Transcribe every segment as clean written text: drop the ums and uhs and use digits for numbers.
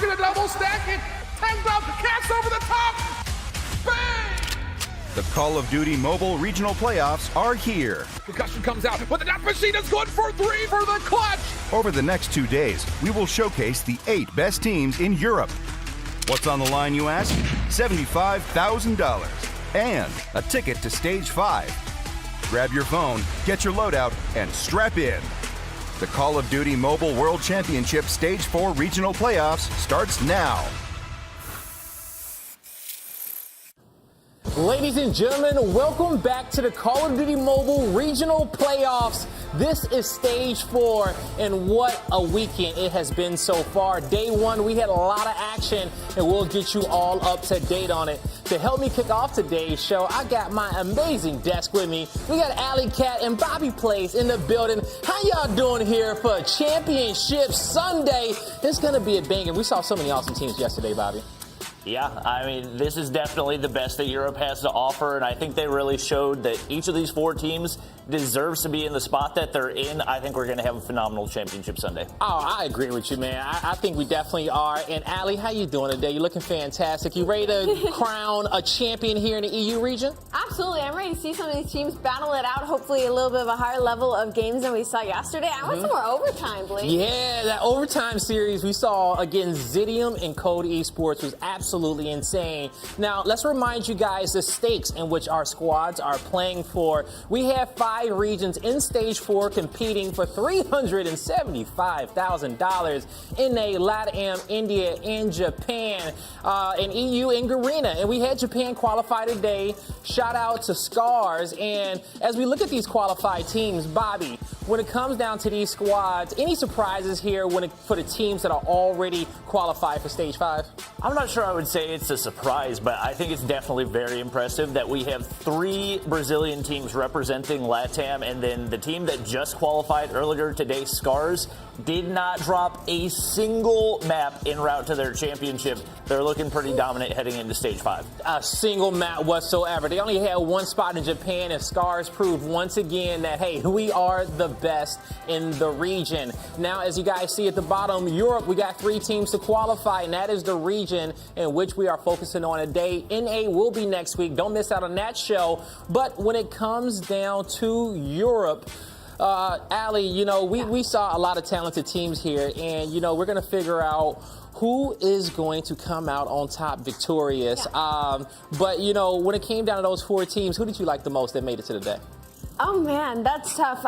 looking to double stack it. 10 up, cast over the top. Bang! The Call of Duty Mobile Regional Playoffs are here. Concussion comes out, but the death machine is good for 3 for the clutch. Over the next 2 days, we will showcase the 8 best teams in Europe. What's on the line, you ask? $75,000 and a ticket to Stage 5. Grab your phone, get your loadout, and strap in. The Call of Duty Mobile World Championship Stage 4 Regional Playoffs starts now. Ladies and gentlemen, welcome back to the Call of Duty Mobile Regional Playoffs. This is Stage 4, and what a weekend it has been so far. Day 1, we had a lot of action, and we'll get you all up to date on it. To help me kick off today's show, I got my amazing desk with me. We got Alley Cat and Bobby Place in the building. How y'all doing here for Championship Sunday? It's going to be a banger. We saw so many awesome teams yesterday, Bobby. Yeah, I mean, this is definitely the best that Europe has to offer, and I think they really showed that each of these 4 teams deserves to be in the spot that they're in. I think we're going to have a phenomenal championship Sunday. Oh, I agree with you, man. I think we definitely are. And Allie, how you doing today? You're looking fantastic. You ready to crown a champion here in the EU region? Absolutely. I'm ready to see some of these teams battle it out. Hopefully a little bit of a higher level of games than we saw yesterday. I want some more overtime, Blake. Yeah, that overtime series we saw against Zidium and Code Esports was absolutely insane. Now, let's remind you guys the stakes in which our squads are playing for. We have 5 regions in Stage 4 competing for $375,000 in a LATAM, India, and Japan, and EU and Garena. And we had Japan qualify today. Shout out to Scars. And as we look at these qualified teams, Bobby, when it comes down to these squads, any surprises here for the teams that are already qualified for Stage 5? I'm not sure I would say it's a surprise, but I think it's definitely very impressive that we have 3 Brazilian teams representing LATAM, and then the team that just qualified earlier today, Scars, did not drop a single map en route to their championship. They're looking pretty dominant heading into Stage 5. A single map whatsoever. They only had 1 spot in Japan, and Scars proved once again that, hey, we are the best in the region. Now, as you guys see at the bottom, Europe, we got 3 teams to qualify, and that is the region in which we are focusing on today. NA will be next week. Don't miss out on that show. But when it comes down to Europe, Allie, you know, we saw a lot of talented teams here, and, you know, we're going to figure out who is going to come out on top victorious. Yeah. But, you know, when it came down to those 4 teams, who did you like the most that made it to the day? Oh, man, that's tough.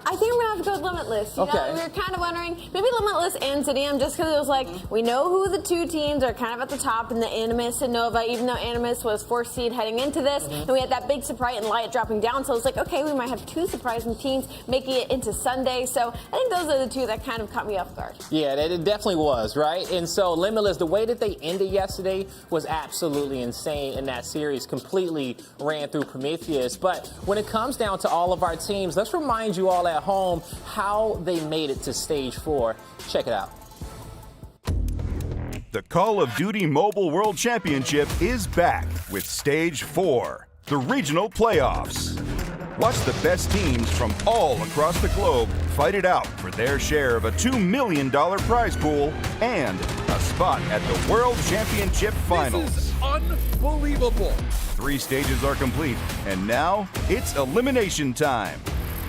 I think we're going to have to go with Limitless. You know, we were kind of wondering, maybe Limitless and Zidium, just because it was like, we know who the 2 teams are kind of at the top in the Animus and Nova, even though Animus was 4th seed heading into this, and we had that big surprise and Light dropping down, so it's like, okay, we might have 2 surprising teams making it into Sunday, so I think those are the 2 that kind of caught me off guard. Yeah, it definitely was, right? And so Limitless, the way that they ended yesterday was absolutely insane, and that series completely ran through Prometheus. But when it comes down to all of our teams, let's remind you all at home how they made it to Stage 4. Check it out. The Call of Duty Mobile World Championship is back with Stage 4, the regional playoffs. Watch the best teams from all across the globe fight it out for their share of a $2 million prize pool and a spot at the World Championship Finals. This is unbelievable. 3 stages are complete, and now it's elimination time.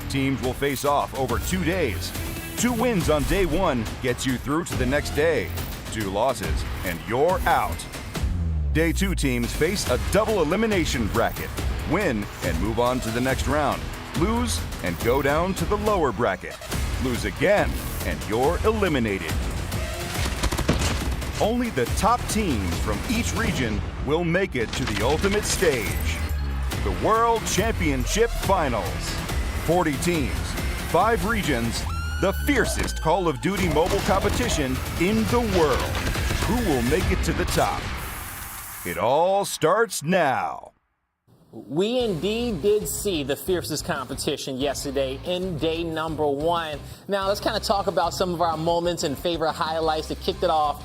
Teams will face off over 2 days. 2 wins on day 1 gets you through to the next day. 2 losses, and you're out. Day 2 teams face a double elimination bracket. Win and move on to the next round. Lose and go down to the lower bracket. Lose again, and you're eliminated. Only the top teams from each region will make it to the ultimate stage, the World Championship Finals. 40 teams, 5 regions, the fiercest Call of Duty mobile competition in the world. Who will make it to the top? It all starts now. We indeed did see the fiercest competition yesterday in day number 1. Now, let's kind of talk about some of our moments and favorite highlights that kicked it off.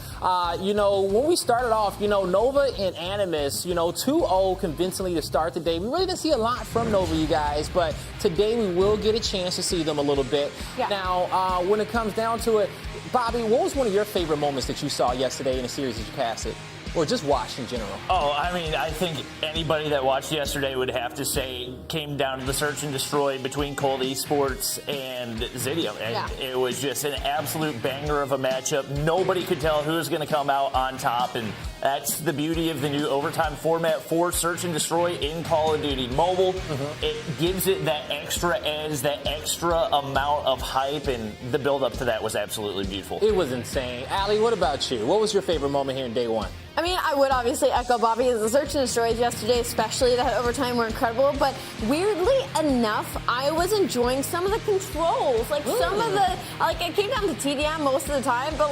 When we started off, Nova and Animus, 2-0 convincingly to start the day. We really didn't see a lot from Nova, you guys, but today we will get a chance to see them a little bit. Yeah. Now, when it comes down to it, Bobby, what was one of your favorite moments that you saw yesterday in the series that you casted? Or just watched in general? Oh, I mean, I think anybody that watched yesterday would have to say came down to the search and destroy between Cold Esports and Zidium. And it was just an absolute banger of a matchup. Nobody could tell who was going to come out on top. And that's the beauty of the new overtime format for search and destroy in Call of Duty Mobile. It gives it that extra edge, that extra amount of hype, and the build-up to that was absolutely beautiful. It was insane. Allie, what about you? What was your favorite moment here in day 1? I mean, I would obviously echo Bobby. The search and destroys yesterday, especially that overtime, were incredible. But weirdly enough, I was enjoying some of the controls. Like some of the, it came down to TDM most of the time, but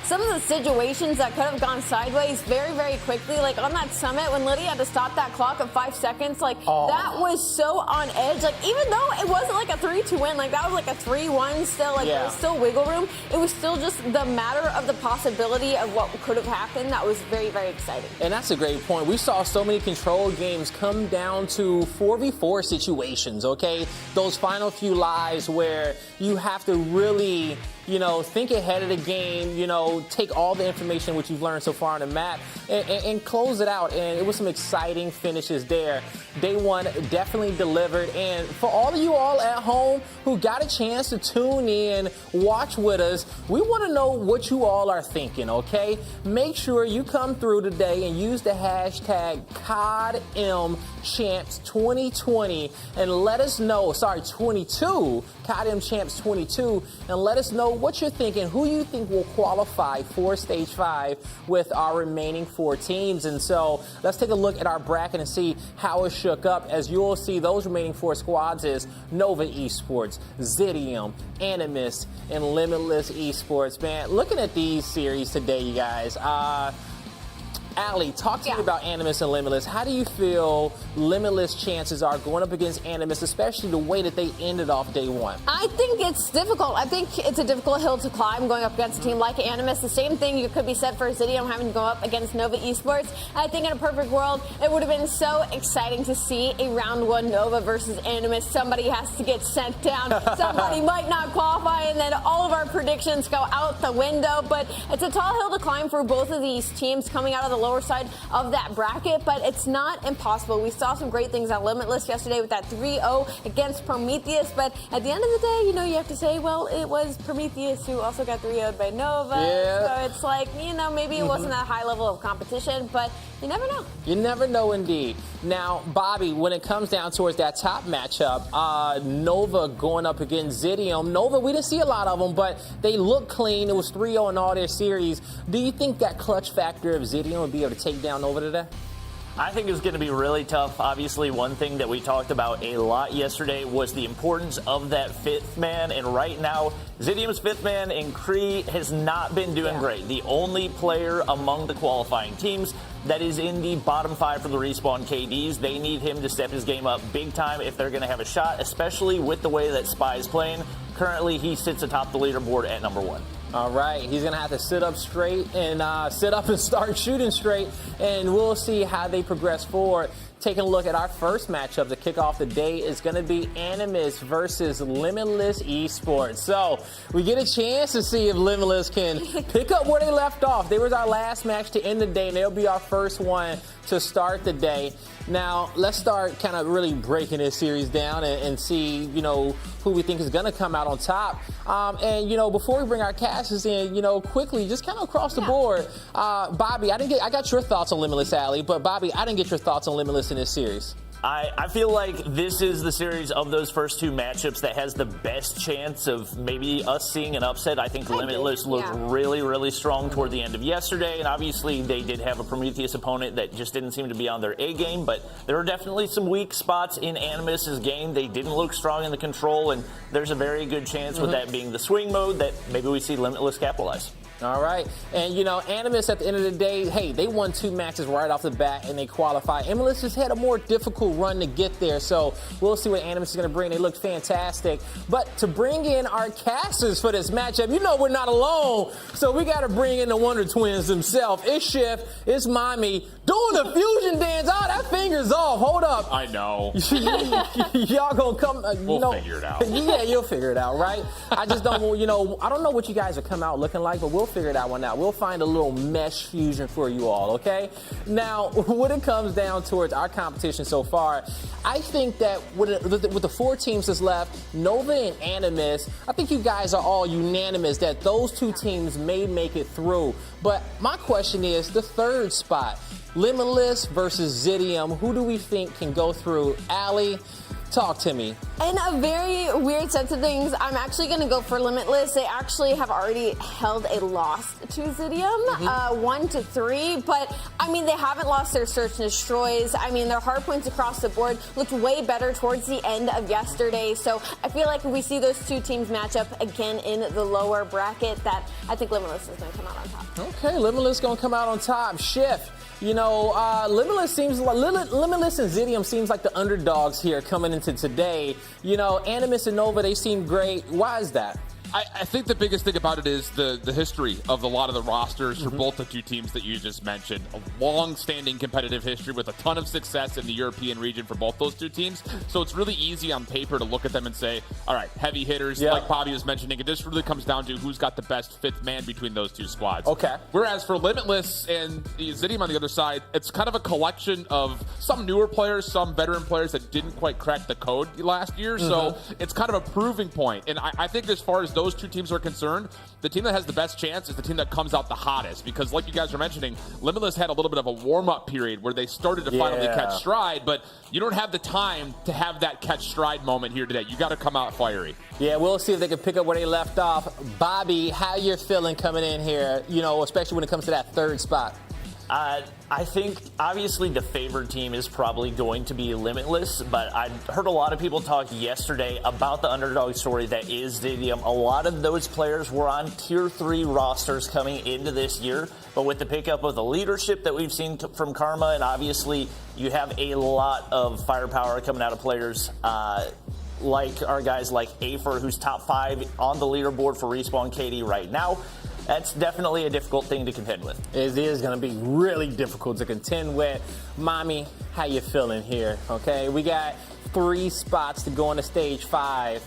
some of the situations that could have gone sideways very, very quickly. Like on that summit when Lydia had to stop that clock at 5 seconds, that was so on edge. Even though it wasn't like a 3-2 win, that was like a 3-1 still. It was still wiggle room. It was still just the matter of the possibility of what could have happened. That was very, very exciting. And that's a great point. We saw so many control games come down to 4v4 situations, okay? Those final few lives where you have to really, think ahead of the game, take all the information which you've learned so far on the map and close it out. And it was some exciting finishes there. Day 1 definitely delivered. And for all of you all at home who got a chance to tune in, watch with us, we want to know what you all are thinking, okay? Make sure you come through today and use the hashtag CODMChamps2020 and let us know, 22, CODMChamps22, and let us know what you're thinking, who you think will qualify for Stage 5 with our remaining 4 teams. And so let's take a look at our bracket and see how it shook up. As you'll see, those remaining 4 squads is Nova Esports, Zidium, Animus, and Limitless Esports. Man, looking at these series today, you guys, Allie, talk to me about Animus and Limitless. How do you feel Limitless chances are going up against Animus, especially the way that they ended off day 1? I think it's difficult. I think it's a difficult hill to climb going up against a team like Animus. The same thing could be said for Zidium having to go up against Nova Esports. I think in a perfect world, it would have been so exciting to see a round 1 Nova versus Animus. Somebody has to get sent down. Somebody might not qualify, and then all of our predictions go out the window. But it's a tall hill to climb for both of these teams coming out of the lower side of that bracket, but it's not impossible. We saw some great things at Limitless yesterday with that 3-0 against Prometheus, but at the end of the day, you have to say, well, it was Prometheus who also got 3-0'd by Nova, so it's maybe it wasn't that high level of competition, but you never know. You never know indeed. Now, Bobby, when it comes down towards that top matchup, Nova going up against Zidium. Nova, we didn't see a lot of them, but they look clean. It was 3-0 in all their series. Do you think that clutch factor of Zidium would be able to take down Nova today? I think it's going to be really tough. Obviously, one thing that we talked about a lot yesterday was the importance of that 5th man. And right now, Zidium's 5th man in Cree has not been doing great. The only player among the qualifying teams that is in the bottom 5 for the Respawn KDs. They need him to step his game up big time if they're going to have a shot, especially with the way that Spy is playing. Currently, he sits atop the leaderboard at number 1. All right, he's going to have to sit up straight and sit up and start shooting straight, and we'll see how they progress forward. Taking a look at our first matchup to kick off the day is going to be Animus versus Limitless Esports. So we get a chance to see if Limitless can pick up where they left off. They was our last match to end the day, and they'll be our first one to start the day. Now, let's start kind of really breaking this series down and see, who we think is going to come out on top. Before we bring our casters in, quickly, just kind of across the board, Bobby, I got your thoughts on Limitless, Allie, but Bobby, I didn't get your thoughts on Limitless in this series. I feel like this is the series of those first 2 matchups that has the best chance of maybe us seeing an upset. I think Limitless looked really, really strong toward the end of yesterday, and obviously they did have a Prometheus opponent that just didn't seem to be on their A game, but there were definitely some weak spots in Animus's game. They didn't look strong in the control, and there's a very good chance with that being the swing mode that maybe we see Limitless capitalize. All right. And, Animus, at the end of the day, hey, they won 2 matches right off the bat, and they qualified. MLS just had a more difficult run to get there, so we'll see what Animus is going to bring. They look fantastic. But to bring in our casters for this matchup, we're not alone, so we got to bring in the Wonder Twins themselves. It's Chef, it's Mommy, doing the fusion dance. Oh, that finger's off. Hold up. I know. Y'all going to come. We'll figure it out. Yeah, you'll figure it out, right? I just don't, I don't know what you guys will come out looking like, but we'll figure that one out. We'll find a little mesh fusion for you all, okay? Now, when it comes down towards our competition so far, I think that with the 4 teams that's left, Nova and Animus, I think you guys are all unanimous that those 2 teams may make it through. But my question is, the 3rd spot, Limitless versus Zidium, who do we think can go through? Allie, talk to me. In a very weird sense of things, I'm actually going to go for Limitless. They actually have already held a loss to Zidium, 1-3. But, they haven't lost their search and destroys. Their hard points across the board looked way better towards the end of yesterday. So I feel like if we see those 2 teams match up again in the lower bracket, that I think Limitless is going to come out on top. Okay, Limitless going to come out on top. Chef. Limitless and Zidium seems like the underdogs here coming into today. Animus and Nova, they seem great. Why is that? I think the biggest thing about it is the history of a lot of the rosters for both the 2 teams that you just mentioned. A long-standing competitive history with a ton of success in the European region for both those 2 teams. So it's really easy on paper to look at them and say, all right, heavy hitters, like Bobby was mentioning. It just really comes down to who's got the best 5th man between those 2 squads. Okay. Whereas for Limitless and Zidium on the other side, it's kind of a collection of some newer players, some veteran players that didn't quite crack the code last year. So it's kind of a proving point. And I think as far as those 2 teams are concerned, the team that has the best chance is the team that comes out the hottest, because like you guys were mentioning, Limitless had a little bit of a warm-up period where they started to finally catch stride, but you don't have the time to have that catch stride moment here today. You got to come out fiery. Yeah, we'll see if they can pick up where they left off. Bobby, how you feeling coming in here, especially when it comes to that 3rd spot? I think, obviously, the favored team is probably going to be Limitless, but I heard a lot of people talk yesterday about the underdog story that is Zidium. A lot of those players were on Tier 3 rosters coming into this year, but with the pickup of the leadership that we've seen from Karma, and obviously you have a lot of firepower coming out of players like our guys like Afer, who's top 5 on the leaderboard for Respawn KD right now. That's definitely a difficult thing to contend with. It is going to be really difficult to contend with. Mommy, how you feeling here? Okay, we got 3 spots to go on to stage 5.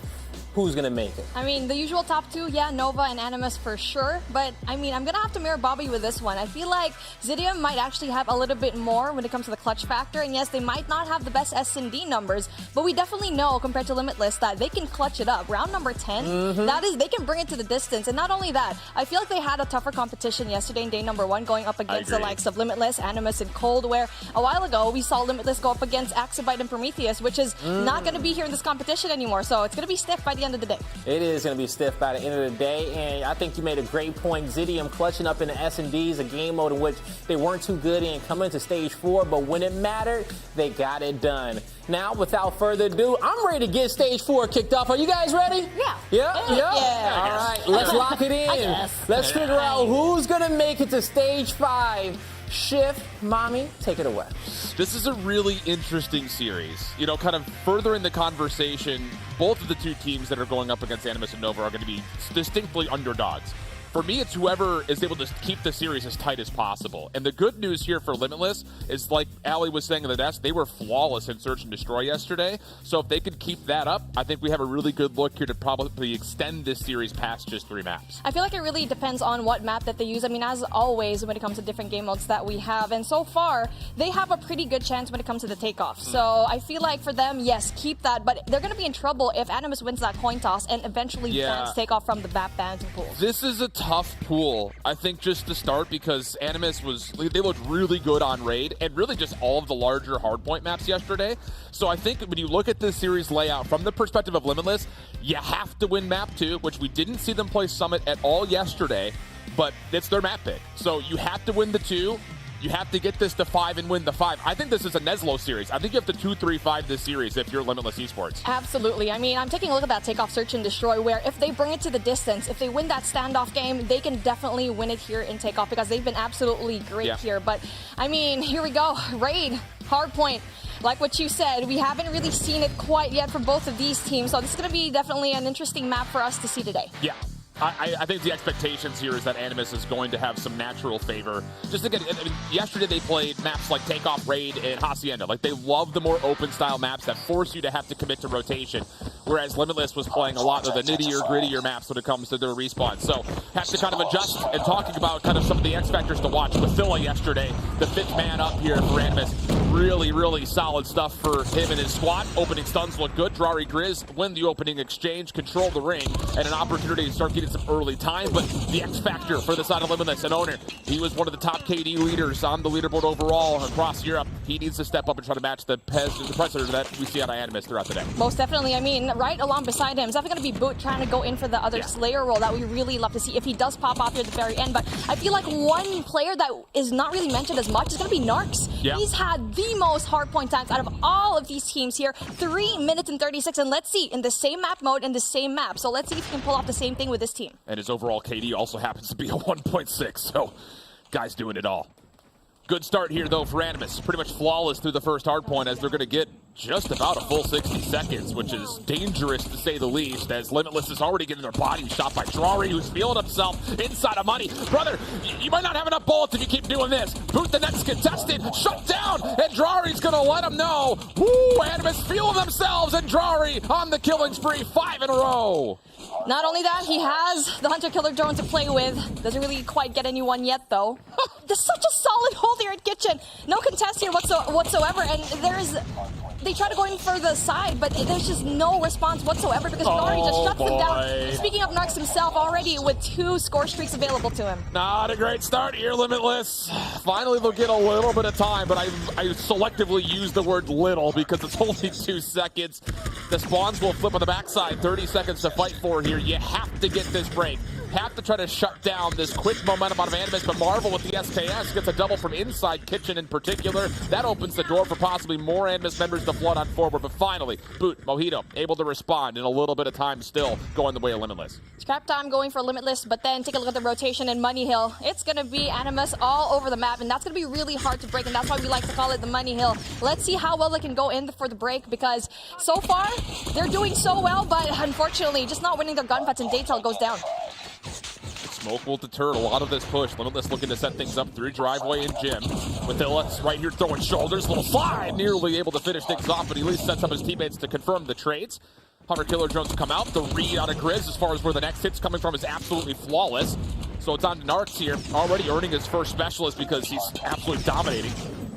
Who's going to make it? The usual top 2, Nova and Animus for sure. But, I'm going to have to mirror Bobby with this one. I feel like Zidium might actually have a little bit more when it comes to the clutch factor. And yes, they might not have the best S&D numbers, but we definitely know, compared to Limitless, that they can clutch it up. Round number 10, they can bring it to the distance. And not only that, I feel like they had a tougher competition yesterday in day number 1, going up against the likes of Limitless, Animus, and Cold, where a while ago we saw Limitless go up against Axibite and Prometheus, which is not going to be here in this competition anymore. So it's going to be stiff by the end of the day. It is going to be stiff by the end of the day, and I think you made a great point. Zidium clutching up in the S&Ds, a game mode in which they weren't too good in coming to stage 4, but when it mattered, they got it done. Now, without further ado, I'm ready to get stage 4 kicked off. Are you guys ready? Yeah. All right, let's lock it in. Let's figure out who's going to make it to stage 5. Shift, Mommy, take it away. This is a really interesting series. Kind of furthering the conversation, both of the 2 teams that are going up against Animus and Nova are going to be distinctly underdogs. For me, it's whoever is able to keep the series as tight as possible. And the good news here for Limitless is, like Allie was saying in the desk, they were flawless in Search and Destroy yesterday. So if they could keep that up, I think we have a really good look here to probably extend this series past just 3 maps. I feel like it really depends on what map that they use. As always, when it comes to different game modes that we have. And so far, they have a pretty good chance when it comes to the takeoff. So I feel like for them, yes, keep that. But they're going to be in trouble if Animus wins that coin toss and eventually bans takeoff from the map bans and pools. This is a tough pool, I think, just to start, because Animus they looked really good on Raid and really just all of the larger hardpoint maps yesterday. So I think when you look at this series layout from the perspective of Limitless, you have to win map 2, which we didn't see them play Summit at all yesterday, but it's their map pick. So you have to win the 2. You have to get this to 5 and win the 5. I think this is a Neslo series. I think you have to 2-3-5 this series if you're Limitless Esports. Absolutely. I mean, I'm taking a look at that takeoff, search, and destroy, where if they bring it to the distance, if they win that standoff game, they can definitely win it here in takeoff because they've been absolutely great here. But, I mean, here we go. Raid, Hardpoint. Like what you said, we haven't really seen it quite yet from both of these teams, so this is going to be definitely an interesting map for us to see today. Yeah. I think the expectations here is that Animus is going to have some natural favor. Just again, I mean, yesterday they played maps like Takeoff, Raid, and Hacienda. Like, they love the more open style maps that force you to have to commit to rotation, whereas Limitless was playing a lot of the nittier, grittier maps when it comes to their respawn. So have to kind of adjust. And talking about kind of some of the X factors to watch, Mathila yesterday, the 5th man up here for Animus. Really, really solid stuff for him and his squad. Opening stuns look good. Drari Grizz win the opening exchange, control the ring, and an opportunity to start getting some early time. But the X factor for the side of Limitless, an owner, he was one of the top KD leaders on the leaderboard overall across Europe. He needs to step up and try to match the precedent that we see out of Animus throughout the day. Most definitely. I mean, right along beside him is definitely going to be Boot trying to go in for the other Slayer role that we really love to see if he does pop off here at the very end. But I feel like one player that is not really mentioned as much is going to be Narks. He's had the most hardpoint times out of all of these teams here. 3 minutes and 36, and let's see, in the same map mode, in the same map. So let's see if he can pull off the same thing with this team. And his overall KD also happens to be a 1.6, so guys doing it all. Good start here, though, for Animus. Pretty much flawless through the first hardpoint as they're going to get just about a full 60 seconds, which is dangerous to say the least, as Limitless is already getting their body shot by Drari, who's feeling himself inside of money. Brother, you might not have enough bullets if you keep doing this. Boot the next contestant, shut down, and Drari's going to let him know. Woo, Animus feeling themselves, and Drari on the killing spree, 5 in a row. Not only that, he has the Hunter-Killer drone to play with. Doesn't really quite get anyone yet, though. There's such a solid hold here at Kitchen. No contest here whatsoever, and they try to go in for the side, but there's just no response whatsoever because Nori just shuts them down. Speaking of Narks himself, already with 2 score streaks available to him. Not a great start here, Limitless. Finally, they'll get a little bit of time, but I selectively use the word little because it's only 2 seconds. The spawns will flip on the backside. 30 seconds to fight for here. You have to get this break. Have to try to shut down this quick momentum out of Animus, but Marvel with the SKS gets a double from inside Kitchen in particular. That opens the door for possibly more Animus members to flood on forward, but finally, Boot, Mojito, able to respond in a little bit of time still going the way of Limitless. Scrap time going for Limitless, but then take a look at the rotation in Money Hill. It's going to be Animus all over the map, and that's going to be really hard to break, and that's why we like to call it the Money Hill. Let's see how well they can go in for the break, because so far, they're doing so well, but unfortunately, just not winning their gunfights, and Daytel goes down. Smoke will deter a lot of this push. Limitless looking to set things up through driveway and gym. Mathila right here throwing shoulders. Little slide, nearly able to finish things off, but he at least sets up his teammates to confirm the trades. Hunter-Killer drones come out. The read out of Grizz as far as where the next hit's coming from is absolutely flawless. So it's on to Narks here, already earning his first specialist because he's absolutely dominating.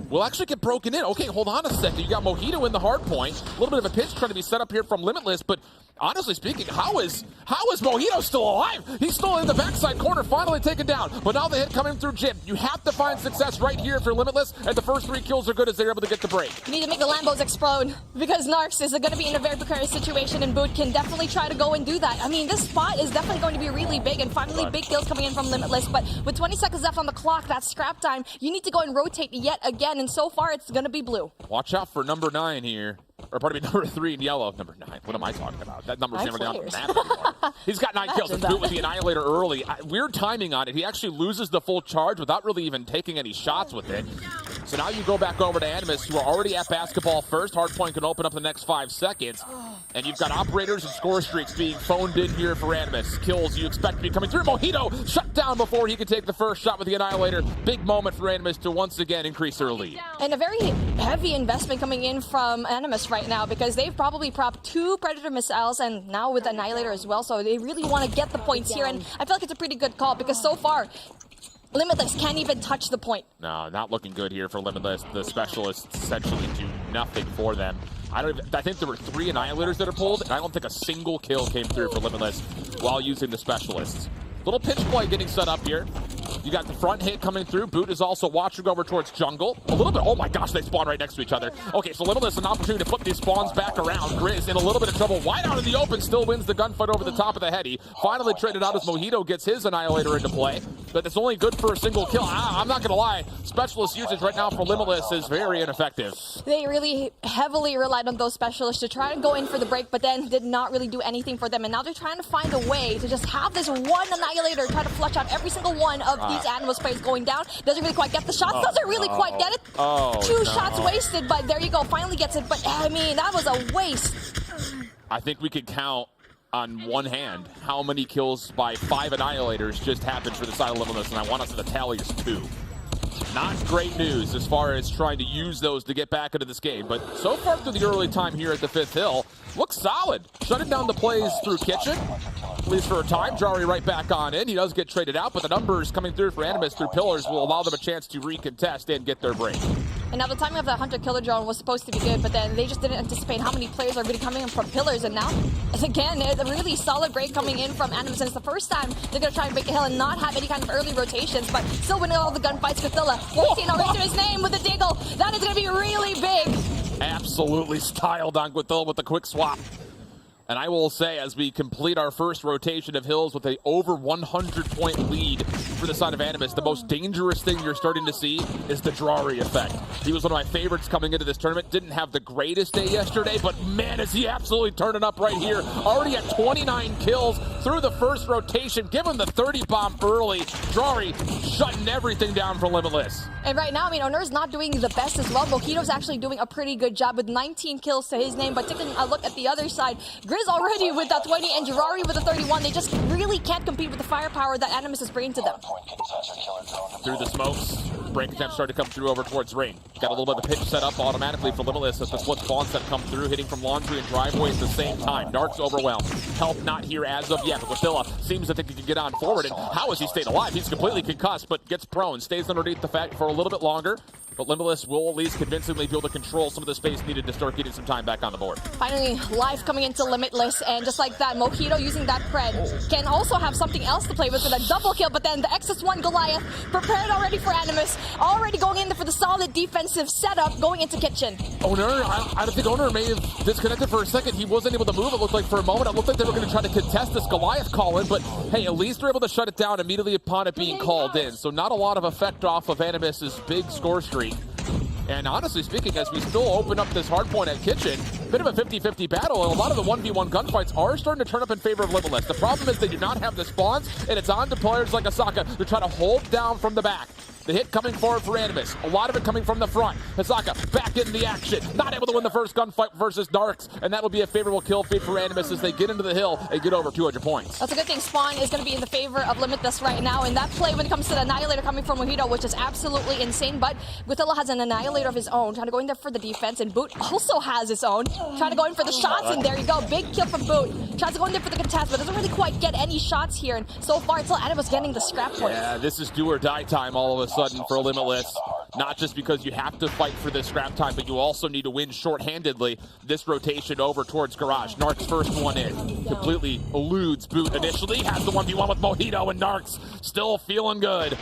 Will actually get broken in. Okay, hold on a second. You got Mojito in the hard point. A little bit of a pitch trying to be set up here from Limitless, but honestly speaking, how is Mojito still alive? He's still in the backside corner, finally taken down. But now the hit coming through Jim. You have to find success right here for Limitless, and the first 3 kills are good as they're able to get the break. You need to make the Lambos explode because Narks is going to be in a very precarious situation, and Boot can definitely try to go and do that. I mean, this spot is definitely going to be really big, and finally big kills coming in from Limitless. But with 20 seconds left on the clock, that's scrap time. You need to go and rotate yet again, and so far it's going to be blue. Watch out for number 9 here. Or pardon me, number 3 in yellow. Number 9. What am I talking about? That number's never down the map anymore. He's got 9 kills. It's Boot with the Annihilator early. Weird timing on it. He actually loses the full charge without really even taking any shots with it. So now you go back over to Animus, who are already at basketball first. Hardpoint can open up the next 5 seconds. And you've got operators and score streaks being phoned in here for Animus. Kills you expect to be coming through. Mojito shut down before he can take the first shot with the Annihilator. Big moment for Animus to once again increase their lead. And a very heavy investment coming in from Animus right now because they've probably propped 2 Predator missiles and now with Annihilator as well. So they really want to get the points here. And I feel like it's a pretty good call because so far, Limitless can't even touch the point. No, not looking good here for Limitless. The specialists essentially do nothing for them. I think there were 3 Annihilators that are pulled, and I don't think a single kill came through for Limitless while using the specialists. Little pitch play getting set up here. You got the front hit coming through. Boot is also watching over towards jungle. A little bit, oh my gosh, they spawn right next to each other. Okay, so Limitless an opportunity to flip these spawns back around. Grizz in a little bit of trouble. Wide out in the open, still wins the gunfight over the top of the heady. Finally traded out as Mojito gets his Annihilator into play. but it's only good for a single kill. I'm not going to lie. Specialist usage right now for Limitless is very ineffective. They really heavily relied on those specialists to try to go in for the break, but then did not really do anything for them. And now they're trying to find a way to just have this one Annihilator try to flush out every single one of these Animus players going down. Doesn't really quite get the shots. Doesn't really quite get it. Two shots wasted, but there you go. Finally gets it. But, I mean, that was a waste. I think we could count on one hand how many kills by 5 Annihilators just happened for the side of Limitless, and I want us to the tally is 2. Not great news as far as trying to use those to get back into this game, but so far through the early time here at the 5th Hill, looks solid. Shutting down the plays through Kitchen, at least for a time. Jari right back on in. He does get traded out, but the numbers coming through for Animus through Pillars will allow them a chance to recontest and get their break. And now the timing of that Hunter Killer drone was supposed to be good, but then they just didn't anticipate how many players are really coming in from Pillars. And now, again, it's a really solid break coming in from Animus. And it's the first time they're going to try and break a hill and not have any kind of early rotations, but still winning all the gunfights. Gothilla, 14 already to his name with the Diggle. That is going to be really big. Absolutely styled on Gothilla with the quick swap. And I will say, as we complete our first rotation of hills with a over 100-point lead for the side of Animus, the most dangerous thing you're starting to see is the Drari effect. He was one of my favorites coming into this tournament. Didn't have the greatest day yesterday, but man, is he absolutely turning up right here. Already at 29 kills through the first rotation. Given the 30 bomb early, Drari shutting everything down for Limitless. And right now, I mean, Honor's not doing the best as well. Mojito's actually doing a pretty good job with 19 kills to his name, but taking a look at the other side, Grizz already with that 20 and Jirari with the 31. They just really can't compete with the firepower that Animus is bringing to them. Through the smokes, break attempts start to come through over towards Ring. Got a little bit of a pitch set up automatically for Limitless as the split spawns that come through, hitting from Laundry and Driveway at the same time. Dark's overwhelmed. Help not here as of yet, but Gothilla seems to think he can get on forward. And how has he stayed alive? He's completely concussed, but gets prone. Stays underneath the fact for a little bit longer. But Limitless will at least convincingly be able to control some of the space needed to start getting some time back on the board. Finally, life coming into Limitless, and just like that, Mojito using that pred can also have something else to play with a double kill, but then the XS1 Goliath prepared already for Animus, already going in there for the solid defensive setup, going into Kitchen. Owner, I don't think Owner may have disconnected for a second. He wasn't able to move, it looked like for a moment. It looked like they were going to try to contest this Goliath call-in, but hey, at least they're able to shut it down immediately upon it being called in. So not a lot of effect off of Animus's big score streak. And honestly speaking, as we still open up this hardpoint at Kitchen, bit of a 50-50 battle, and a lot of the 1v1 gunfights are starting to turn up in favor of Limitless. The problem is they do not have the spawns, and it's on to players like Asaka to try to hold down from the back. The hit coming forward for Animus. A lot of it coming from the front. Asaka back in the action. Not able to win the first gunfight versus Darks. And that'll be a favorable kill feed for Animus as they get into the hill and get over 200 points. That's a good thing. Spawn is going to be in the favor of Limitless right now. And that play when it comes to the Annihilator coming from Mojito, which is absolutely insane. But Gothilla has an Annihilator of his own. Trying to go in there for the defense. And Boot also has his own. Trying to go in for the shots. And there you go. Big kill from Boot. Tries to go in there for the contest, but doesn't really quite get any shots here. And so far, it's still Animus getting the scrap points. Yeah, this is do or die time all of a sudden for Limitless. Not just because you have to fight for this scrap time, but you also need to win short-handedly this rotation over towards Garage. Narc's first one in. Completely eludes Boot initially. Has the 1v1 with Mojito, and Narc's still feeling good.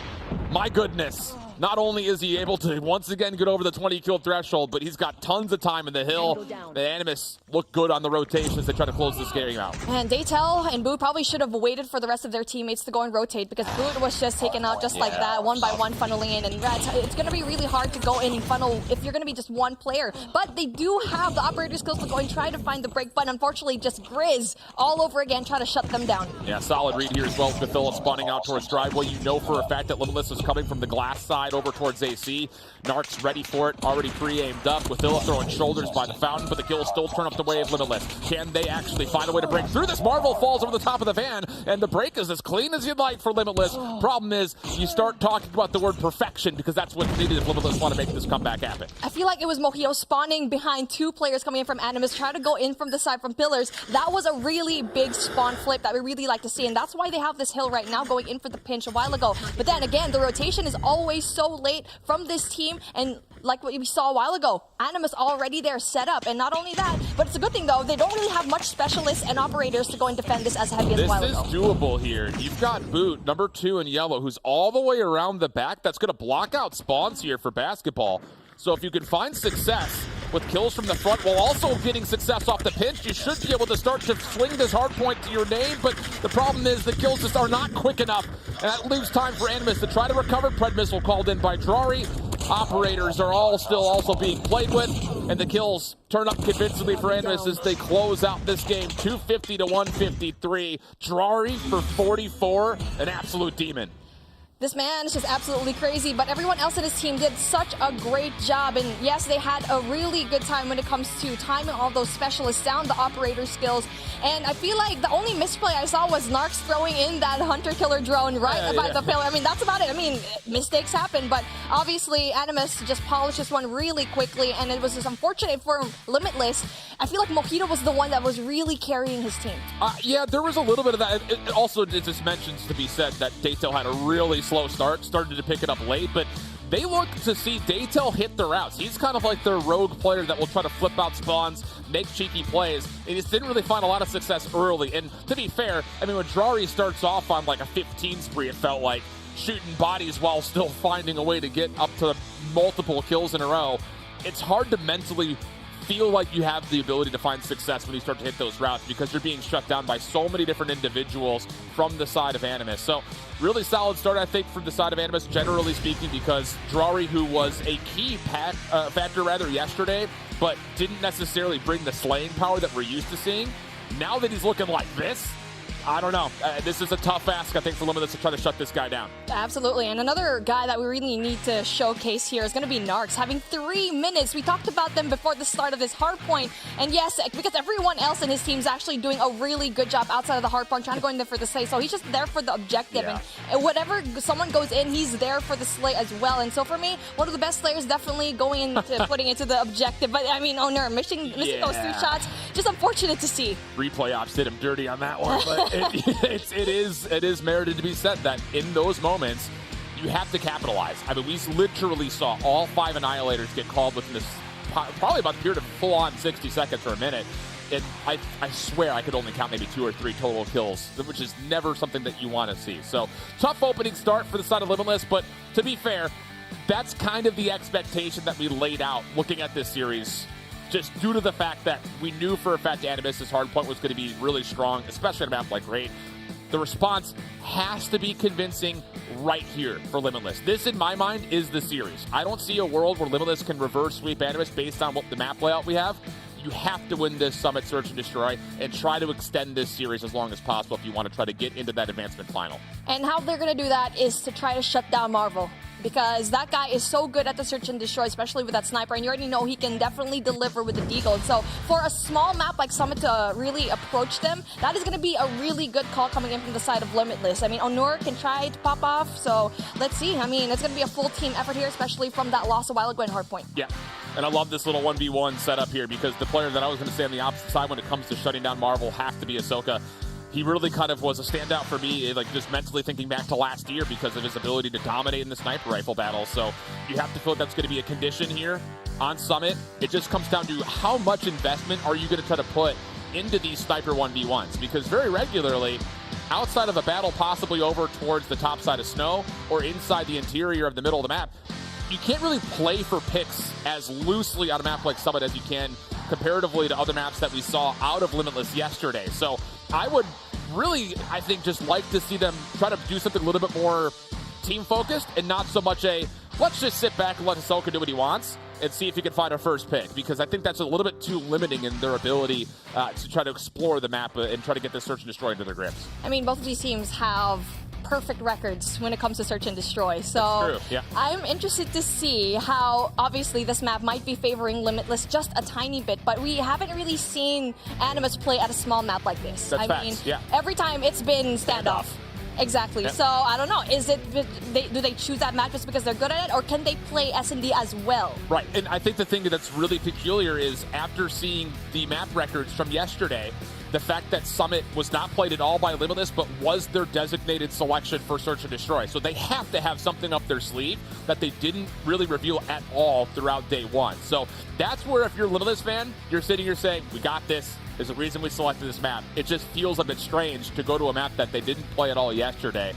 My goodness. Not only is he able to once again get over the 20 kill threshold, but he's got tons of time in the hill. The Animus look good on the rotation as they try to close this game out. And Daytel and Boot probably should have waited for the rest of their teammates to go and rotate, because Boot was just taken out just like that, one by one, funneling in. And it's going to be really hard to go in and funnel if you're going to be just one player. But they do have the operator skills to go and try to find the break, but unfortunately just Grizz all over again, try to shut them down. Yeah, solid read here as well. Gothilla spawning out towards Driveway. You know for a fact that Limitless is coming from the glass side over towards AC. Narc's ready for it, already pre-aimed up. Gothilla throwing shoulders by the fountain, but the kills still turn up the way of Limitless. Can they actually find a way to break through this? Marvel falls over the top of the van, and the break is as clean as you'd like for Limitless. Problem is, you start talking about the word perfection, because that's what's needed if Limitless want to make this comeback happen. I feel like it was Mojito spawning behind two players coming in from Animus, trying to go in from the side from Pillars. That was a really big spawn flip that we really like to see, and that's why they have this hill right now going in for the pinch a while ago. But then again, the rotation is always so late from this team, and like what we saw a while ago, Animus already there set up. And not only that, but it's a good thing though, they don't really have much specialists and operators to go and defend this as heavy as a while ago. This is doable here. You've got Boot, number 2 in yellow, who's all the way around the back. That's going to block out spawns here for basketball. So if you can find success with kills from the front while also getting success off the pinch. You should be able to start to swing this hardpoint to your name, but the problem is the kills just are not quick enough, and that leaves time for Animus to try to recover. Pred missile called in by Drari. Operators are all still also being played with, and the kills turn up convincingly for Animus as they close out this game 250 to 153. Drari for 44, an absolute demon. This man is just absolutely crazy, but everyone else in his team did such a great job. And yes, they had a really good time when it comes to timing all those specialists down, the operator skills. And I feel like the only misplay I saw was Narcs throwing in that hunter-killer drone right about the pillar. I mean, that's about it. I mean, mistakes happen, but obviously Animus just polished this one really quickly, and it was just unfortunate for Limitless. I feel like Mojito was the one that was really carrying his team. Yeah, there was a little bit of that. It also, it just mentions to be said that Daytail had a really slow start, started to pick it up late, but they look to see Daytail hit the routes. He's kind of like their rogue player that will try to flip out spawns, make cheeky plays. He just didn't really find a lot of success early. And to be fair, I mean, when Drari starts off on like a 15 spree, it felt like shooting bodies while still finding a way to get up to multiple kills in a row. It's hard to mentally feel like you have the ability to find success when you start to hit those routes because you're being shut down by so many different individuals from the side of Animus. So really solid start, I think, from the side of Animus, generally speaking, because Drari, who was a key factor yesterday, but didn't necessarily bring the slaying power that we're used to seeing. Now that he's looking like this, I don't know. This is a tough ask, I think, for Limitless to try to shut this guy down. Absolutely. And another guy that we really need to showcase here is going to be Narcs, having 3 minutes. We talked about them before the start of this hardpoint. And yes, because everyone else in his team is actually doing a really good job outside of the hardpoint, trying to go in there for the slay. So he's just there for the objective. Yeah. And whatever someone goes in, he's there for the slay as well. And so for me, one of the best slayers definitely going into putting into the objective. But I mean, Owner missing those 2 shots, just unfortunate to see. Replay ops did him dirty on that one, but it is merited to be said that in those moments, you have to capitalize. I mean, we literally saw all 5 Annihilators get called within this probably about a period of full-on 60 seconds or a minute. And I swear I could only count maybe 2 or 3 total kills, which is never something that you want to see. So tough opening start for the side of Limitless, but to be fair, that's kind of the expectation that we laid out looking at this series, just due to the fact that we knew for a fact Animus' hardpoint was going to be really strong, especially on a map like Raid. The response has to be convincing right here for Limitless. This, in my mind, is the series. I don't see a world where Limitless can reverse sweep Animus based on what the map layout we have. You have to win this Summit Search and Destroy and try to extend this series as long as possible if you want to try to get into that advancement final. And how they're going to do that is to try to shut down Marvel, because that guy is so good at the search and destroy, especially with that sniper, and you already know he can definitely deliver with the deagle. So for a small map like Summit to really approach them, that is going to be a really good call coming in from the side of Limitless. I mean, Onur can try to pop off, so let's see. I mean, it's going to be a full team effort here, especially from that loss a while ago in Hardpoint. Yeah, and I love this little 1v1 setup here, because the player that I was going to say on the opposite side when it comes to shutting down Marvel has to be Ahsoka. He really kind of was a standout for me, like just mentally thinking back to last year because of his ability to dominate in the sniper rifle battle. So you have to feel that's going to be a condition here on Summit. It just comes down to how much investment are you going to try to put into these sniper 1v1s, because very regularly, outside of a battle possibly over towards the top side of Snow or inside the interior of the middle of the map, you can't really play for picks as loosely on a map like Summit as you can comparatively to other maps that we saw out of Limitless yesterday. So I would really, I think, just like to see them try to do something a little bit more team-focused and not so much a, let's just sit back and let Ahsoka do what he wants and see if he can find a first pick, because I think that's a little bit too limiting in their ability to try to explore the map and try to get this search and destroy into their grips. I mean, both of these teams have perfect records when it comes to search and destroy. So yeah. I'm interested to see how, obviously, this map might be favoring Limitless just a tiny bit, but we haven't really seen Animus play at a small map like this. That's I facts, mean, yeah. Every time it's been standoff. Exactly. Yep. So I don't know. Is it do they choose that map just because they're good at it, or can they play S&D as well? Right. And I think the thing that's really peculiar is after seeing the map records from yesterday, the fact that Summit was not played at all by Limitless, but was their designated selection for Search and Destroy. So they have to have something up their sleeve that they didn't really reveal at all throughout day one. So that's where, if you're a Limitless fan, you're sitting here saying, we got this. There's a reason we selected this map. It just feels a bit strange to go to a map that they didn't play at all yesterday.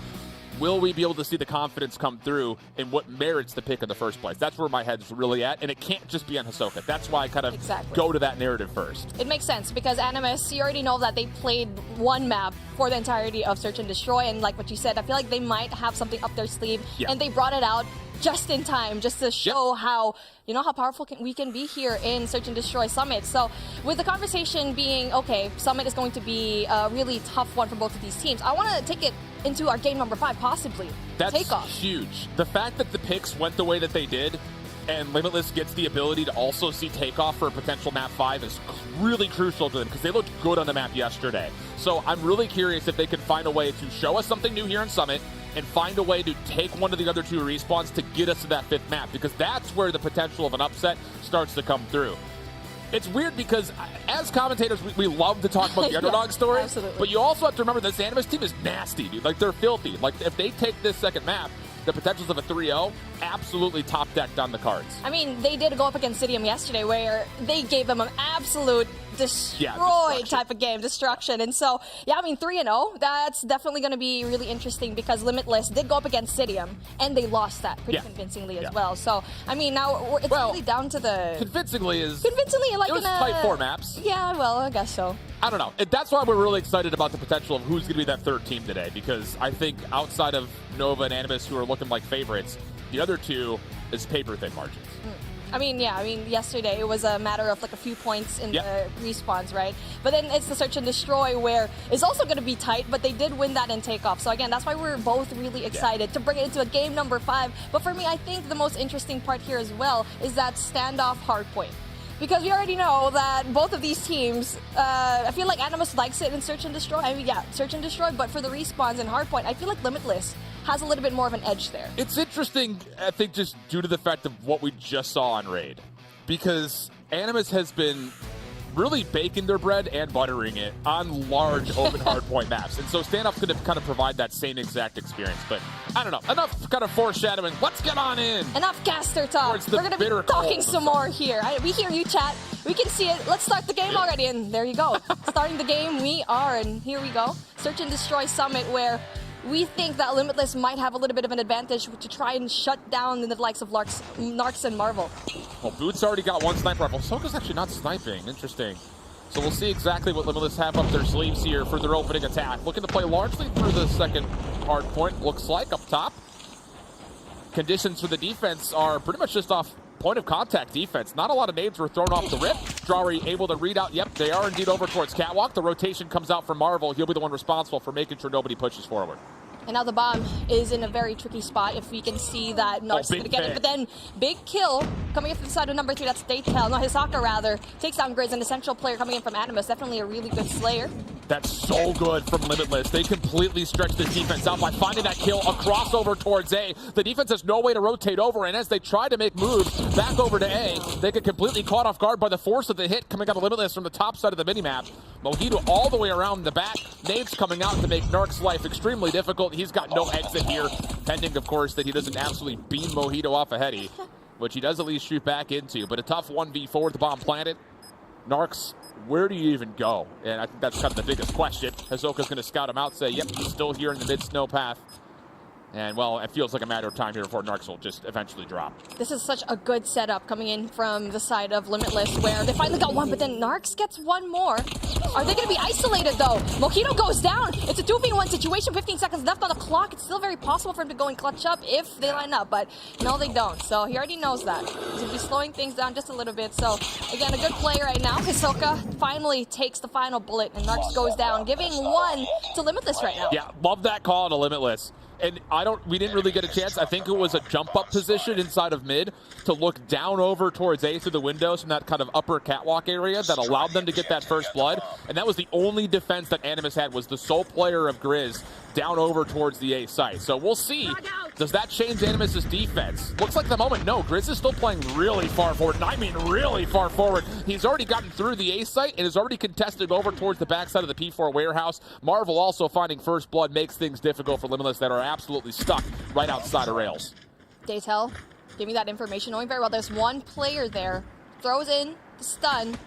will we be able to see the confidence come through in what merits the pick in the first place? That's where my head's really at, and it can't just be on Hisoka. That's why I kind of go to that narrative first. It makes sense because Animus, you already know that they played one map for the entirety of Search and Destroy, and like what you said, I feel like they might have something up their sleeve, and they brought it out just in time, just to show how, you know, how powerful we can be here in Search and Destroy Summit. So with the conversation being, okay, Summit is going to be a really tough one for both of these teams, I want to take it into our game number 5, possibly. That's Takeoff. huge. The fact that the picks went the way that they did, and Limitless gets the ability to also see Takeoff for a potential map 5 is really crucial to them because they looked good on the map yesterday. So I'm really curious if they can find a way to show us something new here in Summit and find a way to take one of the other 2 respawns to get us to that 5th map, because that's where the potential of an upset starts to come through. It's weird because as commentators, we love to talk about the underdog story, but you also have to remember this Animus team is nasty, dude. Like, they're filthy. Like, if they take this second map, the potentials of a 3-0 absolutely top decked on the cards. I mean, they did go up against Cidium yesterday where they gave them an absolute destroy type of game, destruction. And so, yeah, I mean, 3-0, that's definitely going to be really interesting because Limitless did go up against Cidium and they lost that pretty convincingly as well. So, I mean, now it's really down to the... Convincingly, like, it was tight 4 maps. Yeah, well, I guess so. I don't know. That's why we're really excited about the potential of who's going to be that 3rd team today, because I think outside of Nova and Animus, who are looking like favorites, the other 2 is paper-thin margins. I mean, yesterday it was a matter of like a few points in the respawns, right? But then it's the Search and Destroy where it's also going to be tight, but they did win that in Takeoff. So again, that's why we're both really excited to bring it into a game number 5. But for me, I think the most interesting part here as well is that standoff hardpoint. Because we already know that both of these teams, I feel like Animus likes it in Search and Destroy. I mean, Search and Destroy, but for the respawns and Hardpoint, I feel like Limitless has a little bit more of an edge there. It's interesting, I think, just due to the fact of what we just saw on Raid. Because Animus has been really baking their bread and buttering it on large open hardpoint maps. And so Standoff's going to kind of provide that same exact experience. But I don't know. Enough kind of foreshadowing. Let's get on in. Enough caster talk. We're going to be talking some more here. We hear you, chat. We can see it. Let's start the game already. And there you go. Starting the game, we are. And here we go. Search and Destroy Summit, where we think that Limitless might have a little bit of an advantage to try and shut down the likes of Narcs and Marvel. Well, Boots already got 1 sniper rifle. Soka's actually not sniping. Interesting. So we'll see exactly what Limitless have up their sleeves here for their opening attack. Looking to play largely through the second hard point, looks like, up top. Conditions for the defense are pretty much just off point of contact defense. Not a lot of nades were thrown off the rip. Drawery able to read out, yep, they are indeed over towards Catwalk. The rotation comes out from Marvel. He'll be the one responsible for making sure nobody pushes forward. And now the bomb is in a very tricky spot if we can see that Narc's going to get it. But then big kill coming in from the side of number 3. That's Daytel. No, Hisoka rather. Takes down Grizz, an essential player coming in from Animus. Definitely a really good Slayer. That's so good from Limitless. They completely stretch the defense out by finding that kill, a crossover towards A. The defense has no way to rotate over, and as they try to make moves back over to A, they get completely caught off guard by the force of the hit coming out of Limitless from the top side of the minimap. Mojito all the way around the back. Nades coming out to make Narc's life extremely difficult. He's got no exit here, pending, of course, that he doesn't absolutely beam Mojito off a heady, which he does at least shoot back into. But a tough 1v4 with the bomb planted. Narcs, where do you even go? And I think that's kind of the biggest question. Hisoka's going to scout him out, say, yep, he's still here in the mid-snow path. And, well, it feels like a matter of time here before Narcs will just eventually drop. This is such a good setup coming in from the side of Limitless, where they finally got one, but then Narcs gets one more. Are they going to be isolated, though? Mojito goes down. It's a 2v1 situation, 15 seconds left on the clock. It's still very possible for him to go and clutch up if they line up, but no, they don't. So he already knows that. He's going to be slowing things down just a little bit. So, again, a good play right now. Hisoka finally takes the final bullet, and Narcs goes down, giving 1 to Limitless right now. Yeah, love that call to Limitless. And we didn't really get a chance. I think it was a jump up position inside of mid to look down over towards A through the windows from that kind of upper catwalk area that allowed them to get that first blood. And that was the only defense that Animus had, was the sole player of Grizz down over towards the A site. So we'll see. Does that change Animus's defense? Looks like at the moment, no. Grizz is still playing really far forward, and I mean really far forward. He's already gotten through the A site and is already contested over towards the backside of the P4 warehouse. Marvel also finding first blood makes things difficult for Limitless that are absolutely stuck right outside of rails. Daytel, give me that information. Knowing very well there's one player there. Throws in the stun.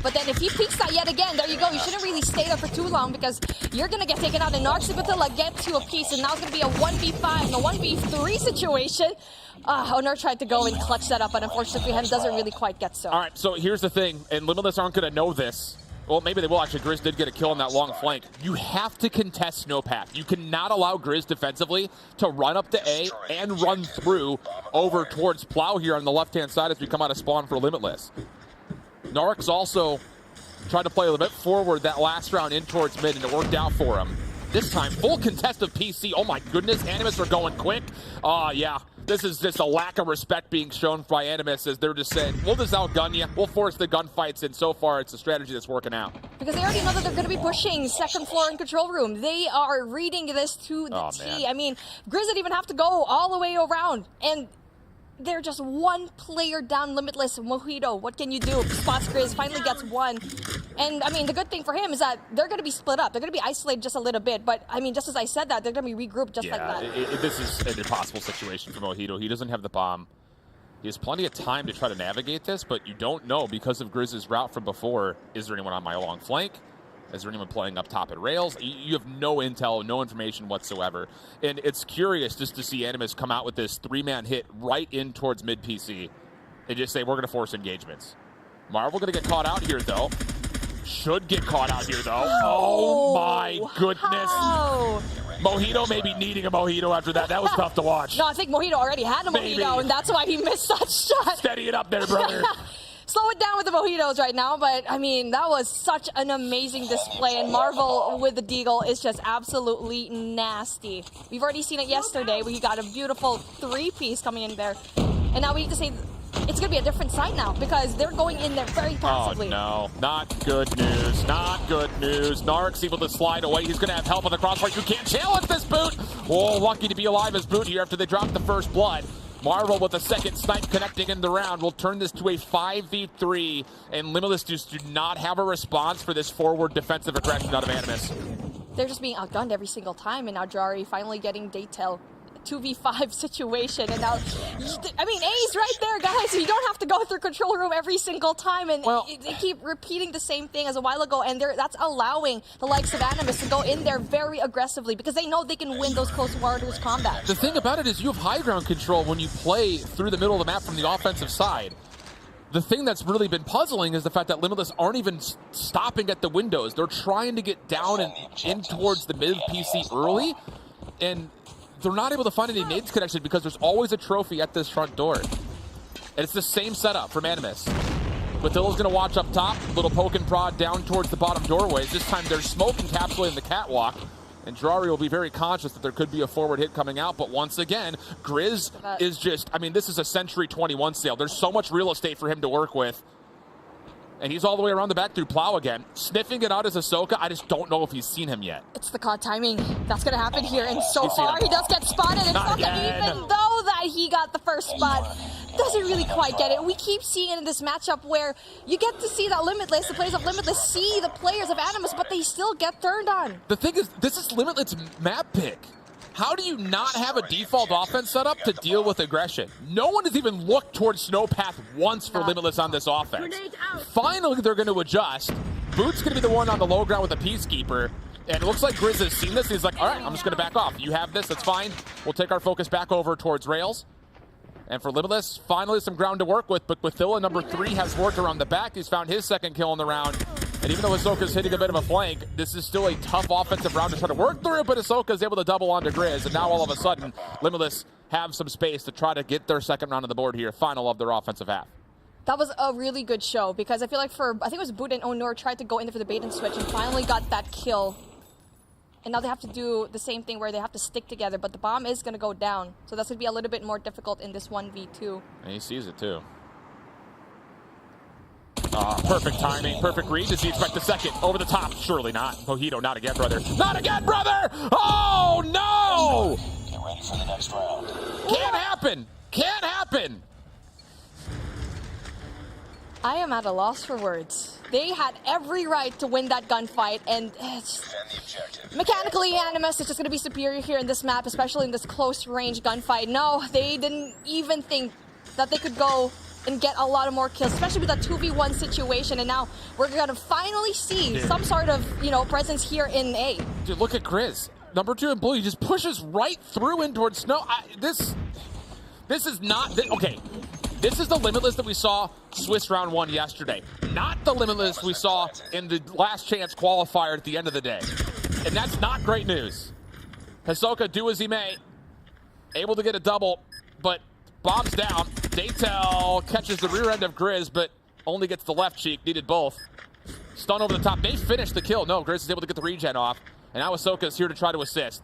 But then if he peeks that yet again, there you go. You shouldn't really stay there for too long because you're going to get taken out. And Narcipatilla gets you a piece, and now it's going to be a 1v5 and a 1v3 situation. Honor tried to go and clutch that up, but unfortunately for him, doesn't really quite get so. All right, so here's the thing, and Limitless aren't going to know this. Well, maybe they will. Actually, Grizz did get a kill on that long flank. You have to contest Snowpath. You cannot allow Grizz defensively to run up to A and run through over towards Plow here on the left-hand side as we come out of spawn for Limitless. Narc's also tried to play a little bit forward that last round in towards mid, and it worked out for him. This time, full contest of PC. Oh my goodness, Animus are going quick. Yeah. This is just a lack of respect being shown by Animus as they're just saying, we'll just outgun you. We'll force the gunfights, and so far it's a strategy that's working out. Because they already know that they're going to be pushing second floor and control room. They are reading this to the T. I mean, Grizz didn't even have to go all the way around. And they're just one player down. Limitless. Mojito, what can you do? Spots Grizz, finally gets one. And, I mean, the good thing for him is that they're going to be split up. They're going to be isolated just a little bit. But, I mean, just as I said that, they're going to be regrouped just like that. This is an impossible situation for Mojito. He doesn't have the bomb. He has plenty of time to try to navigate this, but you don't know because of Grizz's route from before. Is there anyone on my long flank? Is there anyone playing up top at rails? You have no intel, no information whatsoever. And it's curious just to see Animus come out with this three-man hit right in towards mid-PC and just say, we're going to force engagements. Marvel going to get caught out here, though. Should get caught out here, though. Oh my goodness. How? Mojito may be needing a mojito after that. That was tough to watch. No, I think Mojito already had a mojito, and that's why he missed that shot. Steady it up there, brother. Slow it down with the mojitos right now, but I mean, that was such an amazing display, and Marvel with the Deagle is just absolutely nasty. We've already seen it yesterday where he got a beautiful three-piece coming in there, and now we need to say it's going to be a different side now because they're going in there very passively. Oh, no. Not good news. Not good news. Narc's able to slide away. He's going to have help on the crossfire. You can't challenge this Boot. Oh, lucky to be alive as Boot here after they dropped the first blood. Marvel with a second snipe connecting in the round will turn this to a 5v3, and Limitless just do not have a response for this forward defensive aggression out of Animus. They're just being outgunned every single time, and now Jari finally getting Daytail. 2v5 situation, and now, I mean, A's right there, guys. You don't have to go through control room every single time, and they keep repeating the same thing as a while ago, and that's allowing the likes of Animus to go in there very aggressively because they know they can win those close quarters combat. The thing about it is you have high ground control when you play through the middle of the map from the offensive side. The thing that's really been puzzling is the fact that Limitless aren't even stopping at the windows. They're trying to get down and in towards the mid PC early, and they're not able to find any nades connection because there's always a trophy at this front door. And it's the same setup from Animus. Mathilla's going to watch up top, little poke and prod down towards the bottom doorways. This time there's smoke encapsulating the catwalk, and Drari will be very conscious that there could be a forward hit coming out, but once again, Grizz is just, I mean, this is a Century 21 sale. There's so much real estate for him to work with. And he's all the way around the back through Plow again. Sniffing it out as Ahsoka. I just don't know if he's seen him yet. It's the COD timing. That's going to happen here. And so far, he does get spotted. And Ahsoka, even though that he got the first spot, doesn't really quite get it. We keep seeing it in this matchup where you get to see that Limitless, the players of Limitless, see the players of Animus, but they still get turned on. The thing is, this is Limitless map pick. How do you not have a default offense set up to deal with aggression? No one has even looked towards Snowpath once for Limitless on this offense. Finally, they're going to adjust. Boot's going to be the one on the low ground with a Peacekeeper. And it looks like Grizz has seen this. He's like, all right, I'm just going to back off. You have this, that's fine. We'll take our focus back over towards rails. And for Limitless, finally some ground to work with. But Mathilla, number 3, has worked around the back. He's found his second kill in the round. And even though Ahsoka's hitting a bit of a flank, this is still a tough offensive round to try to work through, but Ahsoka's able to double onto Grizz, and now all of a sudden, Limitless have some space to try to get their second round on the board here, final of their offensive half. That was a really good show, because I feel like I think it was Boot and Onur tried to go in there for the bait and switch, and finally got that kill. And now they have to do the same thing where they have to stick together, but the bomb is going to go down, so that's going to be a little bit more difficult in this 1v2. And he sees it too. Perfect timing, perfect read. Does he expect the second? Over the top? Surely not. Mojito, not again, brother. Not again, brother! Oh, no! Get ready for the next round. Can't happen! Can't happen! I am at a loss for words. They had every right to win that gunfight, and mechanically, Animus is just going to be superior here in this map, especially in this close-range gunfight. No, they didn't even think that they could go and get a lot of more kills, especially with a 2v1 situation. And now we're going to finally see some sort of, presence here in A. Dude, look at Grizz. Number 2 in blue, he just pushes right through in towards Snow. This is not... Okay, this is the Limitless that we saw Swiss round 1 yesterday. Not the Limitless we saw in the last chance qualifier at the end of the day. And that's not great news. Hisoka, do as he may, able to get a double, but bombs down. Daytel catches the rear end of Grizz, but only gets the left cheek, needed both. Stun over the top. They finished the kill. No, Grizz is able to get the regen off. And now Hisoka is here to try to assist.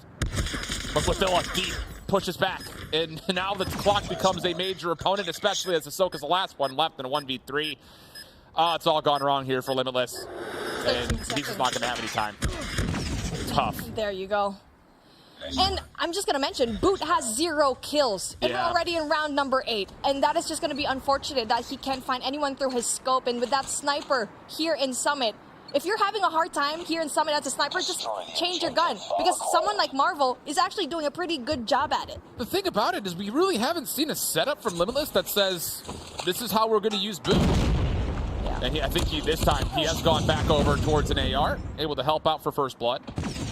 But Quathilla deep pushes back. And now the clock becomes a major opponent, especially as Hisoka's the last one left in a 1v3. It's all gone wrong here for Limitless. And he's just not going to have any time. Tough. There you go. And I'm just going to mention, Boot has 0 kills. And we're already in round number 8. And that is just going to be unfortunate that he can't find anyone through his scope. And with that sniper here in Summit, if you're having a hard time here in Summit as a sniper, just change your gun. Because someone like Marvel is actually doing a pretty good job at it. The thing about it is we really haven't seen a setup from Limitless that says, this is how we're going to use Boot. And I think this time he has gone back over towards an AR, able to help out for first blood.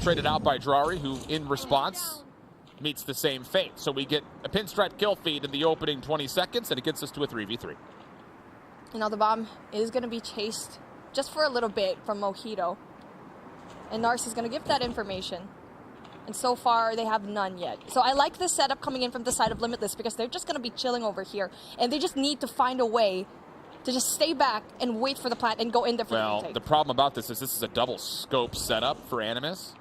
Traded out by Drari, who in response meets the same fate. So we get a pinstripe kill feed in the opening 20 seconds, and it gets us to a 3v3. The bomb is going to be chased just for a little bit from Mojito. And Nars is going to give that information. And so far, they have none yet. So I like this setup coming in from the side of Limitless because they're just going to be chilling over here. And they just need to find a way to just stay back and wait for the plant and go in there for the retake. The problem about this is a double scope setup for Animus.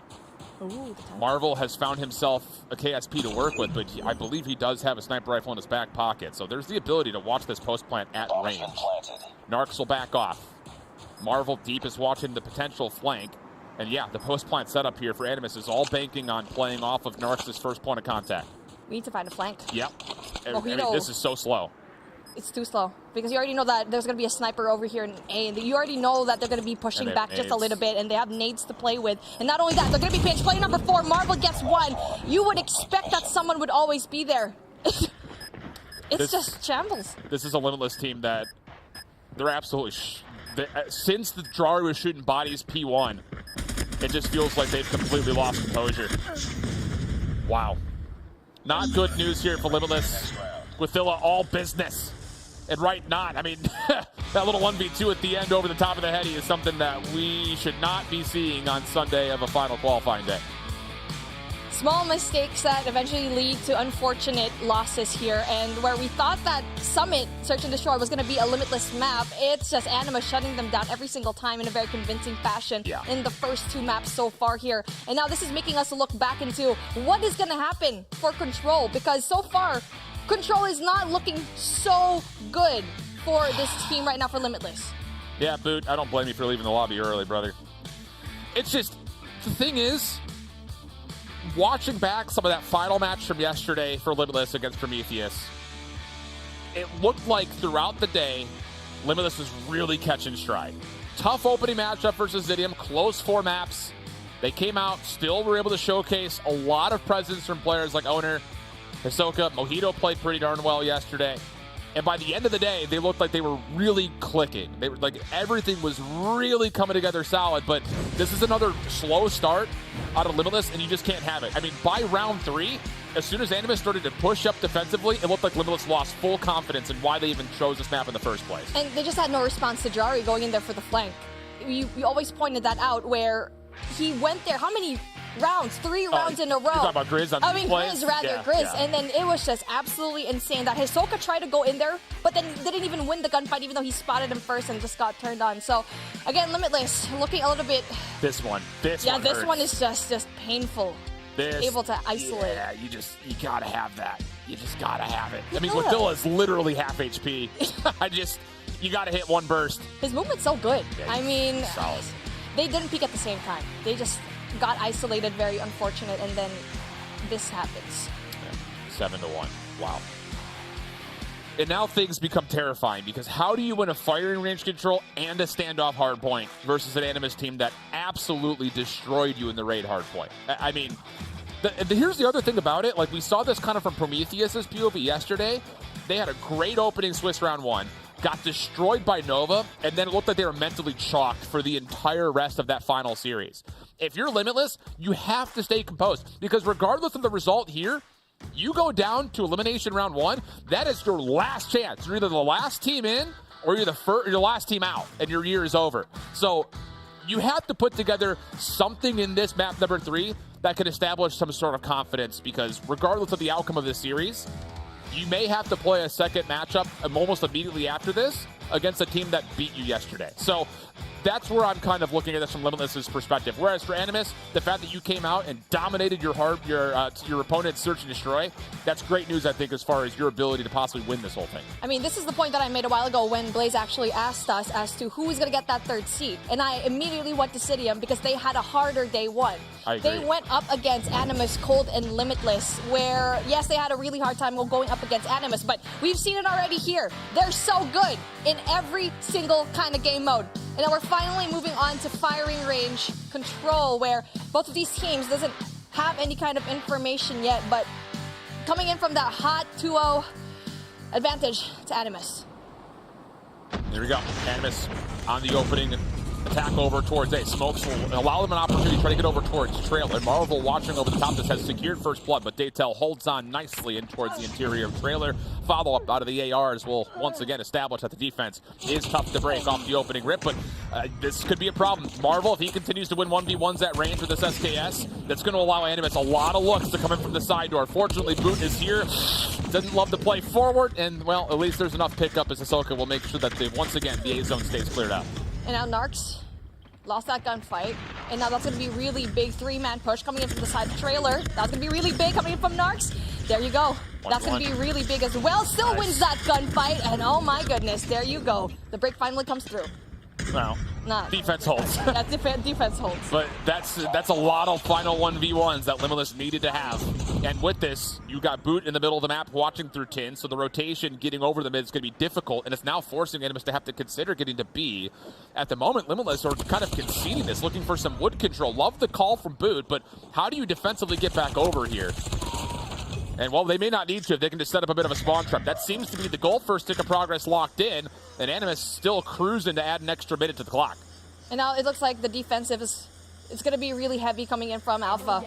Ooh, Marvel has found himself a KSP to work with, but I believe he does have a sniper rifle in his back pocket. So there's the ability to watch this post plant at range. Narcs will back off. Marvel deep is watching the potential flank. And yeah, the post plant setup here for Animus is all banking on playing off of Narcs' first point of contact. We need to find a flank. Yep. I mean, this is so slow. It's too slow because you already know that there's going to be a sniper over here in A, and you already know that they're going to be pushing back just a little bit, and they have nades to play with. And not only that, they're going to be pinch play number 4. Marvel gets 1. You would expect that someone would always be there. It's just shambles. This is a Limitless team that they're absolutely... since the Drari was shooting bodies P1, it just feels like they've completely lost composure. Wow. Not good news here for Limitless. Quathilla all business. And right not. I mean, that little 1v2 at the end over the top of the heady is something that we should not be seeing on Sunday of a final qualifying day. Small mistakes that eventually lead to unfortunate losses here. And where we thought that Summit, Search and Destroy, was going to be a Limitless map, it's just Anima shutting them down every single time in a very convincing fashion in the first 2 maps so far here. And now this is making us look back into what is going to happen for Control. Because so far, Control is not looking so good for this team right now for Limitless. Yeah, Boot, I don't blame you for leaving the lobby early, brother. It's just, the thing is, watching back some of that final match from yesterday for Limitless against Prometheus, it looked like throughout the day, Limitless was really catching stride. Tough opening matchup versus Zidium, close 4 maps. They came out, still were able to showcase a lot of presence from players like Owner, Hisoka. Mojito played pretty darn well yesterday. And by the end of the day, they looked like they were really clicking. They were like everything was really coming together solid, but this is another slow start out of Limitless, and you just can't have it. I mean, by round 3, as soon as Animus started to push up defensively, it looked like Limitless lost full confidence in why they even chose this map in the first place. And they just had no response to Drari going in there for the flank. We always pointed that out where he went there. How many rounds? 3 rounds in a row. You're talking about Grizz on Grizz, rather. Yeah, Grizz. yeah. And then it was just absolutely insane that Hisoka tried to go in there, but then didn't even win the gunfight, even though he spotted him first and just got turned on. So, again, Limitless looking a little bit... This one this hurts. one is just painful. Able to isolate. Yeah, you gotta have that. You just gotta have it. I mean, Quathilla is literally half HP. You gotta hit 1 burst. His movement's so good. Yeah, I mean, solid. They didn't peek at the same time. They just got isolated, very unfortunate, and then this happens. 7-1. Wow. And now things become terrifying because how do you win a firing range control and a standoff hardpoint versus an Animus team that absolutely destroyed you in the raid hardpoint? I mean, here's the other thing about it. Like, we saw this kind of from Prometheus's POV yesterday. they had a great opening Swiss round 1, got destroyed by Nova, and then it looked like they were mentally chalked for the entire rest of that final series. If you're Limitless, you have to stay composed, because regardless of the result here, you go down to elimination round 1, that is your last chance. You're either the last team in or you're the last team out, and your year is over. So you have to put together something in this map number 3 that can establish some sort of confidence, because regardless of the outcome of this series, you may have to play a second matchup almost immediately after this against a team that beat you yesterday. So that's where I'm kind of looking at this from Limitless's perspective. Whereas for Animus, the fact that you came out and dominated your opponent's search and destroy, that's great news, I think, as far as your ability to possibly win this whole thing. I mean, this is the point that I made a while ago when Blaze actually asked us as to who is going to get that 3rd seed. And I immediately went to Cidium because they had a harder day 1. I agree. They went up against Animus, Cold, and Limitless, where, yes, they had a really hard time going up against Animus, but we've seen it already here. They're so good in every single kind of game mode. And then we're finally moving on to firing range control, where both of these teams doesn't have any kind of information yet, but coming in from that hot 2-0 advantage to Animus. Here we go. Animus on the opening attack over towards A. Smokes will allow them an opportunity to try to get over towards Trailer. Marvel watching over the top. This has secured first blood, but Daytel holds on nicely in towards the interior of Trailer. Follow-up out of the ARs will once again establish that the defense is tough to break off the opening rip, but this could be a problem. Marvel, if he continues to win 1v1s at range with this SKS, that's going to allow Animus a lot of looks to come in from the side door. Fortunately, Boot is here. Doesn't love to play forward, and, well, at least there's enough pickup as Ahsoka will make sure that once again the A zone stays cleared out. And now Narcs lost that gunfight, and now that's going to be really big 3-man push coming in from the side of Trailer. That's going to be really big coming in from Narcs. There you go. That's going to be really big as well. Still wins that gunfight, and oh my goodness, there you go. The break finally comes through. Well, defense holds. That defense holds. But that's a lot of final 1v1s that Limitless needed to have. And with this, you got Boot in the middle of the map watching through tin, so the rotation getting over the mid is going to be difficult, and it's now forcing Animus to have to consider getting to B. At the moment, Limitless are kind of conceding this, looking for some wood control. Love the call from Boot, but how do you defensively get back over here? And, well, they may not need to if they can just set up a bit of a spawn trap. That seems to be the goal. First tick of progress locked in, and Animus still cruising to add an extra minute to the clock. And now it looks like the defensive it's going to be really heavy coming in from Alpha.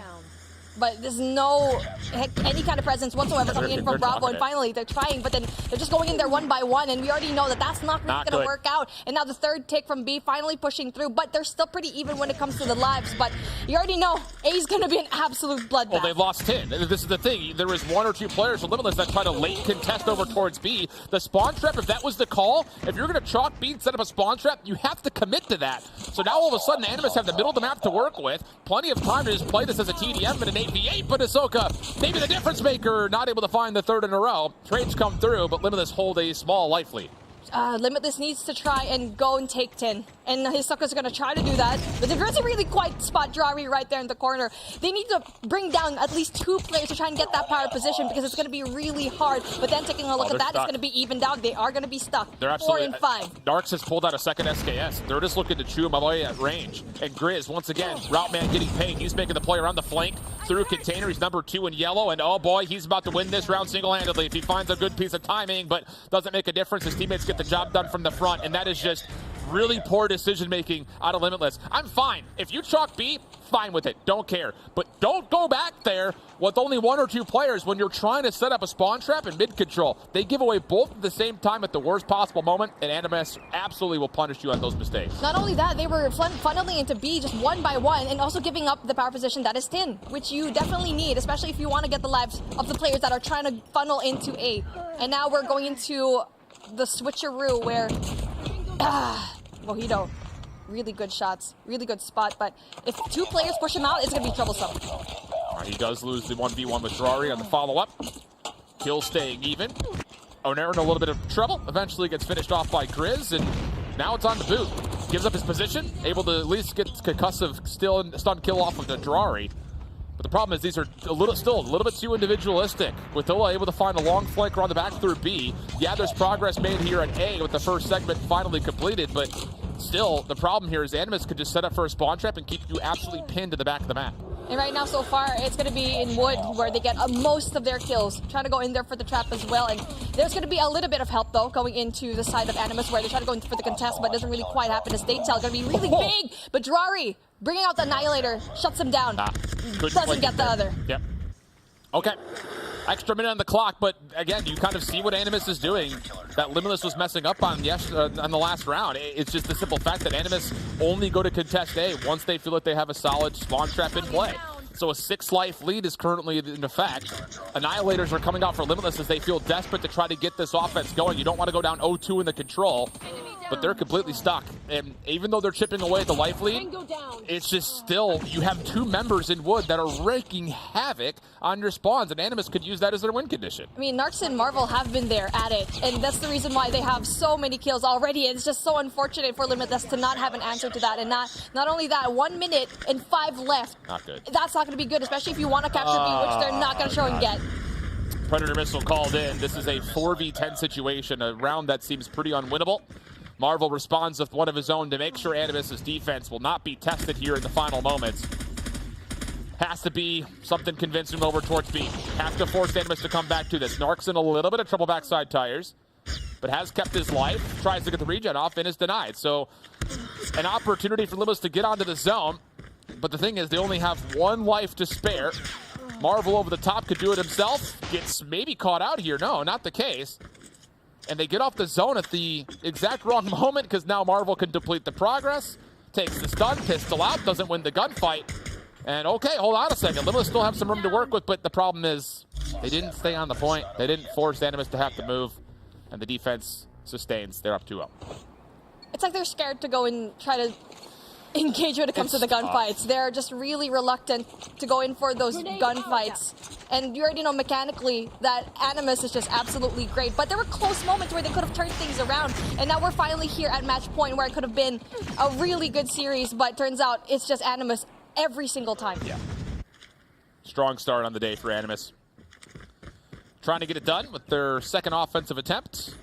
But there's no any kind of presence whatsoever coming in from Bravo, and finally they're trying, but then they're just going in there 1 by 1, and we already know that that's not really going to work out. And now the 3rd tick from B finally pushing through, but they're still pretty even when it comes to the lives, but you already know A's going to be an absolute bloodbath. Well, they've lost 10. This is the thing. There was 1 or 2 players from Limitless that tried to late contest over towards B. The spawn trap, if that was the call, if you're going to chalk B and set up a spawn trap, you have to commit to that. So now all of a sudden, Animus have the middle of the map to work with. Plenty of time to just play this as a TDM and an 8v8, but Ahsoka, maybe the difference maker, not able to find the 3rd in a row. Trades come through, but Limitless hold a small life lead. Limitless needs to try and go and take 10. And Ahsoka's going to try to do that. But the Grizzly really quite spot Drari right there in the corner. They need to bring down at least 2 players to try and get that power position, because it's going to be really hard. But then taking a look at that, it's going to be evened out. They are going to be stuck. They're absolutely 4 and 5. Narcs has pulled out a second SKS. They're just looking to chew him away at range. And Grizz, once again, Route Man getting paid. He's making the play around the flank through container. He's number 2 in yellow. And oh boy, he's about to win this round single-handedly if he finds a good piece of timing, but doesn't make a difference. His teammates get the job done from the front, and that is just really poor decision-making out of Limitless. I'm fine. If you chalk B, fine with it. Don't care. But don't go back there with only 1 or 2 players when you're trying to set up a spawn trap in mid-control. They give away both at the same time at the worst possible moment, and Animus absolutely will punish you on those mistakes. Not only that, they were funneling into B just 1 by 1, and also giving up the power position that is 10, which you definitely need, especially if you want to get the lives of the players that are trying to funnel into A. And now we're going into the switcheroo where Mojito, really good shots, really good spot, but if 2 players push him out, it's going to be troublesome. He does lose the 1v1 with Drari on the follow-up. Kill staying even. Oner in a little bit of trouble. Eventually gets finished off by Grizz, and now it's on the Boot. Gives up his position, able to at least get concussive stun kill off of the Drari. But the problem is these are still a little bit too individualistic. With Ola able to find a long flanker on the back through B. Yeah, there's progress made here at A with the first segment finally completed, but still, the problem here is Animus could just set up for a spawn trap and keep you absolutely pinned to the back of the map. And right now, so far, it's going to be in wood where they get most of their kills. Trying to go in there for the trap as well. And there's going to be a little bit of help, though, going into the side of Animus where they try to go in for the contest, but it doesn't really quite happen as they tell. Going to be really big. But Drari, bringing out the Annihilator, shuts him down. Doesn't get the other. Yep. Okay. Extra minute on the clock, but again, you kind of see what Animus is doing that Limitless was messing up on the last round. It's just the simple fact that Animus only go to contest A once they feel like they have a solid spawn trap in play. So a 6-life lead is currently in effect. Annihilators are coming out for Limitless as they feel desperate to try to get this offense going. You don't want to go down 0-2 in the control, but they're completely stuck. And even though they're chipping away at the life lead, it's just still, you have 2 members in wood that are wreaking havoc on your spawns, and Animus could use that as their win condition. I mean, Narcs and Marvel have been there at it, and that's the reason why they have so many kills already. It's just so unfortunate for Limitless to not have an answer to that, and not only that, 1 minute and 5 left. Not good. That's not going to be good, especially if you want to capture B, which they're not going to show and get. Predator missile called in. This is a 4v10 situation, a round that seems pretty unwinnable. Marvel responds with one of his own to make sure Animus's defense will not be tested here in the final moments. Has to be something convincing over towards B. Have to force Animus to come back to this. Narc's in a little bit of trouble backside tires, but has kept his life. Tries to get the regen off and is denied. So an opportunity for Limitless to get onto the zone. But the thing is, they only have 1 life to spare. Marvel over the top could do it himself. Gets maybe caught out here. No, not the case. And they get off the zone at the exact wrong moment because now Marvel can deplete the progress. Takes the stun, pistol out, doesn't win the gunfight. And okay, hold on a second. Limitless still have some room to work with, but the problem is they didn't stay on the point. They didn't force Animus to have to move. And the defense sustains. They're up 2-0. It's like they're scared to go and try to engage when it comes to the gunfights. They're just really reluctant to go in for those gunfights. And you already know mechanically that Animus is just absolutely great. But there were close moments where they could have turned things around. And now we're finally here at match point where it could have been a really good series. But turns out it's just Animus every single time. Yeah. Strong start on the day for Animus. Trying to get it done with their second offensive attempt.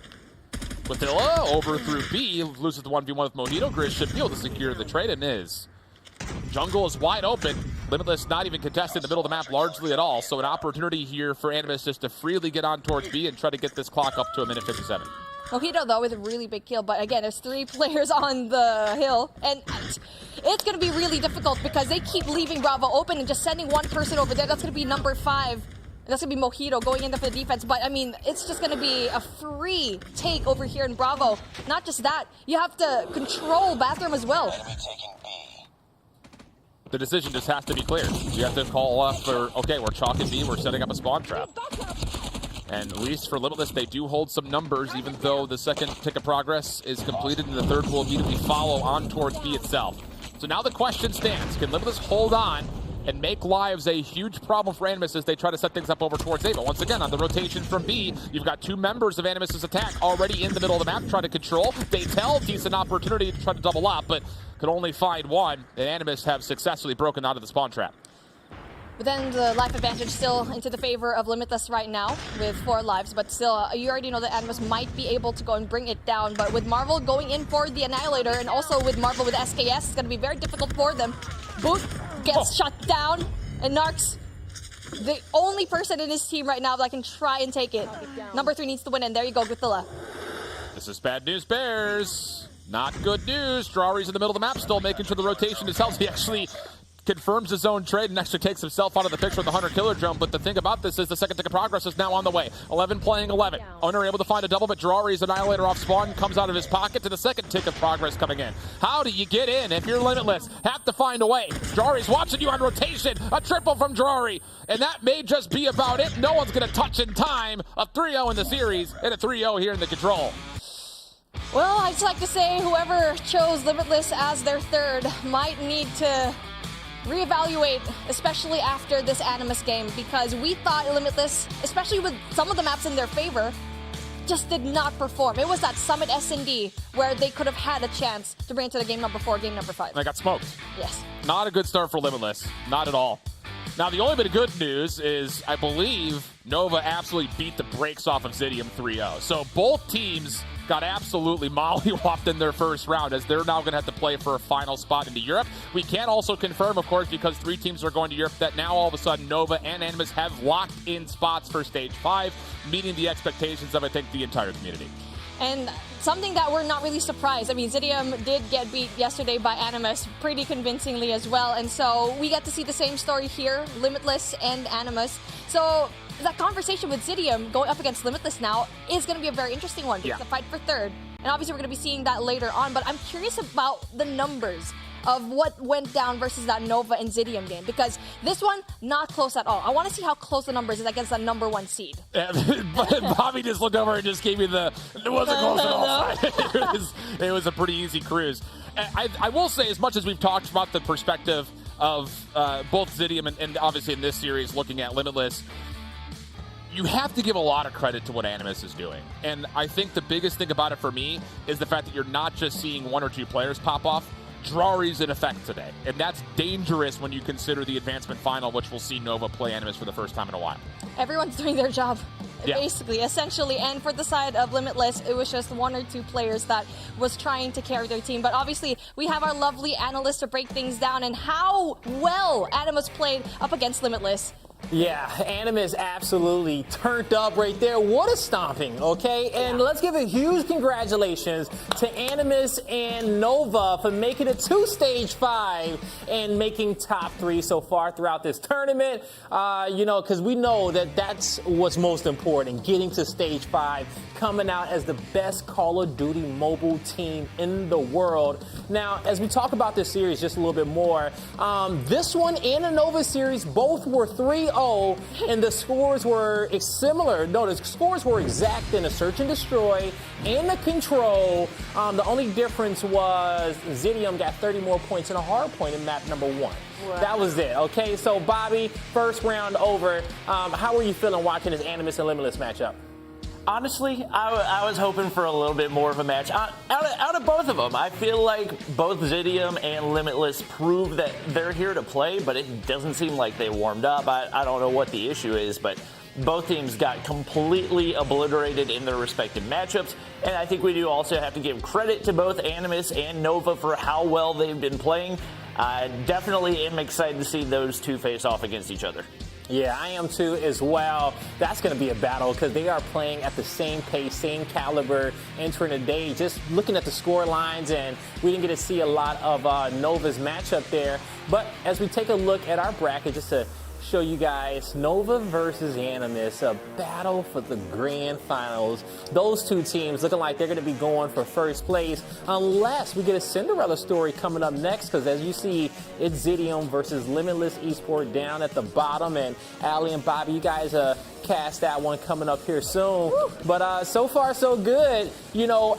Withilla over through B, loses the 1v1 with Mojito. Grizz should be able to secure the trade and is. Jungle is wide open. Limitless not even contested in the middle of the map largely at all. So an opportunity here for Animus just to freely get on towards B and try to get this clock up to 1:57. Mojito, though, with a really big kill. But again, there's 3 players on the hill. And it's going to be really difficult because they keep leaving Bravo open and just sending 1 person over there. That's going to be number 5. That's going to be Mojito going in there for the defense. But, I mean, it's just going to be a free take over here in Bravo. Not just that. You have to control Bathroom as well. The decision just has to be clear. You have to call off for, okay, we're chalking B, we're setting up a spawn trap. And at least for Limitless, they do hold some numbers, even though the second tick of progress is completed and the third will immediately follow on towards B itself. So now the question stands, can Limitless hold on and make lives a huge problem for Animus as they try to set things up over towards A? But once again, on the rotation from B, you've got 2 members of Animus's attack already in the middle of the map trying to control. They tell decent opportunity to try to double up, but could only find 1, and Animus have successfully broken out of the spawn trap. But then the life advantage still into the favor of Limitless right now with 4 lives. But still, you already know that Animus might be able to go and bring it down. But with Marvel going in for the Annihilator and also with Marvel with SKS, it's going to be very difficult for them. Booth gets shut down. And Narcs, the only person in his team right now that can try and take it. Number 3 needs to win, and there you go, Guthilla. This is bad news, Bears. Not good news. Drari's in the middle of the map, still making sure the rotation is held. He actually confirms his own trade and actually takes himself out of the picture with the Hunter Killer drone. But the thing about this is the second tick of progress is now on the way. 11 playing 11. Owner able to find a double, but Drari's Annihilator off spawn comes out of his pocket to the second tick of progress coming in. How do you get in if you're Limitless? Have to find a way. Drari's watching you on rotation. A triple from Drari. And that may just be about it. No one's going to touch in time. A 3-0 in the series and a 3-0 here in the control. Well, I'd just like to say whoever chose Limitless as their third might need to reevaluate, especially after this Animus game, because we thought Limitless, especially with some of the maps in their favor, just did not perform. It was that Summit S&D where they could have had a chance to bring it to the game number 4, game number 5. They got smoked. Yes. Not a good start for Limitless. Not at all. Now, the only bit of good news is I believe Nova absolutely beat the brakes off of Zidium 3-0. So both teams got absolutely mollywopped in their first round, as they're now going to have to play for a final spot into Europe. We can also confirm, of course, because 3 teams are going to Europe, that now all of a sudden Nova and Animus have locked in spots for Stage 5, meeting the expectations of, I think, the entire community. And something that we're not really surprised. I mean, Zidium did get beat yesterday by Animus pretty convincingly as well. And so we get to see the same story here, Limitless and Animus. So that conversation with Zidium going up against Limitless now is going to be a very interesting one. It's a fight for third. And obviously we're going to be seeing that later on. But I'm curious about the numbers of what went down versus that Nova and Zidium game, because this one, not close at all. I want to see how close the numbers is against that #1 seed. Bobby just looked over and just gave me the, it wasn't close at all. It was a pretty easy cruise. I will say, as much as we've talked about the perspective of both Zidium and obviously in this series looking at Limitless, you have to give a lot of credit to what Animus is doing. And I think the biggest thing about it for me is the fact that you're not just seeing 1 or 2 players pop off. Drary's in effect today, and that's dangerous when you consider the advancement final, which we'll see Nova play Animus for the first time in a while. Everyone's doing their job, basically, essentially. And for the side of Limitless, it was just 1 or 2 players that was trying to carry their team. But obviously, we have our lovely analyst to break things down and how well Animus played up against Limitless. Yeah, Animus absolutely turned up right there. What a stomping, okay? And let's give a huge congratulations to Animus and Nova for making it to Stage 5 and making top 3 so far throughout this tournament. Because we know that that's what's most important, getting to Stage 5, coming out as the best Call of Duty mobile team in the world. Now, as we talk about this series just a little bit more, this one and the Nova series both were 3-0, and the scores were similar. No, the scores were exact in the Search and Destroy and the Control. The only difference was Zidium got 30 more points in a Hardpoint in map #1. Wow. That was it, okay? So, Bobby, first round over. How were you feeling watching this Animus and Limitless matchup? Honestly, I was hoping for a little bit more of a match out of both of them. I feel like both Zidium and Limitless proved that they're here to play, but it doesn't seem like they warmed up. I don't know what the issue is, but both teams got completely obliterated in their respective matchups, and I think we do also have to give credit to both Animus and Nova for how well they've been playing. I definitely am excited to see those 2 face off against each other. Yeah, I am too as well. That's going to be a battle because they are playing at the same pace, same caliber entering the day. Just looking at the score lines, and we didn't get to see a lot of Nova's matchup there. But as we take a look at our bracket, just to show you guys Nova versus Animus, a battle for the grand finals. Those 2 teams looking like they're going to be going for first place unless we get a Cinderella story coming up next, because as you see, it's Zidium versus Limitless Esports down at the bottom, and Allie and Bobby, you guys cast that one coming up here soon. Woo. But so far so good.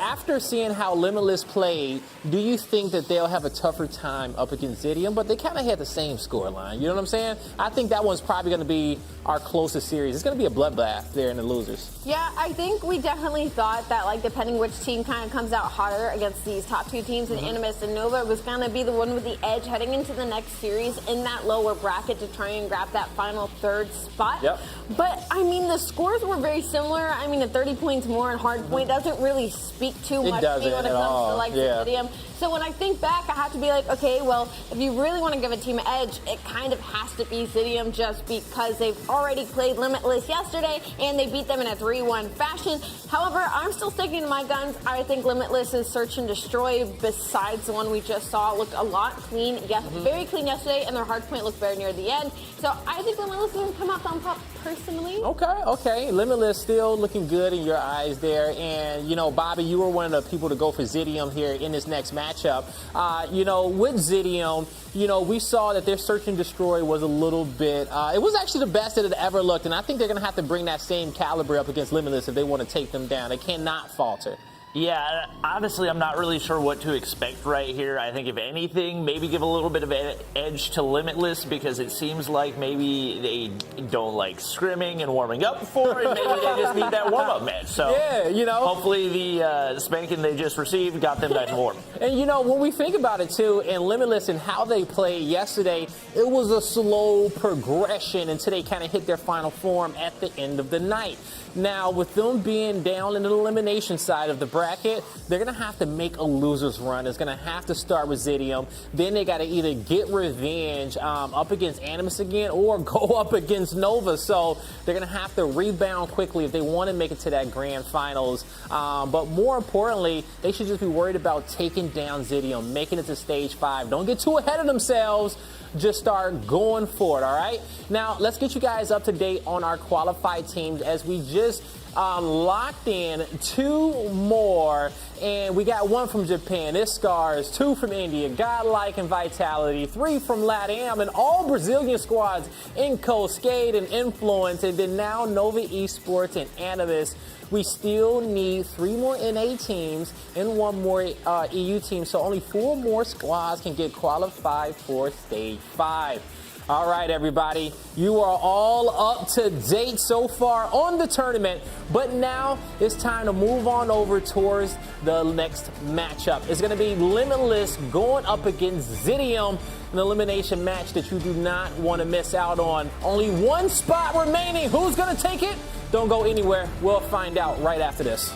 After seeing how Limitless played, do you think that they'll have a tougher time up against Zidium? But they kind of had the same score line, you know what I'm saying? I think that one's probably going to be our closest series. It's going to be a bloodbath there in the losers. Yeah, I think we definitely thought that, like, depending which team kind of comes out hotter against these top 2 teams, and Animus and Nova was going to be the one with the edge heading into the next series in that lower bracket to try and grab that final 3rd spot. Yep. But, I mean, the scores were very similar. I mean, a 30 points more in Hardpoint doesn't really speak too much to me when it comes to, like, Zidium. So when I think back, I have to be like, okay, well, if you really want to give a team an edge, it kind of has to be Zidium just because they've already played Limitless yesterday and they beat them in a 3-1 fashion. However, I'm still sticking to my guns. I think Limitless's Search and Destroy, besides the one we just saw, looked a lot clean. Yes, very clean yesterday, and their Hardpoint looked very near the end. So I think Limitless is going to come out on top personally. Okay. Limitless still looking good in your eyes there. And, Bobby, you were one of the people to go for Zidium here in this next matchup. With Zidium, we saw that their Search and Destroy was a little bit, it was actually the best that it ever looked, and I think they're going to have to bring that same caliber up against Limitless if they want to take them down. They cannot falter. Yeah, honestly, I'm not really sure what to expect right here. I think if anything, maybe give a little bit of edge to Limitless because it seems like maybe they don't like scrimming and warming up for it. Maybe they just need that warm-up match. So yeah, you know, hopefully the spanking they just received got them nice and warm. And you know, when we think about it too, and Limitless and how they played yesterday, it was a slow progression until they kind of hit their final form at the end of the night. Now, with them being down in the elimination side of the bracket, they're going to have to make a loser's run. It's going to have to start with Zidium. Then they got to either get revenge up against Animus again or go up against Nova. So they're going to have to rebound quickly if they want to make it to that grand finals. But more importantly, they should just be worried about taking down Zidium, making it to stage 5. Don't get too ahead of themselves. Just start going for it, all right? Now, let's get you guys up to date on our qualified teams as we just locked in 2 more. And we got 1 from Japan, it's Scars, 2 from India, Godlike and Vitality, 3 from LATAM, and all Brazilian squads in Cascade and Influence, and then now Nova Esports and Animus. We still need 3 more NA teams and 1 more EU team, so only 4 more squads can get qualified for Stage 5. All right, everybody, you are all up to date so far on the tournament, but now it's time to move on over towards the next matchup. It's going to be Limitless going up against Zidium, an elimination match that you do not want to miss out on. Only 1 spot remaining. Who's going to take it? Don't go anywhere. We'll find out right after this.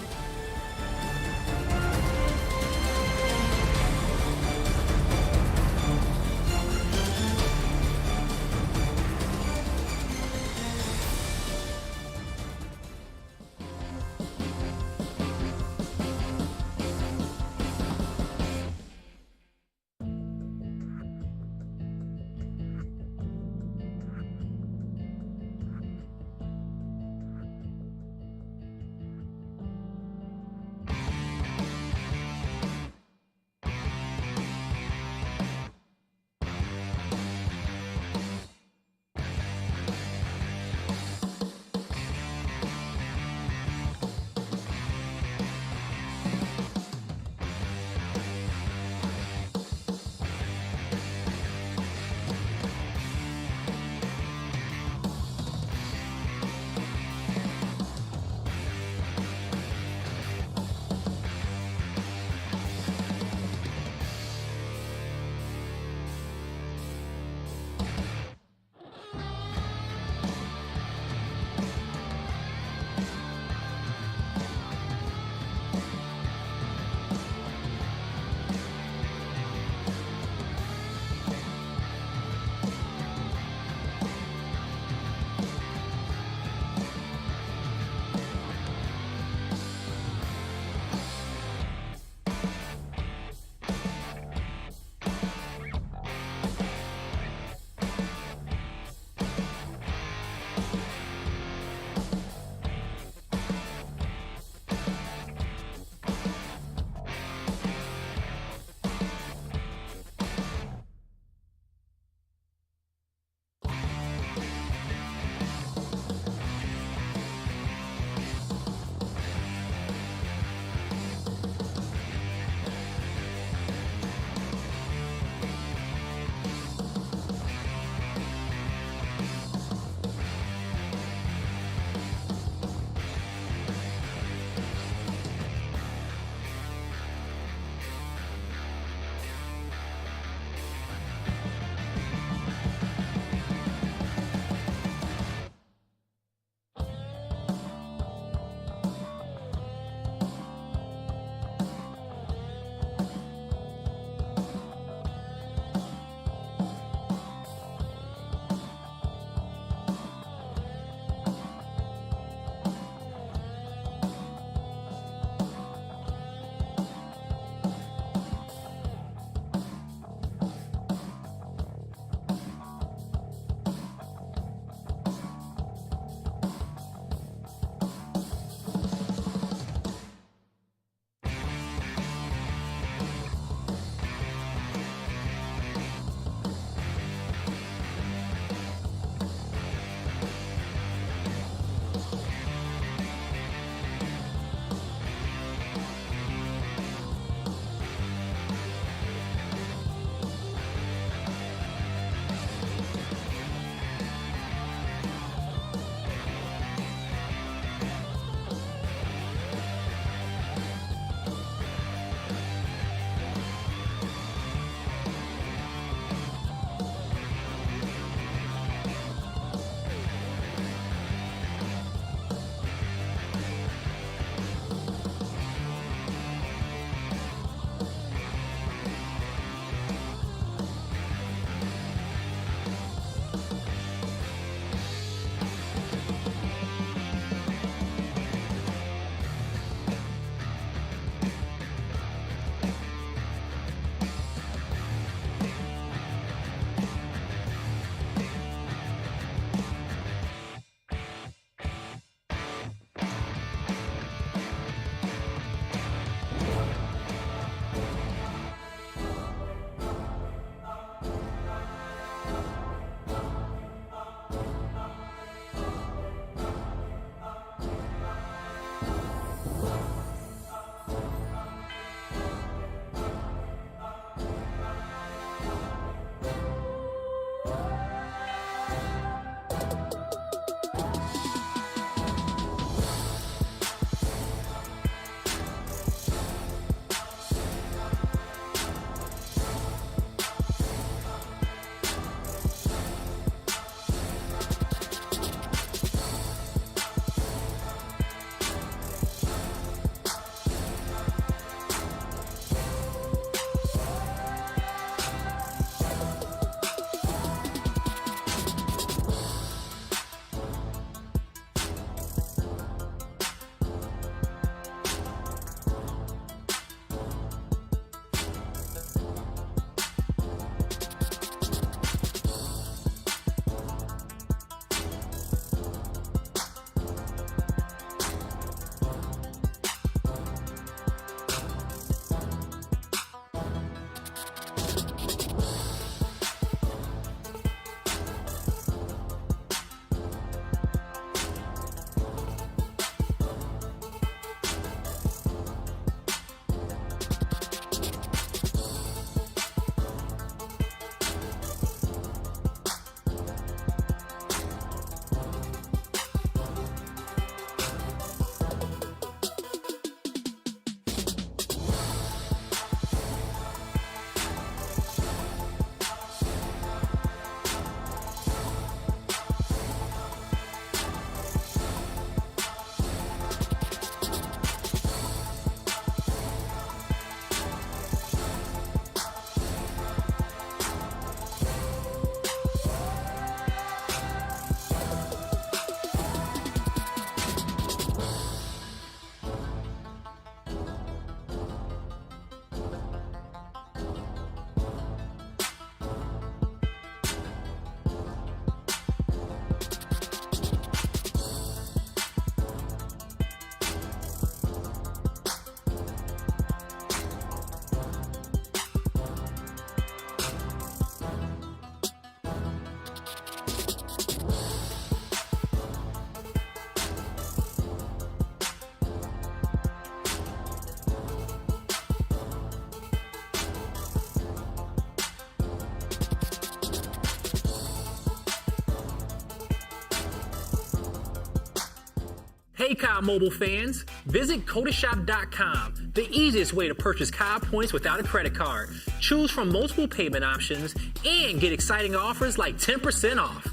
Hey COD Mobile fans, visit CodaShop.com, the easiest way to purchase COD points without a credit card. Choose from multiple payment options and get exciting offers like 10% off.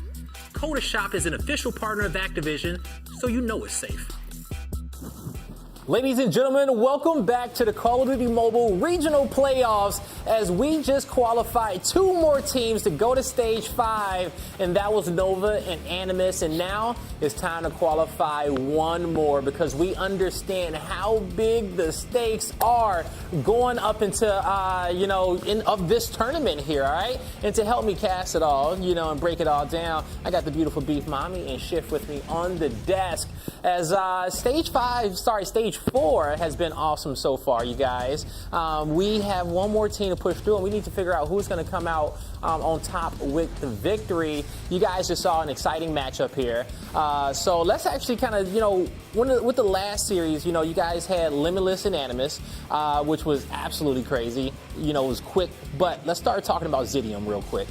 CodaShop is an official partner of Activision, so you know it's safe. Ladies and gentlemen, welcome back to the Call of Duty Mobile Regional Playoffs as we just qualified 2 more teams to go to Stage 5, and that was Nova and Animus, and now it's time to qualify 1 more because we understand how big the stakes are going up into, of this tournament here, all right? And to help me cast it all, and break it all down, I got the beautiful Beef Mommy and Shift with me on the desk as Stage 4 has been awesome so far, you guys. We have 1 more team to push through, and we need to figure out who's going to come out on top with the victory. You guys just saw an exciting matchup here. So let's actually kind of, with the last series, you guys had Limitless and Animus, which was absolutely crazy. It was quick. But let's start talking about Zidium real quick.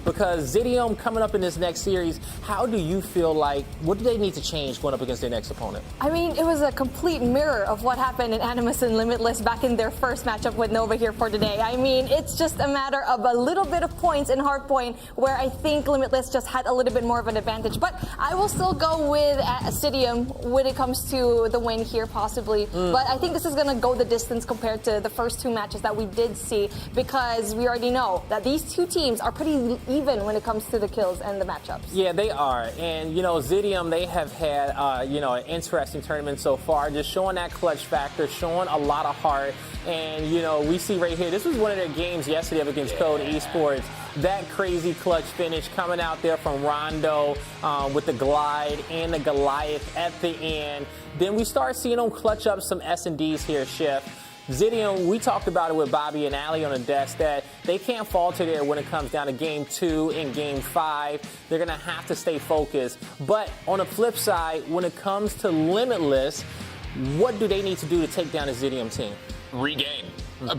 Because Zidium coming up in this next series, how do you feel like, what do they need to change going up against their next opponent? I mean, it was a complete mirror of what happened in Animus and Limitless back in their first matchup with Nova here for today. I mean, it's just a matter of a little bit of points in Hardpoint where I think Limitless just had a little bit more of an advantage. But I will still go with Zidium when it comes to the win here, possibly. But I think this is going to go the distance compared to the first 2 matches that we did see, because we already know that these 2 teams are pretty even when it comes to the kills and the matchups. Yeah, they are. And, Zidium, they have had, an interesting tournament so far, just showing that clutch factor, showing a lot of heart. And, we see right here, this was one of their games yesterday up against Code Esports. That crazy clutch finish coming out there from Rondo with the glide and the Goliath at the end. Then we start seeing them clutch up some S&Ds here, Chef. Zidium, we talked about it with Bobby and Ali on the desk that they can't falter there when it comes down to Game 2 and Game 5. They're going to have to stay focused. But on the flip side, when it comes to Limitless, what do they need to do to take down the Zidium team? Regain.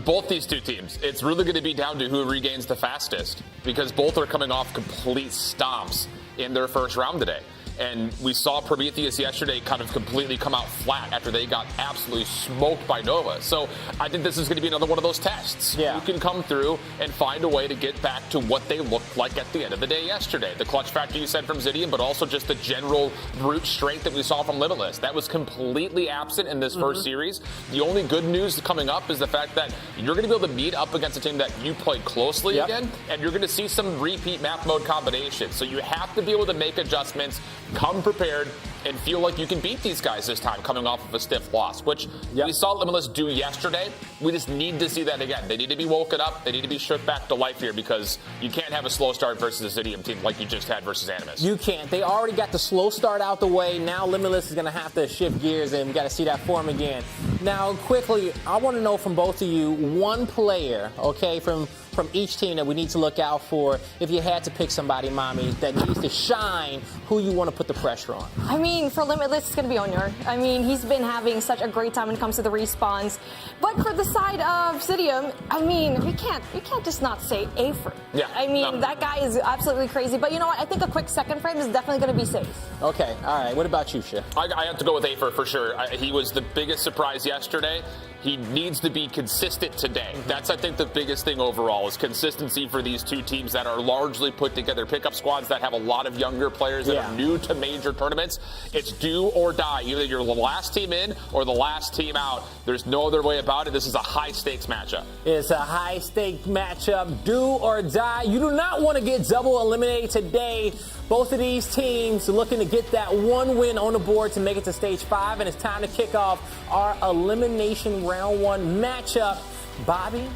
Both these 2 teams, it's really going to be down to who regains the fastest, because both are coming off complete stomps in their first round today. And we saw Prometheus yesterday kind of completely come out flat after they got absolutely smoked by Nova. So I think this is going to be another one of those tests. Yeah. You can come through and find a way to get back to what they looked like at the end of the day yesterday. The clutch factor you said from Zidium, but also just the general brute strength that we saw from Limitless. That was completely absent in this first series. The only good news coming up is the fact that you're going to be able to meet up against a team that you played closely again, and you're going to see some repeat map mode combinations. So you have to be able to make adjustments, come prepared, and feel like you can beat these guys this time coming off of a stiff loss, which we saw Limitless do yesterday. We just need to see that again. They need to be woken up. They need to be shook back to life here, because you can't have a slow start versus a Zidium team like you just had versus Animus. You can't. They already got the slow start out the way. Now Limitless is going to have to shift gears, and we got to see that form again. Now, quickly, I want to know from both of you, 1 player, okay, from each team that we need to look out for. If you had to pick somebody, Mommy, that needs to shine, who you want to put the pressure on? I mean, for Limitless, it's going to be Onyor. I mean, he's been having such a great time when it comes to the respawns. But for the side of Zidium, I mean, we can't just not say Afer. Yeah. I mean, that guy is absolutely crazy. But you know what? I think a quick second frame is definitely going to be safe. Okay, all right. What about you, Shiv? I have to go with Afer for sure. He was the biggest surprise yesterday. He needs to be consistent today. That's, I think, the biggest thing overall is consistency for these 2 teams that are largely put together pickup squads that have a lot of younger players that are new to major tournaments. It's do or die. Either you're the last team in or the last team out. There's no other way about it. This is a high-stakes matchup. It's a high-stakes matchup. Do or die. You do not want to get double eliminated today. Both of these teams looking to get that 1 win on the board to make it to Stage 5, and it's time to kick off our elimination round 1 matchup. Bobby,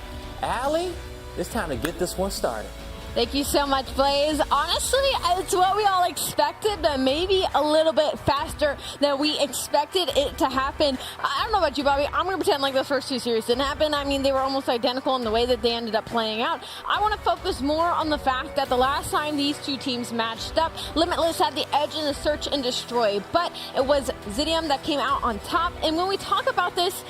Allie, it's time to get this one started. Thank you so much, Blaze. Honestly, it's what we all expected, but maybe a little bit faster than we expected it to happen. I don't know about you, Bobby. I'm going to pretend like those first 2 series didn't happen. I mean, they were almost identical in the way that they ended up playing out. I want to focus more on the fact that the last time these 2 teams matched up, Limitless had the edge in the search and destroy, but it was Zidium that came out on top. And when we talk about this,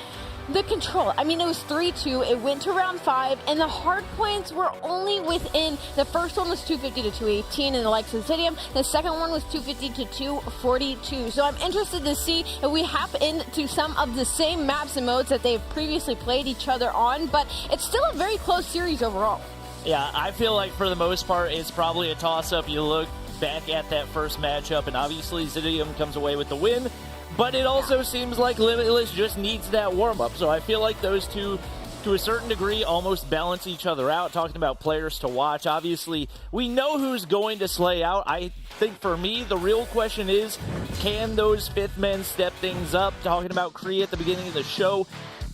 the control. I mean, it was 3-2. It went to round 5, and the hard points were only within. The first one was 250 to 218 in the likes of Zidium. The second one was 250 to 242. So I'm interested to see if we hop into some of the same maps and modes that they've previously played each other on, but it's still a very close series overall. Yeah, I feel like for the most part, it's probably a toss-up. You look back at that first matchup, and obviously Zidium comes away with the win. But it also seems like Limitless just needs that warm-up. So I feel like those two, to a certain degree, almost balance each other out. Talking about players to watch, obviously, we know who's going to slay out. I think for me, the real question is, can those fifth men step things up? Talking about Kree at the beginning of the show,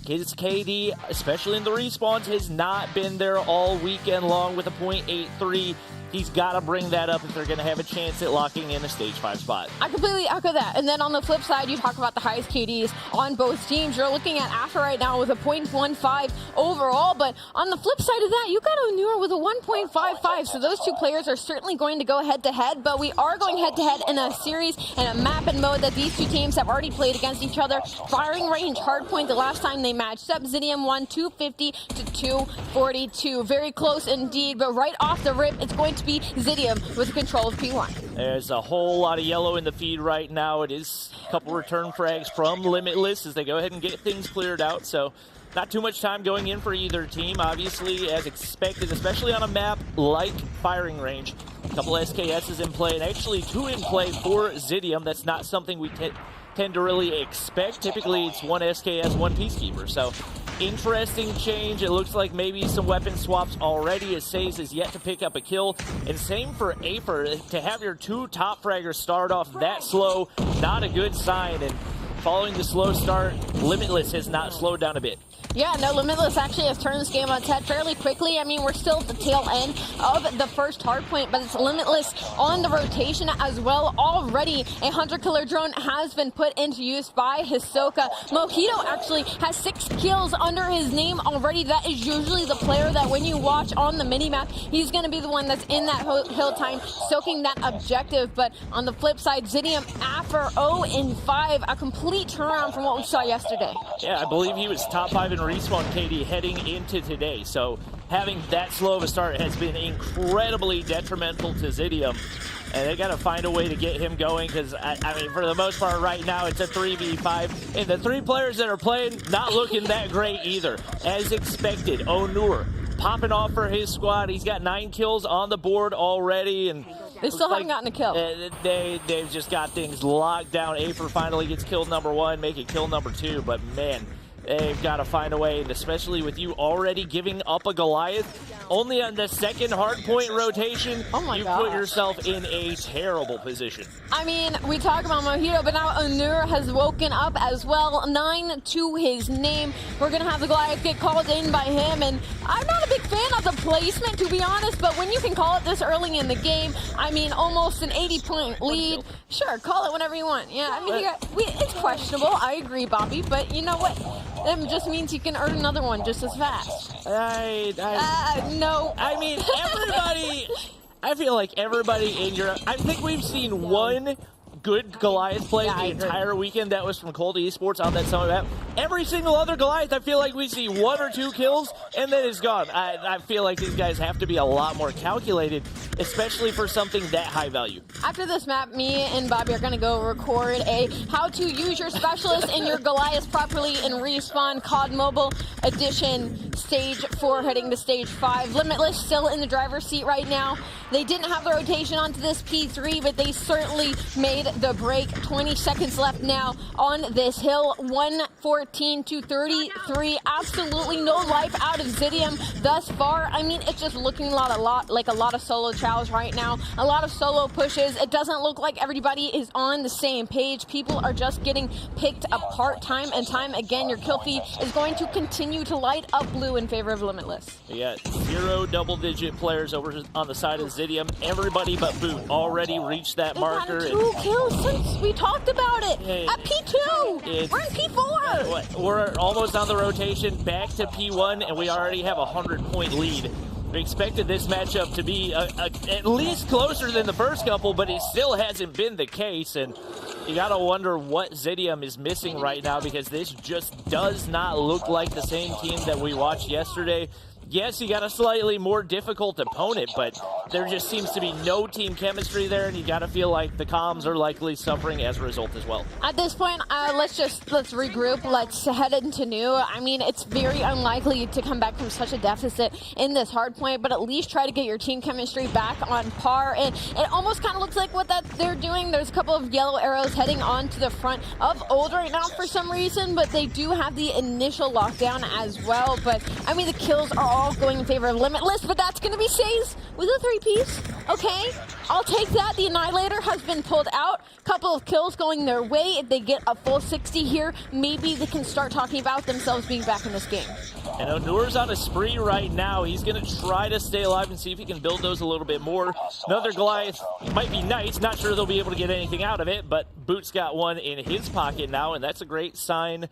his KD, especially in the respawns, has not been there all weekend long with a .83. He's got to bring that up if they're going to have a chance at locking in a Stage 5 spot. I completely echo that. And then on the flip side, you talk about the highest KDs on both teams. You're looking at After right now with a .15 overall, but on the flip side of that, you got Onur with a 1.55. So those two players are certainly going to go head-to-head, but we are going head-to-head in a series and a map and mode that these two teams have already played against each other. Firing range, Hardpoint, the last time they matched up, Zidium won 250 to 242. Very close indeed, but right off the rip, it's going to be Zidium with control of P1. There's a whole lot of yellow in the feed right now. It is a couple return frags from Limitless as they go ahead and get things cleared out. So not too much time going in for either team. Obviously, as expected, especially on a map like Firing Range. A couple SKSs in play, and actually 2 in play for Zidium. That's not something we tend to really expect. Typically, it's 1 SKS, 1 Peacekeeper. So interesting change. It looks like maybe some weapon swaps already, as Saze is yet to pick up a kill. And same for Afer. To have your 2 top fraggers start off that slow, not a good sign. And following the slow start, Limitless has not slowed down a bit. Yeah, no, Limitless actually has turned this game on its head fairly quickly. I mean, we're still at the tail end of the first Hardpoint, but it's Limitless on the rotation as well. Already, a hunter-killer drone has been put into use by Hisoka. Mojito actually has 6 kills under his name already. That is usually the player that when you watch on the minimap, he's going to be the one that's in that hill time, soaking that objective. But on the flip side, Zidium after 0-5, a complete turnaround from what we saw yesterday. Yeah, I believe he was top 5 in respawn KD heading into today. So having that slow of a start has been incredibly detrimental to Zidium. And they got to find a way to get him going because, I mean, for the most part right now, it's a 3v5. And the 3 players that are playing, not looking that great either. As expected, Onur popping off for his squad. He's got 9 kills on the board already. And they still haven't gotten a kill. They've just got things locked down. Afer finally gets kill number 1, making kill number 2. But, man, they've got to find a way, and especially with you already giving up a Goliath, only on the second Hardpoint rotation, you put yourself in a terrible position. I mean, we talk about Mojito, but now Onur has woken up as well. 9 to his name. We're going to have the Goliath get called in by him, and I'm not a big fan of the placement, to be honest, but when you can call it this early in the game, I mean, almost an 80-point lead, sure, call it whenever you want. Yeah, I mean, it's questionable. I agree, Bobby, but you know what? It just means you can earn another one just as fast. No. I mean, everybody, I feel like everybody in Europe, I think we've seen one good Goliath play the entire weekend. That was from Cold Esports on that summer map. Every single other Goliath, I feel like we see 1 or 2 kills, and then it's gone. I feel like these guys have to be a lot more calculated, especially for something that high value. After this map, me and Bobby are going to go record a how to use your specialist in your Goliath properly in Respawn COD Mobile Edition Stage 4 heading to Stage 5. Limitless still in the driver's seat right now. They didn't have the rotation onto this P3, but they certainly made the break. 20 seconds left now on this hill. 114 to 33. Absolutely no life out of Zidium thus far. I mean, it's just looking like a lot of solo chows right now. A lot of solo pushes. It doesn't look like everybody is on the same page. People are just getting picked apart time and time again. Your kill feed is going to continue to light up blue in favor of Limitless. We got 0 double-digit players over on the side of Zidium. Everybody but Boot already reached that marker. 2 kills since we talked about it. At P2. We're in P4. We're almost on the rotation back to P1, and we already have a 100-point lead. We expected this matchup to be at least closer than the first couple, but it still hasn't been the case. And you got to wonder what Zidium is missing right now, because this just does not look like the same team that we watched yesterday. Yes, you got a slightly more difficult opponent, but there just seems to be no team chemistry there, and you got to feel like the comms are likely suffering as a result as well. At this point, let's regroup. Let's head into new. I mean, it's very unlikely to come back from such a deficit in this hard point, but at least try to get your team chemistry back on par. And it almost kind of looks like what they're doing. There's a couple of yellow arrows heading on to the front of Old right now for some reason, but they do have the initial lockdown as well. But I mean, the kills are all going in favor of Limitless, but that's going to be Says with a 3-piece. Okay, I'll take that. The Annihilator has been pulled out. Couple of kills going their way. If they get a full 60 here, maybe they can start talking about themselves being back in this game. And Onur's on a spree right now. He's going to try to stay alive and see if he can build those a little bit more. Another Goliath might be nice. Not sure they'll be able to get anything out of it, but Boots got one in his pocket now, and that's a great sign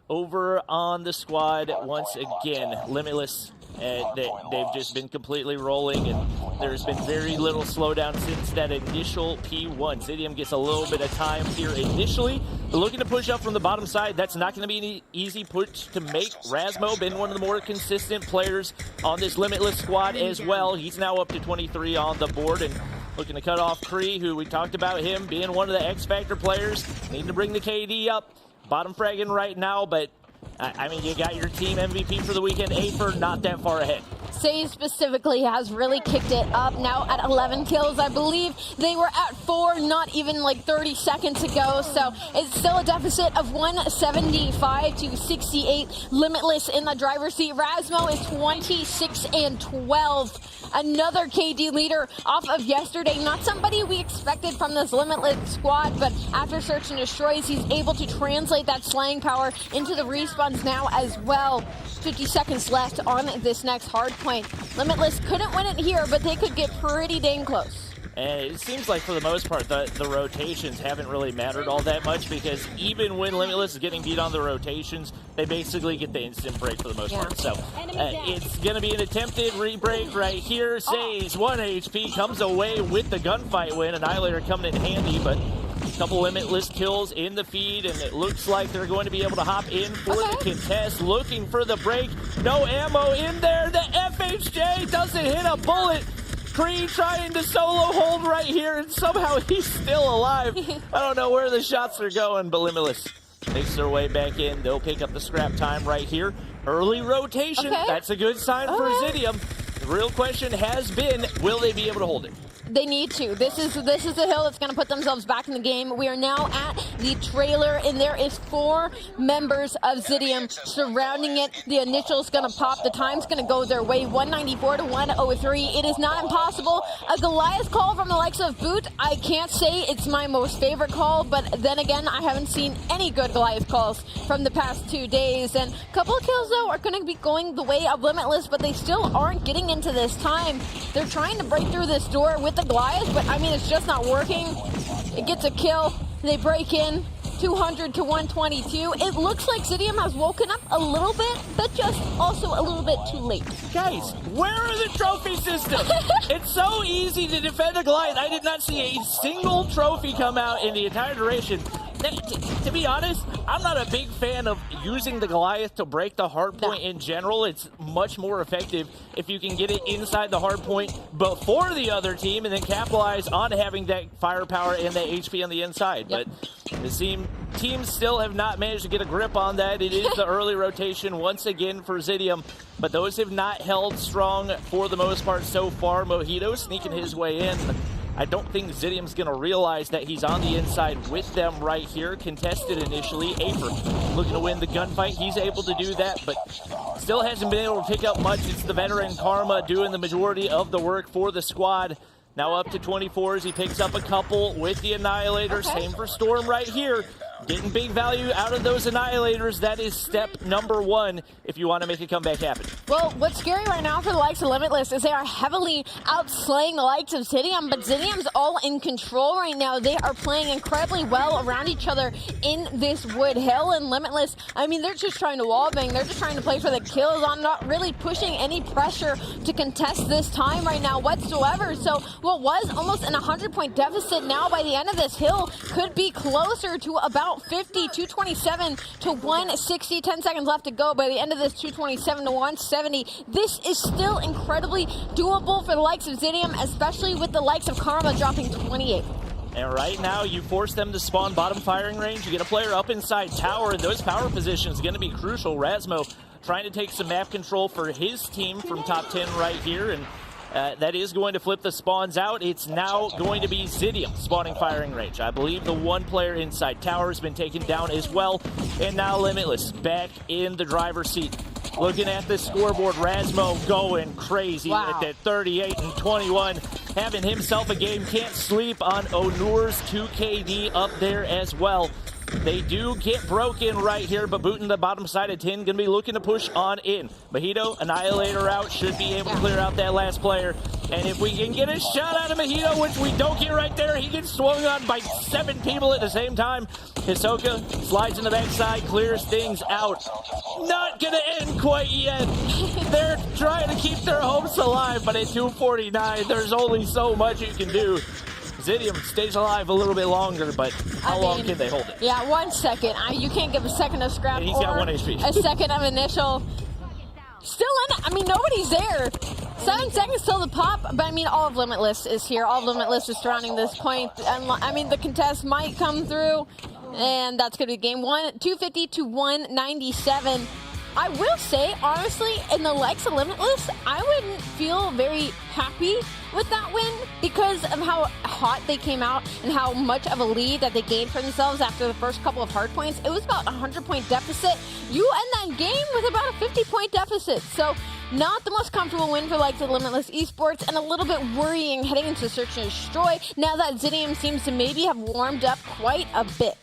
over on the squad once again. Limitless, they've just been completely rolling, and there's been very little slowdown since that initial P1. Zidium gets a little bit of time here initially, but looking to push up from the bottom side. That's not going to be an easy push to make. Razmo been one of the more consistent players on this Limitless squad as well. He's now up to 23 on the board, and looking to cut off Kree, who we talked about him being one of the X-Factor players, needing to bring the KD up. Bottom fragging right now, but I mean, you got your team MVP for the weekend, Afer, not that far ahead. Sage specifically has really kicked it up, now at 11 kills. I believe they were at 4 not even like 30 seconds ago, so it's still a deficit of 175 to 68. Limitless in the driver's seat. Razmo is 26 and 12. Another KD leader off of yesterday. Not somebody we expected from this Limitless squad, but after search and destroys, he's able to translate that slaying power into the respawns now as well. 50 seconds left on this next hard point. Limitless couldn't win it here, but they could get pretty dang close. And it seems like for the most part the rotations haven't really mattered all that much, because even when Limitless is getting beat on the rotations, they basically get the instant break for the most part. So it's going to be an attempted re-break right here. Says 1 HP, comes away with the gunfight win. Annihilator coming in handy, but a couple Limitless kills in the feed, and it looks like they're going to be able to hop in for the contest. Looking for the break. No ammo in there. The FHJ doesn't hit a bullet. Kree trying to solo hold right here, and somehow he's still alive. I don't know where the shots are going, but Limitless makes their way back in. They'll pick up the scrap time right here. Early rotation. That's a good sign for Zidium. The real question has been, will they be able to hold it? They need to. This is the hill that's going to put themselves back in the game. We are now at the trailer, and there is 4 members of Zidium surrounding it. The initial's going to pop. The time's going to go their way, 194 to 103. It is not impossible. A Goliath call from the likes of Boot. I can't say it's my most favorite call, but then again, I haven't seen any good Goliath calls from the past 2 days. And a couple of kills, though, are going to be going the way of Limitless, but they still aren't getting into this time. They're trying to break through this door with the Goliath, but I mean, it's just not working. It gets a kill. They break in 200 to 122. It looks like Zidium has woken up a little bit, but just also a little bit too late. Guys, where are the trophy systems? It's so easy to defend a Goliath. I did not see a single trophy come out in the entire duration. To be honest, I'm not a big fan of using the Goliath to break the hardpoint in general. It's much more effective if you can get it inside the hardpoint before the other team and then capitalize on having that firepower and that HP on the inside. But the teams still have not managed to get a grip on that. It is the early rotation once again for Zidium, but those have not held strong for the most part so far. Mojito sneaking his way in. I don't think Zidium's going to realize that he's on the inside with them right here. Contested initially. Afer looking to win the gunfight. He's able to do that, but still hasn't been able to pick up much. It's the veteran Karma doing the majority of the work for the squad. Now up to 24 as he picks up a couple with the Annihilator. Same for Storm right here. Getting big value out of those Annihilators, that is step number one if you want to make a comeback happen. Well, what's scary right now for the likes of Limitless is they are heavily outslaying the likes of Zidium, but Zidium's all in control right now. They are playing incredibly well around each other in this Wood Hill, and Limitless, I mean, they're just trying to wallbang. They're just trying to play for the kills on not really pushing any pressure to contest this time right now whatsoever. So what was almost an 100-point deficit now by the end of this hill could be closer to about 50, 227 to 160, 10 seconds left to go by the end of this 227 to 170. This is still incredibly doable for the likes of Zidium, especially with the likes of Karma dropping 28. And right now, you force them to spawn bottom firing range. You get a player up inside tower, and those power positions are going to be crucial. Rasmo trying to take some map control for his team from top 10 right here, and that is going to flip the spawns out. It's now going to be Zidium spawning firing range. I believe the one player inside tower has been taken down as well, and now Limitless back in the driver's seat. Looking at the scoreboard, Rasmo going crazy at that 38 and 21. Having himself a game, can't sleep on Onur's 2KD up there as well. They do get broken right here, but Bootin, the bottom side of 10, going to be looking to push on in. Mojito, Annihilator out, should be able to clear out that last player. And if we can get a shot out of Mojito, which we don't get right there, he gets swung on by 7 people at the same time. Hisoka slides in the backside, clears things out. Not going to end quite yet. They're trying to keep their hopes alive, but at 249, there's only so much you can do. Zidium stays alive a little bit longer, but how long can they hold it? Yeah, 1 second. You can't give a second of scrap. And he's got 1 HP. A second of initial. Still in it. I mean, nobody's there. 7 seconds till the pop, but I mean, all of Limitless is here. All of Limitless is surrounding this point. And I mean, the contest might come through, and that's going to be game 1, 250 to 197. I will say, honestly, in the likes of Limitless, I wouldn't feel very happy with that win because of how hot they came out and how much of a lead that they gained for themselves after the first couple of hard points. It was about a 100-point deficit. You end that game with about a 50-point deficit. So not the most comfortable win for the likes of Limitless Esports, and a little bit worrying heading into Search and Destroy now that Zidium seems to maybe have warmed up quite a bit.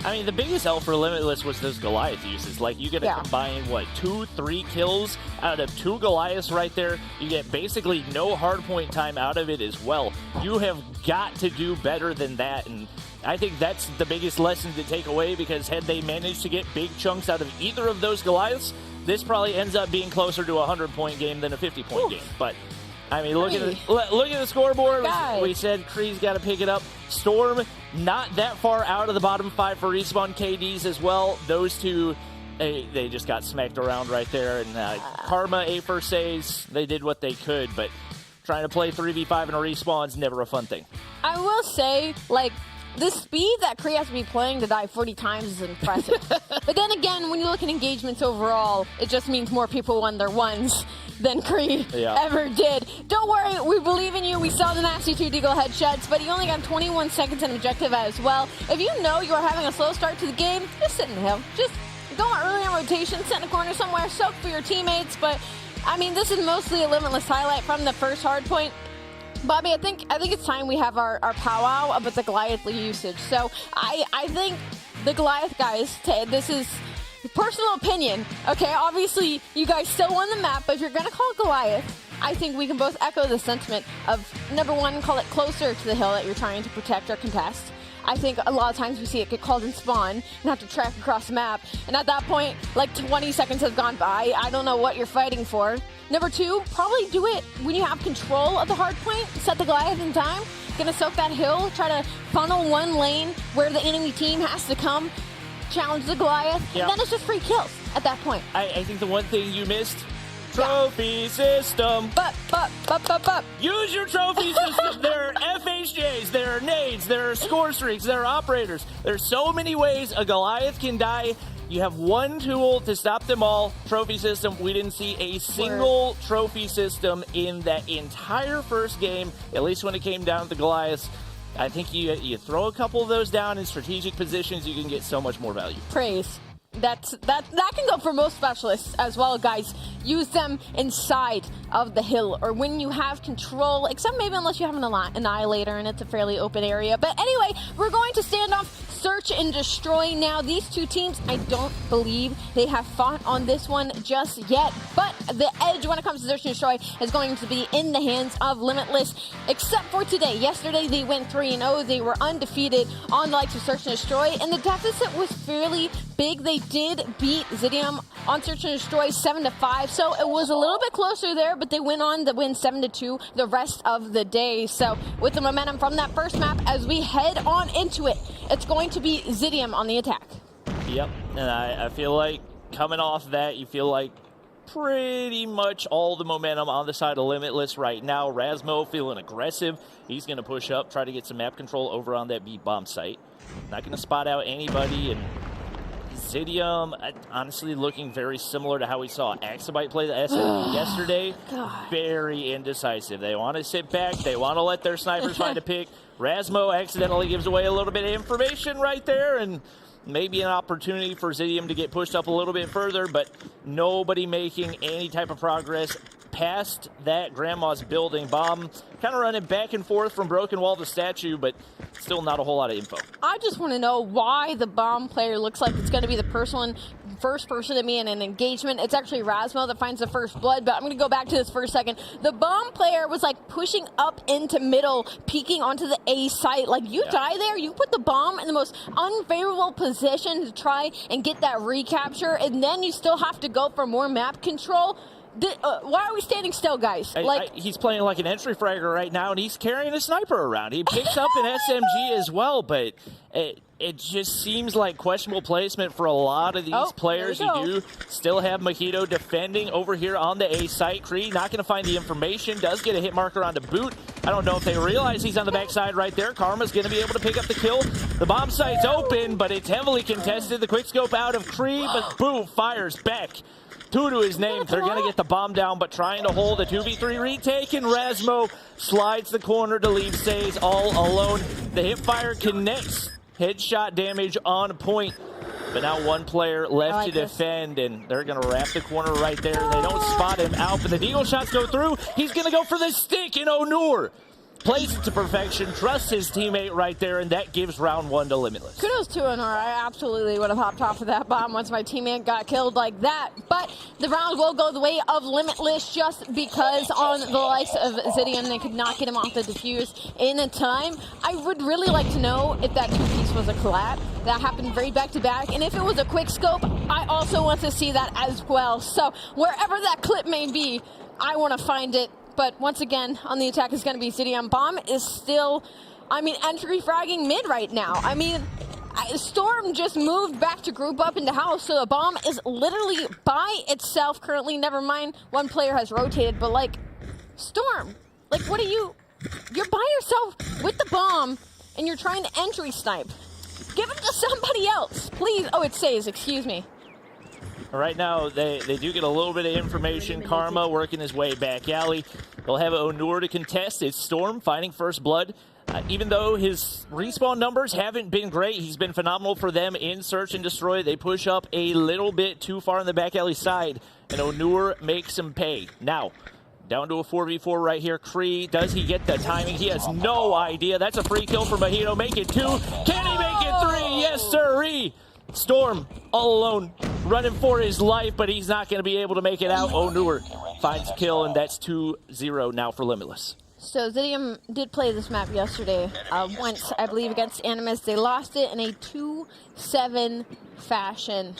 I mean, the biggest L for Limitless was those Goliath uses. Like, you get to combine, 2-3 kills out of 2 Goliaths right there. You get basically no hardpoint time out of it as well. You have got to do better than that, and I think that's the biggest lesson to take away, because had they managed to get big chunks out of either of those Goliaths, this probably ends up being closer to a 100-point game than a 50-point game. But I mean, look at the scoreboard. We said Kree's got to pick it up. Storm, not that far out of the bottom 5 for respawn KDs as well. Those two, they just got smacked around right there. And Karma, A4Says, they did what they could, but trying to play 3v5 in a respawn is never a fun thing. I will say, like, the speed that Kree has to be playing to die 40 times is impressive. But then again, when you look at engagements overall, it just means more people won their ones than Kree ever did. Don't worry, we believe in you. We saw the nasty 2 Deagle headshots, but he only got 21 seconds in objective as well. If you know you are having a slow start to the game, just sit in the hill. Just go early in rotation, sit in a corner somewhere, soak for your teammates. But, I mean, this is mostly a Limitless highlight from the first hard point. Bobby, I think it's time we have our powwow about the Goliath usage. So I think the Goliath guys, this is personal opinion. Okay, obviously you guys still won the map, but if you're gonna call it Goliath, I think we can both echo the sentiment of, number one, call it closer to the hill that you're trying to protect or contest. I think a lot of times we see it get called in spawn and have to track across the map. And at that point, like 20 seconds have gone by. I don't know what you're fighting for. Number 2, probably do it when you have control of the hard point. Set the Goliath in time. Gonna soak that hill. Try to funnel one lane where the enemy team has to come. Challenge the Goliath. And then it's just free kills at that point. I think the one thing you missed, trophy system. Use your trophy system. There are FHJs, there are nades, there are score streaks, there are operators. There's so many ways a Goliath can die. You have one tool to stop them all. Trophy system. We didn't see a single trophy system in that entire first game, at least when it came down to the Goliaths. I think you throw a couple of those down in strategic positions, you can get so much more value. Praise. That can go for most specialists as well, guys. Use them inside of the hill or when you have control, except maybe unless you have an Annihilator and it's a fairly open area. But anyway, we're going to stand off Search and Destroy now. These two teams, I don't believe they have fought on this one just yet, but the edge when it comes to Search and Destroy is going to be in the hands of Limitless, except for today. Yesterday, they went 3-0. They were undefeated on the likes of Search and Destroy, and the deficit was fairly big. They did beat Zidium on Search and Destroy 7-5, so it was a little bit closer there, but they went on to win 7-2 the rest of the day. So with the momentum from that first map, as we head on into it, it's going to be Zidium on the attack. Yep, and I feel like coming off that, you feel like pretty much all the momentum on the side of Limitless right now. Razmo feeling aggressive. He's going to push up, try to get some map control over on that B bomb site. Not going to spot out anybody, and Zidium, honestly, looking very similar to how we saw Axabite play the SMG yesterday. God. Very indecisive. They want to sit back. They want to let their snipers find a pick. Razmo accidentally gives away a little bit of information right there, and maybe an opportunity for Zidium to get pushed up a little bit further, but nobody making any type of progress past that grandma's building. Bomb kind of running back and forth from Broken Wall to Statue, but still not a whole lot of info. I just want to know why the bomb player looks like it's going to be the first person to be in an engagement. It's actually Razmo that finds the first blood, but I'm going to go back to this for a second. The bomb player was like pushing up into middle, peeking onto the A site. Like, you die there, you put the bomb in the most unfavorable position to try and get that recapture, and then you still have to go for more map control. Why are we standing still, guys? He's playing like an entry fragger right now, and he's carrying a sniper around. He picks up an SMG as well, but it just seems like questionable placement for a lot of these players. You do still have Mojito defending over here on the A site. Cree not going to find the information, does get a hit marker on the boot. I don't know if they realize he's on the backside right there. Karma's going to be able to pick up the kill. The bomb site's open, but it's heavily contested. The quick scope out of Cree, but boom, fires back. 2 to his name. They're going to get the bomb down, but trying to hold a 2v3 retake, and Razmo slides the corner to leave Says all alone. The hip fire connects. Headshot damage on point. But now one player left to defend, and they're going to wrap the corner right there. They don't spot him out, but the deagle shots go through. He's going to go for the stick, and Onur plays it to perfection, trusts his teammate right there, and that gives round 1 to Limitless. Kudos to Onur. I absolutely would have hopped off of that bomb once my teammate got killed like that. But the round will go the way of Limitless just because on the likes of Zidium, they could not get him off the defuse in a time. I would really like to know if that 2-piece was a collab. That happened very back-to-back. And if it was a quick scope, I also want to see that as well. So wherever that clip may be, I want to find it. But once again, on the attack is going to be Zidium. Bomb is still, entry fragging mid right now. Storm just moved back to group up into house, so the bomb is literally by itself currently. Never mind, one player has rotated, but Storm, what are you're by yourself with the bomb, and you're trying to entry snipe. Give it to somebody else, please. Oh, it says, excuse me. Right now, they do get a little bit of information. Karma working his way back alley. They'll have Onur to contest. It's Storm finding first blood. Even though his respawn numbers haven't been great, he's been phenomenal for them in Search and Destroy. They push up a little bit too far on the back alley side, and Onur makes him pay. Now, down to a 4v4 right here. Cree, does he get the timing? He has no idea. That's a free kill for Mojito. Make it 2. Can he make it 3? Yes, sirree. Storm all alone, running for his life, but he's not going to be able to make it out. Onur finds a kill, and that's 2-0 now for Limitless. So Zidium did play this map yesterday once, I believe, against Animus. They lost it in a 2-7 fashion.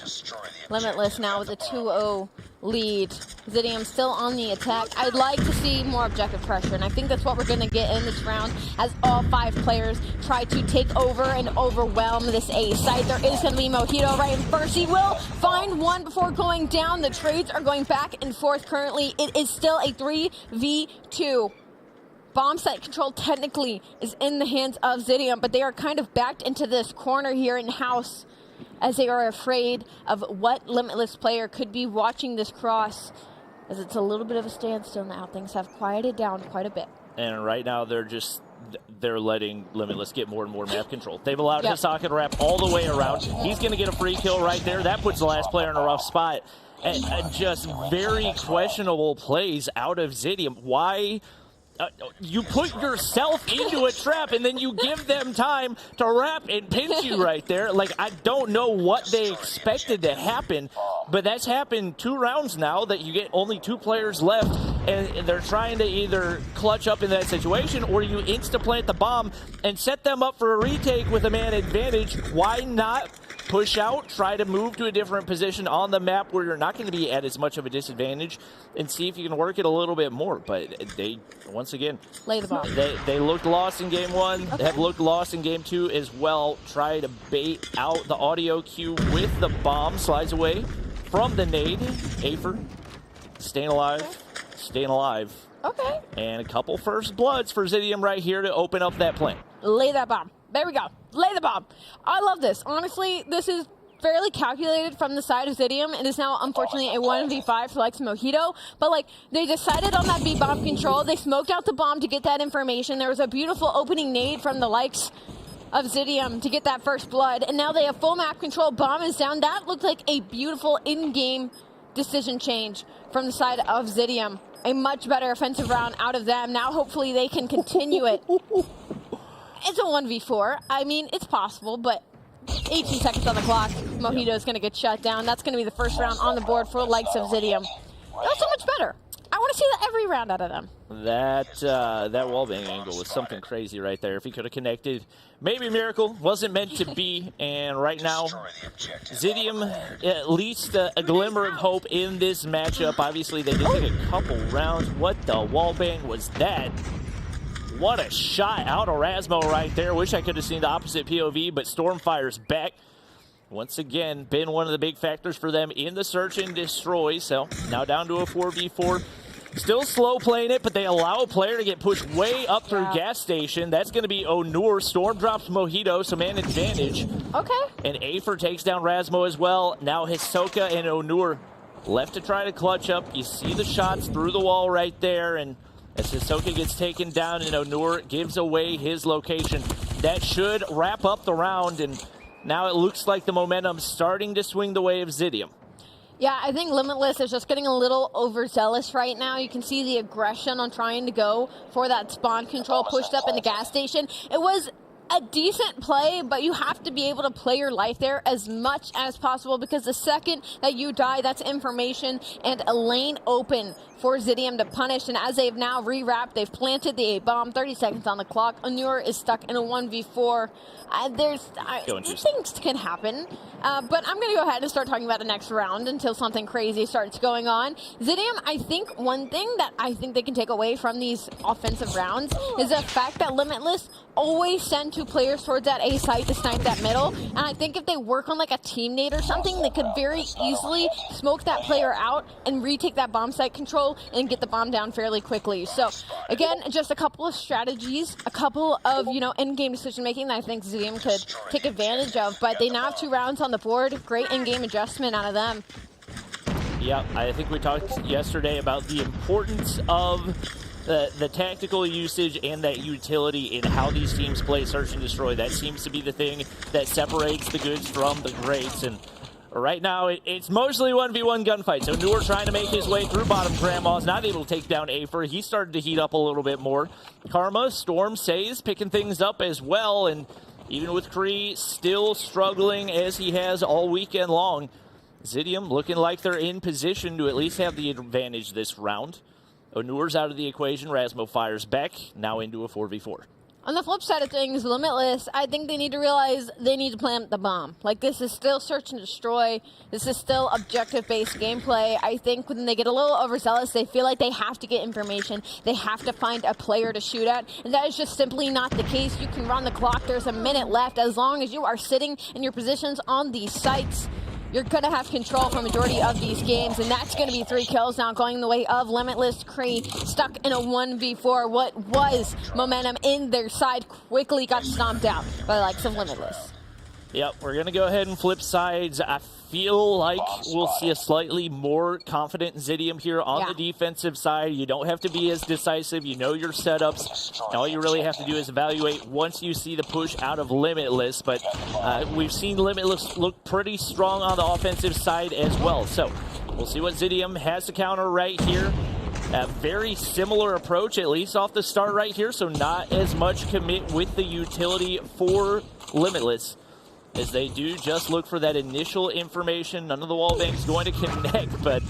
Limitless now with a 2-0 lead. Zidium still on the attack. I'd like to see more objective pressure, and I think that's what we're going to get in this round as all 5 players try to take over and overwhelm this A site. There is going to be Mojito right in first. He will find one before going down. The trades are going back and forth currently. It is still a 3v2. Bomb site control technically is in the hands of Zidium, but they are kind of backed into this corner here in house as they are afraid of what Limitless player could be watching this cross, as it's a little bit of a standstill now. Things have quieted down quite a bit. And right now they're letting Limitless get more and more map control. They've allowed Hisaka to wrap all the way around. He's going to get a free kill right there. That puts the last player in a rough spot. And just very questionable plays out of Zidium. Why you put yourself into a trap and then you give them time to wrap and pinch you right there. Like, I don't know what they expected to happen, but that's happened 2 rounds now that you get only 2 players left, and they're trying to either clutch up in that situation or you insta-plant the bomb and set them up for a retake with a man advantage. Why not push out, try to move to a different position on the map where you're not going to be at as much of a disadvantage, and see if you can work it a little bit more? But they, once again, lay the bomb. They looked lost in game 1, have looked lost in game 2 as well. Try to bait out the audio cue with the bomb, slides away from the nade. Afer staying alive, staying alive. Okay. And a couple first bloods for Zidium right here to open up that plant. Lay that bomb. There we go. Lay the bomb. I love this. Honestly, this is fairly calculated from the side of Zidium. It is now, unfortunately, a 1v5 for like Mojito. But, like, they decided on that B-bomb control. They smoked out the bomb to get that information. There was a beautiful opening nade from the likes of Zidium to get that first blood. And now they have full map control. Bomb is down. That looked like a beautiful in-game decision change from the side of Zidium. A much better offensive round out of them. Now, hopefully, they can continue it. It's a 1v4. I mean, it's possible, but 18 seconds on the clock. Mojito is going to get shut down. That's going to be the first round on the board for the likes of Zidium. That's so much better. I want to see that every round out of them. That wallbang angle was something crazy right there. If he could have connected, maybe a miracle. Wasn't meant to be. And right now, Zidium, at least a glimmer of hope in this matchup. Obviously, they did take a couple rounds. What the wallbang was that? What a shot out of Rasmo right there. Wish I could have seen the opposite POV, but Stormfire's back. Once again, been one of the big factors for them in the search and destroy. So now down to a 4v4. Still slow playing it, but they allow a player to get pushed way up through gas station. That's going to be Onur. Storm drops Mojito, so man advantage. Okay. And Afer takes down Rasmo as well. Now Hisoka and Onur left to try to clutch up. You see the shots through the wall right there, and as Hisoka gets taken down and Onur gives away his location. That should wrap up the round, and now it looks like the momentum's starting to swing the way of Zidium. Yeah, I think Limitless is just getting a little overzealous right now. You can see the aggression on trying to go for that spawn control pushed up in the gas station. It was a decent play, but you have to be able to play your life there as much as possible, because the second that you die, that's information and a lane open for Zidium to punish. And as they've now rewrapped, they've planted the A-bomb, 30 seconds on the clock. Onur is stuck in a 1v4. Things can happen, but I'm going to go ahead and start talking about the next round until something crazy starts going on. Zidium, I think one thing that I think they can take away from these offensive rounds is the fact that Limitless always send 2 players towards that A site to snipe that middle. And I think if they work on like a team nade or something, they could very easily smoke that player out and retake that bomb site control and get the bomb down fairly quickly. So again, just a couple of strategies, a couple of, in-game decision making that I think Zidium could take advantage of, but they now have 2 rounds on the board. Great in-game adjustment out of them. Yeah, I think we talked yesterday about the importance of the tactical usage and that utility in how these teams play search and destroy. That seems to be the thing that separates the goods from the greats. And right now, it's mostly 1v1 gunfights. So Onur trying to make his way through bottom. Grandma's not able to take down Afer. He started to heat up a little bit more. Karma, Storm, Says picking things up as well. And even with Kree still struggling as he has all weekend long, Zidium looking like they're in position to at least have the advantage this round. Onur's out of the equation. Rasmo fires back, now into a 4v4. On the flip side of things, Limitless, I think they need to realize they need to plant the bomb. Like, this is still search and destroy. This is still objective-based gameplay. I think when they get a little overzealous, they feel like they have to get information. They have to find a player to shoot at, and that is just simply not the case. You can run the clock. There's a minute left. As long as you are sitting in your positions on these sites, you're going to have control for majority of these games, and that's going to be 3 kills now going the way of Limitless. Kree stuck in a 1v4. What was momentum in their side quickly got stomped out by the likes of Limitless. Yep, we're going to go ahead and flip sides. I feel like we'll see a slightly more confident Zidium here on the defensive side. You don't have to be as decisive. You know your setups. All you really have to do is evaluate once you see the push out of Limitless. But we've seen Limitless look pretty strong on the offensive side as well. So we'll see what Zidium has to counter right here. A very similar approach, at least off the start right here, so not as much commit with the utility for Limitless, as they do just look for that initial information. None of the wall banks going to connect, but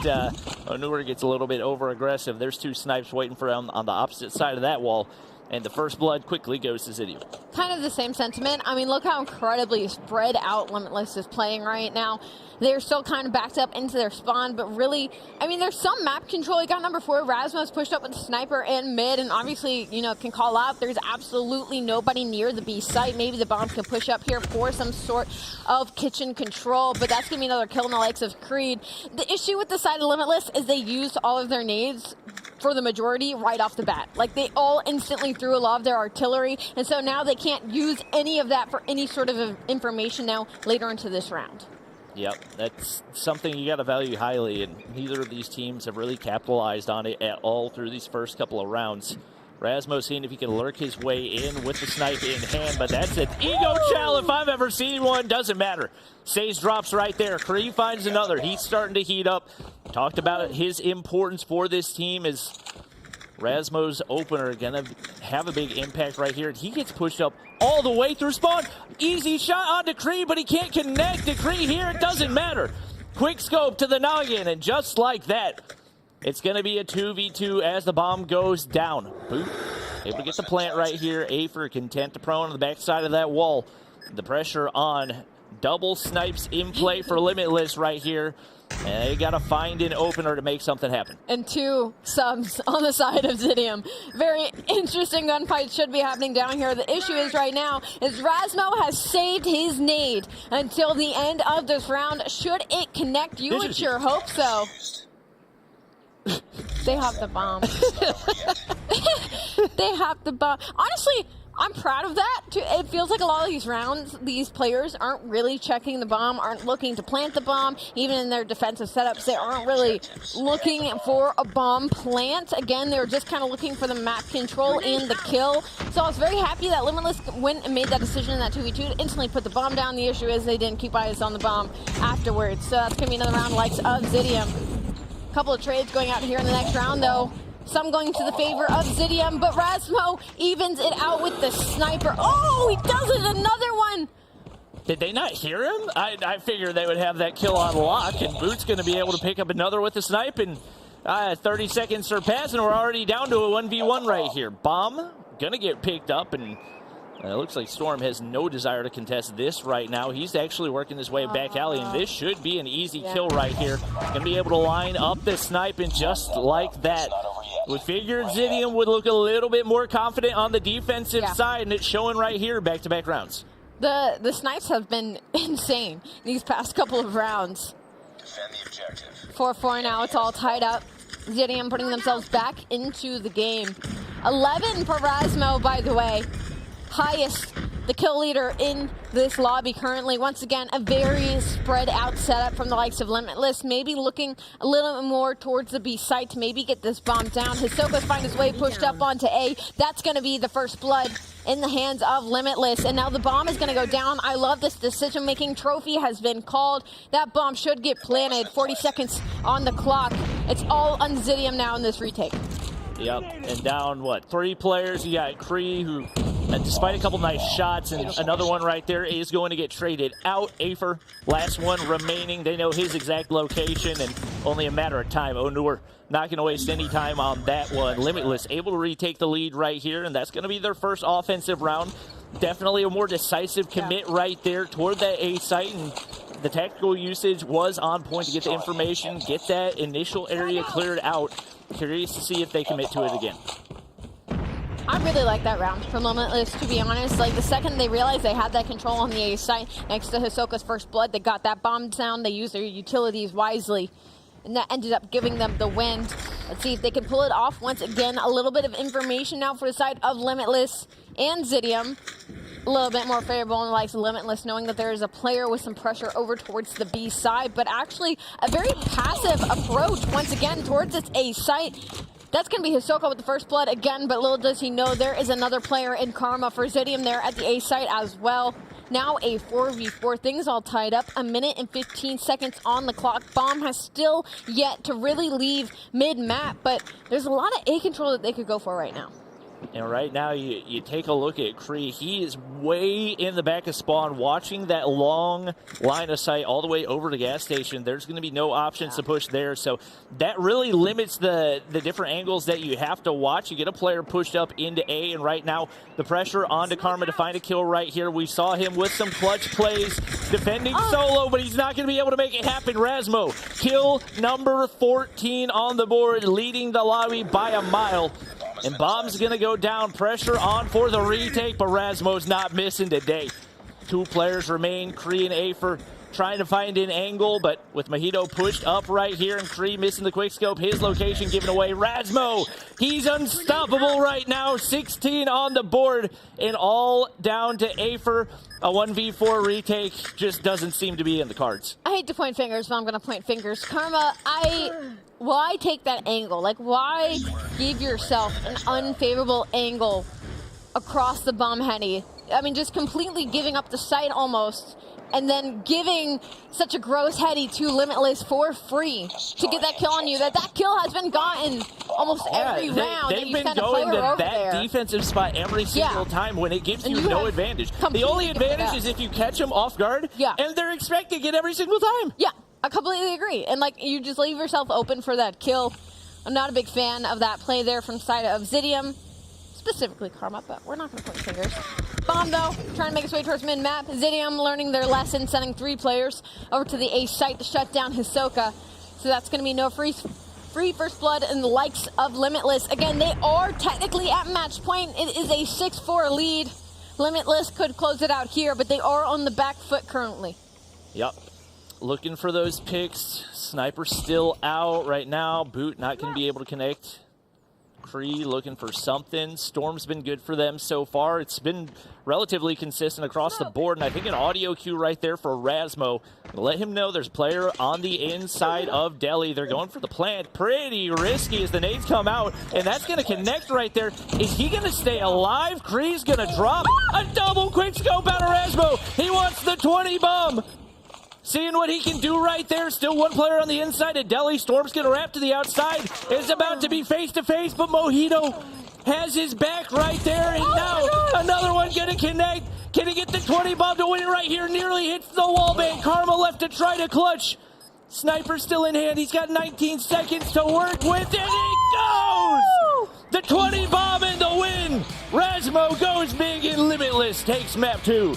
Onur gets a little bit over-aggressive. There's 2 snipes waiting for him on the opposite side of that wall, and the first blood quickly goes to Zidium. Kind of the same sentiment. I mean, look how incredibly spread out Limitless is playing right now. They're still kind of backed up into their spawn, but really, I mean, there's some map control. You got number 4, Rasmus pushed up with the sniper in mid, and obviously, you know, can call out. There's absolutely nobody near the B site. Maybe the bomb can push up here for some sort of kitchen control, but that's going to be another kill in the likes of Creed. The issue with the side of Limitless is they used all of their nades for the majority right off the bat. Like, they all instantly threw a lot of their artillery, and so now they can't use any of that for any sort of information now later into this round. Yep, that's something you got to value highly, and neither of these teams have really capitalized on it at all through these first couple of rounds. Rasmus seeing if he can lurk his way in with the snipe in hand, but that's an ego chow if I've ever seen one. Doesn't matter. Sage drops right there. Kree finds another. He's starting to heat up. Talked about it. His importance for this team is Rasmus' opener going to have a big impact right here. He gets pushed up all the way through spawn. Easy shot on Decree, but he can't connect. Decree here, it doesn't matter. Quick scope to the noggin, and just like that, it's going to be a 2v2 as the bomb goes down. Boop. Able to get the plant right here. Afer content to prone on the backside of that wall. The pressure on. Double snipes in play for Limitless right here. And they got to find an opener to make something happen. And 2 subs on the side of Zidium. Very interesting gunfight should be happening down here. The issue is right now is Rasmo has saved his nade until the end of this round. Should it connect? You would sure hope so. They have the bomb. They have the bomb. Honestly, I'm proud of that. It feels like a lot of these rounds, these players aren't really checking the bomb, aren't looking to plant the bomb. Even in their defensive setups, they aren't really looking for a bomb plant. Again, they're just kind of looking for the map control and the kill. So I was very happy that Limitless went and made that decision in that 2v2 to instantly put the bomb down. The issue is they didn't keep eyes on the bomb afterwards. So that's going to be another round likes of Zidium. Couple of trades going out here in the next round, though. Some going to the favor of Zidium, but Rasmo evens it out with the sniper. Oh, he does it, another one! Did they not hear him? I figured they would have that kill on lock, and Boot's going to be able to pick up another with the snipe, and 30 seconds surpass, and we're already down to a 1v1 right here. Bomb going to get picked up, and it looks like Storm has no desire to contest this right now. He's actually working his way back alley, and this should be an easy kill right here. Going to be able to line up the snipe, and just like that, we figured Zidium would look a little bit more confident on the defensive side, and it's showing right here back-to-back rounds. The snipes have been insane these past couple of rounds. Defend the objective. 4-4 now, it's all tied up. Zidium putting themselves back into the game. 11 for Rasmo, by the way. Highest, the kill leader in this lobby currently. Once again, a very spread out setup from the likes of Limitless. Maybe looking a little bit more towards the B site to maybe get this bomb down. Hisoka's find his way pushed up onto A. That's going to be the first blood in the hands of Limitless. And now the bomb is going to go down. I love this decision-making. Trophy has been called. That bomb should get planted. 40 seconds on the clock. It's all on Zidium now in this retake. Yep, and down, 3 players. You got Kree, who, despite a couple nice shots, and another one right there is going to get traded out. Afer, last one remaining. They know his exact location, and only a matter of time. Onur not going to waste any time on that one. Limitless able to retake the lead right here, and that's going to be their first offensive round. Definitely a more decisive commit right there toward that A site, and the tactical usage was on point to get the information, get that initial area cleared out. Curious to see if they commit to it again. I really like that round from Limitless, to be honest. Like, the second they realized they had that control on the A site next to Hisoka's first blood, they got that bomb down. They used their utilities wisely, and that ended up giving them the win. Let's see if they can pull it off once again. A little bit of information now for the side of Limitless and Zidium. A little bit more favorable in the likes of Limitless, knowing that there is a player with some pressure over towards the B side, but actually a very passive approach once again towards this A site. That's going to be Hisoka with the first blood again, but little does he know there is another player in Karma for Zidium there at the A site as well. Now a 4v4. Things all tied up. 1 minute and 15 seconds on the clock. Bomb has still yet to really leave mid-map, but there's a lot of A control that they could go for right now. And right now, you take a look at Kree. He is way in the back of spawn, watching that long line of sight all the way over to gas station. There's going to be no options to push there, so that really limits the different angles that you have to watch. You get a player pushed up into A, and right now, the pressure onto Karma to find a kill right here. We saw him with some clutch plays, defending solo, but he's not going to be able to make it happen. Rasmo, kill number 14 on the board, leading the lobby by a mile. And Bomb's going to go down. Pressure on for the retake, but Rasmo's not missing today. 2 players remain. Kree and Afer trying to find an angle, but with Mojito pushed up right here and Kree missing the quickscope, his location given away. Rasmo, he's unstoppable right now. 16 on the board, and all down to Afer. A 1v4 retake just doesn't seem to be in the cards. I hate to point fingers, but I'm going to point fingers. Karma, why take that angle? Like, why give yourself an unfavorable angle across the bomb heady? I mean, just completely giving up the sight almost, and then giving such a gross heady to Limitless for free to get that kill on you. That kill has been gotten almost every round. They've been going to that defensive spot every single time when it gives you no advantage. The only advantage is if you catch them off guard, and they're expecting it every single time. Yeah, I completely agree. And, like, you just leave yourself open for that kill. I'm not a big fan of that play there from the side of Zidium, specifically Karma, but we're not going to point fingers. Bomb, though, trying to make its way towards mid-map. Zidium learning their lesson, sending 3 players over to the A site to shut down Hisoka. So that's going to be no free first blood in the likes of Limitless. Again, they are technically at match point. It is a 6-4 lead. Limitless could close it out here, but they are on the back foot currently. Yep. Looking for those picks. Sniper still out right now. Boot not going to be able to connect. Kree looking for something. Storm's been good for them so far. It's been relatively consistent across the board, and I think an audio cue right there for Rasmo. Let him know there's a player on the inside of Delhi. They're going for the plant. Pretty risky as the nades come out, and that's going to connect right there. Is he going to stay alive? Kree's going to drop a double quick scope out of Rasmo. He wants the 20 bomb. Seeing what he can do right there. Still 1 player on the inside of Delhi. Storm's going to wrap to the outside. It's about to be face-to-face, but Mojito has his back right there. And now another one going to connect. Can he get the 20 bomb to win it right here? Nearly hits the wall bang. Karma left to try to clutch. Sniper still in hand. He's got 19 seconds to work with, and he goes! The 20 bomb and the win. Rasmo goes big and Limitless takes map 2.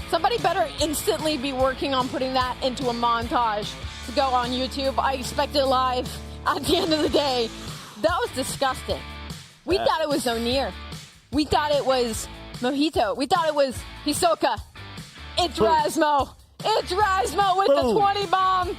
Somebody better instantly be working on putting that into a montage to go on YouTube. I expect it live at the end of the day. That was disgusting. We thought it was Zonir. We thought it was Mojito. We thought it was Hisoka. It's Rasmo. It's Rasmo with the 20 bomb.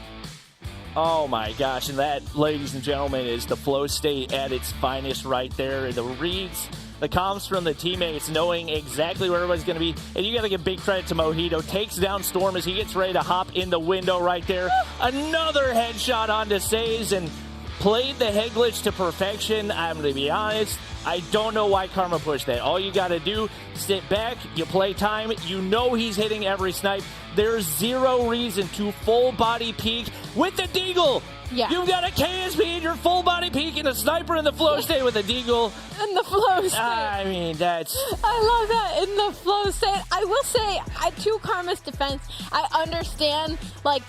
Oh my gosh, and that, ladies and gentlemen, is the flow state at its finest right there. The reads, the comms from the teammates, knowing exactly where everybody's going to be. And you got to give big credit to Mojito. Takes down Storm as he gets ready to hop in the window right there. Another headshot onto Says and played the head glitch to perfection. I'm going to be honest, I don't know why Karma pushed that. All you got to do, sit back, you play time, you know he's hitting every snipe. There's zero reason to full body peek with the deagle. Yeah. You've got a KSP in your full body peek and a sniper in the flow state with a deagle. In the flow state. I mean, that's... I love that, in the flow state. I will say, to Karma's defense, I understand, like,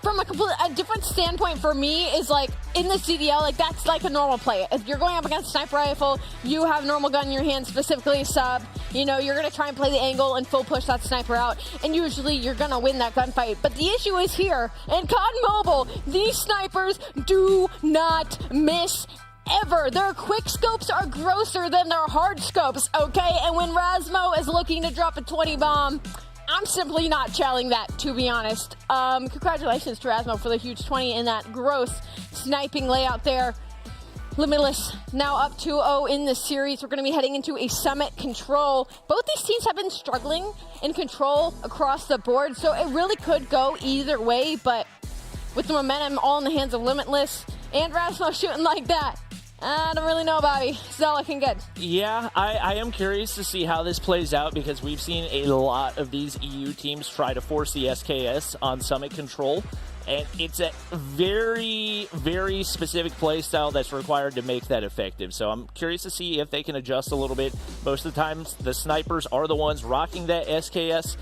from a different standpoint for me is like in the CDL, like that's like a normal play. If you're going up against a sniper rifle, you have a normal gun in your hand, specifically a sub, you know, you're going to try and play the angle and full push that sniper out, and usually you're going to win that gunfight. But the issue is here, in COD Mobile, these snipers do not miss ever. Their quick scopes are grosser than their hard scopes, okay? And when Rasmo is looking to drop a 20 bomb, I'm simply not challenging that, to be honest. Congratulations to Rasmo for the huge 20 in that gross sniping layout there. Limitless now up 2-0 in the series. We're going to be heading into a Summit Control. Both these teams have been struggling in Control across the board, so it really could go either way, but with the momentum all in the hands of Limitless and Rasmo shooting like that, I don't really know, Bobby. Still looking good. Yeah, I am curious to see how this plays out because we've seen a lot of these EU teams try to force the SKS on Summit control. And it's a very, very specific play style that's required to make that effective. So I'm curious to see if they can adjust a little bit. Most of the times, the snipers are the ones rocking that SKS.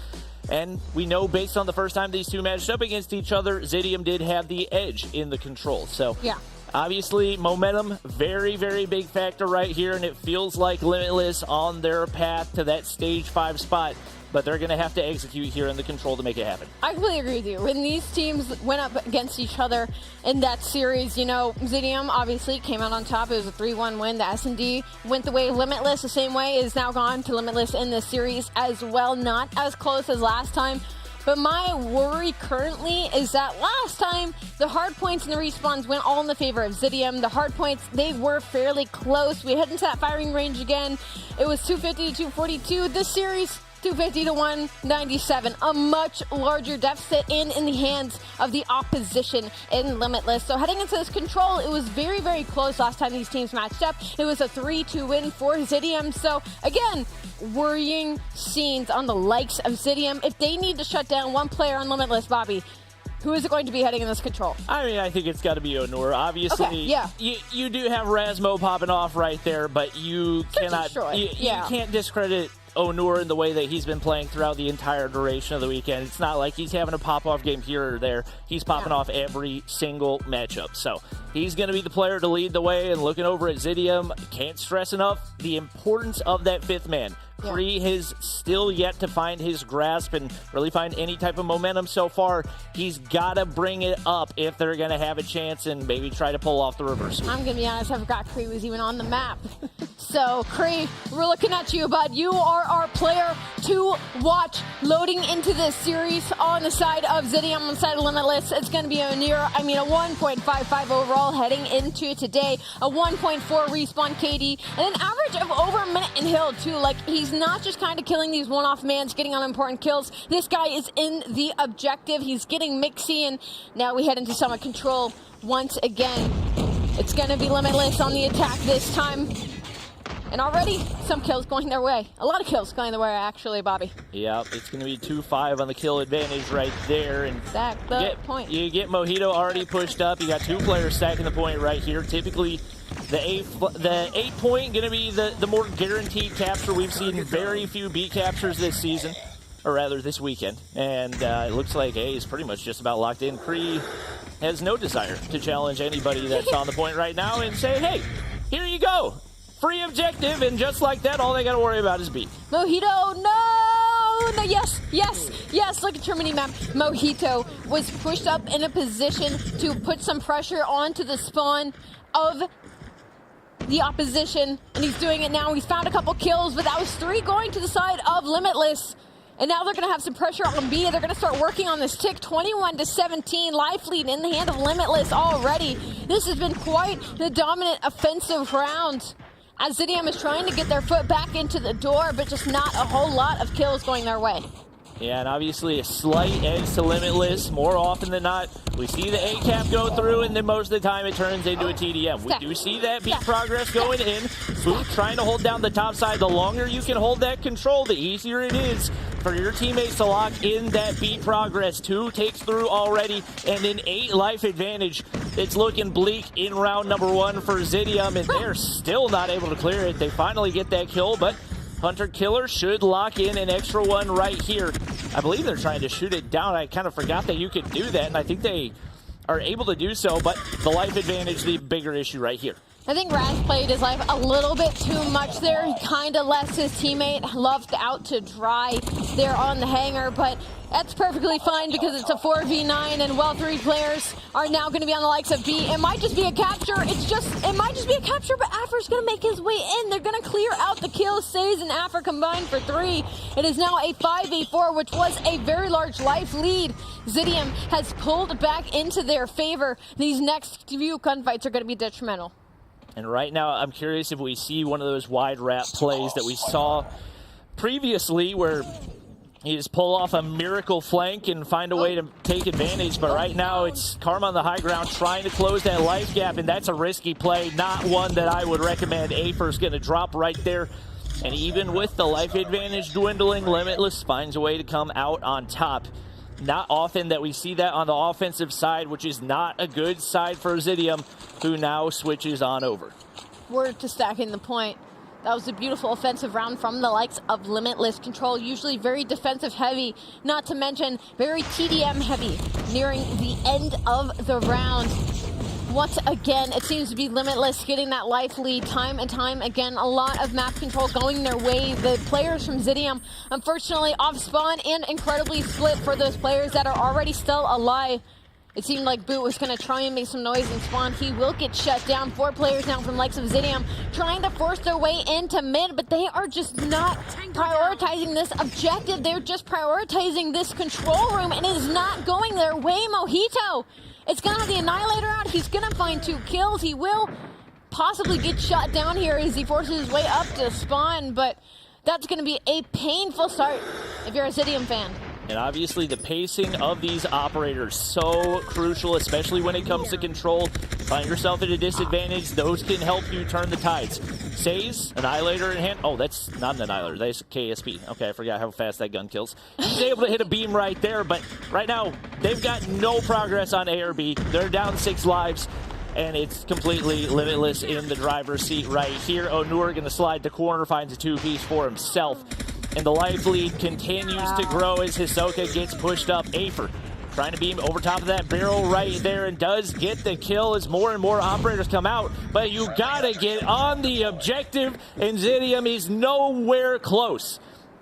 And we know based on the first time these two matched up against each other, Zidium did have the edge in the control. So yeah. Obviously, momentum, very, very big factor right here, and it feels like Limitless on their path to that Stage 5 spot, but they're going to have to execute here in the control to make it happen. I completely agree with you. When these teams went up against each other in that series, you know, Zidium obviously came out on top. It was a 3-1 win. The S&D went the way of Limitless the same way, is now gone to Limitless in this series as well. Not as close as last time. But my worry currently is that last time the hard points and the respawns went all in the favor of Zidium. The hard points, they were fairly close. We head into that firing range again. It was 250 to 242. This series, 250 to 197, a much larger deficit in the hands of the opposition in Limitless. So heading into this control, it was very, very close last time these teams matched up. It was a 3-2 win for Zidium. So again, worrying scenes on the likes of Zidium. If they need to shut down one player on Limitless, Bobby, who is it going to be heading in this control? I mean, I think it's got to be Onur. Obviously, okay, yeah. you do have Rasmo popping off right there, but you cannot, you can't discredit Onur in the way that he's been playing throughout the entire duration of the weekend. It's not like he's having a pop-off game here or there. He's popping off every single matchup. So he's going to be the player to lead the way, and looking over at Zidium, can't stress enough the importance of that fifth man. Kree has still yet to find his grasp and really find any type of momentum so far. He's got to bring it up if they're going to have a chance and maybe try to pull off the reverse. I'm going to be honest, I forgot Kree was even on the map. So, Kree, we're looking at you, bud. You are our player to watch loading into this series on the side of Zidium, on the side of Limitless. It's going to be a 1.55 overall heading into today, a 1.4 respawn KD, and an average of over a minute in Hill, too. Like, he's not just kind of killing these one-off mans, getting unimportant kills. This guy is in the objective. He's getting mixy, and now we head into Summit Control once again. It's going to be Limitless on the attack this time. And already, some kills going their way. A lot of kills going their way, actually, Bobby. Yeah, it's going to be 2-5 on the kill advantage right there. And stack the point. You get Mojito already pushed up. You got two players stacking the point right here. Typically, the 8 point going to be the more guaranteed capture. We've seen very few B captures this season, or rather this weekend. And it looks like A is pretty much just about locked in. Kree has no desire to challenge anybody that's on the point right now and say, hey, here you go. Free objective, and just like that, all they got to worry about is B. Mojito, no, yes, look at your mini-map. Mojito was pushed up in a position to put some pressure onto the spawn of the opposition, and he's doing it now. He's found a couple kills, but that was 3 going to the side of Limitless. And now they're going to have some pressure on B. They're going to start working on this tick. 21-17, life lead in the hand of Limitless already. This has been quite the dominant offensive round, as Zidium is trying to get their foot back into the door, but just not a whole lot of kills going their way. Yeah, and obviously a slight edge to Limitless. More often than not, we see the A-cap go through, and then most of the time it turns into a TDM. We do see that beat progress going in. Boot trying to hold down the top side. The longer you can hold that control, the easier it is for your teammates to lock in that beat progress. 2 takes through already, and an 8 life advantage. It's looking bleak in round number 1 for Zidium, and they're still not able to clear it. They finally get that kill, but Hunter Killer should lock in an extra one right here. I believe they're trying to shoot it down. I kind of forgot that you could do that, and I think they are able to do so, but the life advantage, the bigger issue right here. I think Raz played his life a little bit too much there. He kind of left his teammate left out to dry there on the hangar, but that's perfectly fine because it's a 4v9, and well, 3 players are now going to be on the likes of B. It might just be a capture. It might just be a capture, but Affer's going to make his way in. They're going to clear out the kills. Says and Affer combined for 3. It is now a 5v4, which was a very large life lead. Zidium has pulled back into their favor. These next few gunfights are going to be detrimental. And right now, I'm curious if we see one of those wide wrap plays that we saw previously where You just pull off a miracle flank and find a way to take advantage. But right now, it's Karma on the high ground trying to close that life gap, and that's a risky play, not one that I would recommend. Afer's going to drop right there. And even with the life advantage dwindling, Limitless finds a way to come out on top. Not often that we see that on the offensive side, which is not a good side for Zidium, who now switches on over. Word to stacking the point. That was a beautiful offensive round from the likes of Limitless. Control usually very defensive heavy, not to mention very TDM heavy, nearing the end of the round. Once again, it seems to be Limitless getting that life lead time and time again. A lot of map control going their way. The players from Zidium, unfortunately, off spawn and incredibly split for those players that are already still alive. It seemed like Boot was going to try and make some noise and spawn. He will get shut down. 4 players now from likes of Zidium trying to force their way into mid, but they are just not prioritizing this objective. They're just prioritizing this control room, and it is not going their way. Mojito, it's going to have the Annihilator out. He's going to find 2 kills. He will possibly get shot down here as he forces his way up to spawn, but that's going to be a painful start if you're a Zidium fan. And obviously the pacing of these operators so crucial, especially when it comes to control. Find yourself at a disadvantage, those can help you turn the tides. Says, Annihilator in hand. Oh, that's not an Annihilator, that's KSP. Okay, I forgot how fast that gun kills. He's able to hit a beam right there, but right now, they've got no progress on A or B. They're down 6 lives, and it's completely Limitless in the driver's seat right here. Onur gonna slide the corner, finds a 2-piece for himself. And the life lead continues to grow as Hisoka gets pushed up. Afer trying to beam over top of that barrel right there and does get the kill as more and more operators come out. But you gotta get on the objective, and Zidium is nowhere close.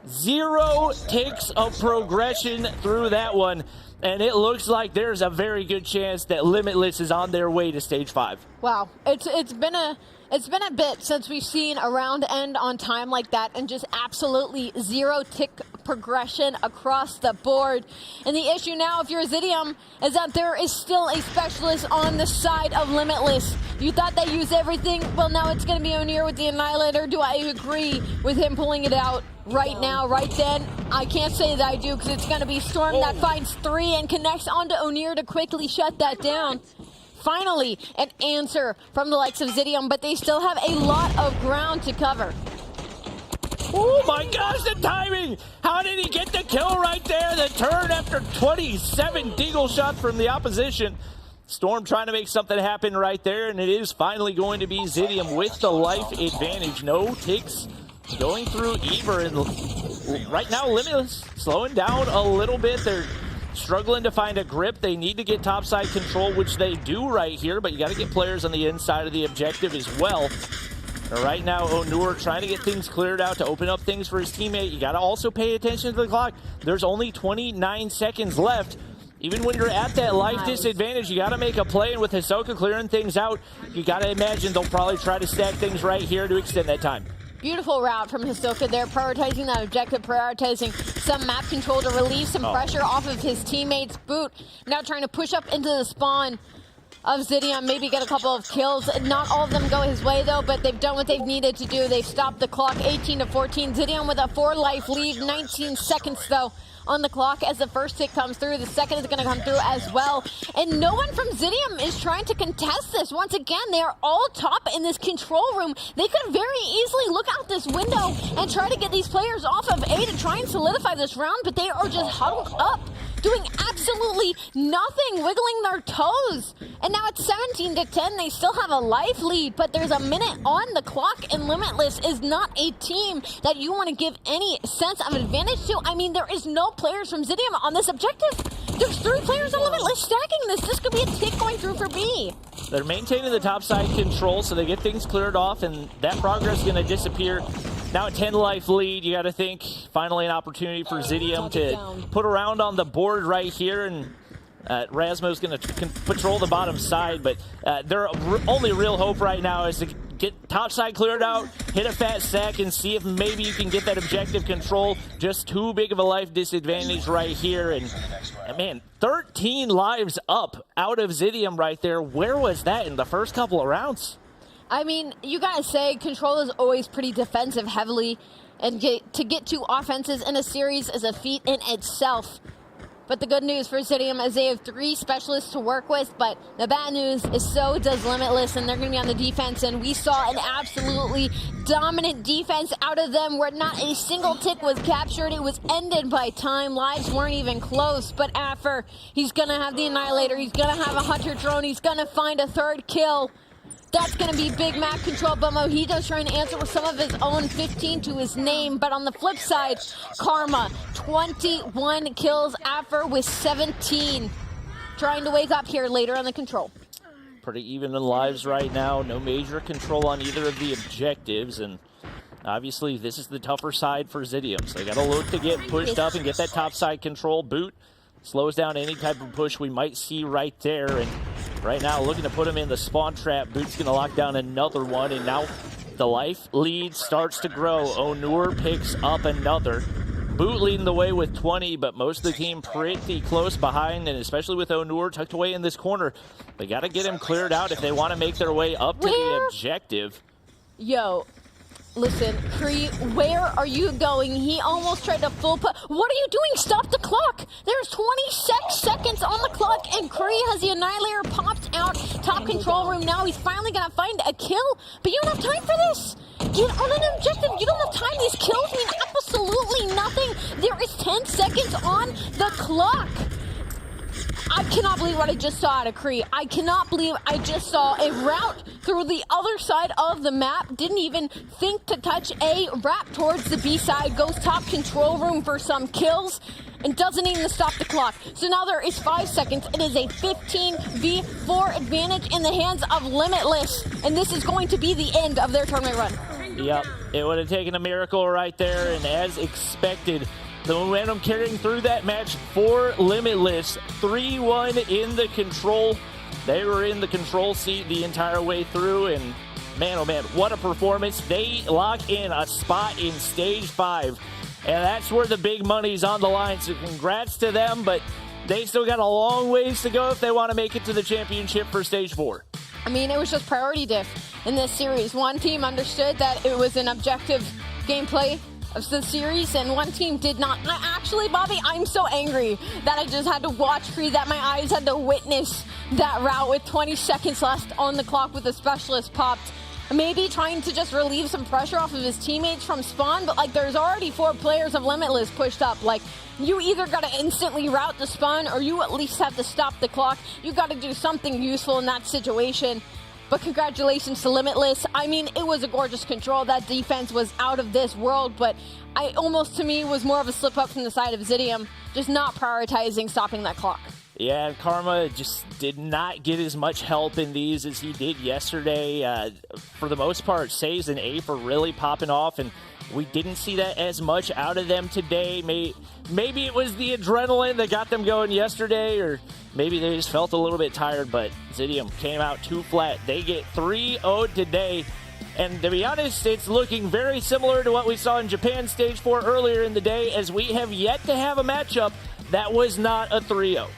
0 ticks of progression through that one. And it looks like there's a very good chance that Limitless is on their way to stage 5. Wow, it's been a bit since we've seen a round end on time like that, and just absolutely 0 tick progression across the board. And the issue now, if you're Zidium, is that there is still a specialist on the side of Limitless. You thought they used everything? Well, now it's going to be Onir with the Annihilator. Do I agree with him pulling it out right now, right then? I can't say that I do, because it's going to be Storm that finds 3 and connects onto Onir to quickly shut that down. Finally, an answer from the likes of Zidium, but they still have a lot of ground to cover. Oh my gosh, the timing! How did he get the kill right there? The turn after 27 deagle shots from the opposition. Storm trying to make something happen right there, and it is finally going to be Zidium with the life advantage. No ticks going through Eber, and right now Limitless slowing down a little bit. They're struggling to find a grip. They need to get topside control, which they do right here, but you got to get players on the inside of the objective as well. Right now, Onur trying to get things cleared out to open up things for his teammate. You got to also pay attention to the clock. There's only 29 seconds left. Even when you're at that life disadvantage, you got to make a play, and with Hisoka clearing things out, you got to imagine they'll probably try to stack things right here to extend that time. Beautiful route from Hisoka there, prioritizing that objective, prioritizing some map control to relieve some pressure off of his teammates. Boot now trying to push up into the spawn of Zidium, maybe get a couple of kills. Not all of them go his way though, but they've done what they've needed to do. They've stopped the clock, 18-14. Zidium with a 4-life lead, 19 seconds though on the clock as the first hit comes through. The second is going to come through as well. And no one from Zidium is trying to contest this. Once again, they are all top in this control room. They could very easily look out this window and try to get these players off of A to try and solidify this round, but they are just huddled up, doing absolutely nothing, wiggling their toes. And now it's 17-10. They still have a life lead, but there's a minute on the clock, and Limitless is not a team that you want to give any sense of advantage to. I mean, there is no players from Zidium on this objective. There's 3 players on Limitless stacking this. This could be a tick going through for B. They're maintaining the top side control, so they get things cleared off, and that progress is going to disappear. Now a 10-life lead. You got to think finally an opportunity for Zidium to put a round on the board right here, and Rasmo's going to patrol the bottom side, but their only real hope right now is to get top side cleared out, hit a fat stack, and see if maybe you can get that objective control. Just too big of a life disadvantage right here, and man, 13 lives up out of Zidium right there. Where was that in the first couple of rounds? I mean, you guys say Control is always pretty defensive heavily, And to get 2 offenses in a series is a feat in itself. But the good news for Zidium is they have 3 specialists to work with, but the bad news is so does Limitless, and they're going to be on the defense, and we saw an absolutely dominant defense out of them where not a single tick was captured. It was ended by time. Lives weren't even close, but Affer, he's going to have the Annihilator, he's going to have a Hunter drone, he's going to find a 3rd kill. That's going to be big map control, but Mojito's trying to answer with some of his own 15 to his name. But on the flip side, Karma, 21 kills, Affer with 17. Trying to wake up here later on the control. Pretty even in lives right now. No major control on either of the objectives. And obviously, this is the tougher side for Zidium. So they got to look to get pushed up and get that top side control. Boot slows down any type of push we might see right there. And right now, looking to put him in the spawn trap. Boot's going to lock down another one, and now the life lead starts to grow. Onur picks up another. Boot leading the way with 20, but most of the team pretty close behind, and especially with Onur tucked away in this corner. They got to get him cleared out if they want to make their way up to the objective. Yo, listen, Kree, where are you going? He almost tried to full put. What are you doing? Stop the clock. There's 26 seconds on the clock, and Kree has the Annihilator popped out. Top control room now. He's finally going to find a kill, but you don't have time for this. Get on an objective. You don't have time. These kills mean absolutely nothing. There is 10 seconds on the clock. I cannot believe what I just saw out of Kree. I cannot believe I just saw a route through the other side of the map. Didn't even think to touch a wrap towards the B side. Goes top control room for some kills and doesn't even stop the clock. So now there is 5 seconds. It is a 15v4 advantage in the hands of Limitless. And this is going to be the end of their tournament run. Yep, it would have taken a miracle right there. And as expected, the momentum carrying through that match for Limitless. 3-1 in the control. They were in the control seat the entire way through, and man, oh man, what a performance. They lock in a spot in Stage 5, and that's where the big money's on the line, so congrats to them, but they still got a long ways to go if they want to make it to the championship for Stage 4. I mean, it was just priority diff in this series. One team understood that it was an objective gameplay of the series, and one team did not. Actually, Bobby, I'm so angry that I just had to watch Kree, that my eyes had to witness that route with 20 seconds left on the clock with the specialist popped. Maybe trying to just relieve some pressure off of his teammates from spawn, but like there's already 4 players of Limitless pushed up. Like, you either got to instantly route the spawn or you at least have to stop the clock. You got to do something useful in that situation. But congratulations to Limitless. I mean, it was a gorgeous control. That defense was out of this world, but I almost, to me, was more of a slip up from the side of Zidium, just not prioritizing stopping that clock. Yeah, Karma just did not get as much help in these as he did yesterday. For the most part, Saves and Ape are really popping off, and we didn't see that as much out of them today. Maybe it was the adrenaline that got them going yesterday, or maybe they just felt a little bit tired, but Zidium came out too flat. They get 3-0 today, and to be honest, it's looking very similar to what we saw in Japan Stage 4 earlier in the day, as we have yet to have a matchup that was not a 3-0.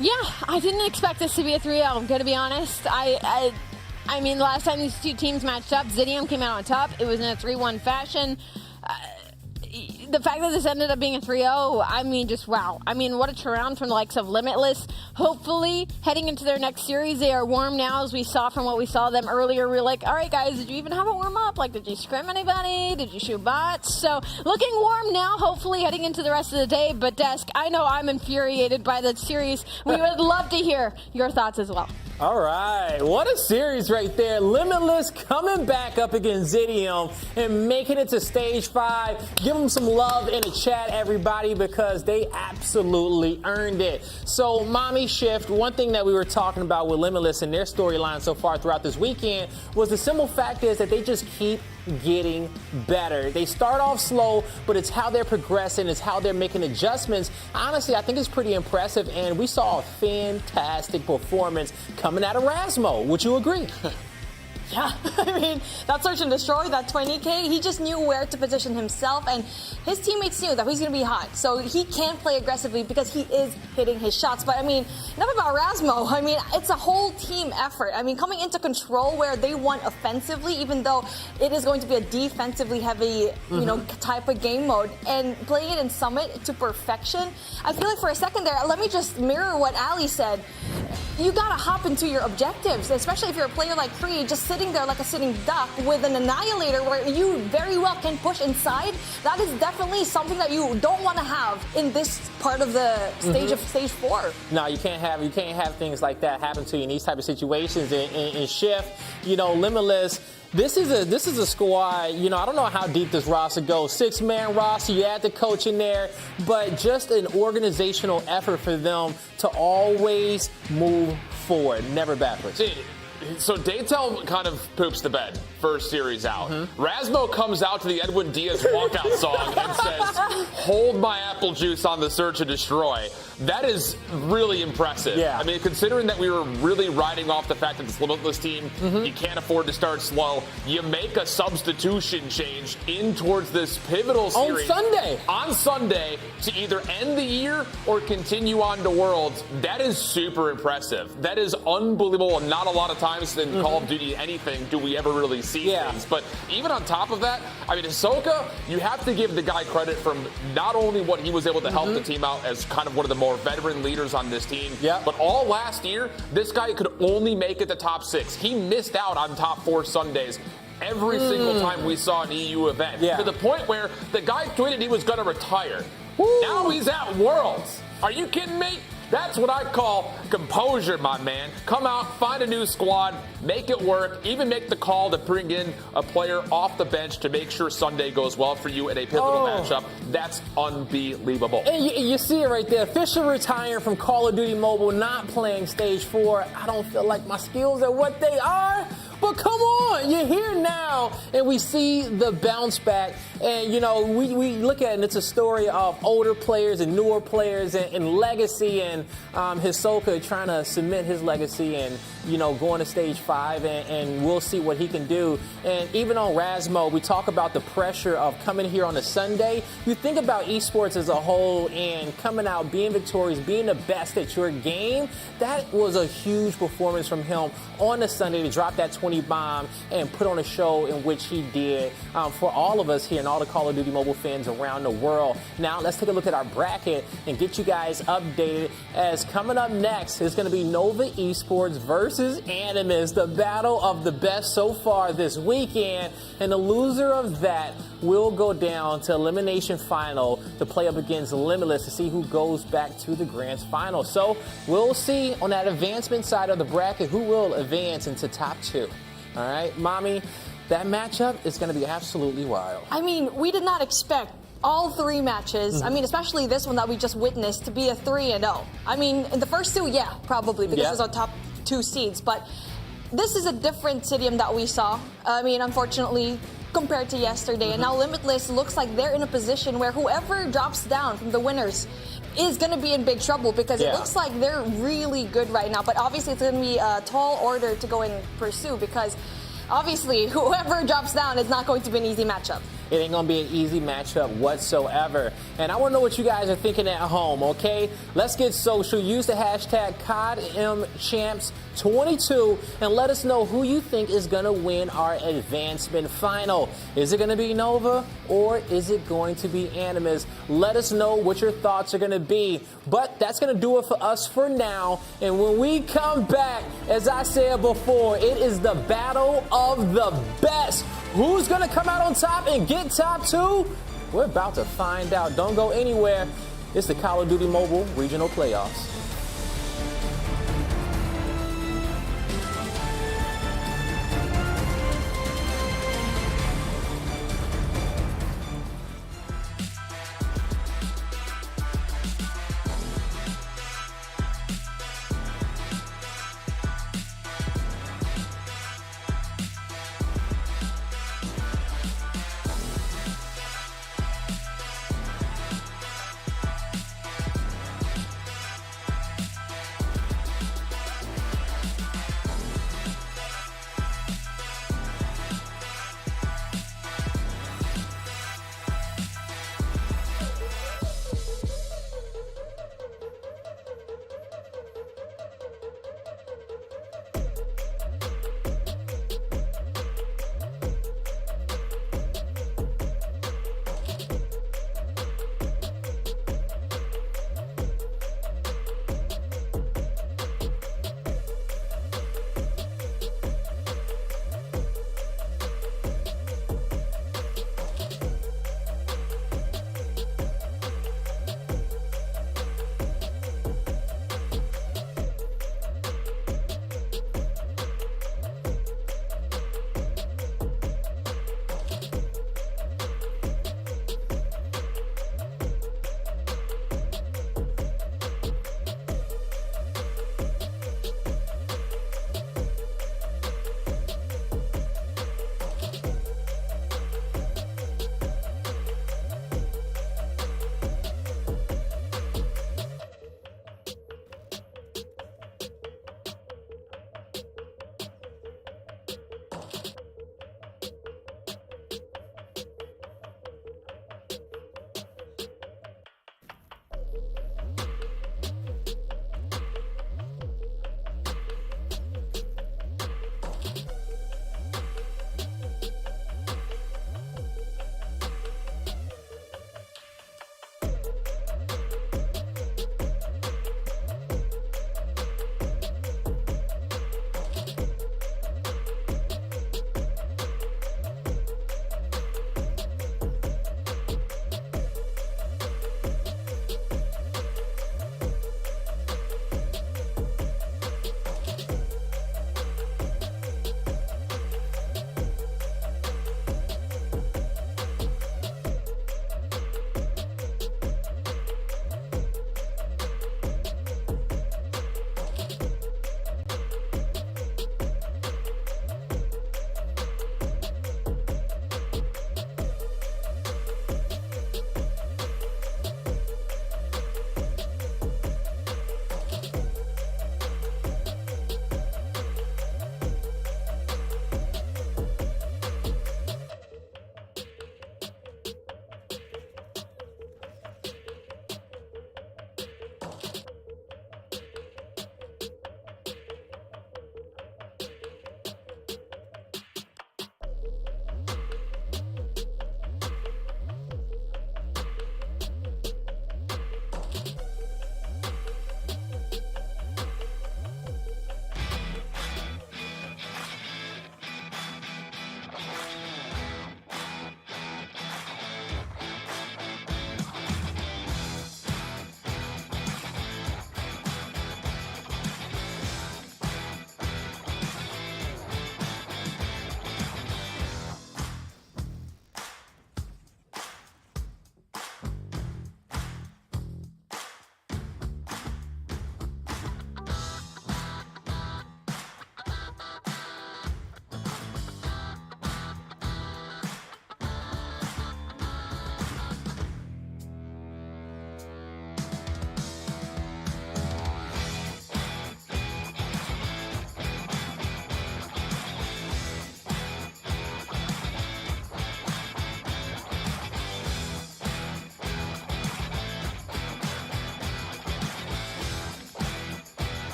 Yeah, I didn't expect this to be a 3-0, I'm going to be honest. I mean, last time these two teams matched up, Zidium came out on top. It was in a 3-1 fashion. The fact that this ended up being a 3-0, I mean, just wow. I mean, what a turnaround from the likes of Limitless. Hopefully, heading into their next series, they are warm now, as we saw from what we saw them earlier. We were like, all right, guys, did you even have a warm-up? Like, did you scrim anybody? Did you shoot bots? So, looking warm now, hopefully heading into the rest of the day. But, Desk, I know I'm infuriated by the series. We would love to hear your thoughts as well. All right, what a series right there. Limitless coming back up against Zidium and making it to Stage 5. Give them some love in the chat, everybody, because they absolutely earned it. So, Mommy Shift, one thing that we were talking about with Limitless and their storyline so far throughout this weekend was the simple fact is that they just keep getting better. They start off slow, but it's how they're progressing, it's how they're making adjustments. Honestly, I think it's pretty impressive, and we saw a fantastic performance coming out of Rasmo. Would you agree? Yeah, I mean, that search and destroy, that 20K, he just knew where to position himself, and his teammates knew that he's going to be hot. So he can't play aggressively because he is hitting his shots. But I mean, enough about Rasmo. I mean, it's a whole team effort. I mean, coming into Control where they won offensively, even though it is going to be a defensively heavy, you know, type of game mode, and playing it in Summit to perfection. I feel like for a second there, let me just mirror what Ali said. You gotta hop into your objectives, especially if you're a player like Creed, just sitting there like a sitting duck with an Annihilator where you very well can push inside. That is definitely something that you don't want to have in this part of the stage of stage 4. No, you can't have things like that happen to you in these type of situations. In Shift, you know, Limitless. This is a squad, you know, I don't know how deep this roster goes. 6-man roster, you add the coach in there, but just an organizational effort for them to always move forward, never backwards. So Daytel kind of poops the bed first series out. Rasmo comes out to the Edwin Diaz walkout song and says, "Hold my apple juice on the search and destroy." That is really impressive. Yeah. I mean, considering that we were really riding off the fact that this Limitless team, you can't afford to start slow. You make a substitution change in towards this pivotal series. On Sunday to either end the year or continue on to Worlds. That is super impressive. That is unbelievable. And not a lot of times in Call of Duty anything do we ever really see things. But even on top of that, I mean, Ahsoka, you have to give the guy credit from not only what he was able to help the team out as kind of one of the more veteran leaders on this team, but all last year, this guy could only make it to top 6. He missed out on top 4 Sundays every single time we saw an EU event. To the point where the guy tweeted he was going to retire. Now he's at Worlds. Are you kidding me? That's what I call composure, my man. Come out, find a new squad, make it work, even make the call to bring in a player off the bench to make sure Sunday goes well for you in a pivotal matchup. That's unbelievable. And you see it right there. Officially retiring from Call of Duty Mobile, not playing Stage 4. I don't feel like my skills are what they are. But come on, you're here now, and we see the bounce back. And, you know, we look at it, and it's a story of older players and newer players and legacy, and Hisoka trying to cement his legacy and, you know, going to Stage 5, and we'll see what he can do. And even on Rasmo, we talk about the pressure of coming here on a Sunday. You think about esports as a whole and coming out, being victorious, being the best at your game. That was a huge performance from him on a Sunday to drop that 20 bomb and put on a show in which he did for all of us here and all the Call of Duty Mobile fans around the world. Now let's take a look at our bracket and get you guys updated, as coming up next is going to be Nova Esports versus Animus, the battle of the best so far this weekend, and the loser of that will go down to elimination final to play up against Limitless to see who goes back to the grand final. So we'll see on that advancement side of the bracket who will advance into top 2. All right, Mommy, that matchup is going to be absolutely wild. I mean, we did not expect all 3 matches, I mean, especially this one that we just witnessed, to be a 3-0. I mean, in the first 2, probably, because it's our top 2 seeds. But this is a different Cidium that we saw. I mean, unfortunately, compared to yesterday. And now Limitless looks like they're in a position where whoever drops down from the winners is going to be in big trouble, because it looks like they're really good right now. But obviously it's going to be a tall order to go and pursue, because obviously whoever drops down is not going to be an easy matchup. It ain't going to be an easy matchup whatsoever. And I want to know what you guys are thinking at home, okay? Let's get social. Use the hashtag CODMChamps22 and let us know who you think is going to win our advancement final. Is it going to be Nova or is it going to be Animus? Let us know what your thoughts are going to be. But that's going to do it for us for now. And when we come back, as I said before, it is the battle of the best. Who's going to come out on top and get top 2? We're about to find out. Don't go anywhere. It's the Call of Duty Mobile Regional Playoffs.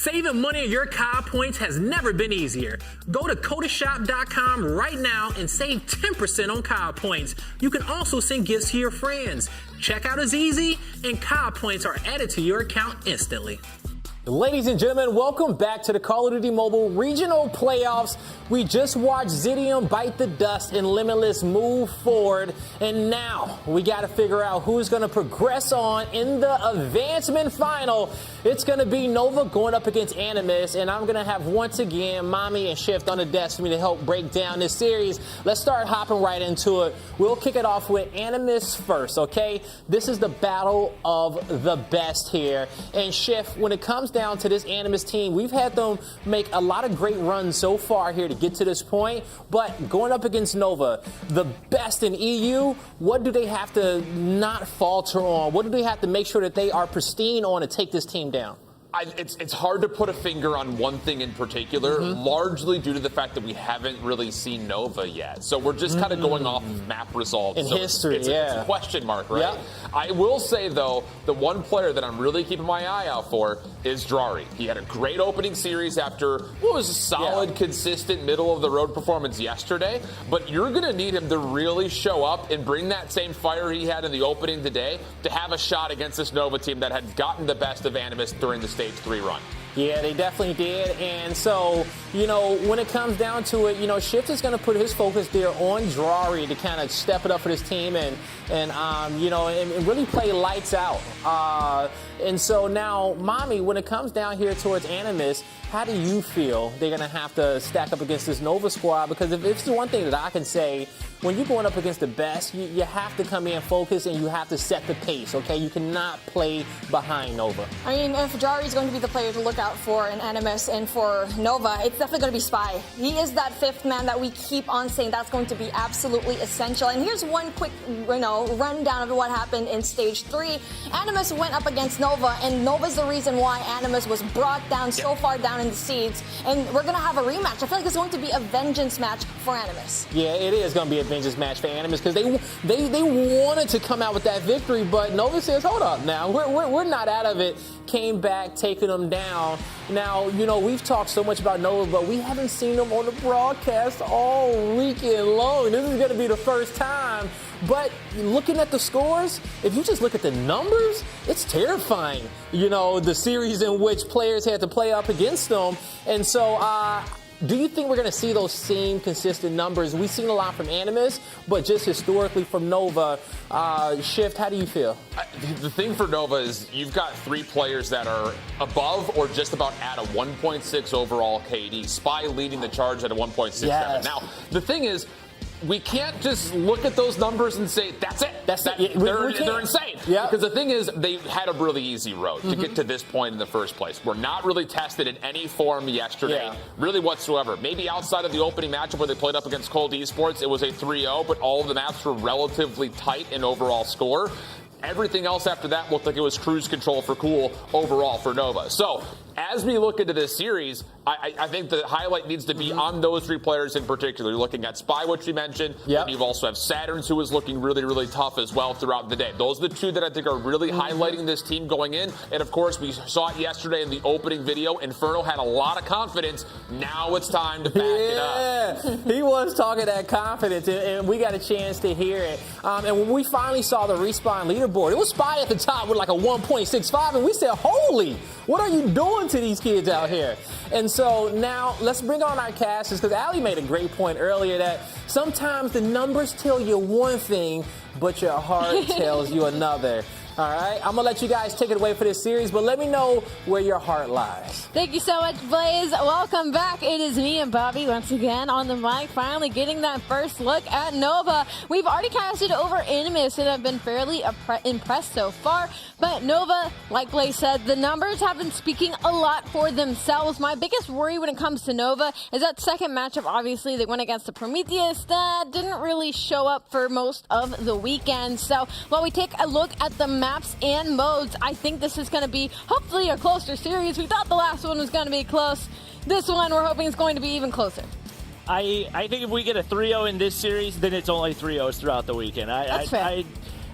Saving money on your COD points has never been easier. Go to CodaShop.com right now and save 10% on COD points. You can also send gifts to your friends. Checkout is easy, and COD points are added to your account instantly. Ladies and gentlemen, welcome back to the Call of Duty Mobile Regional Playoffs. We just watched Zidium bite the dust and Limitless move forward. And now we got to figure out who's going to progress on in the advancement final. It's going to be Nova going up against Animus. And I'm going to have, once again, Mommy and Shift on the desk for me to help break down this series. Let's start hopping right into it. We'll kick it off with Animus first, okay? This is the battle of the best here. And Shift, when it comes down to this Animus team, we've had them make a lot of great runs so far here to get to this point, but going up against Nova, the best in EU, what do they have to not falter on? What do they have to make sure that they are pristine on to take this team down? It's hard to put a finger on one thing in particular, largely due to the fact that we haven't really seen Nova yet. So we're just kind of going off of map results. In history, it's a question mark, right? Yep. I will say, though, the one player that I'm really keeping my eye out for is Drari. He had a great opening series after what was a solid, consistent, middle-of-the-road performance yesterday. But you're going to need him to really show up and bring that same fire he had in the opening today to have a shot against this Nova team that had gotten the best of Animus during the Stage 3 run. Yeah, they definitely did. And so, when it comes down to it, Shift is going to put his focus there on Drari to kind of step it up for this team and really play lights out. And so now, Mommy, when it comes down here towards Animus, how do you feel they're going to have to stack up against this Nova squad? Because if it's the one thing that I can say, when you're going up against the best, you have to come in focused and you have to set the pace, okay? You cannot play behind Nova. I mean, if Drari is going to be the player to look out for in Animus and for Nova, it's definitely going to be Spy. He is that fifth man that we keep on saying that's going to be absolutely essential. And here's one quick, rundown of what happened in Stage 3. Animus went up against Nova, and Nova's the reason why Animus was brought down so far down in the seeds. And we're going to have a rematch. I feel like it's going to be a vengeance match for Animus. Yeah, it is going to be a vengeance match for Animus because they wanted to come out with that victory, but Nova says, hold up now, we're not out of it. Came back, taking them down. Now, we've talked so much about Nova, but we haven't seen them on the broadcast all weekend long. This is going to be the first time. But looking at the scores, if you just look at the numbers, it's terrifying. The series in which players had to play up against them. And so, do you think we're going to see those same consistent numbers? We've seen a lot from Animus, but just historically from Nova. Shift, how do you feel? The thing for Nova is you've got three players that are above or just about at a 1.6 overall KD. Spy leading the charge at a 1.67. Yes. Now, the thing is, we can't just look at those numbers and say, that's it. They're insane. Yep. Because the thing is, they had a really easy road to get to this point in the first place. We're not really tested in any form yesterday, really whatsoever. Maybe outside of the opening matchup where they played up against Cold Esports, it was a 3-0, but all of the maps were relatively tight in overall score. Everything else after that looked like it was cruise control for cool overall for Nova. So, as we look into this series, I think the highlight needs to be on those three players in particular. You're looking at Spy, which we mentioned. Yep. And you've also have Saturns, who is looking really, really tough as well throughout the day. Those are the two that I think are really highlighting this team going in. And, of course, we saw it yesterday in the opening video. Inferno had a lot of confidence. Now it's time to back it up. He was talking that confidence, and we got a chance to hear it. And when we finally saw the Respawn leaderboard, it was Spy at the top with like a 1.65, and we said, holy, what are you doing to these kids out here? And so now let's bring on our casters, because Ali made a great point earlier that sometimes the numbers tell you one thing, but your heart tells you another. All right, I'm going to let you guys take it away for this series, but let me know where your heart lies. Thank you so much, Blaze. Welcome back. It is me and Bobby once again on the mic, finally getting that first look at Nova. We've already casted over Animus and have been fairly impressed so far, but Nova, like Blaze said, the numbers have been speaking a lot for themselves. My biggest worry when it comes to Nova is that second matchup. Obviously, they went against the Prometheus that didn't really show up for most of the weekend. So while we take a look at the maps and modes, I think this is going to be hopefully a closer series. We thought the last one was going to be close. This one we're hoping is going to be even closer. I think if we get a 3-0 in this series, then it's only 3-0s throughout the weekend. That's fair.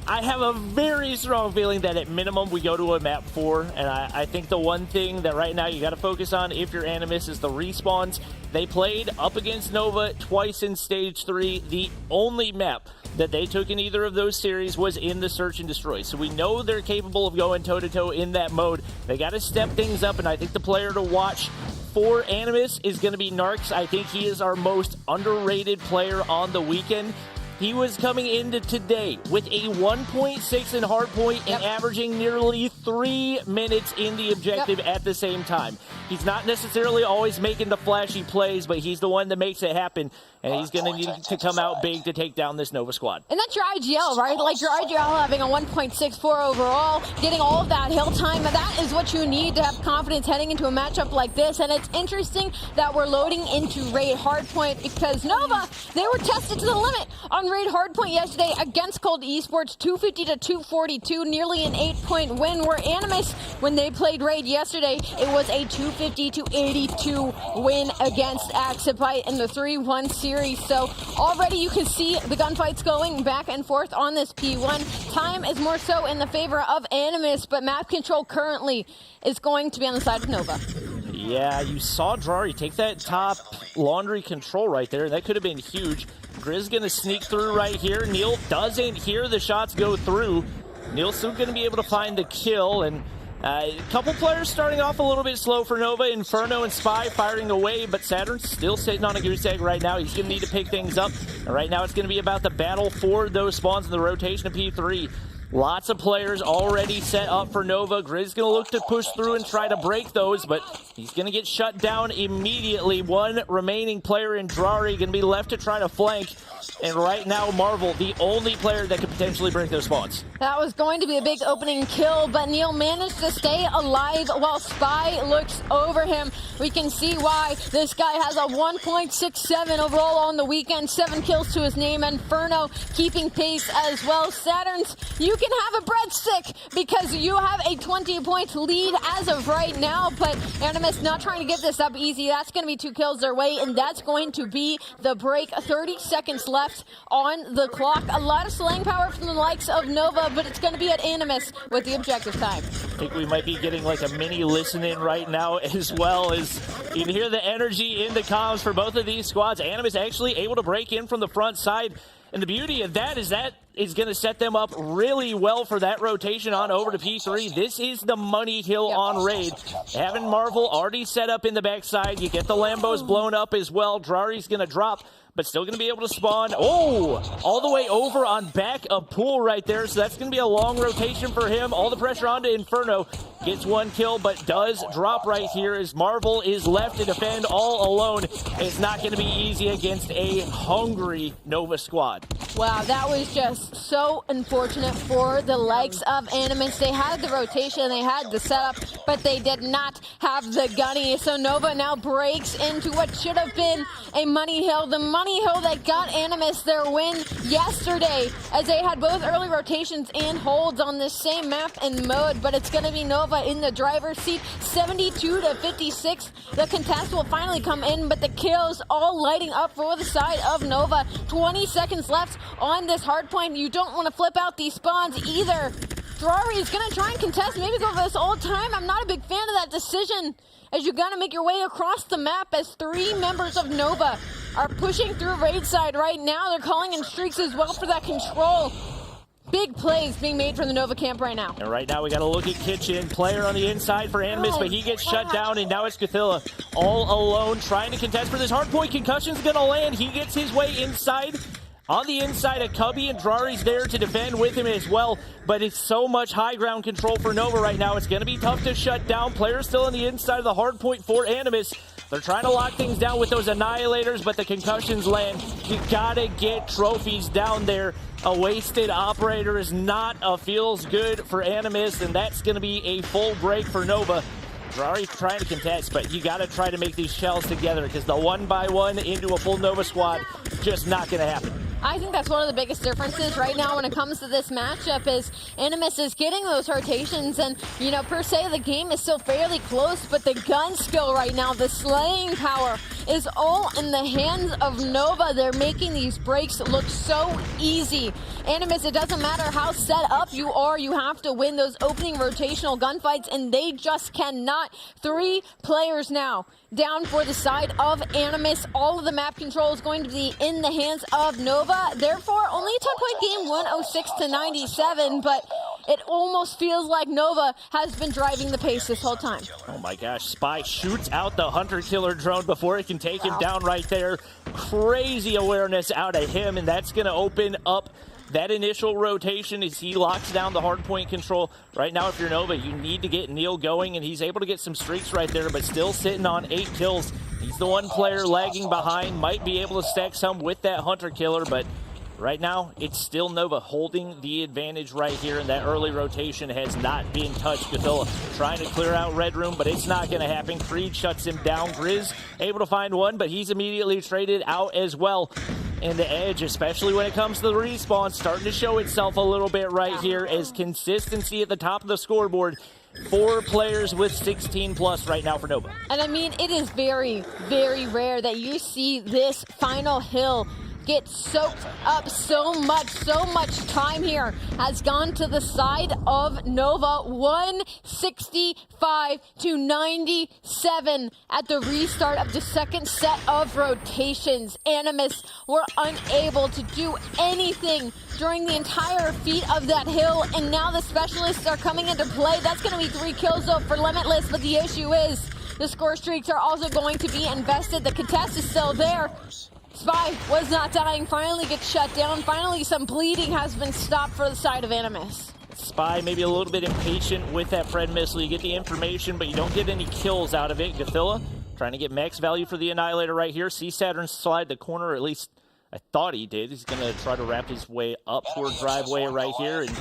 I have a very strong feeling that at minimum we go to a map 4, and I think the one thing that right now you got to focus on if you're Animus is the respawns. They played up against Nova twice in Stage 3. The only map that they took in either of those series was in the Search and Destroy. So we know they're capable of going toe-to-toe in that mode. They got to step things up, and I think the player to watch for Animus is going to be Narcs. I think he is our most underrated player on the weekend. He was coming into today with a 1.6 in hardpoint and averaging nearly 3 minutes in the objective at the same time. He's not necessarily always making the flashy plays, but he's the one that makes it happen, and he's going to need to come out big to take down this Nova squad. And that's your IGL, right? Like your IGL having a 1.64 overall, getting all of that hill time. That is what you need to have confidence heading into a matchup like this. And it's interesting that we're loading into Raid Hardpoint because Nova, they were tested to the limit on Raid Hardpoint yesterday against Cold Esports, 250 to 242, nearly an 8-point win. Where Animus, when they played Raid yesterday, it was a 250 to 82 win against Axipite in the 3-1 series. So already you can see the gunfights going back and forth on this P1. Time is more so in the favor of Animus, but map control currently is going to be on the side of Nova. Yeah, you saw Drari take that top laundry control right there. That could have been huge. Grizz going to sneak through right here. Neil doesn't hear the shots go through. Neil's still going to be able to find the kill, and a couple players starting off a little bit slow for Nova. Inferno and Spy firing away, but Saturn's still sitting on a goose egg right now. He's going to need to pick things up. And right now it's going to be about the battle for those spawns in the rotation of P3. Lots of players already set up for Nova. Grizz going to look to push through and try to break those, but he's going to get shut down immediately. One remaining player in Drari going to be left to try to flank. And right now, Marvel, the only player that could potentially break those spawns. That was going to be a big opening kill, but Neil managed to stay alive while Spy looks over him. We can see why this guy has a 1.67 overall on the weekend, 7 kills to his name. Inferno keeping pace as well. Saturns, you can have a breadstick because you have a 20-point lead as of right now, but Animus not trying to get this up easy. That's going to be 2 kills their way, and that's going to be the break. 30 seconds left on the clock. A lot of slaying power from the likes of Nova, but it's going to be at Animus with the objective time. I think we might be getting like a mini listen-in right now as well, as you can hear the energy in the comms for both of these squads. Animus actually able to break in from the front side, and the beauty of that is going to set them up really well for that rotation on over to P3. This is the money hill on Raid. Having Marvel already set up in the backside, you get the Lambos blown up as well. Drari's going to drop, but still going to be able to spawn. Oh, all the way over on back of Pool right there, so that's going to be a long rotation for him. All the pressure onto Inferno. Gets 1 kill, but does drop right here as Marvel is left to defend all alone. It's not going to be easy against a hungry Nova squad. Wow, that was just so unfortunate for the likes of Animus. They had the rotation, they had the setup, but they did not have the gunny. So Nova now breaks into what should have been a money hill. The money hill that got Animus their win yesterday, as they had both early rotations and holds on this same map and mode, but it's going to be Nova in the driver's seat, 72 to 56. The contest will finally come in, but the kills all lighting up for the side of Nova. 20 seconds left on this hard point. You don't want to flip out these spawns either. Drari is going to try and contest, maybe go for this old time. I'm not a big fan of that decision, as you're going to make your way across the map as 3 members of Nova are pushing through raid side right now. They're calling in streaks as well for that control. Big plays being made from the Nova camp right now. And right now we got to look at Kitchen. Player on the inside for Animus, but he gets shut down, and now it's Cathilla all alone trying to contest for this hard point. Concussion's going to land. He gets his way inside. On the inside of Cubby, and Drari's there to defend with him as well, but it's so much high ground control for Nova right now. It's going to be tough to shut down. Players still on the inside of the hard point for Animus. They're trying to lock things down with those annihilators, but the concussions land. You gotta get trophies down there. A wasted operator is not a feels good for Animus, and that's going to be a full break for Nova. Drari trying to contest, but you got to try to make these shells together, because the 1-by-1 into a full Nova squad, just not going to happen. I think that's one of the biggest differences right now when it comes to this matchup is Animus is getting those rotations, and, you know, per se, the game is still fairly close, but the gun skill right now, the slaying power is all in the hands of Nova. They're making these breaks look so easy. Animus, it doesn't matter how set up you are, you have to win those opening rotational gunfights, and they just cannot. 3 players now down for the side of Animus. All of the map control is going to be in the hands of Nova. Therefore, only a 10-point game, 106-97, but it almost feels like Nova has been driving the pace this whole time. Oh my gosh, Spy shoots out the hunter-killer drone before it can take him down right there. Crazy awareness out of him, and that's going to open up that initial rotation as he locks down the hardpoint control. Right now, if you're Nova, you need to get Neil going, and he's able to get some streaks right there, but still sitting on 8 kills. He's the one player lagging behind, might be able to stack some with that hunter-killer, but right now, it's still Nova holding the advantage right here, and that early rotation has not been touched. Gothilla trying to clear out Red Room, but it's not going to happen. Creed shuts him down. Grizz able to find one, but he's immediately traded out as well. And the edge, especially when it comes to the respawn, starting to show itself a little bit right here as consistency at the top of the scoreboard. 4 players with 16 plus right now for Nova. And I mean, it is very, very rare that you see this final hill get soaked up so much time here has gone to the side of Nova. 165-97 at the restart of the second set of rotations. Animus were unable to do anything during the entire feat of that hill, and now the specialists are coming into play. That's going to be 3 kills though for Limitless, but the issue is the score streaks are also going to be invested. The contest is still there. Spy was not dying, finally gets shut down. Finally, some bleeding has been stopped for the side of Animus. Spy maybe a little bit impatient with that Fred missile. You get the information, but you don't get any kills out of it. Gothilla trying to get max value for the Annihilator right here. See Saturn slide the corner, or at least I thought he did. He's going to try to wrap his way up toward driveway right here, and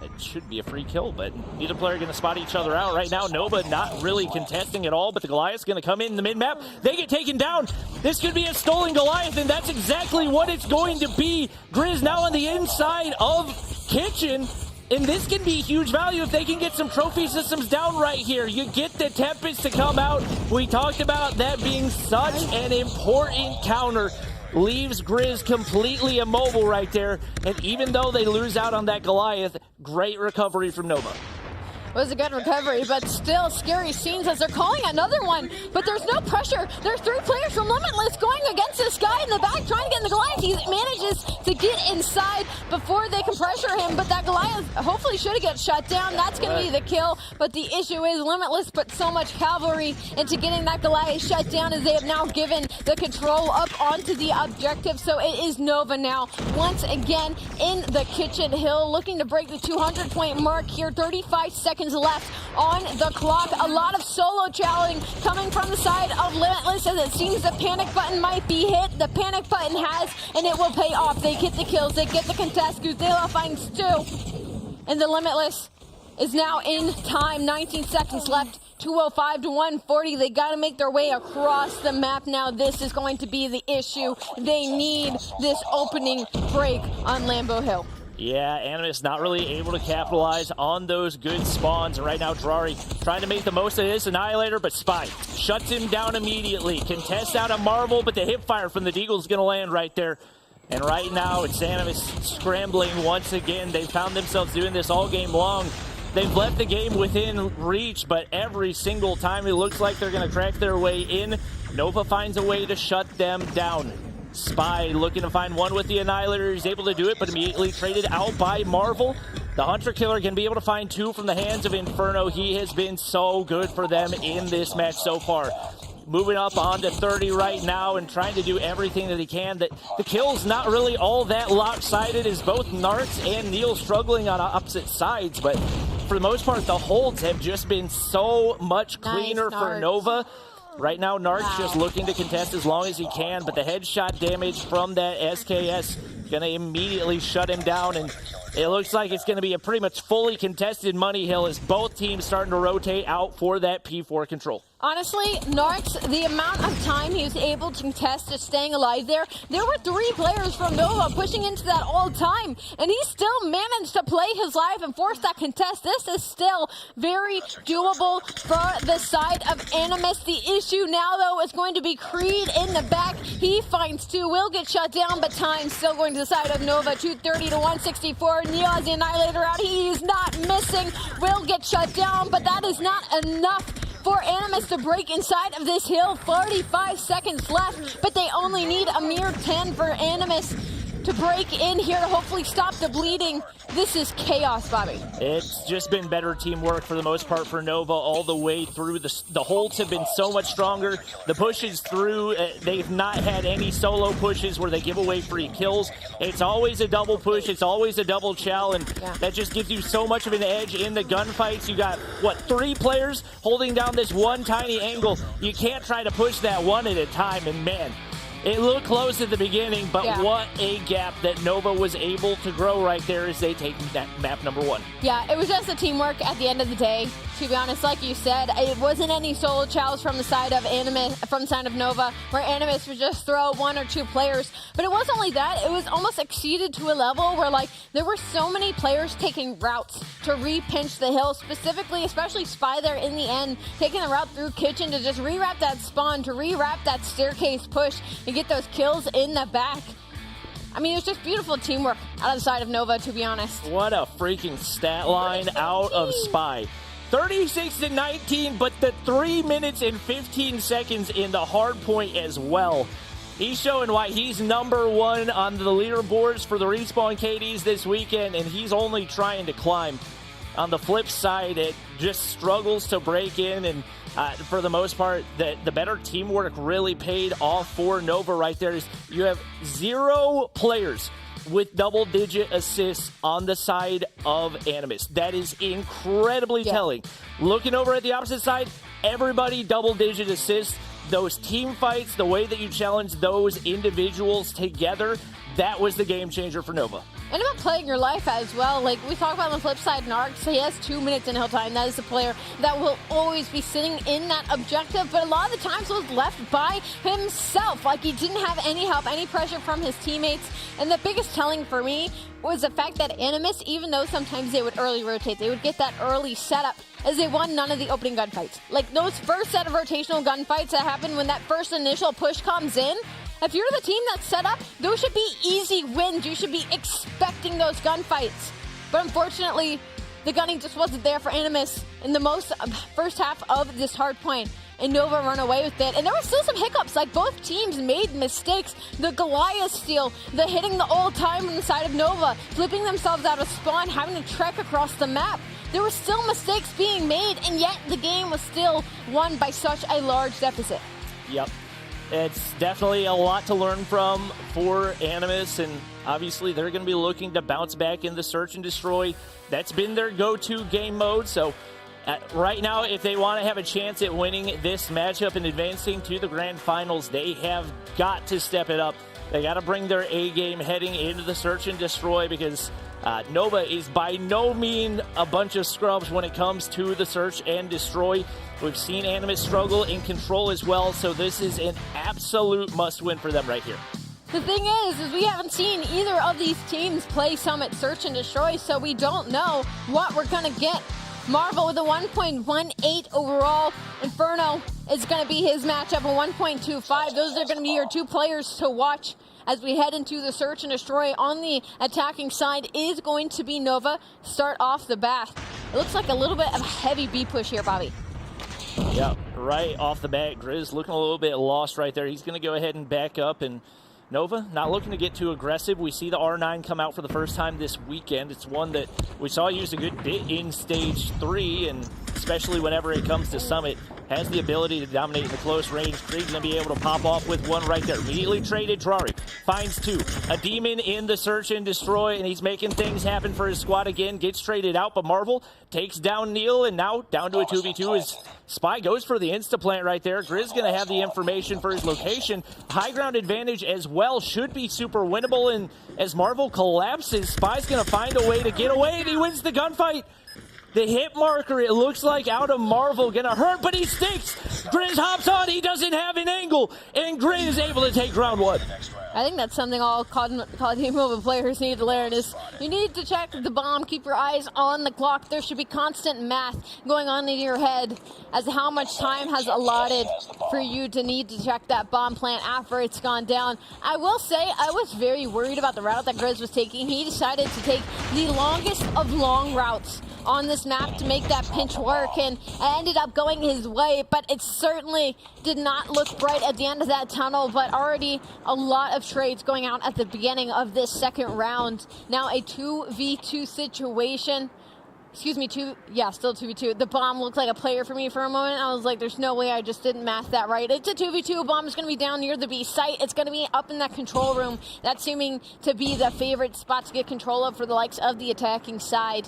it should be a free kill, but neither player going to spot each other out right now. Nova not really contesting at all, but the Goliath's going to come in the mid-map. They get taken down. This could be a stolen Goliath, and that's exactly what it's going to be. Grizz now on the inside of Kitchen, and this can be huge value if they can get some trophy systems down right here. You get the Tempest to come out. We talked about that being such an important counter. Leaves Grizz completely immobile right there, and even though they lose out on that Goliath, great recovery from Nova. It was a good recovery, but still scary scenes as they're calling another one, but there's no pressure. There's 3 players from Limitless going against this guy in the back, trying to get in the Goliath. He manages to get inside before they can pressure him, but that Goliath hopefully should have got shut down. That's going to be the kill, but the issue is Limitless put so much cavalry into getting that Goliath shut down as they have now given the control up onto the objective, so it is Nova now once again in the Kitchen Hill, looking to break the 200-point mark here. 35 seconds left on the clock. A lot of solo challenging coming from the side of Limitless as it seems the panic button might be hit. The panic button has, and it will pay off. They get the kills, they get the contest. Godzilla finds 2, and the Limitless is now in time. 19 seconds left. 205 to 140. They got to make their way across the map now. This is going to be the issue. They need this opening break on Lambeau Hill. Yeah, Animus not really able to capitalize on those good spawns. And right now, Drari trying to make the most of this Annihilator, but Spy shuts him down immediately. Contest out of Marvel, but the hip fire from the Deagle's going to land right there. And right now, it's Animus scrambling once again. They found themselves doing this all game long. They've left the game within reach, but every single time it looks like they're going to crack their way in, Nova finds a way to shut them down. Spy looking to find one with the Annihilator. He's able to do it, but immediately traded out by Marvel. The Hunter Killer can be able to find 2 from the hands of Inferno. He has been so good for them in this match so far. Moving up on to 30 right now and trying to do everything that he can. The kill's not really all that lopsided as both Narts and Neil struggling on opposite sides, but for the most part, the holds have just been so much cleaner for Nova. Right now, Nart's just looking to contest as long as he can, but the headshot damage from that SKS going to immediately shut him down, and it looks like it's going to be a pretty much fully contested Money Hill as both teams starting to rotate out for that P4 control. Honestly, Narks, the amount of time he was able to contest just staying alive there were 3 players from Nova pushing into that all time, and he still managed to play his life and force that contest. This is still very doable for the side of Animus. The issue now, though, is going to be Creed in the back. He finds 2, will get shut down, but time still going to the side of Nova. 230 to 164. Neil has the Annihilator out. He's not missing. Will get shut down, but that is not enough for Animus to break inside of this hill. 45 seconds left, but they only need a mere 10 for Animus to break in here to hopefully stop the bleeding. This is chaos, Bobby. It's just been better teamwork for the most part for Nova all the way through. The holds have been so much stronger. The pushes through, they've not had any solo pushes where they give away free kills. It's always a double push. It's always a double chow, and that just gives you so much of an edge in the gunfights. You got, 3 players holding down this one tiny angle. You can't try to push that one at a time, and man, it looked close at the beginning, but what a gap that Nova was able to grow right there as they take that map number 1. Yeah, it was just the teamwork at the end of the day. To be honest, like you said, it wasn't any solo chows from the side of Nova, where Animus would just throw 1 or 2 players. But it wasn't only that, it was almost exceeded to a level where, there were so many players taking routes to re-pinch the hill, specifically, especially Spy there in the end, taking the route through Kitchen to just rewrap that spawn, to rewrap that staircase push, and get those kills in the back. I mean, it was just beautiful teamwork out of the side of Nova, to be honest. What a freaking stat line out of Spy. 36-19, but the 3 minutes and 15 seconds in the hard point as well. He's showing why he's number 1 on the leaderboards for the Respawn KDs this weekend, and he's only trying to climb. On the flip side, it just struggles to break in, and for the most part, the better teamwork really paid off for Nova right there. You have 0 players with double-digit assists on the side of Animus. That is incredibly telling. Looking over at the opposite side, everybody double-digit assists. Those team fights, the way that you challenge those individuals together, that was the game changer for Nova. And about playing your life as well. Like we talk about on the flip side, Narks, he has 2 minutes in hill time. That is a player that will always be sitting in that objective, but a lot of the times was left by himself. Like he didn't have any help, any pressure from his teammates. And the biggest telling for me was the fact that Animus, even though sometimes they would early rotate, they would get that early setup, as they won none of the opening gunfights. Like those first set of rotational gunfights that happen when that first initial push comes in, if you're the team that's set up, those should be easy wins. You should be expecting those gunfights. But unfortunately, the gunning just wasn't there for Animus in the first half of this hard point. And Nova run away with it. And there were still some hiccups. Like both teams made mistakes. The Goliath steal, the hitting the old time on the side of Nova, flipping themselves out of spawn, having to trek across the map. There were still mistakes being made, and yet the game was still won by such a large deficit. Yep. It's definitely a lot to learn from for Animus, and obviously they're going to be looking to bounce back in the Search and Destroy. That's been their go-to game mode, so right now, if they want to have a chance at winning this matchup and advancing to the grand finals, they have got to step it up. They got to bring their A game heading into the Search and Destroy, because Nova is by no means a bunch of scrubs when it comes to the Search and Destroy. We've seen Animus struggle in Control as well, so this is an absolute must-win for them right here. The thing is we haven't seen either of these teams play Summit Search and Destroy, so we don't know what we're going to get. Marvel with a 1.18 overall. Inferno is going to be his matchup, a 1.25. Those are going to be your 2 players to watch as we head into the Search and Destroy. On the attacking side is going to be Nova. Start off the bat. It looks like a little bit of a heavy B push here, Bobby. Yeah, right off the bat, Grizz looking a little bit lost right there. He's going to go ahead and back up, and Nova not looking to get too aggressive. We see the R9 come out for the first time this weekend. It's one that we saw used a good bit in Stage 3, and especially whenever it comes to Summit, has the ability to dominate in the close range. Creed's going to be able to pop off with one right there. Immediately traded. Drari finds 2. A Demon in the Search and Destroy, and he's making things happen for his squad again. Gets traded out, but Marvel takes down Neil, and now down to a 2v2 as Spy goes for the insta-plant right there. Grizz going to have the information for his location. High ground advantage as well. Should be super winnable, and as Marvel collapses, Spy's going to find a way to get away, and he wins the gunfight. The hit marker, it looks like out of Marvel, gonna hurt, but he sticks. Grizz hops on, he doesn't have an angle, and Grizz is able to take round 1. I think that's something all COD Mobile players need to learn is you need to check the bomb, keep your eyes on the clock. There should be constant math going on in your head as to how much time has allotted for you to need to check that bomb plant after it's gone down. I will say I was very worried about the route that Grizz was taking. He decided to take the longest of long routes on this map to make that pinch work, and it ended up going his way, but it certainly did not look bright at the end of that tunnel. But already a lot of trades going out at the beginning of this second round. Now a 2v2 situation. Excuse me, still 2v2. The bomb looked like a player for me for a moment. I was like, there's no way I just didn't math that right. It's a 2v2. Bomb is going to be down near the B site. It's going to be up in that control room. That's seeming to be the favorite spot to get control of for the likes of the attacking side.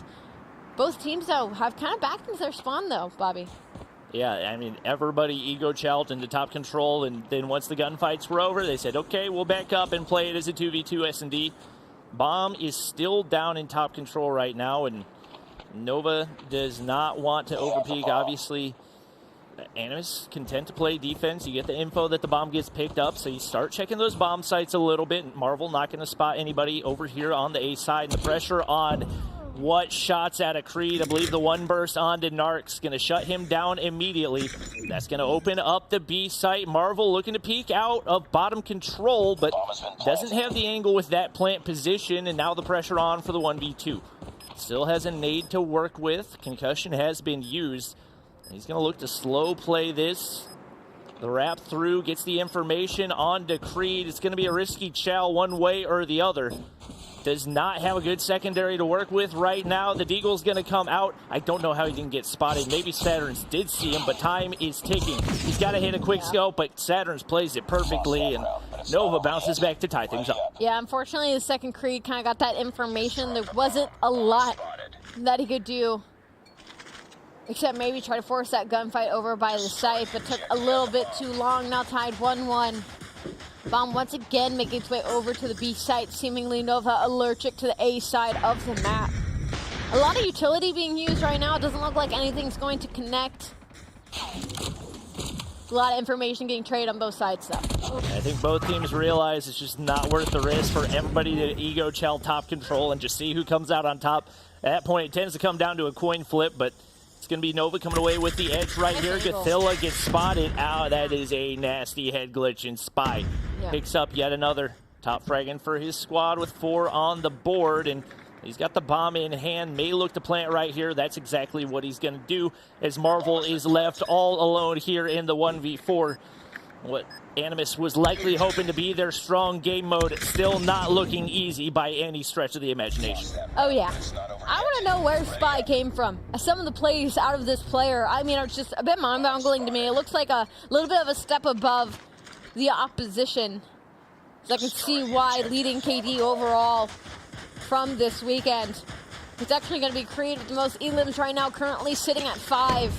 Both teams, though, have kind of backed into their spawn, though, Bobby. Yeah, I mean, everybody ego-challenged into top control, and then once the gunfights were over, they said, okay, we'll back up and play it as a 2v2 S&D. Bomb is still down in top control right now, and Nova does not want to overpeak. Obviously, Animus content to play defense. You get the info that the bomb gets picked up, so you start checking those bomb sites a little bit. Marvel not going to spot anybody over here on the A side, and the pressure on what shots at a Creed. I believe the one burst onto Narc's going to shut him down immediately. That's going to open up the B site. Marvel looking to peek out of bottom control, but doesn't have the angle with that plant position, and now the pressure on for the 1v2. Still has a nade to work with. Concussion has been used. He's going to look to slow play this. The wrap through, gets the information on to Creed. It's going to be a risky chow one way or the other. Does not have a good secondary to work with right now. The Deagle's going to come out. I don't know how he didn't get spotted. Maybe Saturn's did see him, but time is ticking. He's got to hit a quick scope, but Saturn's plays it perfectly, and Nova bounces back to tie things up. Yeah, unfortunately, the second Creed kind of got that information. There wasn't a lot that he could do, except maybe try to force that gunfight over by the site, but took a little bit too long. Now tied 1-1. Bomb once again making its way over to the B site, seemingly Nova allergic to the A side of the map. A lot of utility being used right now. It doesn't look like anything's going to connect. A lot of information getting traded on both sides, though. I think both teams realize it's just not worth the risk for everybody to ego chell top control and just see who comes out on top. At that point, it tends to come down to a coin flip, but it's going to be Nova coming away with the edge right here. Gothilla gets spotted. Ow, that is a nasty head glitch, and Spy picks up yet another top fragging for his squad with 4 on the board, and he's got the bomb in hand. May look to plant right here. That's exactly what he's going to do, as Marvel is left all alone here in the 1v4. What Animus was likely hoping to be their strong game mode, still not looking easy by any stretch of the imagination. Oh, yeah. I want to know where Spy came from. Some of the plays out of this player, I mean, are just a bit mind-boggling to me. It looks like a little bit of a step above the opposition. So I can see why leading KD overall from this weekend. It's actually going to be Creed with the most elims right now, currently sitting at 5.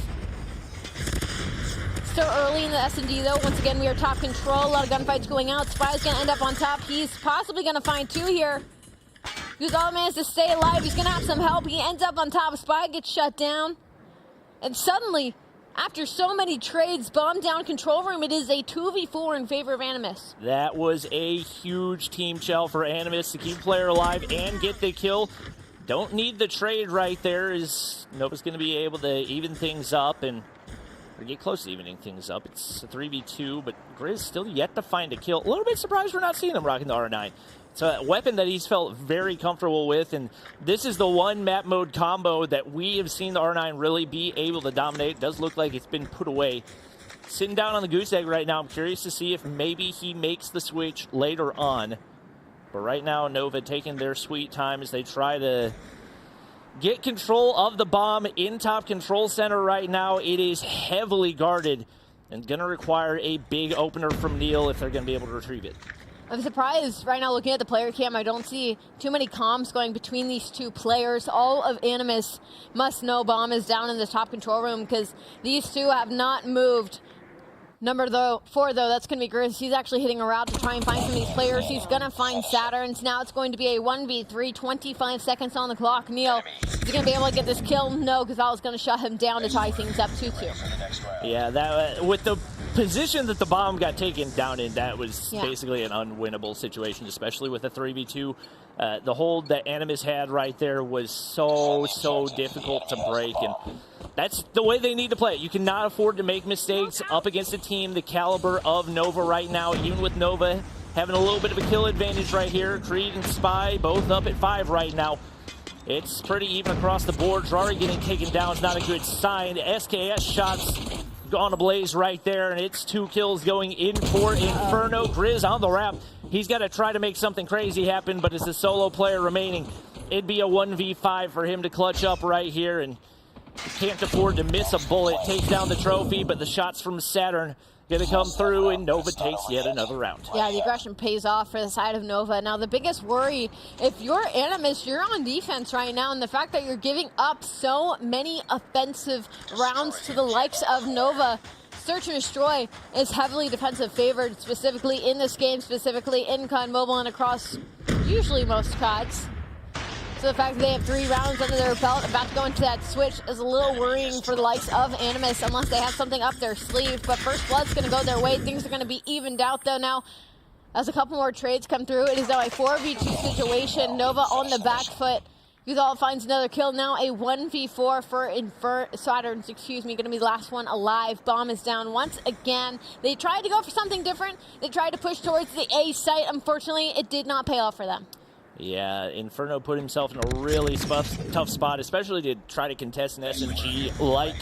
Still early in the S&D, though. Once again, we are top control. A lot of gunfights going out. Spy's going to end up on top. He's possibly going to find 2 here. Guzal managed to stay alive. He's going to have some help. He ends up on top. Spy gets shut down. And suddenly, after so many trades, bomb down control room, it is a 2v4 in favor of Animus. That was a huge team shell for Animus to keep player alive and get the kill. Don't need the trade right there, as Nova's going to be able to even things up and get close to evening things up. It's a 3v2, but Grizz still yet to find a kill. A little bit surprised we're not seeing him rocking the R9. It's a weapon that he's felt very comfortable with, and this is the one map mode combo that we have seen the R9 really be able to dominate. It does look like it's been put away. Sitting down on the goose egg right now. I'm curious to see if maybe he makes the switch later on. But right now, Nova taking their sweet time as they try to get control of the bomb in top control center right now. It is heavily guarded and going to require a big opener from Neil if they're going to be able to retrieve it. I'm surprised right now looking at the player cam. I don't see too many comms going between these two players. All of Animus must know bomb is down in the top control room because these two have not moved Number 4, though, that's going to be Grizz. He's actually hitting a route to try and find some of these players. He's going to find Saturns. Now it's going to be a 1v3, 25 seconds on the clock. Neil, is he going to be able to get this kill? No, because I was going to shut him down to tie things up 2-2. Yeah, that with the position that the bomb got taken down in, that was basically an unwinnable situation, especially with a 3v2. The hold that Animus had right there was so difficult to break, and that's the way they need to play it. You cannot afford to make mistakes up against a team the caliber of Nova right now, even with Nova having a little bit of a kill advantage right here. Creed and Spy both up at 5 right now. It's pretty even across the board. Drari getting taken down is not a good sign. SKS shots on a blaze right there, and it's 2 kills going in for Inferno. Grizz on the wrap. He's got to try to make something crazy happen, but as a solo player remaining, it'd be a 1v5 for him to clutch up right here, and can't afford to miss a bullet. Takes down the trophy, but the shots from Saturn going to come through, and Nova takes yet another round. Yeah, the aggression pays off for the side of Nova. Now, the biggest worry, if you're Animus, you're on defense right now, and the fact that you're giving up so many offensive rounds to the likes of Nova. Search and Destroy is heavily defensive favored, specifically in this game, specifically in COD Mobile and across usually most CODs. So the fact that they have 3 rounds under their belt, about to go into that switch, is a little worrying for the likes of Animus, unless they have something up their sleeve. But First Blood's going to go their way. Things are going to be evened out, though, now. As a couple more trades come through, it is now a 4v2 situation. Nova on the back foot. Uzal finds another kill. Now a 1v4 for Saturns, going to be the last one alive. Bomb is down once again. They tried to go for something different. They tried to push towards the A site. Unfortunately, it did not pay off for them. Yeah, Inferno put himself in a really tough spot, especially to try to contest an SMG like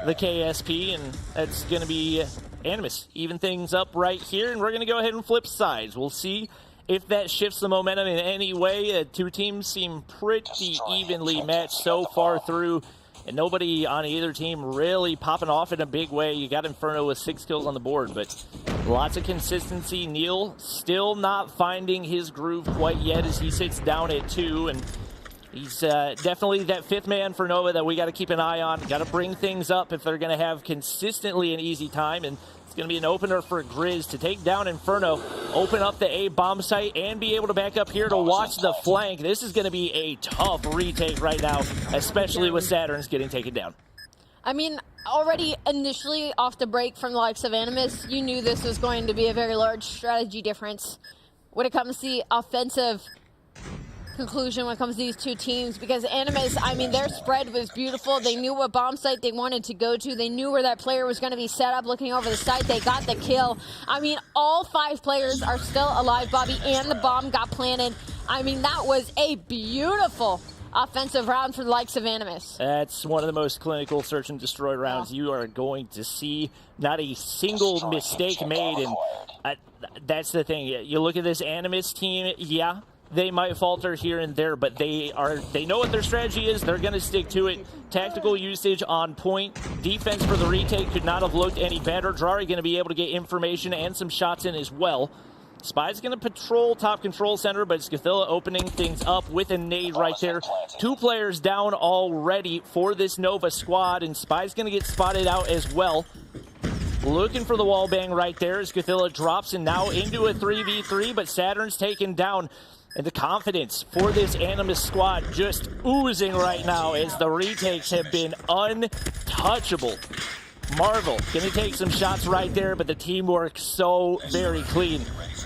the KSP, and that's going to be Animus. Even things up right here, and we're going to go ahead and flip sides. We'll see if that shifts the momentum in any way. 2 teams seem pretty evenly matched so far through, and nobody on either team really popping off in a big way. You got Inferno with 6 kills on the board, but lots of consistency. Neil still not finding his groove quite yet as he sits down at 2, and he's definitely that 5th man for Nova that we got to keep an eye on. Got to bring things up if they're going to have consistently an easy time, and it's going to be an opener for Grizz to take down Inferno, open up the A bomb site, and be able to back up here to watch the flank. This is going to be a tough retake right now, especially with Saturns getting taken down. I mean, already initially off the break from the likes of Animus, you knew this was going to be a very large strategy difference when it comes to the offensive conclusion when it comes to these 2 teams, because Animus, I mean, their spread was beautiful. They knew what bomb site they wanted to go to. They knew where that player was going to be set up looking over the site. They got the kill. I mean, all 5 players are still alive, Bobby, and the bomb got planted. I mean, that was a beautiful offensive round for the likes of Animus. That's one of the most clinical search and destroy rounds you are going to see. Not a single mistake made, and that's the thing. You look at this Animus team, yeah, they might falter here and there, but they know what their strategy is. They're going to stick to it. Tactical usage on point. Defense for the retake could not have looked any better. Drari going to be able to get information and some shots in as well. Spy's going to patrol top control center, but it's Gothilla opening things up with a nade right there. 2 players down already for this Nova squad, and Spy's going to get spotted out as well. Looking for the wall bang right there as Gothilla drops and now into a 3v3, but Saturn's taken down. And the confidence for this Animus squad just oozing right now as the retakes have been untouchable. Marvel going to take some shots right there, but the teamwork so very clean.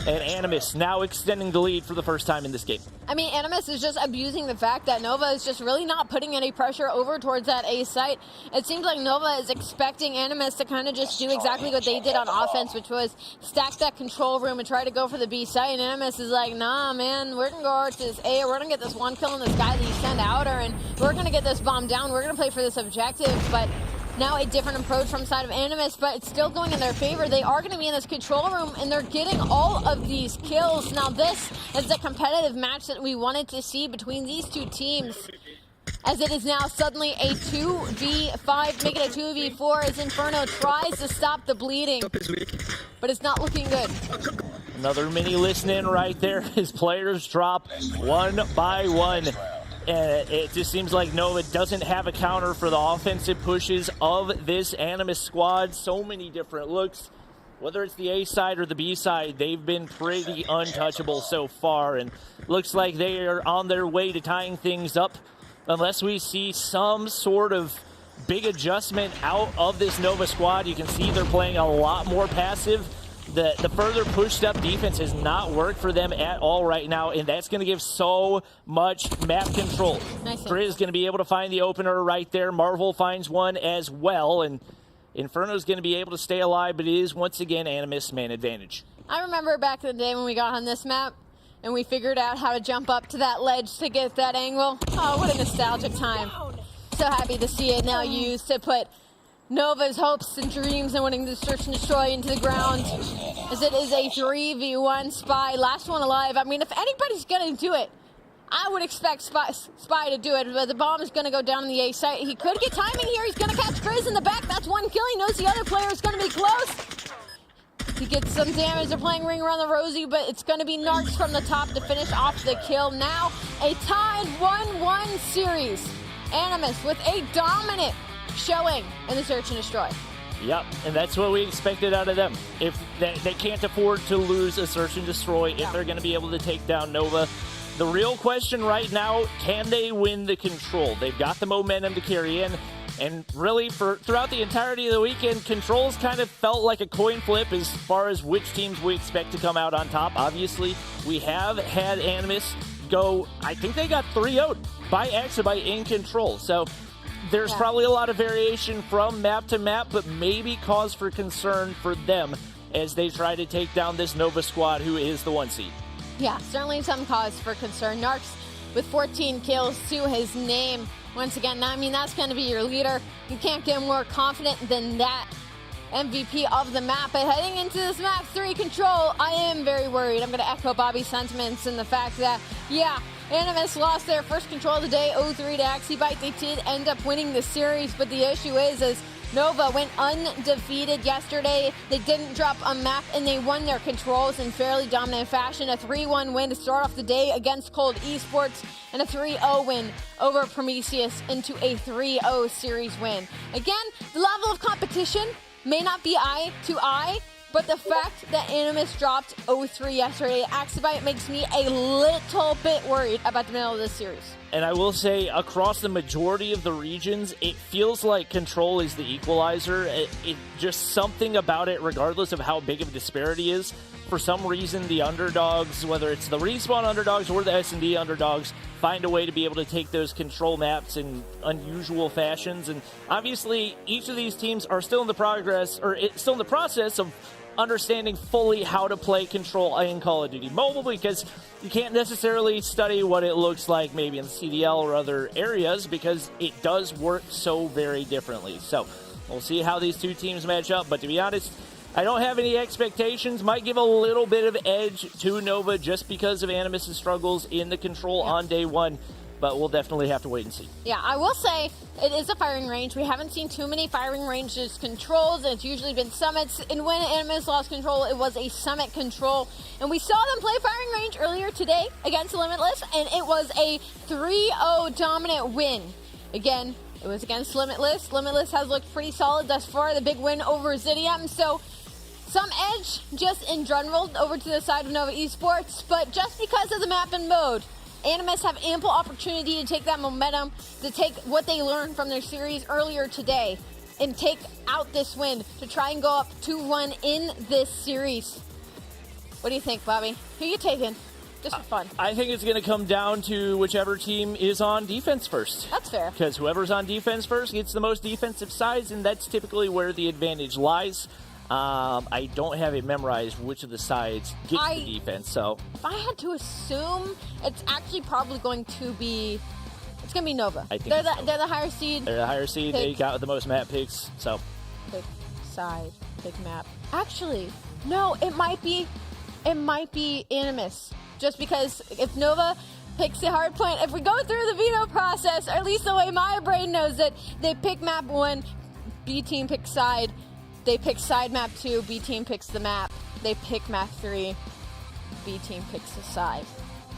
And Animus now extending the lead for the first time in this game. I mean, Animus is just abusing the fact that Nova is just really not putting any pressure over towards that A site. It seems like Nova is expecting Animus to kind of just do exactly what they did on offense, which was stack that control room and try to go for the B site. And Animus is like, nah, man, we're going to go over to this A, we're going to get this 1 kill on this guy that you send outer, and we're going to get this bomb down. We're going to play for this objective, but now a different approach from the side of Animus, but it's still going in their favor. They are going to be in this control room, and they're getting all of these kills. Now this is the competitive match that we wanted to see between these 2 teams, as it is now suddenly a 2v5, make it a 2v4 as Inferno tries to stop the bleeding, but it's not looking good. Another mini listen-in right there as players drop 1 by 1. It just seems like Nova doesn't have a counter for the offensive pushes of this Animus squad. So many different looks, whether it's the A side or the B side, they've been pretty untouchable so far, and looks like they are on their way to tying things up unless we see some sort of big adjustment out of this Nova squad. You can see they're playing a lot more passive. The further pushed up defense has not worked for them at all right now, and that's going to give so much map control. Grizz is going to be able to find the opener right there. Marvel finds one as well, and Inferno's going to be able to stay alive, but it is once again Animus man advantage. I remember back in the day when we got on this map and we figured out how to jump up to that ledge to get that angle. Oh, what a nostalgic time. So happy to see it now used to put Nova's hopes and dreams in winning the Search and Destroy into the ground, as it is a 3v1 Spy, last one alive. I mean, if anybody's going to do it, I would expect Spy to do it, but the bomb is going to go down in the A site. He could get timing here. He's going to catch Grizz in the back. That's one kill. He knows the other player is going to be close. He gets some damage. They're playing Ring Around the Rosie, but it's going to be Narcs from the top to finish off the kill. Now, a tied 1-1 series. Animus with a dominant showing in the Search and Destroy. Yep, and that's what we expected out of them. If they can't afford to lose a Search and Destroy if they're going to be able to take down Nova. The real question right now, can they win the control? They've got the momentum to carry in, and really throughout the entirety of the weekend, controls kind of felt like a coin flip as far as which teams we expect to come out on top. Obviously, we have had Animus go, I think they got 3-0'd by Exabyte in control. So there's probably a lot of variation from map to map, but maybe cause for concern for them as they try to take down this Nova squad, who is the 1 seed. Yeah, certainly some cause for concern. Narcs with 14 kills to his name. Once again, I mean, that's going to be your leader. You can't get more confident than that. MVP of the map. But heading into this map 3 control, I am very worried. I'm going to echo Bobby's sentiments in the fact that, Animus lost their first control of the day, 0-3 to Actibyte. They did end up winning the series, but the issue is Nova went undefeated yesterday. They didn't drop a map, and they won their controls in fairly dominant fashion. A 3-1 win to start off the day against Cold Esports, and a 3-0 win over Prometheus into a 3-0 series win. Again, the level of competition may not be eye to eye, but the fact that Animus dropped 0-3 yesterday, Actibyte, makes me a little bit worried about the middle of this series. And I will say, across the majority of the regions, it feels like Control is the equalizer. It just something about it, regardless of how big of a disparity is. For some reason, the underdogs, whether it's the Respawn underdogs or the S&D underdogs, find a way to be able to take those Control maps in unusual fashions. And obviously, each of these teams are still in the process of understanding fully how to play Control in Call of Duty Mobile, because you can't necessarily study what it looks like maybe in CDL or other areas, because it does work so very differently. So we'll see how these two teams match up, but to be honest, I don't have any expectations. Might give a little bit of edge to Nova just because of Animus' struggles in the Control on day one, but we'll definitely have to wait and see. Yeah, I will say it is a firing range. We haven't seen too many firing ranges controls, and it's usually been summits. And when Animus lost control, it was a summit control. And we saw them play firing range earlier today against Limitless, and it was a 3-0 dominant win. Again, it was against Limitless. Limitless has looked pretty solid thus far, the big win over Zidium. So some edge just in general over to the side of Nova Esports, but just because of the map and mode, Animus have ample opportunity to take that momentum, to take what they learned from their series earlier today, and take out this win to try and go up 2-1 in this series. What do you think, Bobby? Who you taking? Just for fun. I think it's going to come down to whichever team is on defense first. That's fair. Because whoever's on defense first gets the most defensive sides, and that's typically where the advantage lies. I don't have it memorized which of the sides gets the defense, so if I had to assume, it's actually probably going to be Nova. I think they're the higher seed. They're the higher seed. They got the most map picks, so pick side, pick map. Actually, no, it might be Animus, just because if Nova picks the Hardpoint, if we go through the veto process, or at least the way my brain knows it, they pick map 1, B team picks side. They pick side map 2, B team picks the map. They pick map 3, B team picks the side.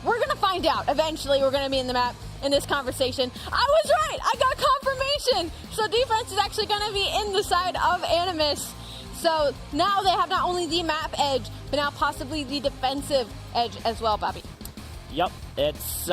We're going to find out. Eventually, we're going to be in the map in this conversation. I was right. I got confirmation. So defense is actually going to be in the side of Animus. So now they have not only the map edge, but now possibly the defensive edge as well, Bobby. Yep, that's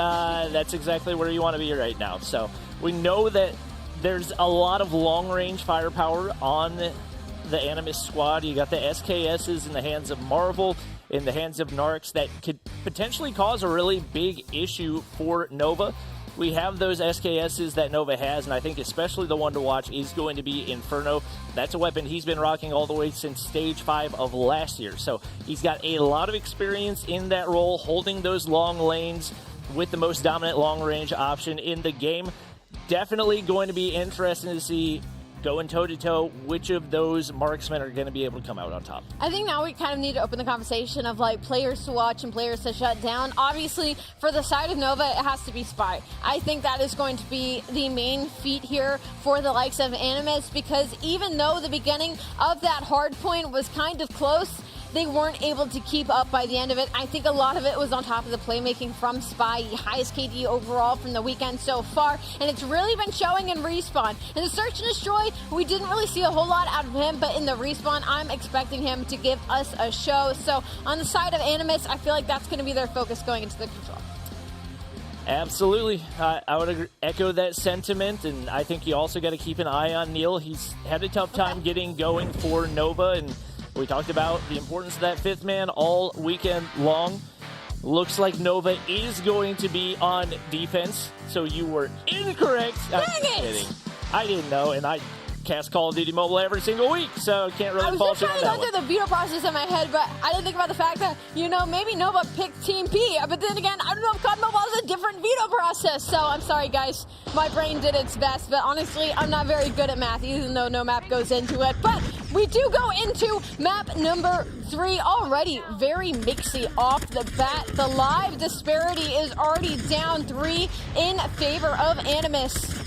exactly where you want to be right now. So we know that there's a lot of long-range firepower on the Animus squad. You got the SKSs in the hands of Marvel, in the hands of Narcs, that could potentially cause a really big issue for Nova. We have those SKSs that Nova has, and I think especially the one to watch is going to be Inferno. That's a weapon he's been rocking all the way since Stage 5 of last year. So he's got a lot of experience in that role, holding those long lanes with the most dominant long-range option in the game. Definitely going to be interesting to see, going toe-to-toe, which of those marksmen are going to be able to come out on top. I think now we kind of need to open the conversation of like players to watch and players to shut down. Obviously, for the side of Nova, it has to be Spy. I think that is going to be the main feat here for the likes of Animus, because even though the beginning of that hard point was kind of close, they weren't able to keep up by the end of it. I think a lot of it was on top of the playmaking from Spy, highest KD overall from the weekend so far, and it's really been showing in Respawn. In the Search and Destroy, we didn't really see a whole lot out of him, but in the Respawn, I'm expecting him to give us a show. So on the side of Animus, I feel like that's going to be their focus going into the control. Absolutely. I would echo that sentiment, and I think you also got to keep an eye on Neil. He's had a tough time getting going for Nova, and we talked about the importance of that fifth man all weekend long. Looks like Nova is going to be on defense, so you were incorrect. Dang I'm kidding. I didn't know, and I cast Call of Duty Mobile every single week, so can't really fault you on that one. I was just trying to go through the veto process in my head, but I didn't think about the fact that, you know, maybe Nova picked Team P, but then again, I don't know if COD Mobile is a different veto process, so I'm sorry, guys. My brain did its best, but honestly, I'm not very good at math, even though no map goes into it. But we do go into map number 3 already. Very mixy off the bat. The live disparity is already down 3 in favor of Animus.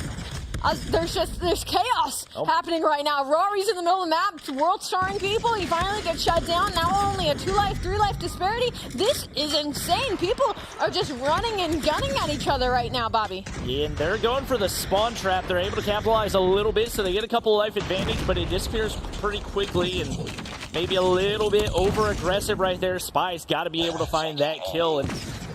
There's chaos happening right now. Rory's in the middle of the map, world starring people. He finally gets shut down. Now only a 2-life, 3-life disparity. This is insane. People are just running and gunning at each other right now, Bobby. Yeah, and they're going for the spawn trap. They're able to capitalize a little bit, so they get a couple of life advantage, but it disappears pretty quickly, and maybe a little bit over-aggressive right there. Spy's got to be able to find that kill, and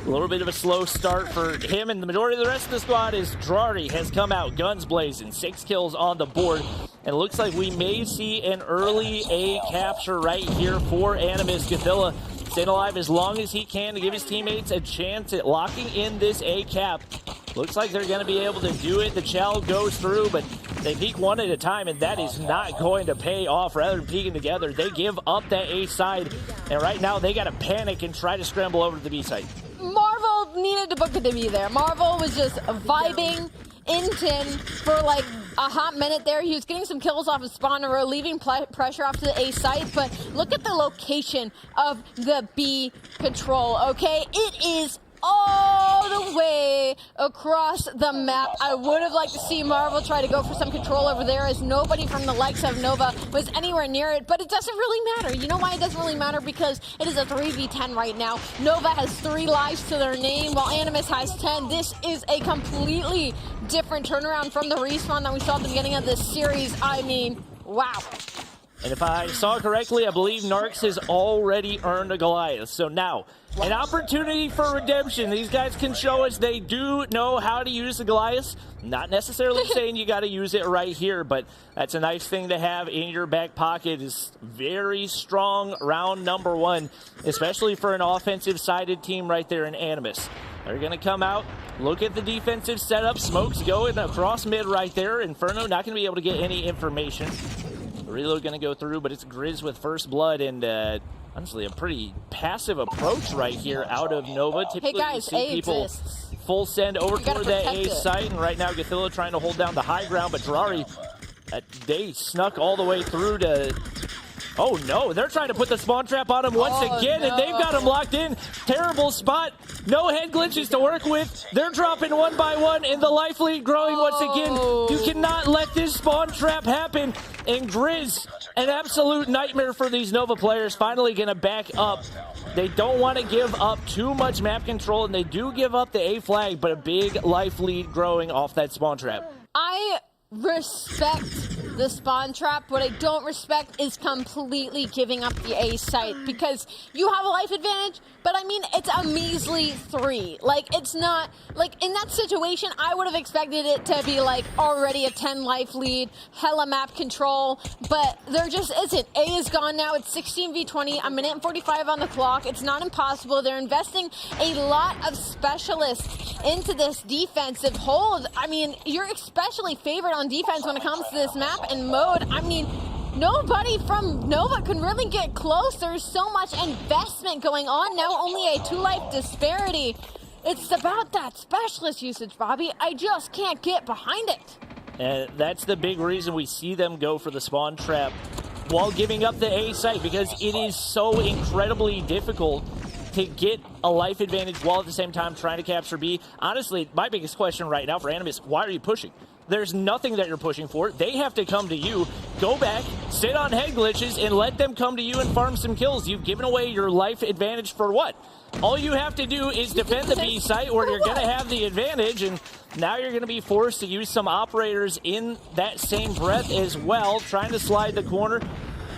a little bit of a slow start for him, and the majority of the rest of the squad is Drari has come out, guns blazing, 6 kills on the board, and it looks like we may see an early A capture right here for Animus. Gothilla staying alive as long as he can to give his teammates a chance at locking in this A cap. Looks like they're going to be able to do it. The Chow goes through, but they peek one at a time, and that is not going to pay off. Rather than peeking together, they give up that A side, and right now they got to panic and try to scramble over to the B side. Marvel needed to book it to be there. Marvel was just vibing in tin for like a hot minute there. He was getting some kills off of spawner, relieving pressure off to the A site, but look at the location of the B control, okay? It is all the way across the map. I would have liked to see Marvel try to go for some control over there, as nobody from the likes of Nova was anywhere near it, but it doesn't really matter. You know why it doesn't really matter? Because it is a 3v10 right now. Nova has 3 lives to their name, while Animus has 10. This is a completely different turnaround from the Respawn that we saw at the beginning of this series. I mean, wow. And if I saw correctly, I believe Narcs has already earned a Goliath. So now, an opportunity for redemption. These guys can show us they do know how to use the Goliath. Not necessarily saying you got to use it right here, but that's a nice thing to have in your back pocket. Is very strong round number 1, especially for an offensive-sided team right there in Animus. They're going to come out, look at the defensive setup. Smoke's going across mid right there. Inferno not going to be able to get any information. Reload going to go through, but it's Grizz with first blood, and honestly, a pretty passive approach right here out of Nova. Typically, hey guys, we see people full send over toward that A site, and right now Gothilla trying to hold down the high ground, but Drari, they snuck all the way through to... Oh no, they're trying to put the spawn trap on him once again, and they've got him locked in. Terrible spot. No head glitches to work with. They're dropping one by one, and the life lead growing once again. You cannot let this spawn trap happen. And Grizz, an absolute nightmare for these Nova players, finally going to back up. They don't want to give up too much map control, and they do give up the A flag, but a big life lead growing off that spawn trap. I respect the spawn trap. What I don't respect is completely giving up the A site, because you have a life advantage, but I mean, it's a measly 3. Like, it's not, like, in that situation, I would have expected it to be, like, already a 10 life lead, hella map control, but there just isn't. A is gone now. It's 16v20, a minute and 45 on the clock. It's not impossible. They're investing a lot of specialists into this defensive hold. I mean, you're especially favored on defense when it comes to this map and mode. I mean, nobody from Nova can really get close. There's so much investment going on now, only a 2-life disparity. It's about that specialist usage, Bobby. I just can't get behind it. And that's the big reason we see them go for the spawn trap while giving up the A site, because it is so incredibly difficult to get a life advantage while at the same time trying to capture B. Honestly, my biggest question right now for Animus, why are you pushing? There's nothing that you're pushing for. They have to come to you. Go back, sit on head glitches, and let them come to you and farm some kills. You've given away your life advantage for what? All you have to do is defend the B site where you're going to have the advantage, and now you're going to be forced to use some operators in that same breath as well, trying to slide the corner.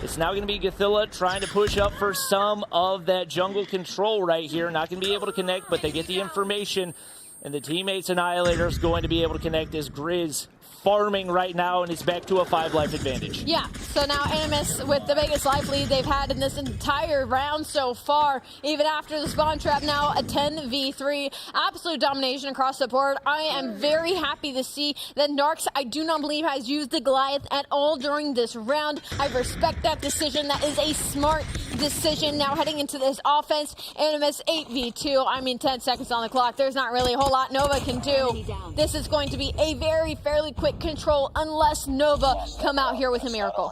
It's now going to be Gothilla trying to push up for some of that jungle control right here. Not going to be able to connect, but they get the information. And the teammates Annihilator is going to be able to connect as Grizz farming right now, and it's back to a 5-life advantage. Yeah, so now Animus with the biggest life lead they've had in this entire round so far, even after the spawn trap, now a 10v3. Absolute domination across the board. I am very happy to see that Narcs, I do not believe, has used the Goliath at all during this round. I respect that decision. That is a smart decision. Now heading into this offense, Animus 8v2. I mean, 10 seconds on the clock. There's not really a whole lot Nova can do. This is going to be a fairly quick control unless Nova come out here with a miracle.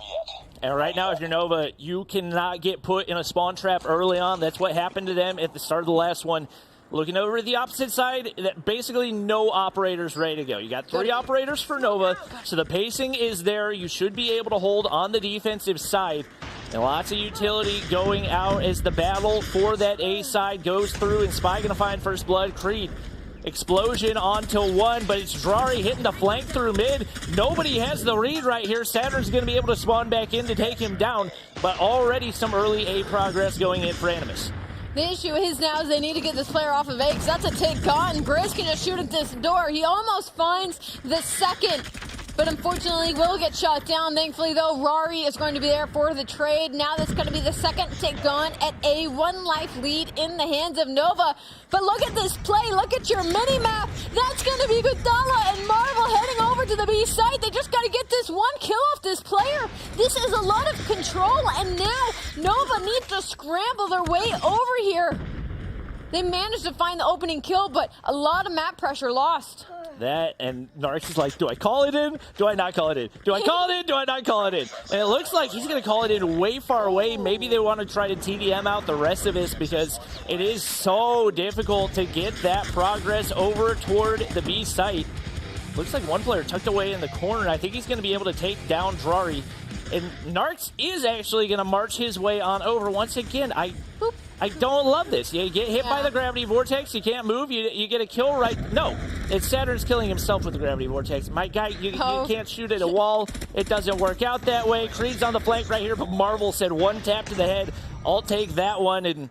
And right now, if you're Nova, you cannot get put in a spawn trap early on. That's what happened to them at the start of the last one. Looking over at the opposite side, basically no operators ready to go. You got 3 operators for Nova, so the pacing is there. You should be able to hold on the defensive side. And lots of utility going out as the battle for that A side goes through, and Spy gonna find first blood. Creed, explosion onto 1, but it's Drari hitting the flank through mid. Nobody has the read right here. Saturn's going to be able to spawn back in to take him down, but already some early A progress going in for Animus. The issue is now is they need to get this player off of A, because that's a tick gone. Grizz can just shoot at this door. He almost finds the second, but unfortunately will get shot down. Thankfully, though, Rari is going to be there for the trade. Now that's going to be the second tick gone at a 1-life lead in the hands of Nova. But look at this play. Look at your mini-map. That's going to be Gothilla and Marvel heading over to the B site. They just got to get this 1 kill off this player. This is a lot of control, and now Nova needs to scramble their way over here. They managed to find the opening kill, but a lot of map pressure lost. That, and Narcs is like, do I call it in? Do I not call it in? Do I call it in? Do I not call it in? And it looks like he's going to call it in way far away. Maybe they want to try to TDM out the rest of this, because it is so difficult to get that progress over toward the B site. Looks like one player tucked away in the corner. I think he's going to be able to take down Drari. And Narcs is actually going to march his way on over. Once again, I don't love this. You get hit by the gravity vortex, you can't move, you get a kill right. No, it's Saturn's killing himself with the gravity vortex. My guy, you can't shoot at a wall. It doesn't work out that way. Creed's on the flank right here, but Marvel said 1 tap to the head. I'll take that one. And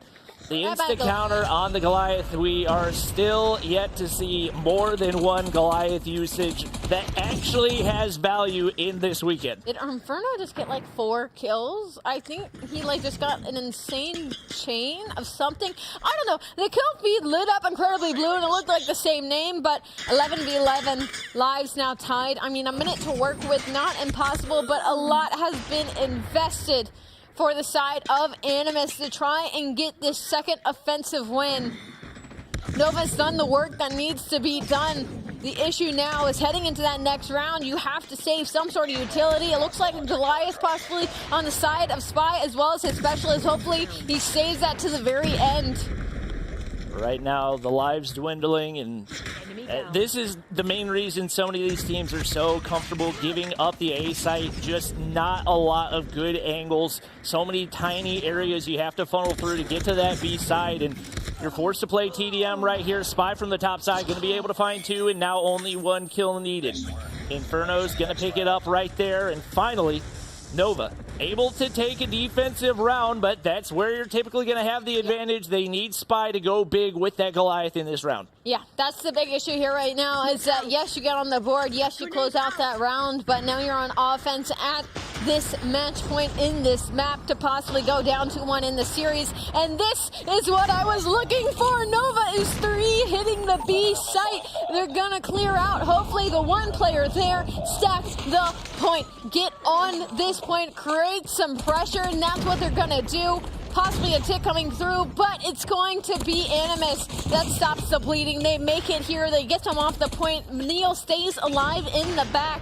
the insta-counter on the Goliath. We are still yet to see more than 1 Goliath usage that actually has value in this weekend. Did Inferno just get like 4 kills? I think he like just got an insane chain of something. I don't know. The kill feed lit up incredibly blue and it looked like the same name, but 11v11 lives now tied. I mean, a minute to work with, not impossible, but a lot has been invested for the side of Animus to try and get this second offensive win. Nova's done the work that needs to be done. The issue now is heading into that next round, you have to save some sort of utility. It looks like Goliath possibly on the side of Spy as well as his specialist. Hopefully he saves that to the very end. Right now, the lives dwindling, and this is the main reason so many of these teams are so comfortable giving up the A site. Just not a lot of good angles. So many tiny areas you have to funnel through to get to that B side, and you're forced to play TDM right here. Spy from the top side, going to be able to find 2, and now only 1 kill needed. Inferno's going to pick it up right there, and finally, Nova able to take a defensive round, but that's where you're typically going to have the advantage. They need Spy to go big with that Goliath in this round. Yeah, that's the big issue here right now is that, yes, you get on the board, yes, you close out that round, but now you're on offense at this match point in this map to possibly go down 2-1 in the series, and this is what I was looking for. Nova is 3 hitting the B site. They're going to clear out. Hopefully the 1 player there stacks the point. Get on this point, create some pressure, and that's what they're going to do. Possibly a tick coming through, but it's going to be Animus that stops the bleeding. They make it here. They get them off the point. Neil stays alive in the back.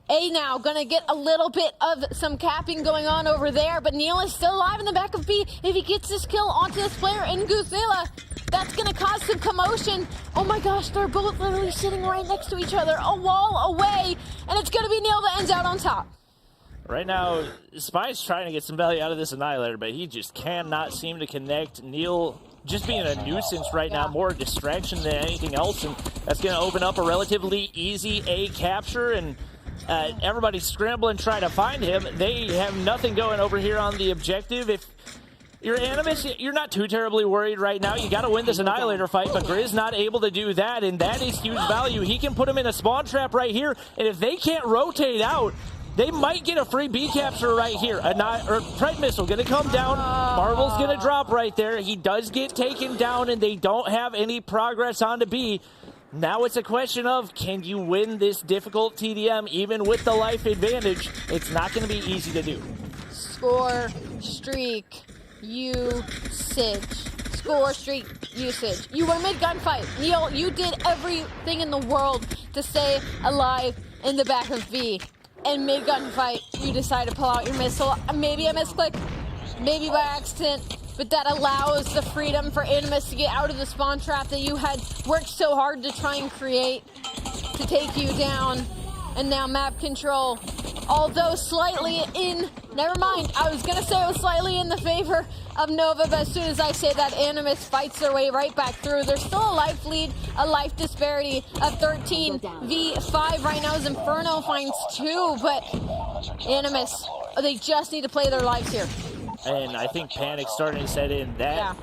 A now gonna get a little bit of some capping going on over there, but Neil is still alive in the back of B. If he gets this kill onto this player in Godzilla, that's gonna cause some commotion. Oh my gosh, they're both literally sitting right next to each other, a wall away, and it's gonna be Neil that ends out on top. Right now, Spy's trying to get some value out of this Annihilator, but he just cannot seem to connect. Neil just being a nuisance right now, more distraction than anything else, and that's gonna open up a relatively easy A capture, and everybody's scrambling trying to find him. They have nothing going over here on the objective. If you're Animus, you're not too terribly worried right now. You got to win this Annihilator fight, but Grizz not able to do that, and that is huge value. He can put him in a spawn trap right here, and if they can't rotate out, they might get a free B capture right here. Pride Missile going to come down. Marvel's going to drop right there. He does get taken down, and they don't have any progress onto B. Now it's a question of, can you win this difficult TDM even with the life advantage? It's not going to be easy to do. Score, streak, usage. Score, streak, usage. You were mid-gunfight. Neil, you did everything in the world to stay alive in the back of B. And mid-gunfight, you decide to pull out your missile. Maybe a misclick, maybe by accident. But that allows the freedom for Animus to get out of the spawn trap that you had worked so hard to try and create to take you down. And now map control, although slightly in, never mind, I was going to say it was slightly in the favor of Nova, but as soon as I say that, Animus fights their way right back through. There's still a life lead, a life disparity of 13 v5 right now as Inferno finds 2, but Animus, they just need to play their lives here. And I think Panic's starting to set in. That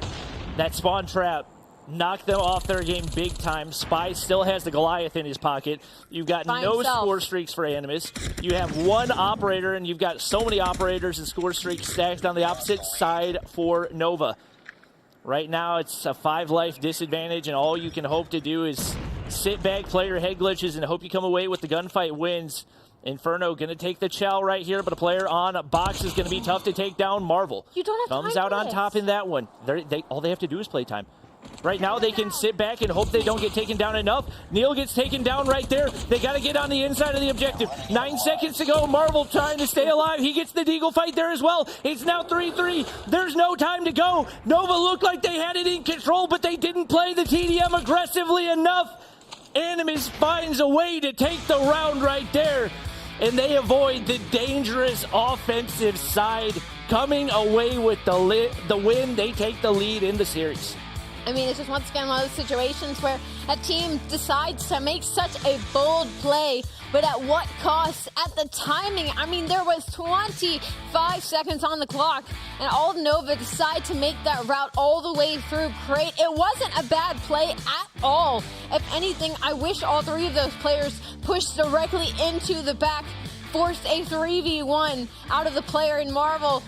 spawn trap knocked them off their game big time. Spy still has the Goliath in his pocket. You've got no score streaks for Animus. You have 1 operator, and you've got so many operators and score streaks stacked on the opposite side for Nova. Right now, it's a 5-life disadvantage, and all you can hope to do is sit back, play your head glitches, and hope you come away with the gunfight wins. Inferno going to take the chow right here, but a player on a box is going to be tough to take down. Marvel you don't have comes out on top in that one. All they have to do is play time. Right now, they can sit back and hope they don't get taken down enough. Neil gets taken down right there. They got to get on the inside of the objective. 9 seconds to go. Marvel trying to stay alive. He gets the Deagle fight there as well. It's now 3-3. There's no time to go. Nova looked like they had it in control, but they didn't play the TDM aggressively enough. Animus finds a way to take the round right there, and they avoid the dangerous offensive side. Coming away with the win, they take the lead in the series. I mean, it's just once again one of those situations where a team decides to make such a bold play, but at what cost? At the timing. I mean, there was 25 seconds on the clock, and all Nova decide to make that route all the way through Crate. It wasn't a bad play at all. If anything, I wish all 3 of those players pushed directly into the back, forced a 3v1 out of the player in Marvel.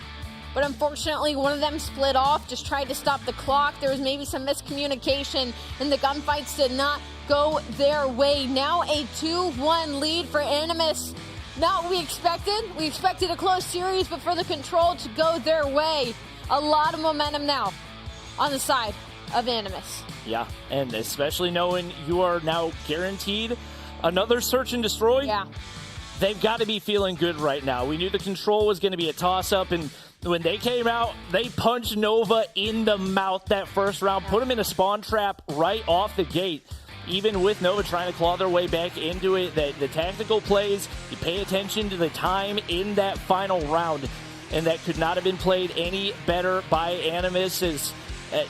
But unfortunately, one of them split off, just tried to stop the clock. There was maybe some miscommunication, and the gunfights did not go their way. Now a 2-1 lead for Animus. Not what we expected. We expected a close series, but for the Control to go their way. A lot of momentum now on the side of Animus. Yeah, and especially knowing you are now guaranteed another search and destroy. Yeah. They've got to be feeling good right now. We knew the Control was going to be a toss-up, and when they came out, they punched Nova in the mouth that first round, put him in a spawn trap right off the gate. Even with Nova trying to claw their way back into it, the tactical plays, you pay attention to the time in that final round, and that could not have been played any better by Animus.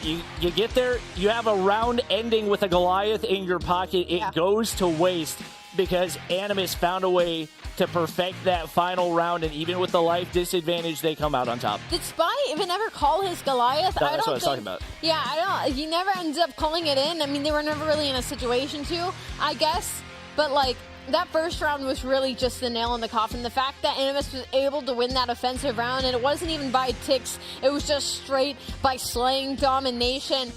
You get there, you have a round ending with a Goliath in your pocket. It goes to waste because Animus found a way to perfect that final round, and even with the life disadvantage, they come out on top. Did Spy even ever call his Goliath? No, that's what I was talking about. Yeah, I don't. He never ends up calling it in. I mean, they were never really in a situation to, I guess. But, like, that first round was really just the nail in the coffin. The fact that Animus was able to win that offensive round, and it wasn't even by ticks. It was just straight by slaying domination.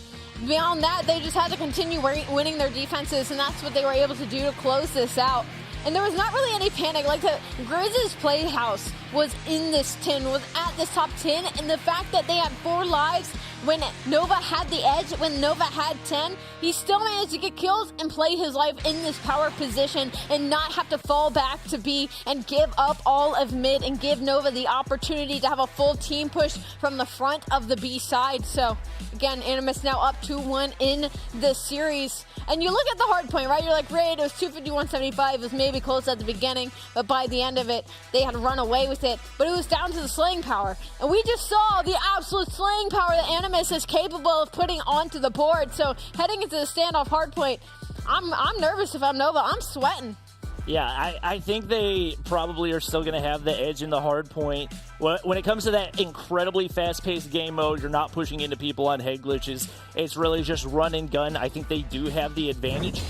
Beyond that, they just had to continue winning their defenses, and that's what they were able to do to close this out. And there was not really any panic. Like, the Grizz's playhouse was in this 10, was at this top 10, and the fact that they had 4 lives when Nova had the edge, when Nova had 10, he still managed to get kills and play his life in this power position and not have to fall back to B and give up all of mid and give Nova the opportunity to have a full team push from the front of the B side. So, again, Animus now up 2-1 in this series. And you look at the hard point, right? You're like, great, it was 251-75. It was maybe close at the beginning, but by the end of it, they had run away with it. But it was down to the slaying power. And we just saw the absolute slaying power that Animus is capable of putting onto the board. So heading into the standoff hard point, I'm nervous if I'm Nova. I'm sweating. Yeah, I think they probably are still going to have the edge in the hard point. When it comes to that incredibly fast-paced game mode, you're not pushing into people on head glitches. It's really just run and gun. I think they do have the advantage.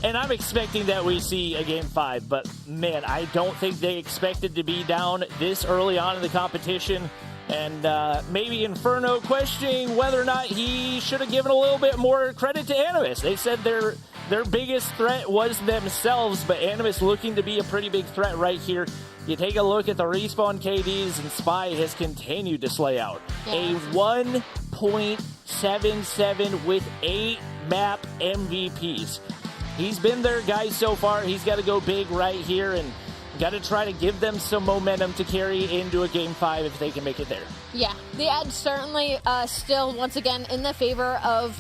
And I'm expecting that we see a Game 5. But, man, I don't think they expected to be down this early on in the competition. And maybe Inferno questioning whether or not he should have given a little bit more credit to Animus. They said their biggest threat was themselves, but Animus looking to be a pretty big threat right here. You take a look at the respawn KDs, and Spy has continued to slay out. A 1.77 with 8 map MVPs. He's been their guy so far. He's got to go big right here, and got to try to give them some momentum to carry into a Game 5 if they can make it there. Yeah, the edge certainly still, once again, in the favor of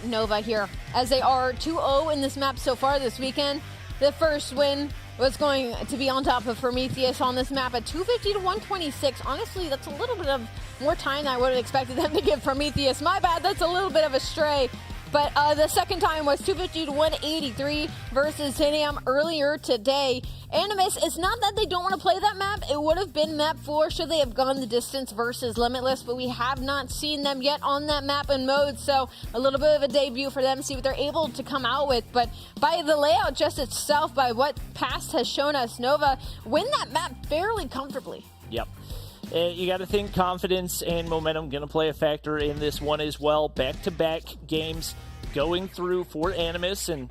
Nova here, as they are 2-0 in this map so far this weekend. The first win was going to be on top of Prometheus on this map at 250-126. Honestly, that's a little bit of more time than I would have expected them to give Prometheus. My bad, that's a little bit of a stray. But the second time was 250-183 versus Zinium earlier today. Animus, it's not that they don't want to play that map. It would have been map 4 should they have gone the distance versus Limitless, but we have not seen them yet on that map and mode, so a little bit of a debut for them, see what they're able to come out with. But by the layout just itself, by what past has shown us, Nova win that map fairly comfortably. Yep. You got to think confidence and momentum going to play a factor in this one as well. Back-to-back games going through for Animus, and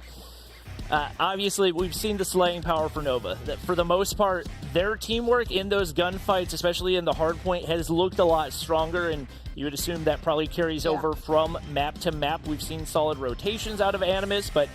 obviously we've seen the slaying power for Nova. That for the most part, their teamwork in those gunfights, especially in the hardpoint, has looked a lot stronger, and you would assume that probably carries over from map to map. We've seen solid rotations out of Animus, but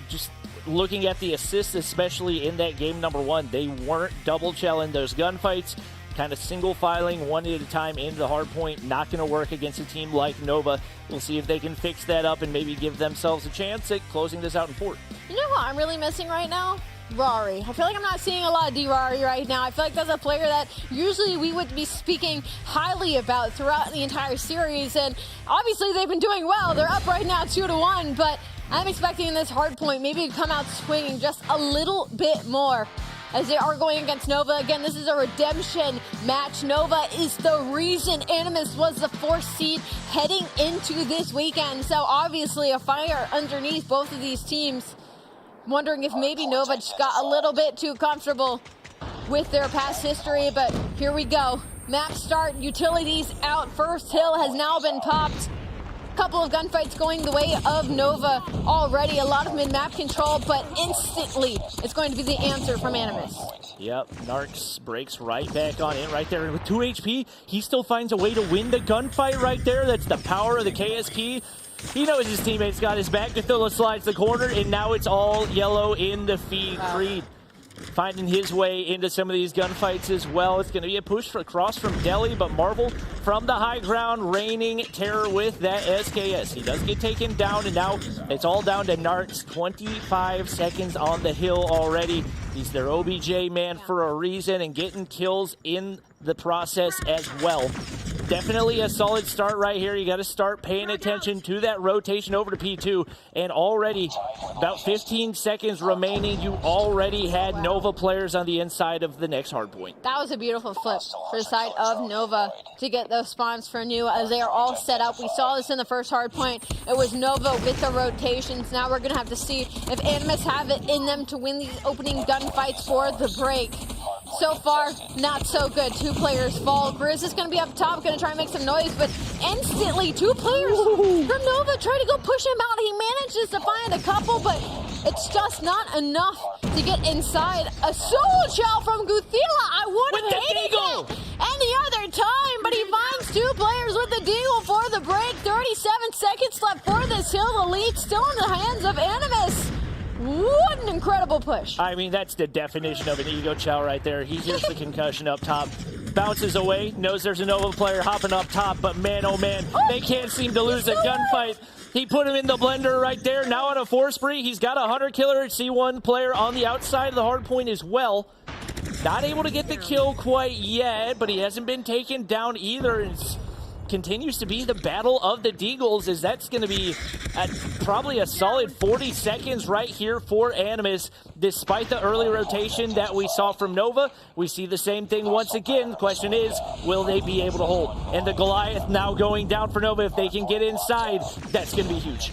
just looking at the assists, especially in that game number 1, they weren't double-chelling those gunfights. Kind of single filing one at a time into the hard point, not going to work against a team like Nova. We'll see if they can fix that up and maybe give themselves a chance at closing this out in 4. You know what I'm really missing right now? Rari. I feel like I'm not seeing a lot of D-Rari right now. I feel like that's a player that usually we would be speaking highly about throughout the entire series, and obviously they've been doing well. They're up right now 2-1, but I'm expecting in this hard point maybe to come out swinging just a little bit more, as they are going against Nova. Again, this is a redemption match. Nova is the reason Animus was the 4th seed heading into this weekend. So obviously a fire underneath both of these teams. Wondering if maybe Nova just got a little bit too comfortable with their past history, but here we go. Map start, utilities out. First hill has now been popped. Couple of gunfights going the way of Nova already. A lot of mid-map control, but instantly it's going to be the answer from Animus. Yep, Narcs breaks right back on in right there. And with 2 HP, he still finds a way to win the gunfight right there. That's the power of the KSP. He knows his teammates got his back. Cthulhu slides the corner, and now it's all yellow in the feed. Creed finding his way into some of these gunfights as well. It's going to be a push across from Delhi, but Marvel from the high ground, reigning terror with that SKS. He does get taken down, and now it's all down to Narks. 25 seconds on the hill already. He's their OBJ man for a reason, and getting kills in the process as well. Definitely a solid start right here. You got to start paying attention to that rotation over to P2. And already, about 15 seconds remaining, you already had Nova players on the inside of the next hardpoint. That was a beautiful flip for the side of Nova to get those spawns for new as they are all set up. We saw this in the first hardpoint. It was Nova with the rotations. Now we're going to have to see if Animus have it in them to win these opening gunfights for the break. So far, not so good. 2 players fall. Grizz is going to be up top, going to try and make some noise, but instantly 2 players from Nova try to go push him out. He manages to find a couple, but it's just not enough to get inside. A solo chow from Guthila. I would have hated that any other time, but he finds 2 players with the deagle for the break. 37 seconds left for this hill. The lead still in the hands of Animus. What an incredible push. I mean, that's the definition of an ego chow right there. He hears the concussion up top, bounces away, knows there's a Nova player hopping up top, but man, oh man, they can't seem to lose a gunfight. He put him in the blender right there. Now on a 4 spree, he's got a hunter killer C1 player on the outside of the hard point as well. Not able to get the kill quite yet, but he hasn't been taken down either. It's continues to be the battle of the Deagles, as that's going to be at probably a solid 40 seconds right here for Animus. Despite the early rotation that we saw from Nova, we see the same thing once again. The question is, will they be able to hold? And the Goliath now going down for Nova. If they can get inside, that's going to be huge.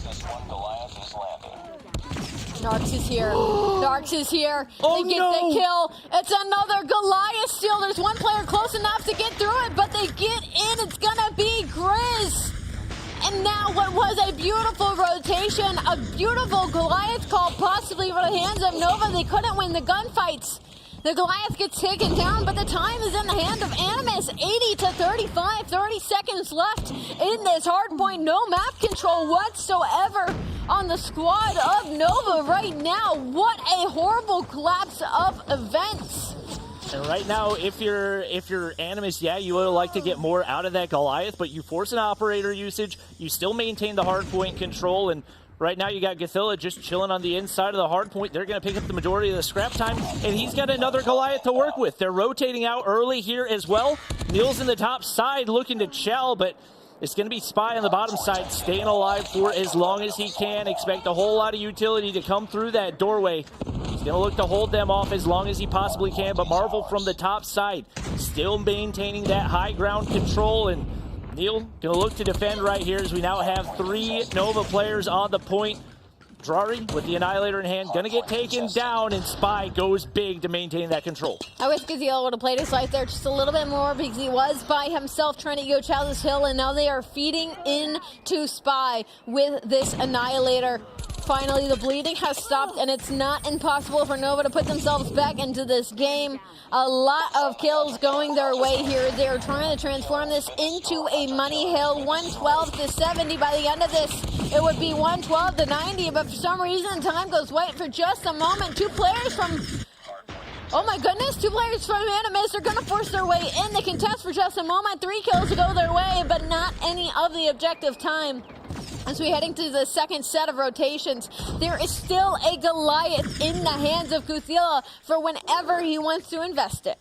Narks is here. Narks is here. They get the kill. It's another Goliath steal. There's 1 player close enough to get through it, but they get in. It's gonna be Grizz. And now what was a beautiful rotation, a beautiful Goliath call possibly for the hands of Nova. They couldn't win the gunfights. The Goliath gets taken down, but the time is in the hand of Animus. 80 to 35, 30 seconds left in this hardpoint. No map control whatsoever on the squad of Nova right now. What a horrible collapse of events. And right now, if you're Animus, yeah, you would like to get more out of that Goliath, but you force an operator usage, you still maintain the hardpoint control, and right now you got Guthilla just chilling on the inside of the hardpoint. They're going to pick up the majority of the scrap time, and he's got another Goliath to work with. They're rotating out early here as well. Neil's in the top side looking to chow, but it's going to be Spy on the bottom side, staying alive for as long as he can. Expect a whole lot of utility to come through that doorway. He's going to look to hold them off as long as he possibly can, but Marvel from the top side still maintaining that high ground control, and Neil going to look to defend right here as we now have 3 Nova players on the point. Drari with the Annihilator in hand, gonna get taken down, and Spy goes big to maintain that control. I wish Gazelle would have played his life there just a little bit more, because he was by himself trying to go chow this hill, and now they are feeding into Spy with this Annihilator. Finally, the bleeding has stopped, and it's not impossible for Nova to put themselves back into this game. A lot of kills going their way here. They're trying to transform this into a money hill. 112 to 70 by the end of this. It would be 112 to 90, but for some reason, time goes white for just a moment. 2 players from... Oh my goodness, 2 players from Animus are going to force their way in. They can test for just a moment. 3 kills to go their way, but not any of the objective time. As we head into the second set of rotations, there is still a Goliath in the hands of Guthilla for whenever he wants to invest it.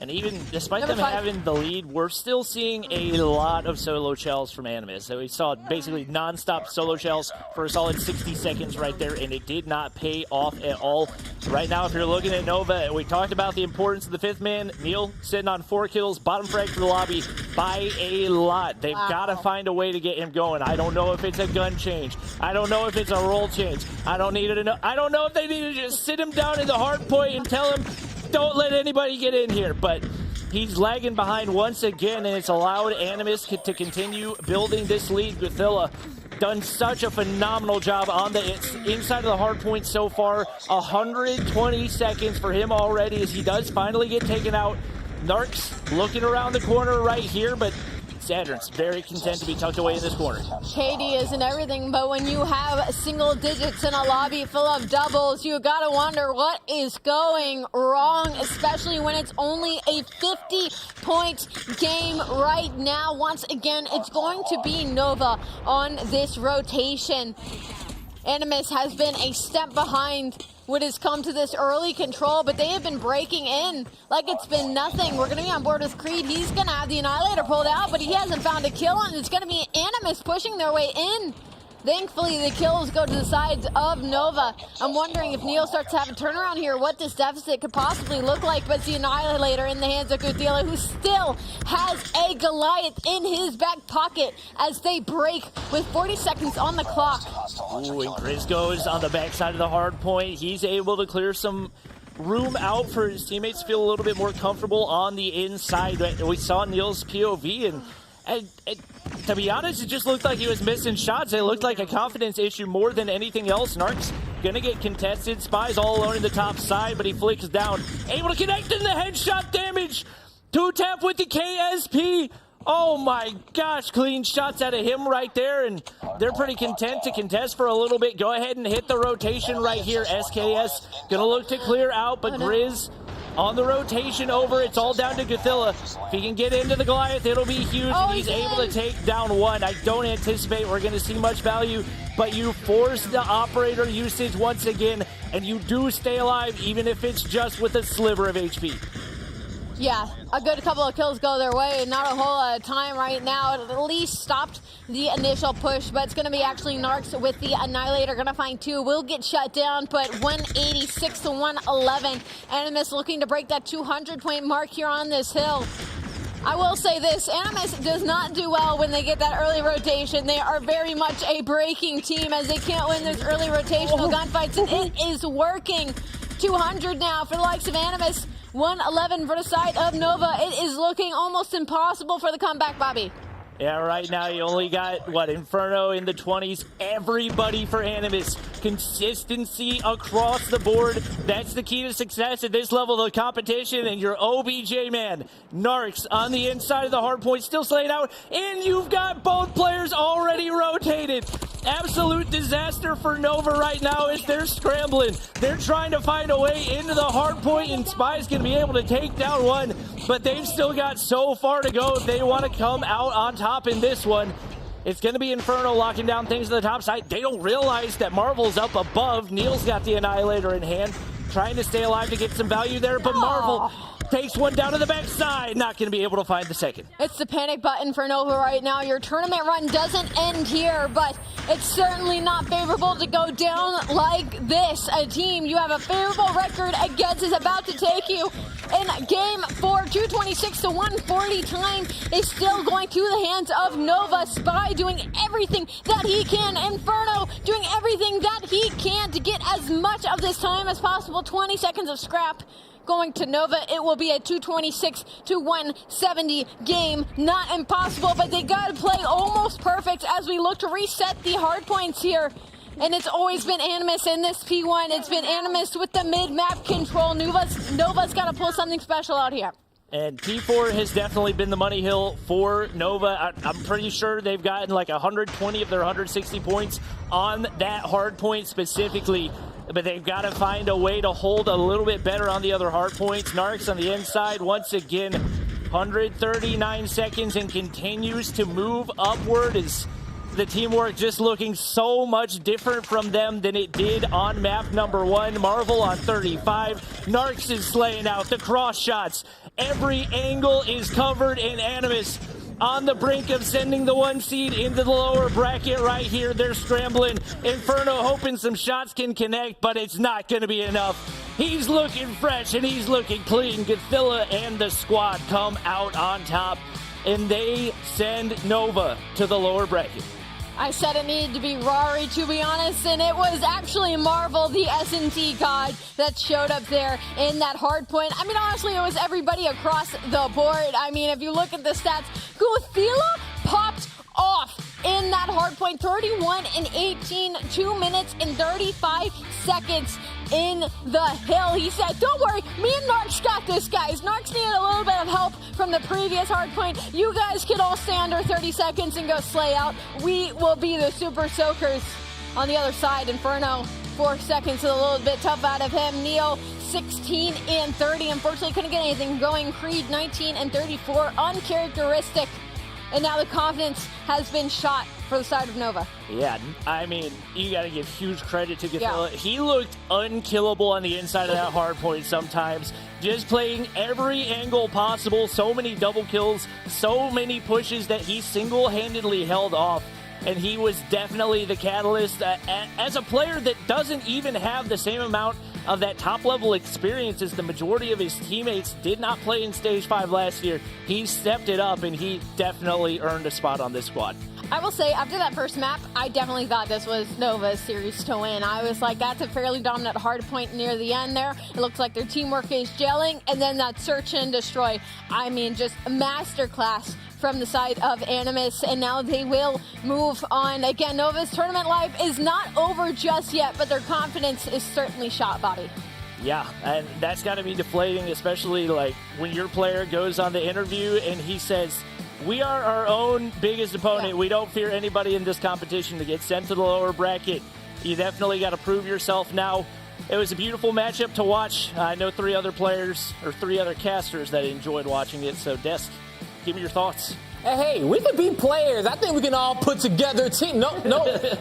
And even despite them having the lead, we're still seeing a lot of solo shells from Animus. So we saw basically non-stop solo shells for a solid 60 seconds right there, and it did not pay off at all. Right now, if you're looking at Nova, we talked about the importance of the 5th man. Neil sitting on 4 kills, bottom frag for the lobby by a lot. They've got to find a way to get him going. I don't know if it's a gun change. I don't know if it's a role change. I don't know if they need to just sit him down in the hard point and tell him, don't let anybody get in here, but he's lagging behind once again, and it's allowed Animus to continue building this lead. Guthilla done such a phenomenal job on the inside of the hard point so far. 120 seconds for him already as he does finally get taken out. Narks looking around the corner right here, but Saturn's very content to be tucked away in this corner. KD isn't everything, but when you have single digits in a lobby full of doubles, you gotta wonder what is going wrong, especially when it's only a 50-point game right now. Once again, it's going to be Nova on this rotation. Animus has been a step behind what has come to this early control, but they have been breaking in like it's been nothing. We're going to be on board with Creed. He's going to have the Annihilator pulled out, but he hasn't found a kill, and it's going to be Animus pushing their way in. Thankfully, the kills go to the sides of Nova. I'm wondering if Neil starts to have a turnaround here, what this deficit could possibly look like, but it's the Annihilator in the hands of Guthila, who still has a Goliath in his back pocket as they break with 40 seconds on the clock. Ooh, and Grizz goes on the backside of the hard point. He's able to clear some room out for his teammates to feel a little bit more comfortable on the inside. We saw Neil's POV, and to be honest, it just looked like he was missing shots. It looked like a confidence issue more than anything else. Narc's gonna get contested. Spy's all alone in the top side, but he flicks down. Able to connect in the headshot damage. 2-tap with the KSP. Oh my gosh, clean shots out of him right there, and they're pretty content to contest for a little bit. Go ahead and hit the rotation right here. SKS gonna look to clear out, but Grizz on the rotation over. It's all down to Guthila. If he can get into the Goliath, it'll be huge. And he's able to take down one. I don't anticipate we're going to see much value, but you force the operator usage once again, and you do stay alive, even if it's just with a sliver of HP. Yeah, a good couple of kills go their way. Not a whole lot of time right now. It at least stopped the initial push, but it's going to be actually Narcs with the Annihilator. Going to find two. Will get shut down, but 186 to 111. Animus looking to break that 200-point mark here on this hill. I will say this, Animus does not do well when they get that early rotation. They are very much a breaking team as they can't win those early rotational gunfights, and it is working. 200 now for the likes of Animus. 111 for the side of Nova. It is looking almost impossible for the comeback, Bobby. Yeah, right now you only got, Inferno in the 20s. Everybody for Animus. Consistency across the board. That's the key to success at this level of the competition. And your OBJ man, Narcs, on the inside of the hard point, still slaying out. And you've got both players already rotated. Absolute disaster for Nova right now as they're scrambling. They're trying to find a way into the hard point, and Spy's going to be able to take down one. But they've still got so far to go if they want to come out on top in this one. It's going to be Inferno locking down things to the top side. They don't realize that Marvel's up above. Neil's got the Annihilator in hand, trying to stay alive to get some value there, but Marvel takes one down to the backside. Not going to be able to find the second. It's the panic button for Nova right now. Your tournament run doesn't end here, but it's certainly not favorable to go down like this. A team you have a favorable record against is about to take you in game 4. 226 to 140 time is still going to the hands of Nova. Spy doing everything that he can. Inferno doing everything that he can to get as much of this time as possible. 20 seconds of scrap going to Nova. It will be a 226 to 170 game. Not impossible, but they got to play almost perfect as we look to reset the hard points here. And it's always been Animus in this P1. It's been Animus with the mid-map control. Nova's got to pull something special out here. And T4 has definitely been the money hill for Nova. I'm pretty sure they've gotten like 120 of their 160 points on that hard point specifically. But they've got to find a way to hold a little bit better on the other hard points. Narcs on the inside, once again, 139 seconds and continues to move upward as the teamwork just looking so much different from them than it did on map number 1. Marvel on 35. Narcs is slaying out the cross shots. Every angle is covered in Animus. On the brink of sending the 1 seed into the lower bracket right here. They're scrambling. Inferno hoping some shots can connect, but it's not going to be enough. He's looking fresh and he's looking clean. Guthila and the squad come out on top, and they send Nova to the lower bracket. I said it needed to be Rari, to be honest, and it was actually Marvel, the S&T god, that showed up there in that hard point. I mean, honestly, it was everybody across the board. I mean, if you look at the stats, Guthila popped off in that hardpoint. 31 and 18, 2 minutes and 35 seconds in the hill. He said, don't worry, me and Narks got this, guys. Narks needed a little bit of help from the previous hardpoint. You guys can all stay under 30 seconds and go slay out. We will be the Super Soakers. On the other side, Inferno, 4 seconds, a little bit tough out of him. Neo, 16 and 30. Unfortunately, couldn't get anything going. Creed, 19 and 34, uncharacteristic. And now the confidence has been shot for the side of Nova. Yeah, I mean, you got to give huge credit to Gothilla. Yeah. He looked unkillable on the inside of that hard point sometimes. Just playing every angle possible. So many double kills, so many pushes that he single-handedly held off. And he was definitely the catalyst. As a player that doesn't even have the same amount of that top-level experience as the majority of his teammates did not play in Stage 5 last year, he stepped it up, and he definitely earned a spot on this squad. I will say, after that first map, I definitely thought this was Nova's series to win. I was like, that's a fairly dominant hard point near the end there. It looks like their teamwork is gelling, and then that search and destroy. I mean, just a masterclass from the side of Animus, and now they will move on. Again, Nova's tournament life is not over just yet, but their confidence is certainly shot, Bobby. Yeah, and that's got to be deflating, especially like when your player goes on the interview and he says, we are our own biggest opponent. Yeah. We don't fear anybody in this competition to get sent to the lower bracket. You definitely got to prove yourself now. It was a beautiful matchup to watch. I know 3 other players or 3 other casters that enjoyed watching it. So, Desk, give me your thoughts. Hey, we can be players. I think we can all put together a team. No.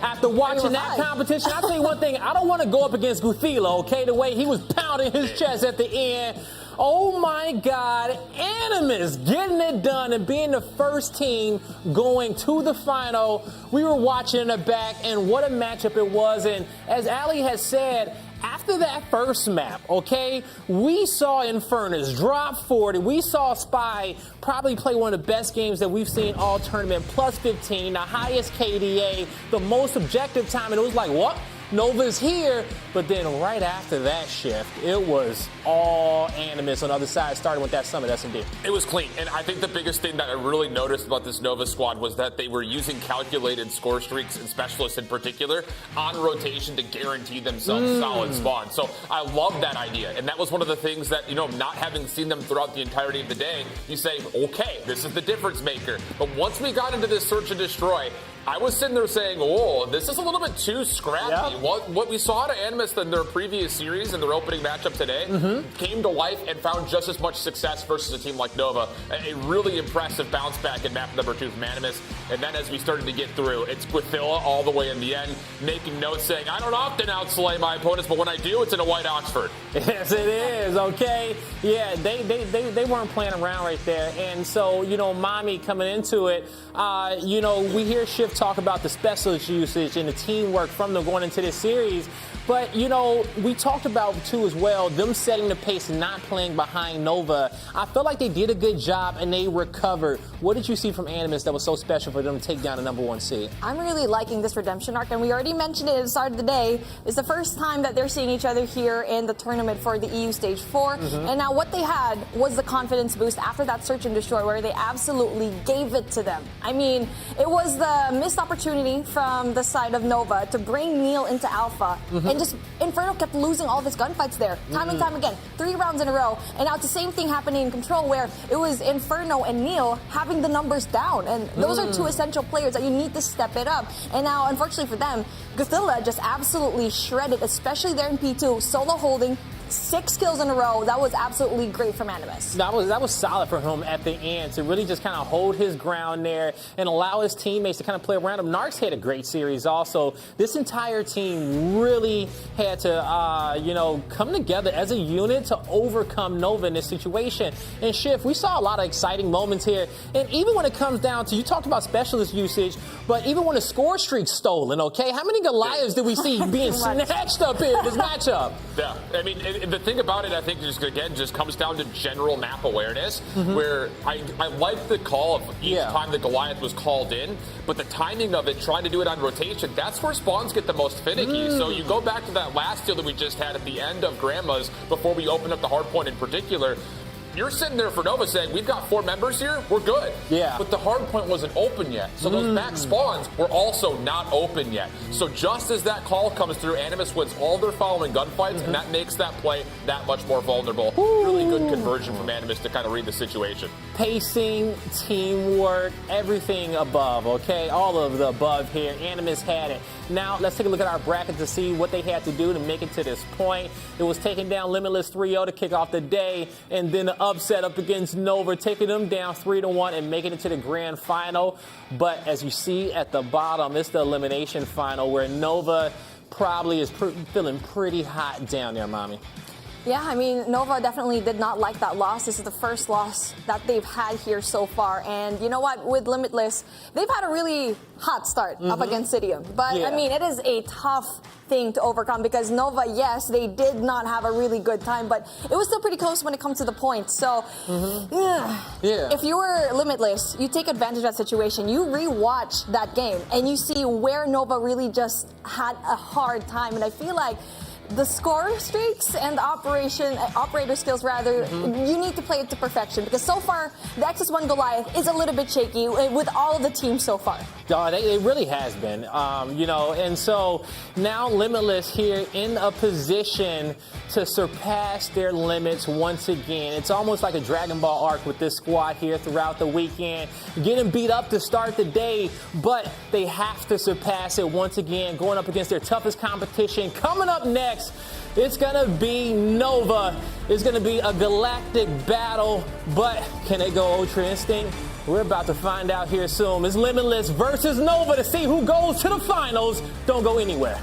After watching that competition, I'll tell you one thing. I don't want to go up against Gothilla, okay? The way he was pounding his chest at the end. Oh, my God. Animus getting it done and being the first team going to the final. We were watching in the back, and what a matchup it was. And as Ali has said, after that first map, okay, we saw Infernus drop 40. We saw Spy probably play one of the best games that we've seen all tournament, plus 15, the highest KDA, the most objective time. And it was like, what? Nova's here. But then right after that shift, it was all Animus on the other side, starting with that Summit S&D. It was clean. And I think the biggest thing that I really noticed about this Nova squad was that they were using calculated score streaks and specialists in particular on rotation to guarantee themselves solid spawn. So I love that idea. And that was one of the things that, not having seen them throughout the entirety of the day, you say, okay, this is the difference maker. But once we got into this search and destroy, I was sitting there saying, oh, this is a little bit too scrappy. Yeah. What we saw out of Animus in their previous series and their opening matchup today came to life and found just as much success versus a team like Nova. A really impressive bounce back in map number 2 from Animus. And then as we started to get through, it's Gothilla all the way in the end, making notes saying, I don't often outslay my opponents, but when I do, it's in a white Oxford. Yes, it is, okay? Yeah, they weren't playing around right there. And so, Mommy coming into it, we hear Shift talk about the specialist usage and the teamwork from them going into this series. But, we talked about, too, as well, them setting the pace and not playing behind Nova. I felt like they did a good job and they recovered. What did you see from Animus that was so special for them to take down the number 1 seed? I'm really liking this redemption arc, and we already mentioned it at the start of the day. It's the first time that they're seeing each other here in the tournament for the EU Stage 4. And now what they had was the confidence boost after that search and destroy, where they absolutely gave it to them. I mean, it was the missed opportunity from the side of Nova to bring Neil into Alpha. And just Inferno kept losing all of his gunfights there, time and time again, 3 rounds in a row. And now it's the same thing happening in Control, where it was Inferno and Neil having the numbers down. And those are 2 essential players that you need to step it up. And now, unfortunately for them, Gothilla just absolutely shredded, especially there in P2, solo holding 6 kills in a row. That was absolutely great from Animus. That was solid for him at the end to really just kind of hold his ground there and allow his teammates to kind of play around him. Narks had a great series also. This entire team really had to, come together as a unit to overcome Nova in this situation. And Shift, we saw a lot of exciting moments here. And even when it comes down to, you talked about specialist usage, but even when the score streak's stolen, okay? How many Goliaths did we see being snatched up here in this matchup? Yeah, I mean, the thing about it, I think, just comes down to general map awareness, where I like the call of each time the Goliath was called in, but the timing of it, trying to do it on rotation, that's where spawns get the most finicky. So you go back to that last deal that we just had at the end of Grandma's, before we opened up the hard point in particular. you're sitting there for Nova saying, we've got 4 members here, we're good. Yeah. But the hardpoint wasn't open yet. So those back spawns were also not open yet. So just as that call comes through, Animus wins all their following gunfights, and that makes that play that much more vulnerable. Really good conversion from Animus to kind of read the situation. Pacing, teamwork, everything above, okay? All of the above here. Animus had it. Now, let's take a look at our bracket to see what they had to do to make it to this point. It was taking down Limitless 3-0 to kick off the day, and then the upset up against Nova, taking them down 3-1 and making it to the grand final. But as you see at the bottom, it's the elimination final where Nova probably is feeling pretty hot down there, Mommy. Yeah, I mean, Nova definitely did not like that loss. This is the first loss that they've had here so far. And you know what? With Limitless, they've had a really hot start up against Zidium. But, I mean, it is a tough thing to overcome because Nova, yes, they did not have a really good time, but it was still pretty close when it comes to the points. So, if you were Limitless, you take advantage of that situation. You rewatch that game, and you see where Nova really just had a hard time. And I feel like the score streaks and the operator skills rather, you need to play it to perfection because so far the XS1 Goliath is a little bit shaky with all of the teams so far. It really has been, and so now Limitless here in a position to surpass their limits once again. It's almost like a Dragon Ball arc with this squad here throughout the weekend. Getting beat up to start the day, but they have to surpass it once again, going up against their toughest competition. Coming up next, it's going to be Nova. It's going to be a galactic battle, but can they go Ultra Instinct? We're about to find out here soon. It's Limitless versus Nova to see who goes to the finals. Don't go anywhere.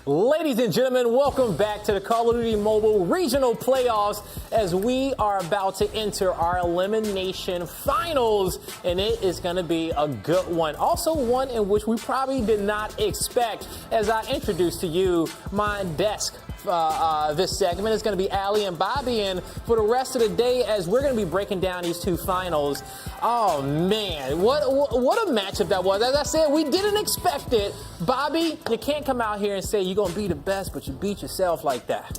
Ladies and gentlemen, welcome back to the Call of Duty Mobile Regional Playoffs as we are about to enter our elimination finals, and it is going to be a good one. Also one in which we probably did not expect. As I introduce to you my desk, this segment is going to be Allie and Bobby, and for the rest of the day, as we're going to be breaking down these two finals, oh man, what a matchup that was. As I said, we didn't expect it. Bobby, you can't come out here and say you're going to be the best, but you beat yourself like that.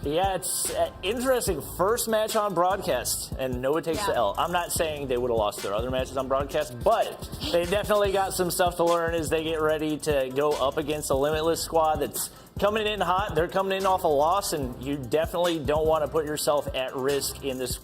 Yeah, it's interesting. First match on broadcast, and Nova takes the L. I'm not saying they would have lost their other matches on broadcast, but they definitely got some stuff to learn as they get ready to go up against a Limitless squad that's coming in hot. They're coming in off a loss, and you definitely don't want to put yourself at risk in this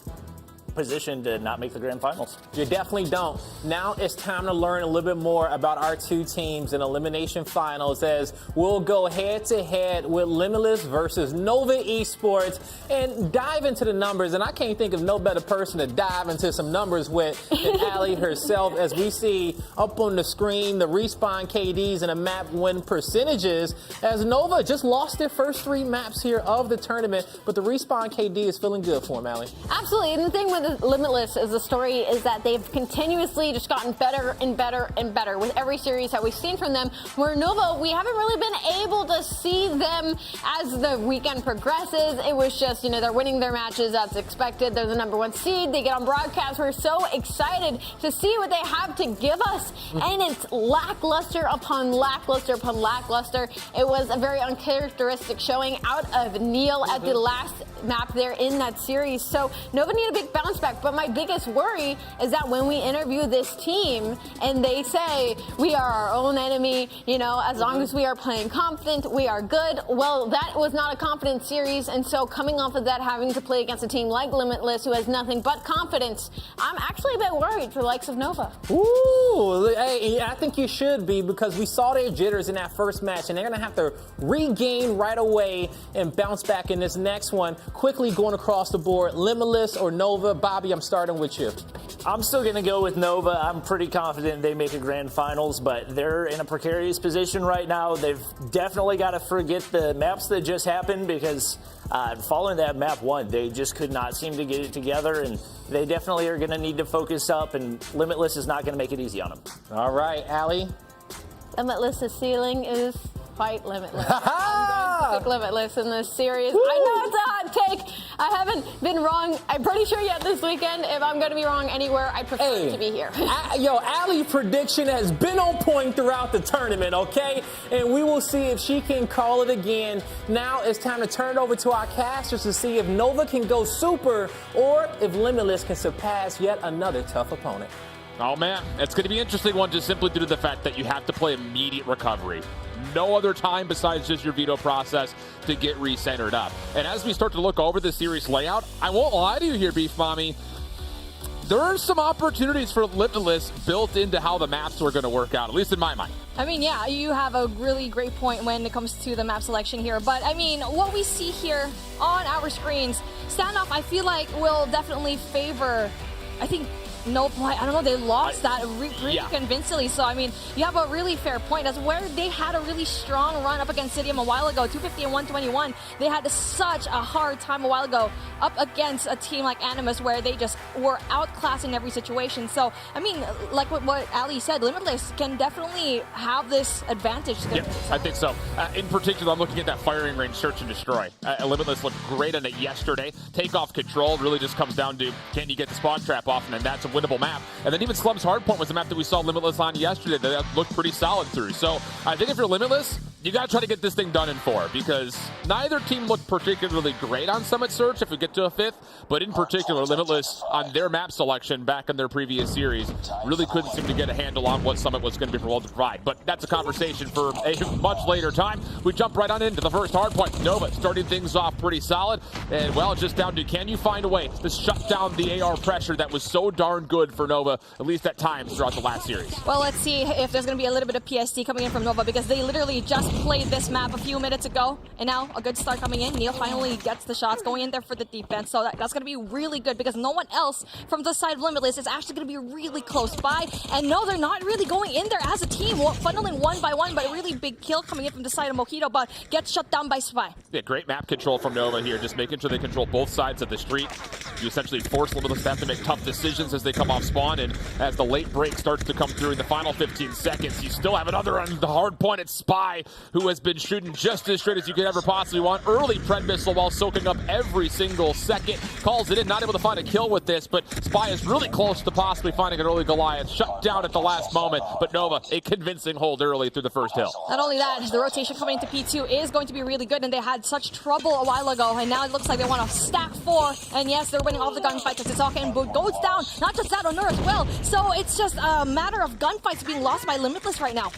position to not make the grand finals. You definitely don't. Now it's time to learn a little bit more about our two teams in elimination finals, as we'll go head to head with Limitless versus Nova Esports and dive into the numbers. And I can't think of no better person to dive into some numbers with than Allie herself, as we see up on the screen the respawn KDs and the map win percentages, as Nova just lost their first 3 maps here of the tournament, but the respawn KD is feeling good for them, Allie. Absolutely. And the thing with Limitless is the story is that they've continuously just gotten better and better and better with every series that we've seen from them. Where Nova, we haven't really been able to see them as the weekend progresses. It was just, they're winning their matches. That's expected. They're the #1 seed. They get on broadcast. We're so excited to see what they have to give us. And it's lackluster upon lackluster upon lackluster. It was a very uncharacteristic showing out of Neil at the last map there in that series. So Nova need a big bounce back. But my biggest worry is that when we interview this team and they say we are our own enemy, as long as we are playing confident, we are good. Well, that was not a confident series. And so coming off of that, having to play against a team like Limitless, who has nothing but confidence, I'm actually a bit worried for the likes of Nova. Ooh, hey, I think you should be, because we saw their jitters in that first match, and they're going to have to regain right away and bounce back in this next one. Quickly going across the board, Limitless or Nova? Bobby, I'm starting with you. I'm still going to go with Nova. I'm pretty confident they make a grand finals, but they're in a precarious position right now. They've definitely got to forget the maps that just happened, because following that map 1, they just could not seem to get it together, and they definitely are going to need to focus up, and Limitless is not going to make it easy on them. All right, Allie? Limitless' ceiling is quite limitless. I'm going to pick Limitless in this series. Woo! I know it's a hot take. I haven't been wrong, I'm pretty sure, yet this weekend. If I'm going to be wrong anywhere, I prefer to be here. Allie's prediction has been on point throughout the tournament, okay? And we will see if she can call it again. Now it's time to turn it over to our casters to see if Nova can go super, or if Limitless can surpass yet another tough opponent. Oh man, it's going to be an interesting one, just simply due to the fact that you have to play immediate recovery. No other time besides just your veto process to get recentered up. And as we start to look over the series layout, I won't lie to you here, Beef Mommy, there are some opportunities for Limitless built into how the maps are going to work out, at least in my mind. I mean, yeah, you have a really great point when it comes to the map selection here. But, I mean, what we see here on our screens, standoff, I feel like will definitely favor, I think, no play. I don't know. They lost that really convincingly. So, I mean, you have a really fair point. That's where they had a really strong run up against Cidium a while ago, 250 and 121. They had such a hard time a while ago up against a team like Animus, where they just were outclassed in every situation. So, I mean, like what Ali said, Limitless can definitely have this advantage. Yeah, I think so. In particular, I'm looking at that firing range search and destroy. Limitless looked great on it yesterday. Takeoff control really just comes down to, can you get the spawn trap off, and then that's a winnable map. And then even Slum's Hardpoint was a map that we saw Limitless on yesterday that looked pretty solid through. So I think if you're Limitless, you got to try to get this thing done in 4, because neither team looked particularly great on Summit Search if we get to a 5th, but in particular, Limitless on their map selection back in their previous series really couldn't seem to get a handle on what Summit was going to be able to provide. But that's a conversation for a much later time. We jump right on into the first Hardpoint. Nova starting things off pretty solid, and well, it's just down to, can you find a way to shut down the AR pressure that was so darn good for Nova, at least at times throughout the last series? Well, let's see if there's going to be a little bit of PSD coming in from Nova, because they literally just played this map a few minutes ago, and now a good start coming in. Neil finally gets the shots, going in there for the defense, so that's going to be really good because no one else from the side of Limitless is actually going to be really close by. And no, they're not really going in there as a team, funneling one by one, but a really big kill coming in from the side of Mojito, but gets shut down by Spy. Yeah, great map control from Nova here, just making sure they control both sides of the street. You essentially force Limitless to have to make tough decisions as they come off spawn, and as the late break starts to come through in the final 15 seconds, you still have another on the hard point at Spy, who has been shooting just as straight as you could ever possibly want. Early Pred missile while soaking up every single second. Calls it in, not able to find a kill with this, but Spy is really close to possibly finding an early Goliath. Shut down at the last moment, but Nova, a convincing hold early through the first hill. Not only that, the rotation coming into P2 is going to be really good, and they had such trouble a while ago, and now it looks like they want to stack 4, and yes, they're winning all the gunfights as Sasaka and Boot goes down. Not just that, Onur as well. So it's just a matter of gunfights being lost by Limitless right now.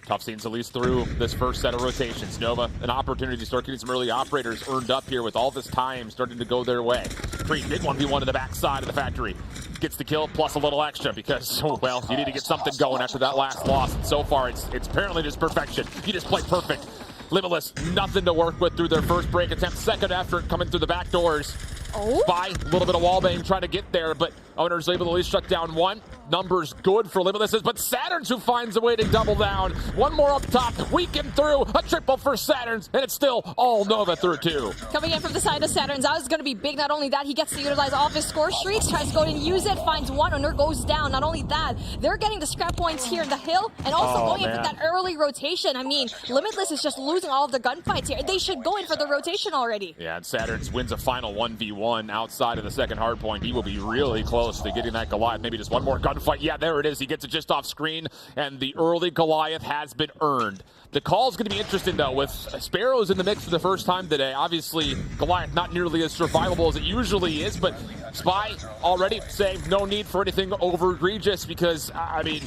Tough scenes at least through this first set of rotations. Nova, an opportunity to start getting some early operators earned up here with all this time starting to go their way. Creed did 1v1 to the backside of the factory. Gets the kill plus a little extra because, well, you need to get something going after that last loss. And so far, it's apparently just perfection. You just play perfect. Limitless, nothing to work with through their first break attempt. Second effort coming through the back doors. Spy, a little bit of wallbang trying to get there, but Owner's able to at least shut down one. Numbers good for Limitless, but Saturn's who finds a way to double down. One more up top, weakened through, a triple for Saturn's, and it's still all Nova through 2. Coming in from the side of Saturn's, that is going to be big. Not only that, he gets to utilize all of his score streaks, tries to go and use it, finds one, Onur goes down. Not only that, they're getting the scrap points here in the hill, and also going in for that early rotation. I mean, Limitless is just losing all of the gunfights here. They should go in for the rotation already. Yeah, and Saturn's wins a final 1v1 outside of the second hard point. He will be really close to getting that Goliath. Maybe just one more gunfight. Yeah, there it is. He gets it just off screen, and the early Goliath has been earned. The call is going to be interesting, though, with Sparrows in the mix for the first time today. Obviously, Goliath not nearly as survivable as it usually is, but Spy already saying no need for anything over egregious because, I mean,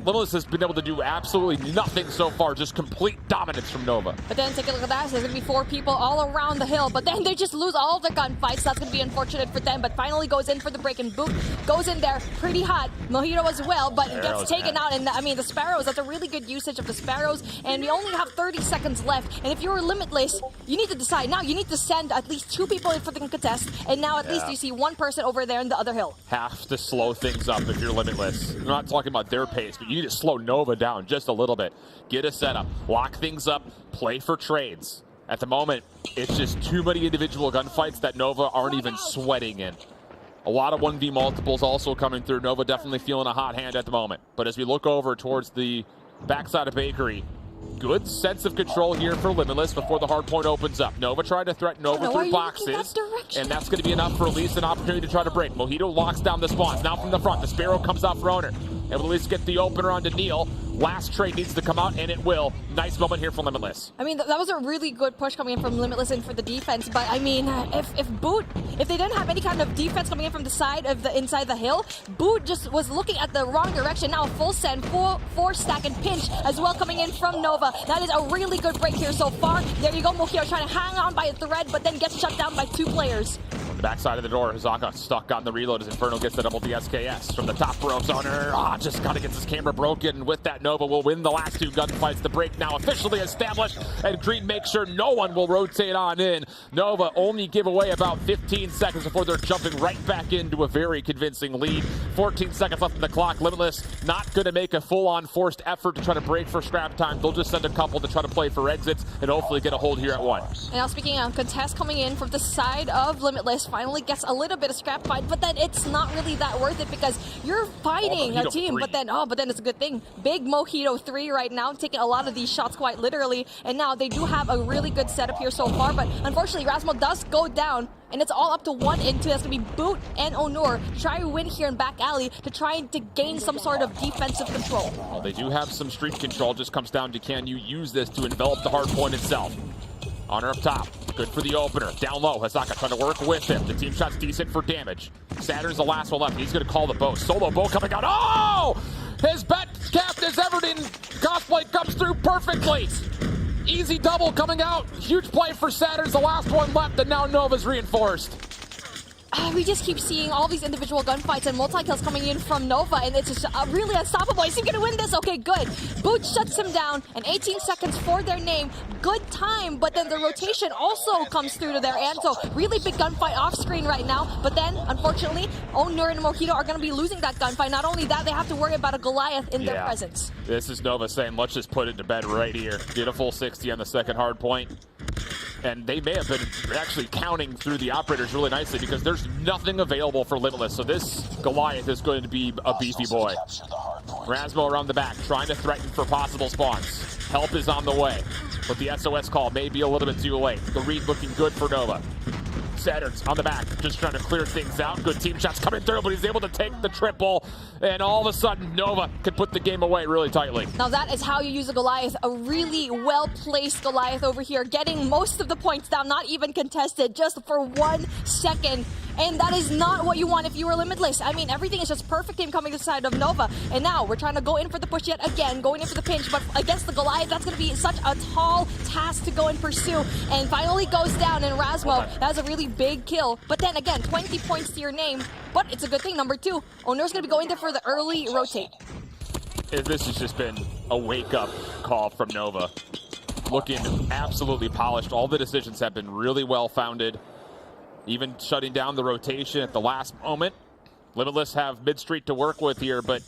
Limitless has been able to do absolutely nothing so far, just complete dominance from Nova. But then take a look at that. There's going to be 4 people all around the hill, but then they just lose all the gunfights. That's going to be unfortunate for them, but finally goes in for the break, and Boot goes in there pretty hot. Mojito as well, but gets taken out. And I mean, the Sparrows, that's a really good usage of the Sparrows, and we only have 30 seconds left. And if you're Limitless, you need to decide. Now you need to send at least 2 people in for the contest, and now at least you see 1 person over there in the other hill. Have to slow things up if you're Limitless. I'm not talking about their pace, but you need to slow Nova down just a little bit. Get a setup, lock things up, play for trades. At the moment, it's just too many individual gunfights that Nova aren't even sweating in. A lot of 1v multiples also coming through. Nova definitely feeling a hot hand at the moment. But as we look over towards the backside of Bakery, good sense of control here for Limitless before the hard point opens up. Nova tried to threaten over through boxes, and that's going to be enough for at least an opportunity to try to break. Mojito locks down the spawns. Now from the front, the Sparrow comes out for Owner. Able to at least get the opener onto Neil. Last trade needs to come out, and it will. Nice moment here for Limitless. I mean, that was a really good push coming in from Limitless in for the defense, but I mean, if they didn't have any kind of defense coming in from the side of the inside the hill, Boot just was looking at the wrong direction. Now full send, full 4-stack and pinch as well coming in from Nova. That is a really good break here so far. There you go, Mojito trying to hang on by a thread, but then gets shut down by 2 players. From the backside of the door, Hazaka stuck on the reload as Inferno gets the double DSKS. From the top ropes, Owner, just gotta get his camera broken. With that, Nova will win the last 2 gunfights. The break now officially established, and Green makes sure no one will rotate on in. Nova only give away about 15 seconds before they're jumping right back into a very convincing lead. 14 seconds left on the clock. Limitless not gonna make a full-on forced effort to try to break for scrap time. They'll just send a couple to try to play for exits and hopefully get a hold here at 1. And now speaking of contest coming in from the side of Limitless, finally gets a little bit of scrap fight, but then it's not really that worth it because you're fighting a team, but then it's a good thing. Big Mojito 3 right now, taking a lot of these shots quite literally, and now they do have a really good setup here so far, but unfortunately Rasmo does go down, and it's all up to 1 and 2. That's going to be Boot and Onur to try to win here in back alley to try to gain some sort of defensive control. Well, they do have some street control, just comes down to can you use this to envelop the hard point itself. Honor up top, good for the opener. Down low, Hazaka trying to work with him. The team shot's decent for damage. Saturn's the last one left. He's going to call the bow. Solo bow coming out. Oh! His bet capped as Everton cosplay comes through perfectly. Easy double coming out. Huge play for Saturn's the last one left, and now Nova's reinforced. we just keep seeing all these individual gunfights and multi-kills coming in from Nova, and it's just really unstoppable. Is he going to win this? Okay, good. Boot shuts him down, and 18 seconds for their name. Good time, but then the rotation also comes through to their end, so really big gunfight off screen right now. But then, unfortunately, Onur and Mojito are going to be losing that gunfight. Not only that, they have to worry about a Goliath in their presence. This is Nova saying, let's just put it to bed right here. Get a full 60 on the second hard point. And they may have been actually counting through the operators really nicely because there's nothing available for Limitless. So this Goliath is going to be a beefy boy. Rasmo around the back, trying to threaten for possible spawns. Help is on the way, but the SOS call may be a little bit too late. The read looking good for Nova. Saturn's on the back, just trying to clear things out. Good team shots coming through, but he's able to take the triple. And all of a sudden, Nova could put the game away really tightly. Now that is how you use a Goliath. A really well-placed Goliath over here, getting most of the points down, not even contested, just for 1 second. And that is not what you want if you were Limitless. I mean, everything is just perfect game coming to the side of Nova. And now we're trying to go in for the push yet again, going in for the pinch. But against the Goliath, that's going to be such a tall task to go and pursue. And finally goes down, and Rasmo, that was a really big kill. But then again, 20 points to your name. But it's a good thing. Number 2, Onur's going to be going there for the early rotate. This has just been a wake-up call from Nova. Looking absolutely polished. All the decisions have been really well-founded. Even shutting down the rotation at the last moment. Limitless have mid-street to work with here, but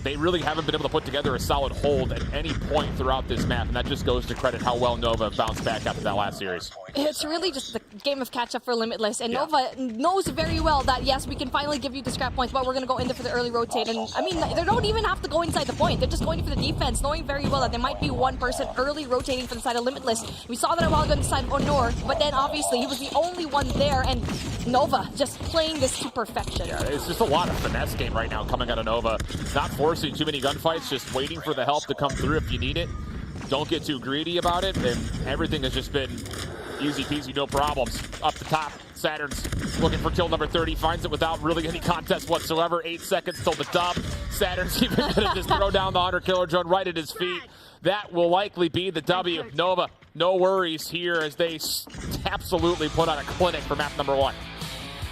they really haven't been able to put together a solid hold at any point throughout this map, and that just goes to credit how well Nova bounced back after that last series. It's really just the game of catch-up for Limitless, and Nova knows very well that, yes, we can finally give you the scrap points, but we're going to go in there for the early rotate. And, I mean, they don't even have to go inside the point. They're just going for the defense, knowing very well that there might be one person early rotating for the side of Limitless. We saw that a while ago on the side of Onur, but then, obviously, he was the only one there, and Nova just playing this to perfection. Yeah, it's just a lot of finesse game right now coming out of Nova. Not forcing too many gunfights, just waiting for the help to come through if you need it. Don't get too greedy about it, and everything has just been easy peasy, no problems. Up the top, Saturn's looking for kill number 30, finds it without really any contest whatsoever. 8 seconds till the dub. Saturn's even gonna just throw down the Hunter Killer drone right at his feet. That will likely be the W. Nova, no worries here as they absolutely put on a clinic for map number 1.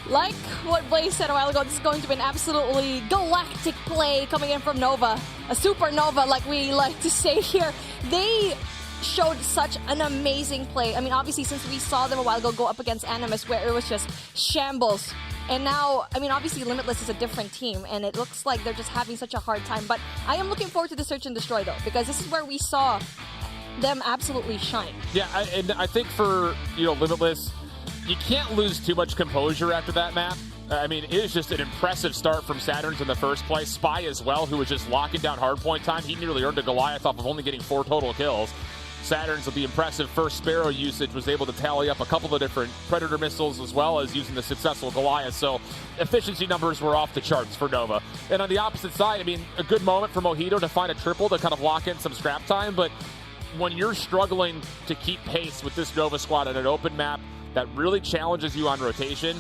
Like what Blaze said a while ago, this is going to be an absolutely galactic play coming in from Nova. A supernova, like we like to say here. They showed such an amazing play. I mean, obviously, since we saw them a while ago go up against Animus, where it was just shambles. And now, I mean, obviously, Limitless is a different team, and it looks like they're just having such a hard time. But I am looking forward to the Search and Destroy, though, because this is where we saw them absolutely shine. Yeah, and I think for, Limitless, you can't lose too much composure after that map. I mean, it was just an impressive start from Saturn's in the first place. Spy as well, who was just locking down hardpoint time. He nearly earned a Goliath off of only getting 4 total kills. Saturn's with the impressive first Sparrow usage was able to tally up a couple of different Predator missiles as well as using the successful Goliath. So efficiency numbers were off the charts for Nova. And on the opposite side, I mean, a good moment for Mojito to find a triple to kind of lock in some scrap time. But when you're struggling to keep pace with this Nova squad on an open map that really challenges you on rotation,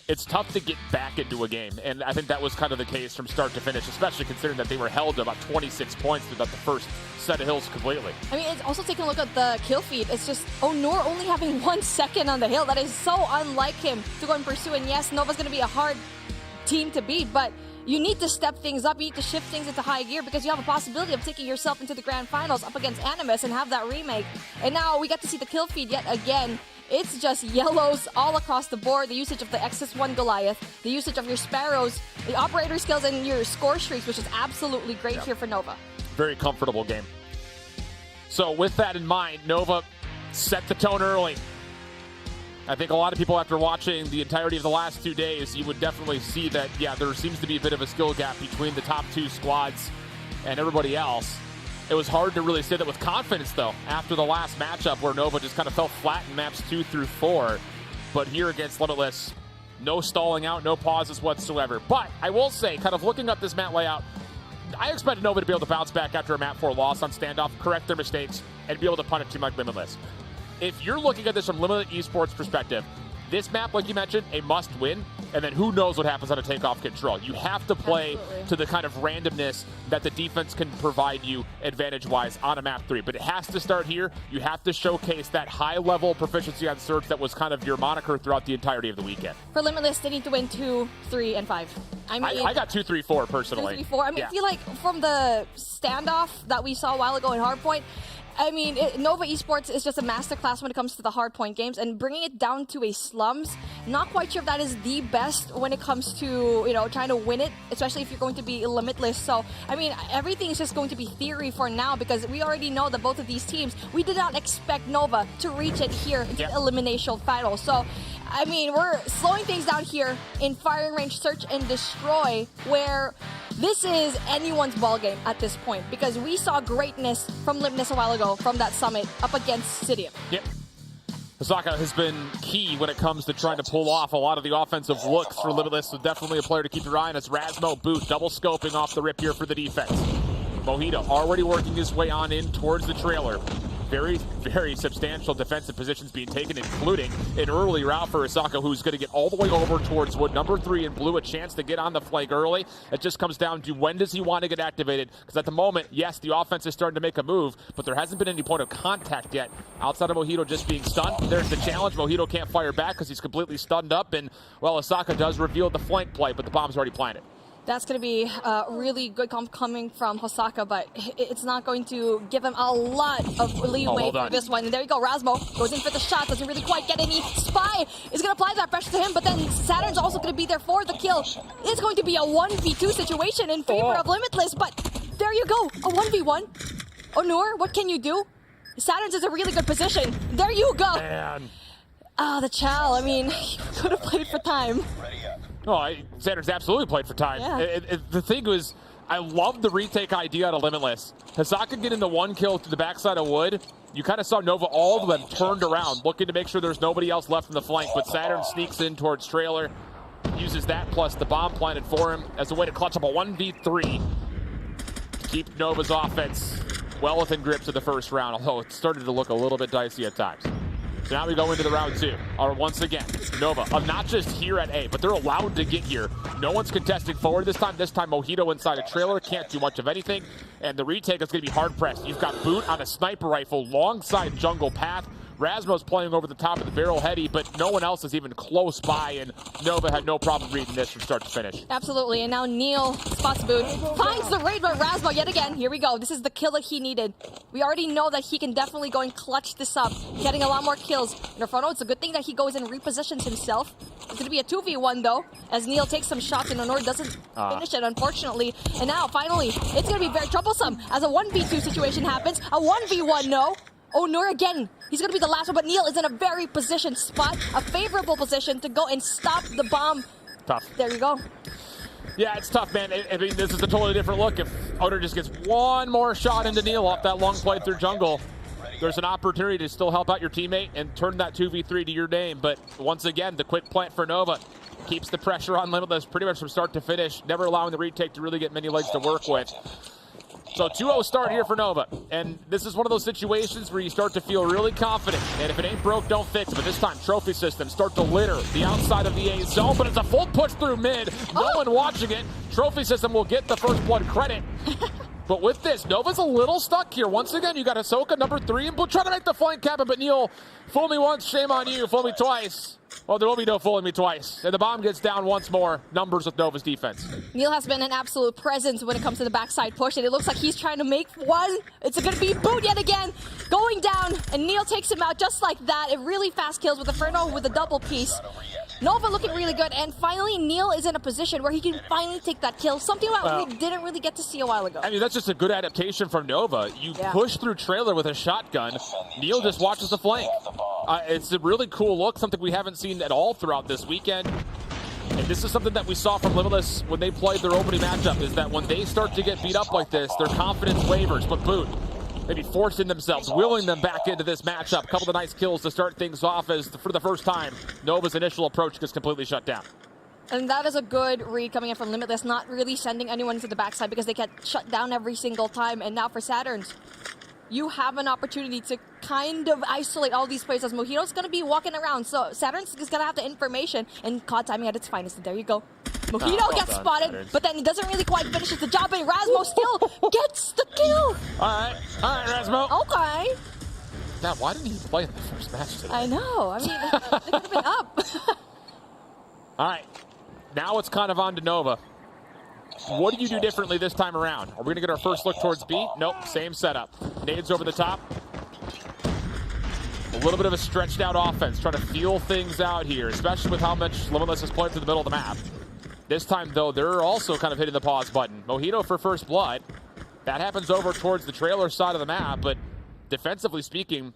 it's tough to get back into a game. And I think that was kind of the case from start to finish, especially considering that they were held to about 26 points throughout the first set of hills completely. I mean, it's also taking a look at the kill feed. It's just Onur only having 1 second on the hill. That is so unlike him to go and pursue. And yes, Nova's going to be a hard team to beat, but you need to step things up. You need to shift things into high gear because you have a possibility of taking yourself into the grand finals up against Animus and have that remake. And now we get to see the kill feed yet again. It's just yellows all across the board. The usage of the XS1 Goliath, the usage of your Sparrows, the operator skills, and your score streaks, which is absolutely great here for Nova. Very comfortable game. So with that in mind, Nova set the tone early. I think a lot of people, after watching the entirety of the last 2 days, you would definitely see that, yeah, there seems to be a bit of a skill gap between the top 2 squads and everybody else. It was hard to really say that with confidence, though, after the last matchup where Nova just kind of fell flat in maps 2 through 4. But here against Limitless, no stalling out, no pauses whatsoever. But I will say, kind of looking at this map layout, I expected Nova to be able to bounce back after a map 4 loss on standoff, correct their mistakes, and be able to punish a team like Limitless. If you're looking at this from Limitless Esports perspective, this map, like you mentioned, a must-win. and then who knows what happens on a takeoff control. You have to play to the kind of randomness that the defense can provide you advantage-wise on a map 3. But it has to start here. You have to showcase that high-level proficiency on Surge that was kind of your moniker throughout the entirety of the weekend. For Limitless, they need to win 2, 3, and 5. I mean, I got 2, 3, 4 personally. 2, 3, 4. I mean, I feel like from the standoff that we saw a while ago in Hardpoint, I mean, Nova Esports is just a masterclass when it comes to the hardpoint games, and bringing it down to a slums, not quite sure if that is the best when it comes to, trying to win it, especially if you're going to be limitless. So, I mean, everything is just going to be theory for now, because we already know that both of these teams, we did not expect Nova to reach it here in the elimination final. So, I mean, we're slowing things down here in firing range search and destroy, where this is anyone's ballgame at this point, because we saw greatness from Limitless a while ago from that summit up against Sidium. Yep. Hosaka has been key when it comes to trying to pull off a lot of the offensive looks for Limitless, so definitely a player to keep your eye on as Razmo Boot double scoping off the rip here for the defense. Mojito already working his way on in towards the trailer. Very, very substantial defensive positions being taken, including an early route for Osaka, who's going to get all the way over towards wood. Number 3 in blue, a chance to get on the flank early. It just comes down to when does he want to get activated? Because at the moment, yes, the offense is starting to make a move, but there hasn't been any point of contact yet. Outside of Mojito just being stunned, there's the challenge. Mojito can't fire back because he's completely stunned up, and, well, Osaka does reveal the flank play, but the bomb's already planted. That's going to be really good coming from Hosaka, but it's not going to give him a lot of leeway for this one. And there you go, Razmo goes in for the shot, doesn't really quite get any. Spy is going to apply that pressure to him, but then Saturn's also going to be there for the kill. It's going to be a 1v2 situation in favor of Limitless, but there you go, a 1v1. Onur, what can you do? Saturn's is a really good position. There you go. Man. The Chow, I mean, he could have played for time. Oh, Saturn's absolutely played for time. Yeah. The thing was, I love the retake idea out of Limitless. Hosaka getting the 1 kill to the backside of wood. You kind of saw Nova, all of them turned around, looking to make sure there's nobody else left in the flank, but Saturn sneaks in towards trailer, uses that plus the bomb planted for him as a way to clutch up a 1v3 to keep Nova's offense well within grips of the first round, although it started to look a little bit dicey at times. So now we go into the round 2. Once again, Nova, not just here at A, but they're allowed to get here. No one's contesting forward this time. This time, Mojito inside a trailer, can't do much of anything. And the retake is going to be hard pressed. You've got Boot on a sniper rifle, long side jungle path. Rasmo's playing over the top of the barrel heady, but no one else is even close by, and Nova had no problem reading this from start to finish. Absolutely, and now Neil spots Boot, finds the raid by Razmo yet again. Here we go. This is the kill that he needed. We already know that he can definitely go and clutch this up, getting a lot more kills. Inferno, it's a good thing that he goes and repositions himself. It's going to be a 2v1 though, as Neil takes some shots and Honor doesn't finish it, unfortunately. And now, finally, it's going to be very troublesome as a 1v2 situation happens. A 1v1, no. Onur again, he's going to be the last one, but Neil is in a very positioned spot, a favorable position to go and stop the bomb. Tough. There you go. Yeah, it's tough, man. I mean, this is a totally different look. If Onur just gets one more shot into Neil off that long play through jungle, there's an opportunity to still help out your teammate and turn that 2v3 to your name. But once again, the quick plant for Nova keeps the pressure on Limitless pretty much from start to finish, never allowing the retake to really get many legs to work with. So 2-0 start here for Nova, and this is one of those situations where you start to feel really confident, and if it ain't broke, don't fix it. But this time, trophy systems start to litter the outside of the A zone, but it's a full push through mid. No one watching it. Trophy system will get the first blood credit. But with this, Nova's a little stuck here. Once again, you got Ahsoka, number 3, and trying to make the flank happen, but Neil, fool me once, shame on you, fool me twice. Well, there will be no fooling me twice. And the bomb gets down once more. Numbers with Nova's defense. Neil has been an absolute presence when it comes to the backside push, and it looks like he's trying to make one. It's going to be Boot yet again, going down, and Neil takes him out just like that. It really fast kills with Inferno with a double piece. Nova looking really good, and finally Neil is in a position where he can finally take that kill, something that we didn't really get to see a while ago. I mean, that's just a good adaptation from Nova. You push through trailer with a shotgun. Neil just watches the flank. It's a really cool look, something we haven't seen at all throughout this weekend. And this is something that we saw from Limitless when they played their opening matchup, is that when they start to get beat up like this, their confidence wavers. But Boot, maybe forcing themselves, willing them back into this matchup. A couple of nice kills to start things off as, for the first time, Nova's initial approach gets completely shut down. And that is a good read coming in from Limitless, not really sending anyone to the backside because they get shut down every single time. And now for Saturns, you have an opportunity to kind of isolate all these players as Mojito's going to be walking around. So Saturn's is going to have the information, and COD timing at its finest. And there you go. Mojito gets spotted, Saturn's. but then it doesn't really quite finish the job, and Rasmo still gets the kill. All right, Rasmo. Okay. God, why didn't he play in the first match today? I know. I mean, they could have been up. All right, now it's kind of on to Nova. What do you do differently this time around? Are we going to get our first look towards B? Nope, same setup. Nades over the top. A little bit of a stretched out offense, trying to feel things out here, especially with how much Limitless has played through the middle of the map. This time, though, they're also kind of hitting the pause button. Mojito for first blood. That happens over towards the trailer side of the map, but defensively speaking,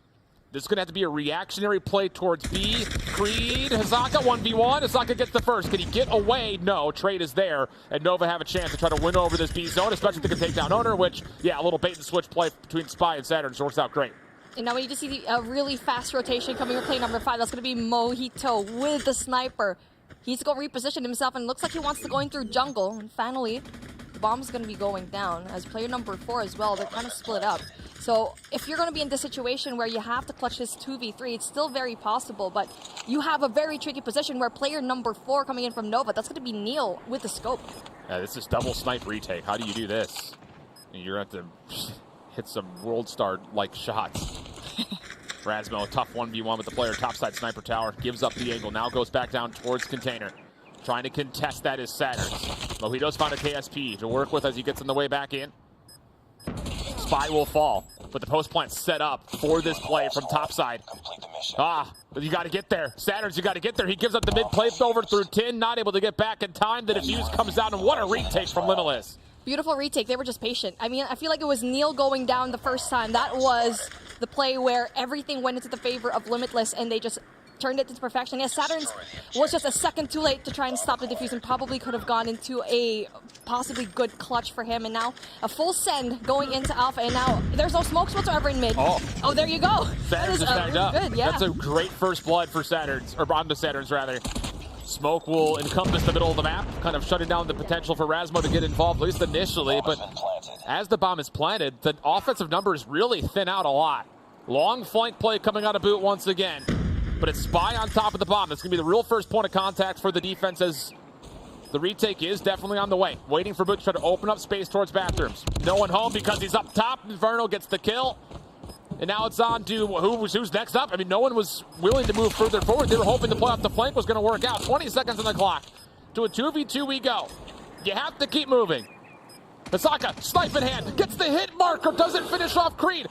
this is going to have to be a reactionary play towards B. Creed, Hazaka 1v1. Hazaka gets the first. Can he get away? No. Trade is there, and Nova have a chance to try to win over this B zone, especially if they can take down Owner, which, yeah, a little bait and switch play between Spy and Saturn, so it works out great. And now we need to see a really fast rotation coming from play number 5. That's going to be Mojito with the sniper. He's going to reposition himself, and it looks like he wants to go in through jungle. And finally, the bomb's going to be going down. As player number 4 as well, they're kind of split up. So if you're going to be in this situation where you have to clutch this 2v3, it's still very possible, but you have a very tricky position where player number 4 coming in from Nova, that's going to be Neil with the scope. Yeah, this is double snipe retake. How do you do this? You're going to have to hit some World Star-like shots. Rasmo, tough 1v1 with the player, topside sniper tower, gives up the angle, now goes back down towards container. Trying to contest that is Saturn. Mojito's found a KSP to work with as he gets on the way back in. Spy will fall, but the post plant's set up for this play from topside. But you got to get there. Saturn's, you got to get there. He gives up the mid play over through Tin, not able to get back in time. The defuse comes down, and what a retake from Limitless. Beautiful retake. They were just patient. I mean, I feel like it was Neil going down the first time. That was the play where everything went into the favor of Limitless, and they just turned it to perfection. Yes, Saturn's was just a second too late to try and stop the defuse and probably could have gone into a possibly good clutch for him. And now a full send going into Alpha, and now there's no smokes whatsoever in mid. Oh, there you go. Saturn's just backed up. Good, yeah. That's a great first blood for Saturn's, or onto Saturn's rather. Smoke will encompass the middle of the map, kind of shutting down the potential for Rasmo to get involved, at least initially. But as the bomb is planted, the offensive numbers really thin out a lot. Long flank play coming out of boot once again. But it's Spy on top of the bomb. That's going to be the real first point of contact for the defense, as the retake is definitely on the way. Waiting for Boot to try to open up space towards bathrooms. No one home because he's up top. Inferno gets the kill. And now it's on to who's next up. I mean, no one was willing to move further forward. They were hoping the play off the flank was going to work out. 20 seconds on the clock. To a 2v2 we go. You have to keep moving. Misaka, snipe in hand, gets the hit marker, doesn't finish off Creed.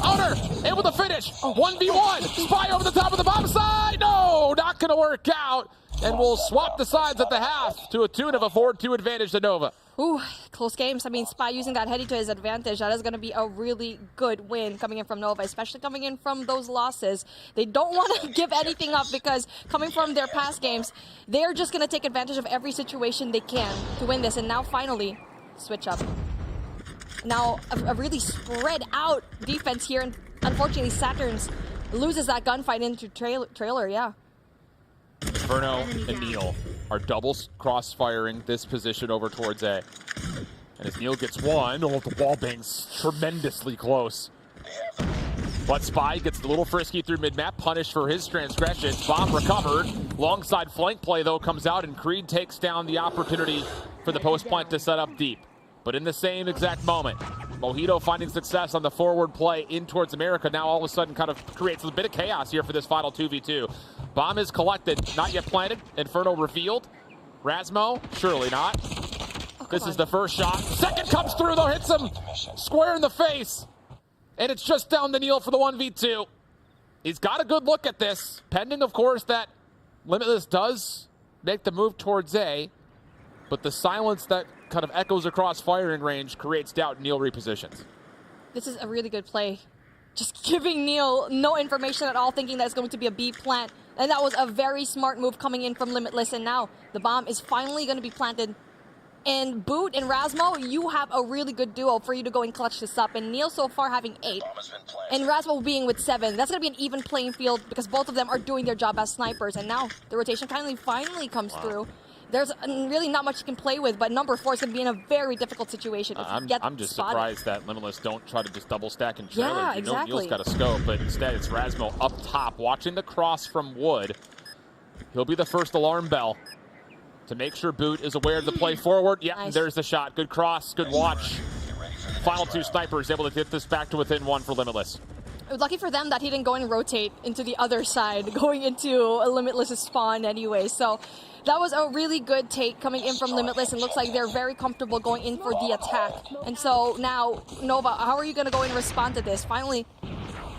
Owner, able to finish. 1v1. Spy over the top of the bomb side. No, not going to work out. And we'll swap the sides at the half to a tune of a 4-2 advantage to Nova. Ooh, close games. I mean, Spy using that heady to his advantage. That is going to be a really good win coming in from Nova, especially coming in from those losses. They don't want to give anything up because coming from their past games, they're just going to take advantage of every situation they can to win this. And now finally, switch up. Now, a really spread out defense here. And unfortunately, Saturn's loses that gunfight into trailer, yeah. Inferno and Neil are double cross-firing this position over towards A. And as Neil gets one, the wall bangs tremendously close. But Spy gets a little frisky through mid-map, punished for his transgressions. Bomb recovered. Longside flank play, though, comes out, and Creed takes down the opportunity for the post plant to set up deep. But in the same exact moment, Mojito finding success on the forward play in towards America now all of a sudden kind of creates a bit of chaos here for this final 2v2. Bomb is collected, not yet planted. Inferno revealed. Rasmo, surely not. This is the first shot. Second comes through, though, hits him square in the face. And it's just down to Neil for the 1v2. He's got a good look at this, pending, of course, that Limitless does make the move towards A. But the silence that kind of echoes across firing range creates doubt, and Neil repositions. This is a really good play. Just giving Neil no information at all, thinking that it's going to be a B plant. And that was a very smart move coming in from Limitless. And now the bomb is finally going to be planted. And Boot and Rasmo, you have a really good duo for you to go and clutch this up. And Neil so far having 8. And Rasmo being with 7. That's going to be an even playing field because both of them are doing their job as snipers. And now the rotation finally comes through. there's really not much you can play with, but number 4 is going to be in a very difficult situation. If I'm just surprised that Limitless don't try to just double stack and trailer. Yeah, you know exactly. Neil's got a scope, but instead it's Razmo up top, watching the cross from Wood. He'll be the first alarm bell to make sure Boot is aware of the play forward. Yeah, Nice. There's the shot. Good cross, good watch. Final 2 snipers able to get this back to within 1 for Limitless. It was lucky for them that he didn't go and rotate into the other side, going into a Limitless' spawn anyway. So that was a really good take coming in from Limitless, and looks like they're very comfortable going in for the attack. And so now, Nova, how are you going to go and respond to this? Finally,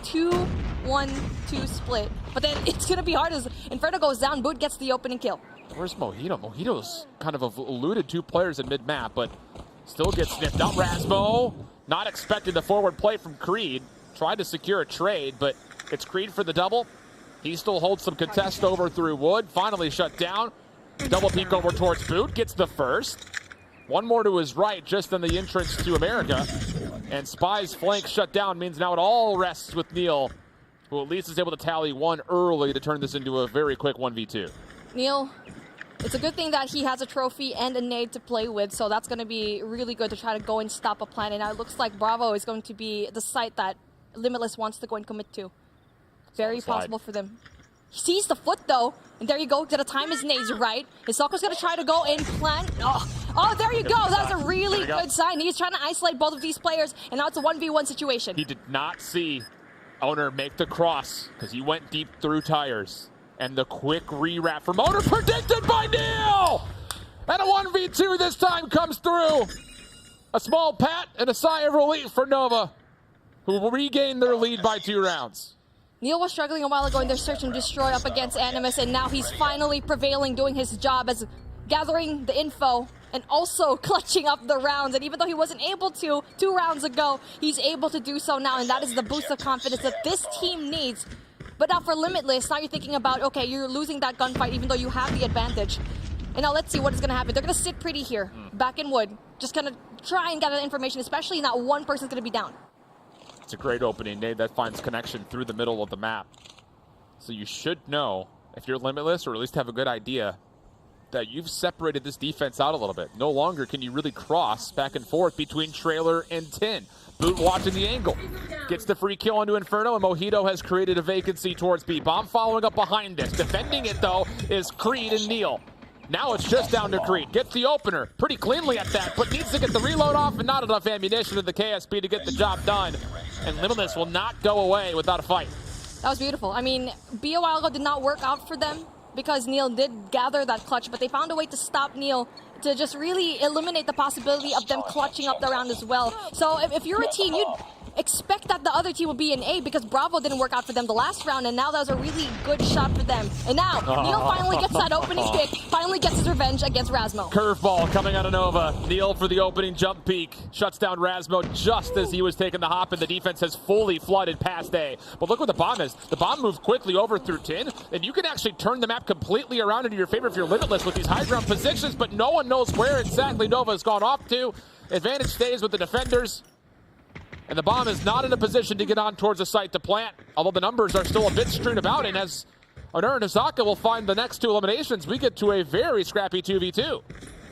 2-1-2 split. But then it's going to be hard as Inferno goes down, Boot gets the opening kill. Where's Mojito? Mojito's kind of eluded 2 players in mid-map, but still gets sniffed out. Razmo, not expecting the forward play from Creed. Tried to secure a trade, but it's Creed for the double. He still holds some contest over through Wood. Finally shut down. Double peek over towards Boot. Gets the first. 1 more to his right, just on the entrance to America. And Spy's flank shut down means now it all rests with Neil, who at least is able to tally 1 early to turn this into a very quick 1v2. Neil, it's a good thing that he has a trophy and a nade to play with, so that's going to be really good to try to go and stop a plan. And now it looks like Bravo is going to be the site that Limitless wants to go and commit to. Very possible for them. He sees the foot though, and there you go. Gotta time his nades right. Hisoka's gonna try to go and plant. Oh, there you go. That's a really good sign. He's trying to isolate both of these players, and now it's a 1v1 situation. He did not see Owner make the cross because he went deep through tires. And the quick re-wrap from Owner predicted by Neil! And a 1v2 this time comes through. A small pat and a sigh of relief for Nova, who will regain their lead by 2 rounds. Neil was struggling a while ago in their search and destroy up against Animus, and now he's finally prevailing, doing his job as gathering the info and also clutching up the rounds. And even though he wasn't able to 2 rounds ago, he's able to do so now, and that is the boost of confidence that this team needs. But now for Limitless, now you're thinking about, okay, you're losing that gunfight even though you have the advantage. And now let's see what is going to happen. They're going to sit pretty here, back in Wood, just going to try and gather information, especially not one person's going to be down. It's a great opening nade that finds connection through the middle of the map. So you should know, if you're Limitless, or at least have a good idea, that you've separated this defense out a little bit. No longer can you really cross back and forth between trailer and tin. Boot watching the angle. Gets the free kill onto Inferno, and Mojito has created a vacancy towards B. Bomb following up behind this. Defending it, though, is Creed and Neil. Now it's just down to Creed. Gets the opener pretty cleanly at that, but needs to get the reload off and not enough ammunition in the KSP to get the job done. And Limitless will not go away without a fight. That was beautiful. I mean, B a while ago did not work out for them because Neil did gather that clutch, but they found a way to stop Neil to just really eliminate the possibility of them clutching up the round as well. So if you're a team, you'd expect that the other team will be in A because Bravo didn't work out for them the last round, and now that was a really good shot for them. And now, Neil finally gets that opening pick, finally gets his revenge against Razmo. Curveball coming out of Nova. Neil for the opening jump peek. Shuts down Razmo just as he was taking the hop, and the defense has fully flooded past A. But look what the bomb is. The bomb moved quickly over through tin, and you can actually turn the map completely around into your favor if you're Limitless with these high ground positions, but no one knows where exactly Nova's gone off to. Advantage stays with the defenders. And the bomb is not in a position to get on towards the site to plant, although the numbers are still a bit strewn about. And as Honor and Hisaka will find the next 2 eliminations, we get to a very scrappy 2v2.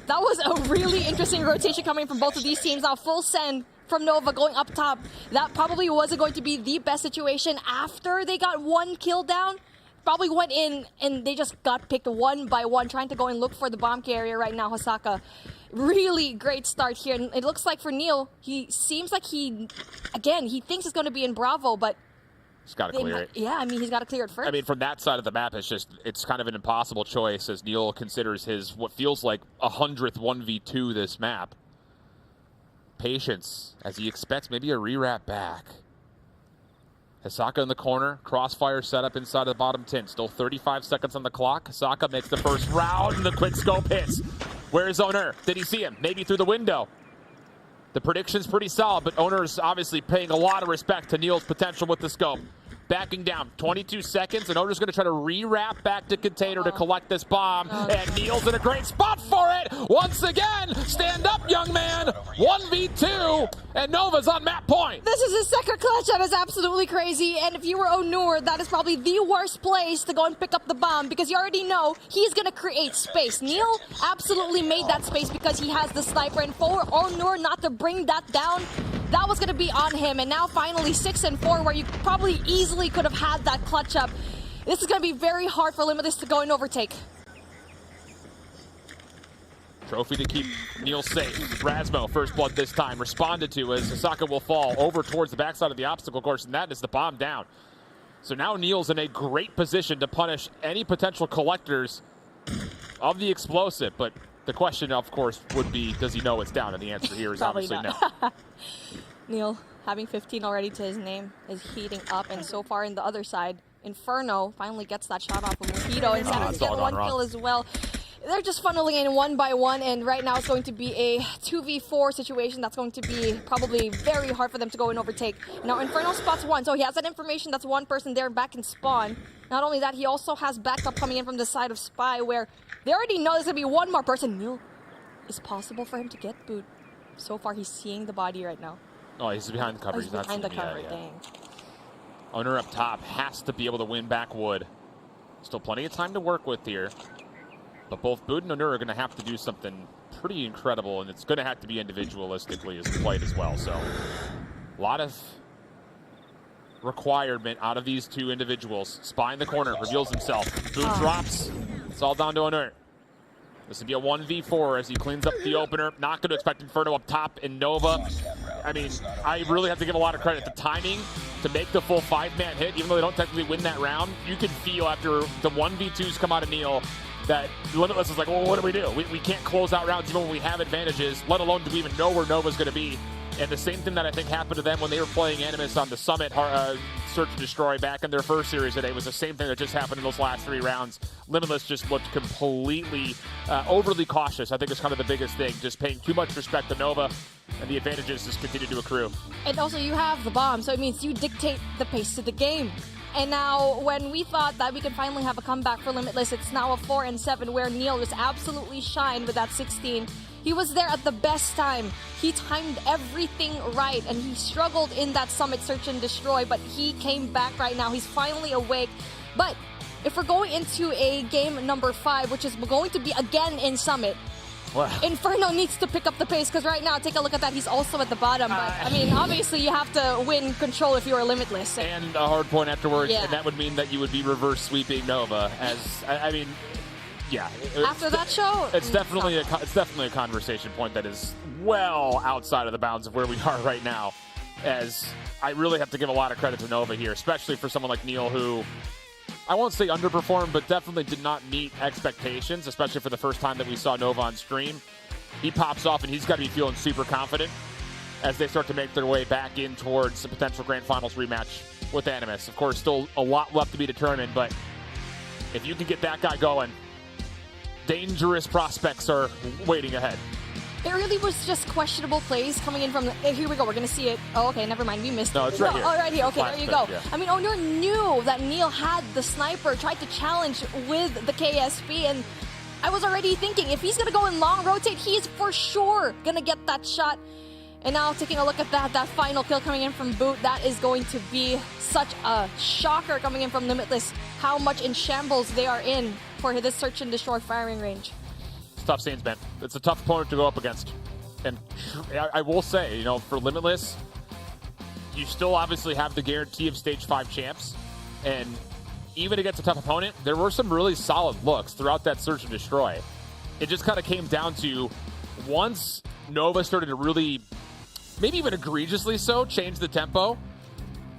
That was a really interesting rotation coming from both of these teams. Now full send from Nova going up top. That probably wasn't going to be the best situation after they got 1 kill down. Probably went in and they just got picked 1 by 1, trying to go and look for the bomb carrier right now, Hisaka. Really great start here. And it looks like for Neil, he seems like he thinks it's going to be in Bravo, but he's got to clear it. Yeah, I mean, he's got to clear it first. I mean, from that side of the map, it's kind of an impossible choice as Neil considers his what feels like 100th 1v2 this map. Patience as he expects maybe a re-wrap back. Hisaka in the corner, crossfire setup inside of the bottom 10. Still 35 seconds on the clock. Hisaka makes the first round, and the quick scope hits. Where's Owner? Did he see him? Maybe through the window. The prediction's pretty solid, but Owner's obviously paying a lot of respect to Neil's potential with the scope. backing down. 22 seconds, and Oder's going to try to re-wrap back to container to collect this bomb, and Neil's in a great spot for it. Once again, stand up, young man. 1v2, and Nova's on map point. This is his second clutch. That is absolutely crazy. And if you were Onur, that is probably the worst place to go and pick up the bomb because you already know he's going to create space. Neil absolutely made that space because he has the sniper, and for Onur not to bring that down, that was going to be on him. And now finally 6 and 4, where you probably easily could have had that clutch up. This is going to be very hard for Limitless to go and overtake. Trophy to keep Neil safe. Rasmo, first blood this time, responded to as Sasaka will fall over towards the backside of the obstacle course, and that is the bomb down. So now Neil's in a great position to punish any potential collectors of the explosive, but the question, of course, would be, does he know it's down? And the answer here is obviously no. Neil, having 15 already to his name, is heating up, and so far in the other side, Inferno finally gets that shot off of Mojito, and Santa's got one kill as well. They're just funneling in one by one, and right now it's going to be a 2v4 situation that's going to be probably very hard for them to go and overtake. Now Inferno spots one, so he has that information that's one person there back in spawn. Not only that, he also has backup coming in from the side of Spy, where they already know there's going to be one more person. Neil, it's possible for him to get boot. So far, he's seeing the body right now. Oh, he's behind the cover. Oh, he's behind the cover, dang. Onur up top has to be able to win back wood. Still plenty of time to work with here. But both Boot and Onur are going to have to do something pretty incredible, and it's going to have to be individualistically as played as well. So a lot of requirement out of these two individuals. Spy in the corner, reveals himself. Boot drops. It's all down to Onur. This would be a 1v4 as he cleans up the opener. Not going to expect Inferno up top and Nova. I mean, I really have to give a lot of credit. The timing to make the full 5-man hit, even though they don't technically win that round, you can feel after the 1v2s come out of Neil that Limitless is like, well, what do? We can't close out rounds even when we have advantages, let alone do we even know where Nova's going to be. And the same thing that I think happened to them when they were playing Animus on the Summit Search and Destroy back in their first series today was the same thing that just happened in those last 3 rounds. Limitless just looked completely overly cautious. I think it's kind of the biggest thing, just paying too much respect to Nova, and the advantages just continue to accrue. And also you have the bomb, so it means you dictate the pace of the game. And now, when we thought that we could finally have a comeback for Limitless, it's now a 4-7, where Neil just absolutely shined with that 16. He was there at the best time. He timed everything right, and he struggled in that Summit Search and Destroy, but he came back right now. He's finally awake. But if we're going into a game number 5, which is going to be again in Summit, Inferno needs to pick up the pace, because right now, take a look at that, he's also at the bottom. But, I mean, obviously you have to win control if you're Limitless. And a hard point afterwards, and that would mean that you would be reverse sweeping Nova. As I mean, yeah. After that show, it's definitely a conversation point that is well outside of the bounds of where we are right now. As I really have to give a lot of credit to Nova here, especially for someone like Neil, who I won't say underperformed, but definitely did not meet expectations, especially for the first time that we saw Nova on stream. He pops off, and he's got to be feeling super confident as they start to make their way back in towards a potential Grand Finals rematch with Animus. Of course, still a lot left to be determined, but if you can get that guy going, dangerous prospects are waiting ahead. It really was just questionable plays coming in from the... Here we go. We're going to see it. Oh, okay. Never mind. We missed it. No, it's right here. Oh, right here. Okay, there you go. Yeah. I mean, Onur knew that Neil had the sniper, tried to challenge with the KSP, and I was already thinking, if he's going to go in long rotate, he's for sure going to get that shot. And now, taking a look at that final kill coming in from Boot, that is going to be such a shocker coming in from Limitless, how much in shambles they are in for this Search and Destroy firing range. It's tough scenes, man. It's a tough opponent to go up against. And I will say, you know, for Limitless, you still obviously have the guarantee of Stage 5 champs. And even against a tough opponent, there were some really solid looks throughout that Search and Destroy. It just kind of came down to, once Nova started to really, maybe even egregiously so, change the tempo,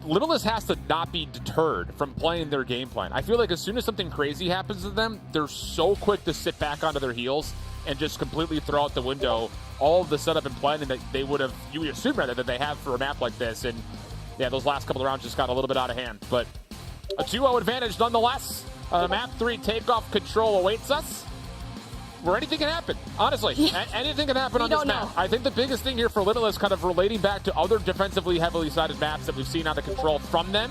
Limitless has to not be deterred from playing their game plan. I feel like as soon as something crazy happens to them, they're so quick to sit back onto their heels and just completely throw out the window all of the setup and planning that they would have, you would assume rather, that they have for a map like this. And yeah, those last couple of rounds just got a little bit out of hand. But a 2-0 advantage nonetheless. Map 3 takeoff control awaits us. Where anything can happen, honestly. Anything can happen on this map. I think the biggest thing here for Limitless, kind of relating back to other defensively heavily sided maps that we've seen out of control from them,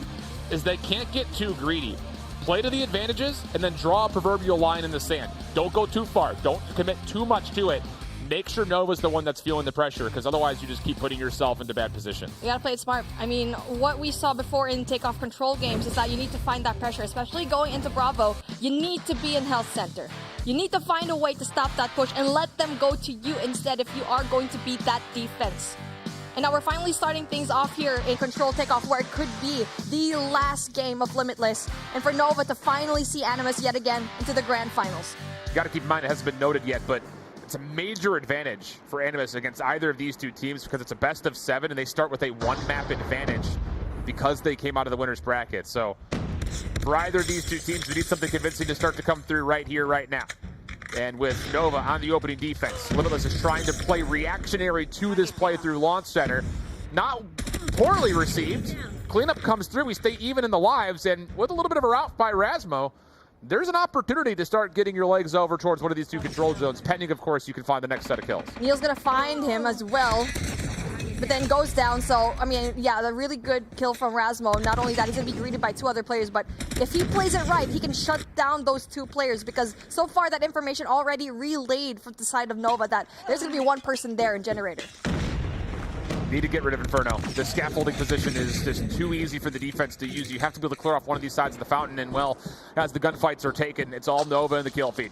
is they can't get too greedy. Play to the advantages and then draw a proverbial line in the sand. Don't go too far. Don't commit too much to it. Make sure Nova's the one that's feeling the pressure, because otherwise you just keep putting yourself into bad position. You gotta play it smart. I mean, what we saw before in takeoff control games is that you need to find that pressure, especially going into Bravo. You need to be in health center. You need to find a way to stop that push and let them go to you instead if you are going to beat that defense. And now we're finally starting things off here in control takeoff, where it could be the last game of Limitless, and for Nova to finally see Animus yet again into the grand finals. You got to keep in mind it hasn't been noted yet, but it's a major advantage for Animus against either of these two teams because it's a best of 7 and they start with a 1-map advantage because they came out of the winner's bracket. So for either of these two teams, we need something convincing to start to come through right here, right now. And with Nova on the opening defense, Limitless is trying to play reactionary to this play through Launch Center. Not poorly received. Cleanup comes through. We stay even in the lives, and with a little bit of a rout by Rasmo, there's an opportunity to start getting your legs over towards one of these two control zones, pending, of course, you can find the next set of kills. Neil's gonna find him as well, but then goes down. So, I mean, yeah, the really good kill from Rasmo. Not only that, he's gonna be greeted by 2 other players, but if he plays it right, he can shut down those 2 players, because so far that information already relayed from the side of Nova that there's gonna be 1 person there in Generator. Need to get rid of Inferno. The scaffolding position is just too easy for the defense to use. You have to be able to clear off one of these sides of the fountain, and well, as the gunfights are taken, it's all Nova in the kill feed.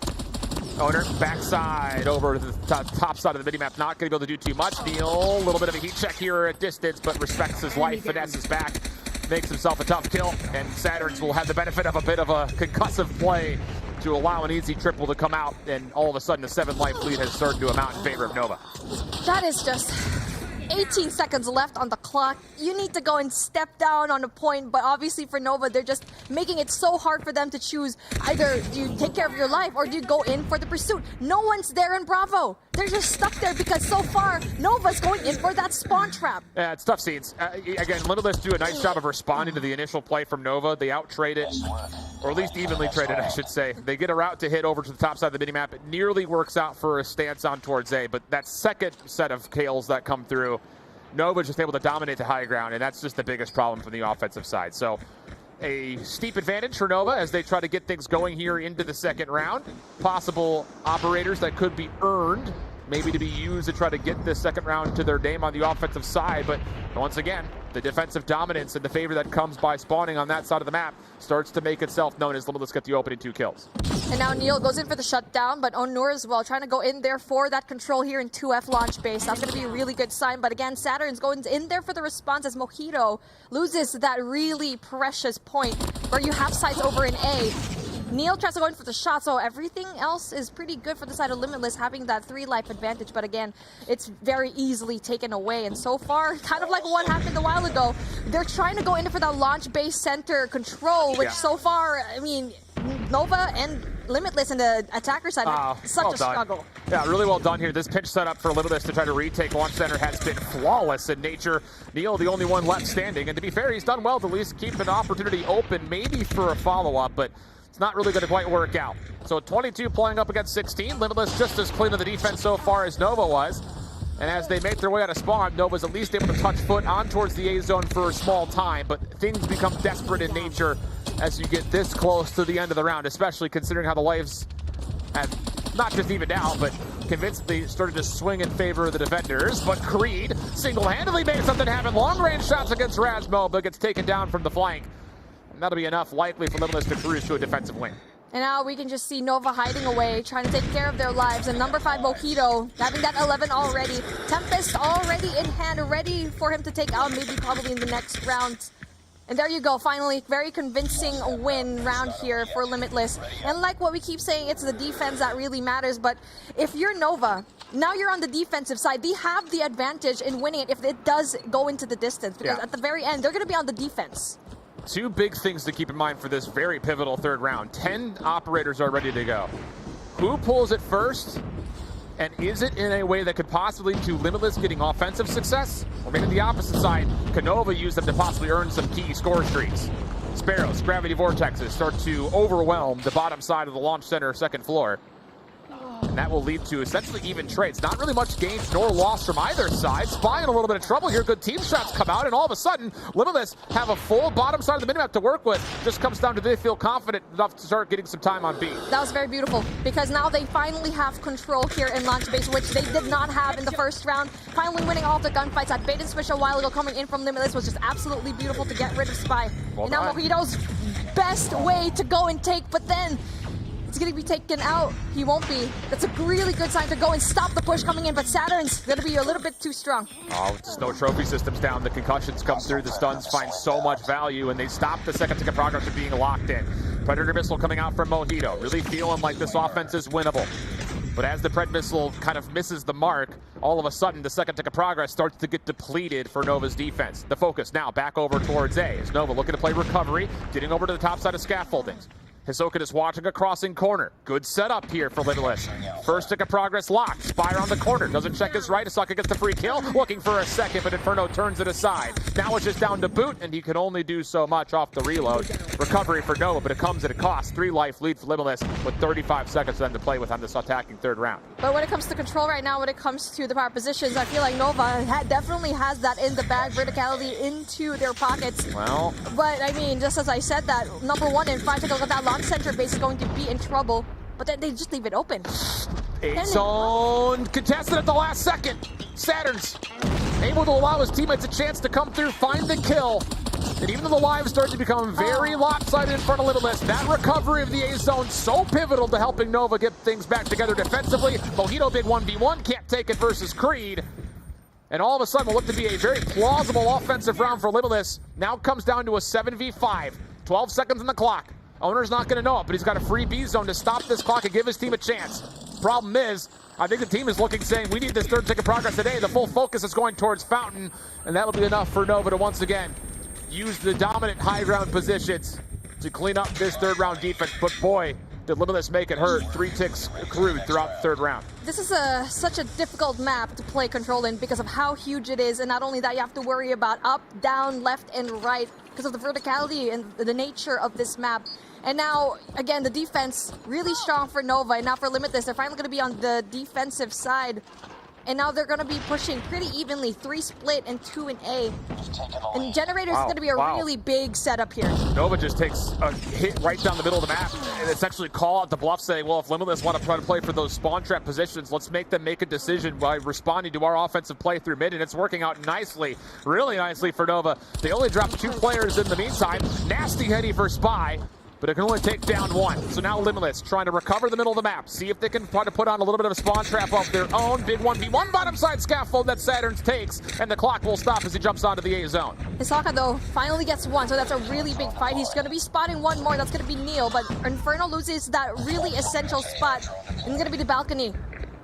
Owner, backside over to the top side of the minimap, not going to be able to do too much. Neil, a little bit of a heat check here at distance, but respects his life, finesses back, makes himself a tough kill, and Saturns will have the benefit of a bit of a concussive play to allow an easy triple to come out, and all of a sudden a 7-life lead has started to amount in favor of Nova. That is just 18 seconds left on the clock. You need to go and step down on a point, but obviously for Nova, they're just making it so hard for them to choose. Either do you take care of your life or do you go in for the pursuit? No one's there in Bravo. They're just stuck there because so far, Nova's going in for that spawn trap. Yeah, it's tough scenes. Again, Limitless do a nice job of responding to the initial play from Nova. They out-trade it, or at least evenly traded, I should say. They get a route to hit over to the top side of the minimap. It nearly works out for a stance on towards A, but that second set of kills that come through, Nova's just able to dominate the high ground, and that's just the biggest problem from the offensive side. So a steep advantage for Nova as they try to get things going here into the second round. Possible operators that could be earned, maybe to be used to try to get this second round to their name on the offensive side. But once again, the defensive dominance and the favor that comes by spawning on that side of the map starts to make itself known as Limitless get the opening 2 kills. And now Neil goes in for the shutdown, but Onur as well, trying to go in there for that control here in 2F launch base. That's going to be a really good sign. But again, Saturn's going in there for the response as Mojito loses that really precious point where you have sights over in A. Neil tries to go in for the shot, so everything else is pretty good for the side of Limitless, having that 3-life advantage. But again, it's very easily taken away. And so far, kind of like what happened a while ago, they're trying to go in for that launch base center control, which so far, I mean, Nova and Limitless in the attacker side, such a struggle. Yeah, really well done here. This pinch setup for Limitless to try to retake launch center has been flawless in nature. Neil, the only one left standing, and to be fair, he's done well to at least keep an opportunity open, maybe for a follow-up, but it's not really going to quite work out. So 22 playing up against 16. Limitless just as clean of the defense so far as Nova was. And as they make their way out of spawn, Nova's at least able to touch foot on towards the A zone for a small time, but things become desperate in nature as you get this close to the end of the round, especially considering how the lives have not just evened out, but convincingly started to swing in favor of the defenders. But Creed single-handedly made something happen. Long-range shots against Rasmo, but gets taken down from the flank. And that'll be enough likely for Limitless to cruise to a defensive win. And now we can just see Nova hiding away, trying to take care of their lives. And number 5, Mojito, having that 11 already. Tempest already in hand, ready for him to take out, maybe probably in the next round. And there you go, finally, very convincing win round here for Limitless. And like what we keep saying, it's the defense that really matters. But if you're Nova, now you're on the defensive side. They have the advantage in winning it if it does go into the distance. Because at the very end, they're going to be on the defense. 2 big things to keep in mind for this very pivotal third round. 10 operators are ready to go. Who pulls it first? And is it in a way that could possibly lead to Limitless getting offensive success? Or maybe the opposite side, can Nova use them to possibly earn some key score streaks? Sparrows, Gravity Vortexes start to overwhelm the bottom side of the launch center second floor. And that will lead to essentially even trades. Not really much gains nor loss from either side. Spy in a little bit of trouble here. Good team shots come out, and all of a sudden, Limitless have a full bottom side of the minimap to work with. Just comes down to they feel confident enough to start getting some time on B. That was very beautiful, because now they finally have control here in launch base, which they did not have in the first round. Finally winning all the gunfights. That bait and switch a while ago coming in from Limitless was just absolutely beautiful to get rid of Spy. Well and now done. Mojito's best way to go and take, but then it's going to be taken out. He won't be. That's a really good sign to go and stop the push coming in, but Saturn's going to be a little bit too strong. Oh, just no trophy systems down. The concussions come through. The stuns find so much value, and they stop the second ticket progress from being locked in. Predator Missile coming out from Mojito. Really feeling like this offense is winnable. But as the Pred Missile kind of misses the mark, all of a sudden the second tick of progress starts to get depleted for Nova's defense. The focus now back over towards A as Nova looking to play recovery, getting over to the top side of scaffoldings. Hisoka is watching a crossing corner. Good setup here for Limitless. First tick of progress locked. Spire on the corner. Doesn't check his right. Hisoka gets the free kill. Looking for a second, but Inferno turns it aside. Now it's just down to boot, and he can only do so much off the reload. Recovery for Nova, but it comes at a cost. 3 life lead for Limitless with 35 seconds for them to play with on this attacking third round. But when it comes to control right now, when it comes to the power positions, I feel like Nova definitely has that in the bag, verticality into their pockets. Well, but I mean, just as I said that, number 1 and 5 take a look at that launch center base is going to be in trouble, but then they just leave it open. 8 zone contested at the last second. Saturn's able to allow his teammates a chance to come through, find the kill. And even though the lives start to become very lopsided in front of Limitless, that recovery of the A zone so pivotal to helping Nova get things back together defensively. Mojito big 1v1, can't take it versus Creed. And all of a sudden will look to be a very plausible offensive round for Limitless. Now comes down to a 7v5. 12 seconds on the clock. Owner's not going to know it, but he's got a free B zone to stop this clock and give his team a chance. Problem is, I think the team is looking, saying, we need this third tick of progress today. The full focus is going towards Fountain, and that'll be enough for Nova to once again use the dominant high ground positions to clean up this third round defense. But boy, did Limitless make it hurt. 3 ticks accrued throughout the third round. This is such a difficult map to play control in because of how huge it is, and not only that, you have to worry about up, down, left, and right because of the verticality and the nature of this map. And now, again, the defense really strong for Nova, and now for Limitless, they're finally going to be on the defensive side. And now they're going to be pushing pretty evenly, 3 split and 2 in A. And Generators is going to be a really big setup here. Nova just takes a hit right down the middle of the map and essentially call out the bluff, saying, well, if Limitless want to try to play for those spawn trap positions, let's make them make a decision by responding to our offensive play through mid, and it's working out nicely, really nicely for Nova. They only dropped 2 players in the meantime. Nasty heady for Spy, but it can only take down 1. So now Limitless trying to recover the middle of the map, see if they can try to put on a little bit of a spawn trap of their own. Big 1v1 bottom side scaffold that Saturn's takes, and the clock will stop as he jumps onto the A zone. Hisoka, though, finally gets 1, so that's a really big fight. He's going to be spotting 1 more. That's going to be Neil, but Inferno loses that really essential spot, and it's going to be the balcony.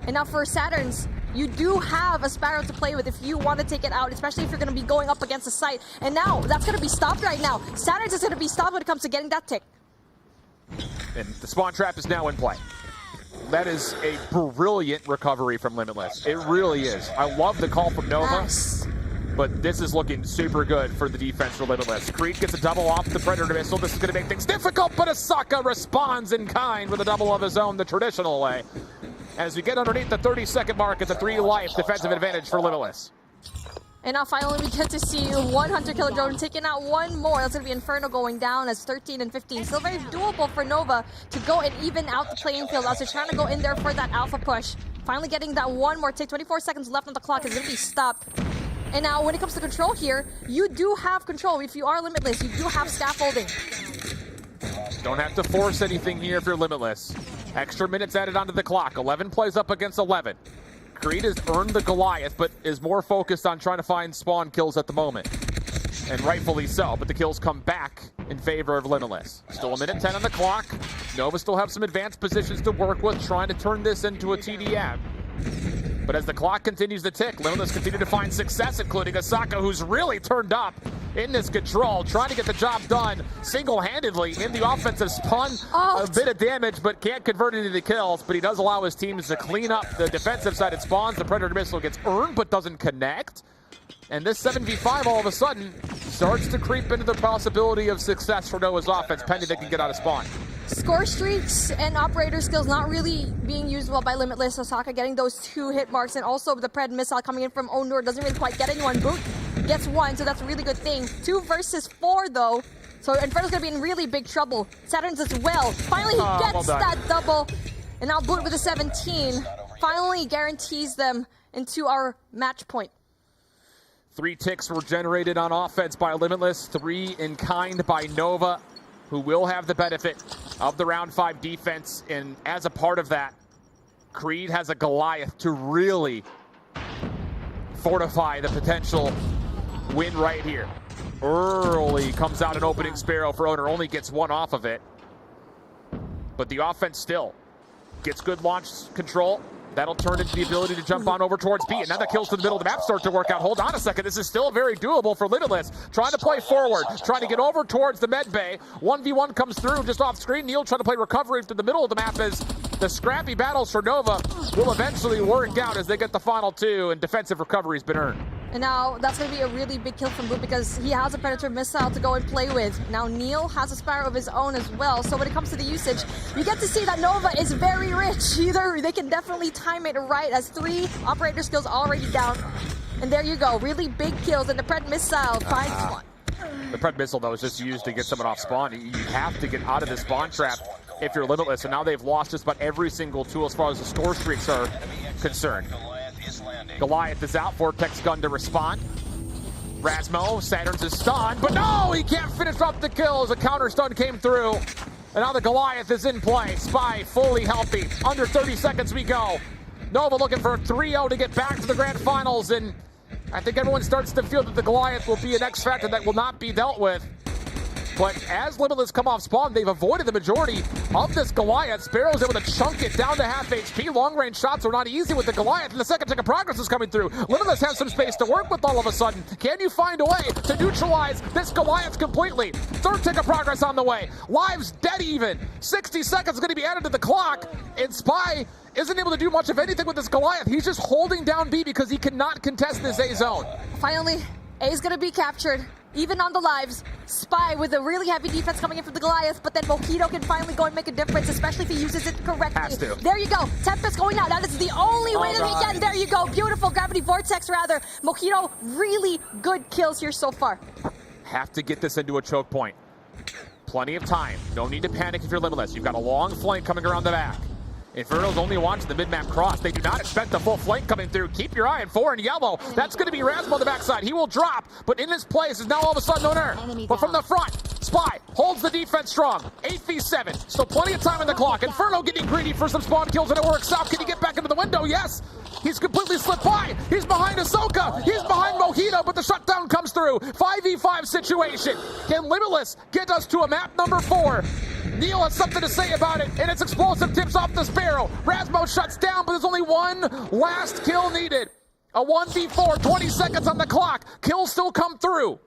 And now for Saturn's, you do have a Sparrow to play with if you want to take it out, especially if you're going to be going up against the site. And now, that's going to be stopped right now. Saturn's is going to be stopped when it comes to getting that tick. And the spawn trap is now in play. That is a brilliant recovery from Limitless. It really is. I love the call from Nova, Yes. but this is looking super good for the defense for Limitless. Creed gets a double off the Predator Missile. This is going to make things difficult, but Asaka responds in kind with a double of his own the traditional way. As we get underneath the 30-second mark, it's a 3-life defensive advantage for Limitless. And now finally we get to see 1 Hunter Killer Drone taking out 1 more. That's going to be Inferno going down as 13 and 15. Still very doable for Nova to go and even out the playing field as they're trying to go in there for that alpha push. Finally getting that 1 more tick. 24 seconds left on the clock. It's going to be stopped. And now when it comes to control here, you do have control. If you are Limitless, you do have scaffolding. Don't have to force anything here if you're Limitless. Extra minutes added onto the clock. 11 plays up against 11. Creed has earned the Goliath, but is more focused on trying to find spawn kills at the moment. And rightfully so, but the kills come back in favor of Limitless. Still 1:10 on the clock. Nova still have some advanced positions to work with, trying to turn this into a TDM. But as the clock continues to tick, Limitless continue to find success, including Asaka, who's really turned up in this control, trying to get the job done single-handedly in the offensive spawn. A bit of damage, but can't convert it into kills. But he does allow his teams to clean up the defensive side. It spawns. The Predator Missile gets earned, but doesn't connect. And this 7v5 all of a sudden starts to creep into the possibility of success for Noah's offense, pending they can get out of spawn. score streaks and operator skills not really being used well by Limitless. Osaka getting those 2 hit marks, and also the Pred missile coming in from Onur doesn't really quite get anyone. Boot gets 1, so that's a really good thing. 2 versus 4 though, so Inferno's gonna be in really big trouble. Saturn's as well. Finally he gets that double, and now Boot with a 17 finally guarantees them into our match point. 3 ticks were generated on offense by Limitless, 3 in kind by Nova, who will have the benefit of the round 5 defense. And as a part of that, Creed has a Goliath to really fortify the potential win right here. Early comes out an opening Sparrow for Owner, only gets 1 off of it. But the offense still gets good launch control. That'll turn into the ability to jump on over towards B. And now the kills to the middle of the map start to work out. Hold on a second. This is still very doable for Limitless. Trying to play forward, trying to get over towards the med bay. 1v1 comes through just off screen. Neil trying to play recovery to the middle of the map as the scrappy battles for Nova will eventually work out as they get the final 2, and defensive recovery has been earned. And now that's going to be a really big kill from Boot because he has a Predator missile to go and play with. Now Neil has a Sparrow of his own as well. So when it comes to the usage, you get to see that Nova is very rich. Either they can definitely time it right as 3 operator skills already down. And there you go, really big kills, and the Pred missile finds one. The Pred missile though is just used to get someone off spawn. You have to get out of the spawn trap if you're Limitless. And now they've lost just about every single tool as far as the score streaks are concerned. Goliath is out, Vortex gun to respond. Rasmo, Saturn's is stunned, but no, he can't finish off the kills. A counter stun came through, and now the Goliath is in play. Spy fully healthy. Under 30 seconds we go. Nova looking for a 3-0 to get back to the grand finals, and I think everyone starts to feel that the Goliath will be an X factor that will not be dealt with. But as Limitless come off spawn, they've avoided the majority of this Goliath. Sparrow's able to chunk it down to half HP. Long-range shots are not easy with the Goliath, and the second tick of progress is coming through. Limitless has some space to work with all of a sudden. Can you find a way to neutralize this Goliath completely? Third tick of progress on the way. Lives dead even. 60 seconds going to be added to the clock, and Spy isn't able to do much of anything with this Goliath. He's just holding down B because he cannot contest this A zone. Finally, A is going to be captured. Even on the lives, Spy with a really heavy defense coming in from the Goliath, but then Mojito can finally go and make a difference, especially if he uses it correctly. Has to. There you go. Tempest going out. That is the only way that he can. There you go. Beautiful. Gravity Vortex, rather. Mojito, really good kills here so far. Have to get this into a choke point. Plenty of time. No need to panic if you're Limitless. You've got a long flank coming around the back. Inferno's only watching the mid-map cross. They do not expect the full flank coming through. Keep your eye on 4 in yellow. That's going to be Rasmo on the backside. He will drop, but in his place is now all of a sudden Owner. But from the front, Spy holds the defense strong. 8v7, still plenty of time on the clock. Inferno getting greedy for some spawn kills, and it works out. Can he get back into the window? Yes. He's completely slipped by. He's behind Ahsoka. He's behind Mojito, but the shutdown comes through. 5v5 situation. Can Limitless get us to a map number 4? Neil has something to say about it, and it's explosive tips off the Sparrow. Rasmo shuts down, but there's only one last kill needed. A 1v4, 20 seconds on the clock. Kills still come through.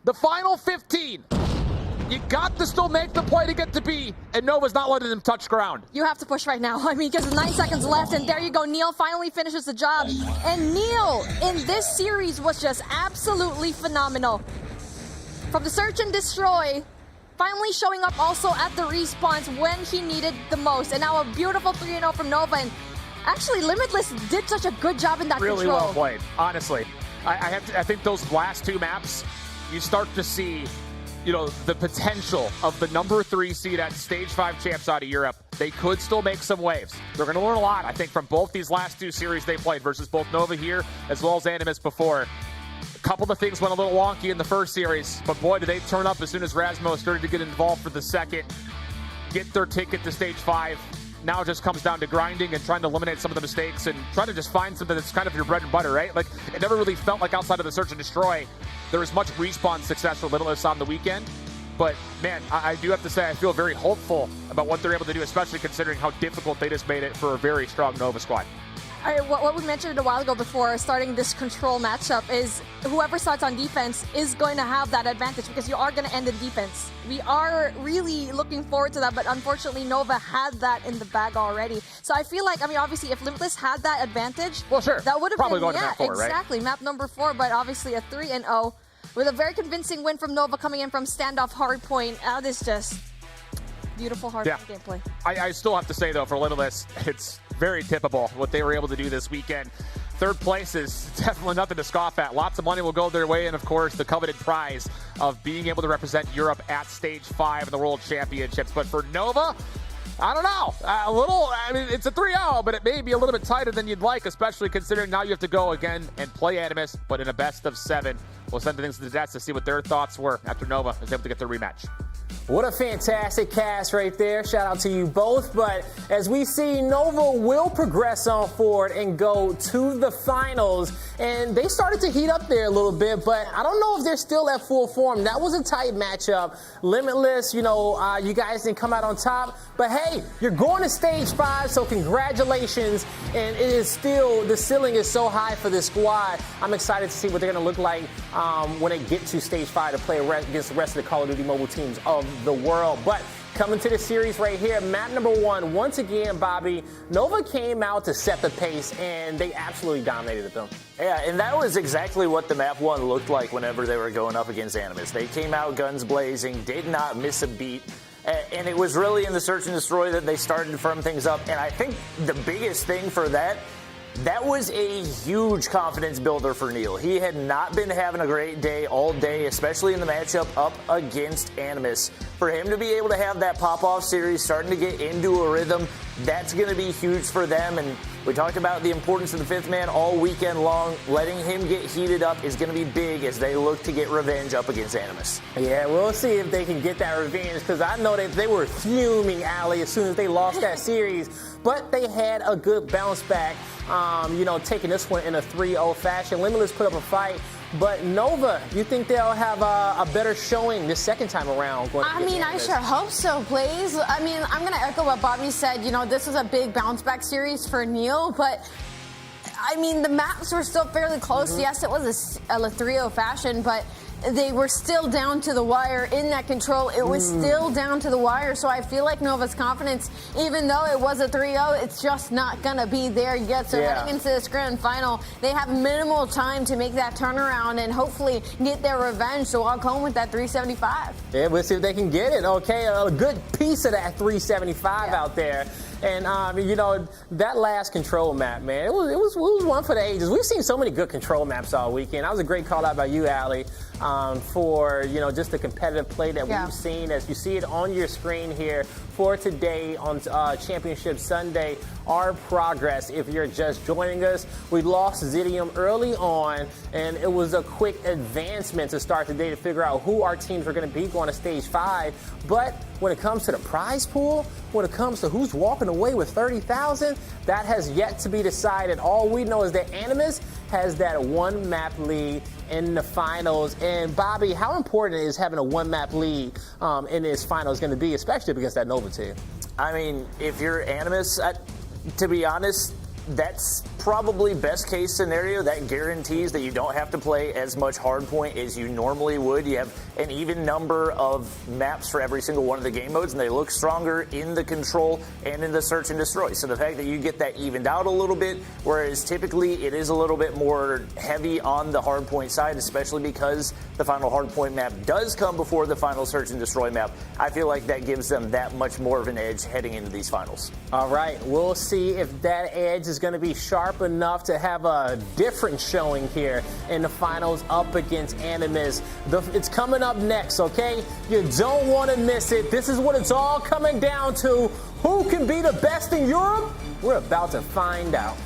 The final 15. You got to still make the play to get to B, and Nova's not letting him touch ground. You have to push right now. I mean, because 9 seconds left, and there you go. Neil finally finishes the job. And Neil, in this series, was just absolutely phenomenal. From the search and destroy, finally showing up also at the respawns when he needed the most. And now a beautiful 3-0 from Nova. And actually, Limitless did such a good job in that really control. Well played, honestly. I think those last 2 maps, you start to see, you know, the potential of the number 3 seed at Stage 5 champs out of Europe. They could still make some waves. They're going to learn a lot, I think, from both these last 2 series they played versus both Nova here as well as Animus before. A couple of things went a little wonky in the first series, but boy, did they turn up as soon as Rasmo started to get involved for the second. Get their ticket to Stage 5. Now it just comes down to grinding and trying to eliminate some of the mistakes and trying to just find something that's kind of your bread and butter, right? Like, it never really felt like outside of the search and destroy, there was much respawn success for Limitless on the weekend. But, man, I do have to say I feel very hopeful about what they're able to do, especially considering how difficult they just made it for a very strong Nova squad. All right, what we mentioned a while ago before starting this control matchup is whoever starts on defense is going to have that advantage because you are going to end in defense. We are really looking forward to that, but unfortunately Nova had that in the bag already. So I feel like, I mean, obviously if Limitless had that advantage, well, sure, that would have probably been, going to map 4, exactly, right? Map number 4, but obviously a 3-0 with a very convincing win from Nova coming in from standoff Hardpoint. That is just Beautiful Hardpoint gameplay. I still have to say, though, for Limitless, it's very tippable what they were able to do this weekend. Third place is definitely nothing to scoff at. Lots of money will go their way, and of course, the coveted prize of being able to represent Europe at Stage 5 in the World Championships. But for Nova, I don't know. It's a 3-0, but it may be a little bit tighter than you'd like, especially considering now you have to go again and play Animus, but in a best of 7. We'll send things to the Jets to see what their thoughts were after Nova was able to get their rematch. What a fantastic cast right there. Shout out to you both. But as we see, Nova will progress on forward and go to the finals. And they started to heat up there a little bit, but I don't know if they're still at full form. That was a tight matchup. Limitless, you guys didn't come out on top. But hey, you're going to Stage 5, so congratulations. And it is still, the ceiling is so high for this squad. I'm excited to see what they're going to look like when they get to Stage 5 to play against the rest of the Call of Duty mobile teams of the world. But coming to the series right here, map number 1, once again, Bobby, Nova came out to set the pace, and they absolutely dominated them. Yeah, and that was exactly what the map 1 looked like whenever they were going up against Animus. They came out guns blazing, did not miss a beat. And it was really in the search and destroy that they started to firm things up. And I think the biggest thing for that was a huge confidence builder for Neil. He had not been having a great day all day, especially in the matchup up against Animus. For him to be able to have that pop-off series starting to get into a rhythm, that's going to be huge for them. And we talked about the importance of the 5th man all weekend long. Letting him get heated up is going to be big as they look to get revenge up against Animus. Yeah, we'll see if they can get that revenge, because I know that they were fuming, Allie, as soon as they lost that series. But they had a good bounce back, taking this one in a 3-0 fashion. Limitless put up a fight. But Nova, you think they'll have a better showing this second time around? I sure hope so, please. I'm going to echo what Bobby said. This was a big bounce back series for Neil, but the maps were still fairly close. Mm-hmm. Yes, it was a 3-0 fashion, but they were still down to the wire in that control. It was still down to the wire, so I feel like Nova's confidence, even though it was a 3-0, it's just not going to be there yet. So heading into this grand final, they have minimal time to make that turnaround and hopefully get their revenge to walk home with that 375. Yeah, we'll see if they can get it. Okay, a good piece of that 375 out there. And, that last control map, man, it was one for the ages. We've seen so many good control maps all weekend. That was a great call out by you, Allie, for, just the competitive play that we've seen. As you see it on your screen here for today on Championship Sunday, our progress. If you're just joining us, we lost Zidium early on, and it was a quick advancement to start the day to figure out who our teams are going to be going to Stage 5. But when it comes to the prize pool, when it comes to who's walking away with $30,000, that has yet to be decided. All we know is that Animus has that 1 map lead in the finals. And Bobby, how important is having a 1 map lead in this finals going to be, especially against that Nova team? If you're Animus, to be honest, that's probably best case scenario. That guarantees that you don't have to play as much hardpoint as you normally would. You have an even number of maps for every single one of the game modes, and they look stronger in the control and in the search and destroy. So the fact that you get that evened out a little bit, whereas typically it is a little bit more heavy on the hardpoint side, especially because the final hardpoint map does come before the final search and destroy map. I feel like that gives them that much more of an edge heading into these finals. All right, we'll see if that edge is going to be sharp enough to have a different showing here in the finals up against Animus. It's coming up next, okay? You don't want to miss it. This is what it's all coming down to. Who can be the best in Europe? We're about to find out.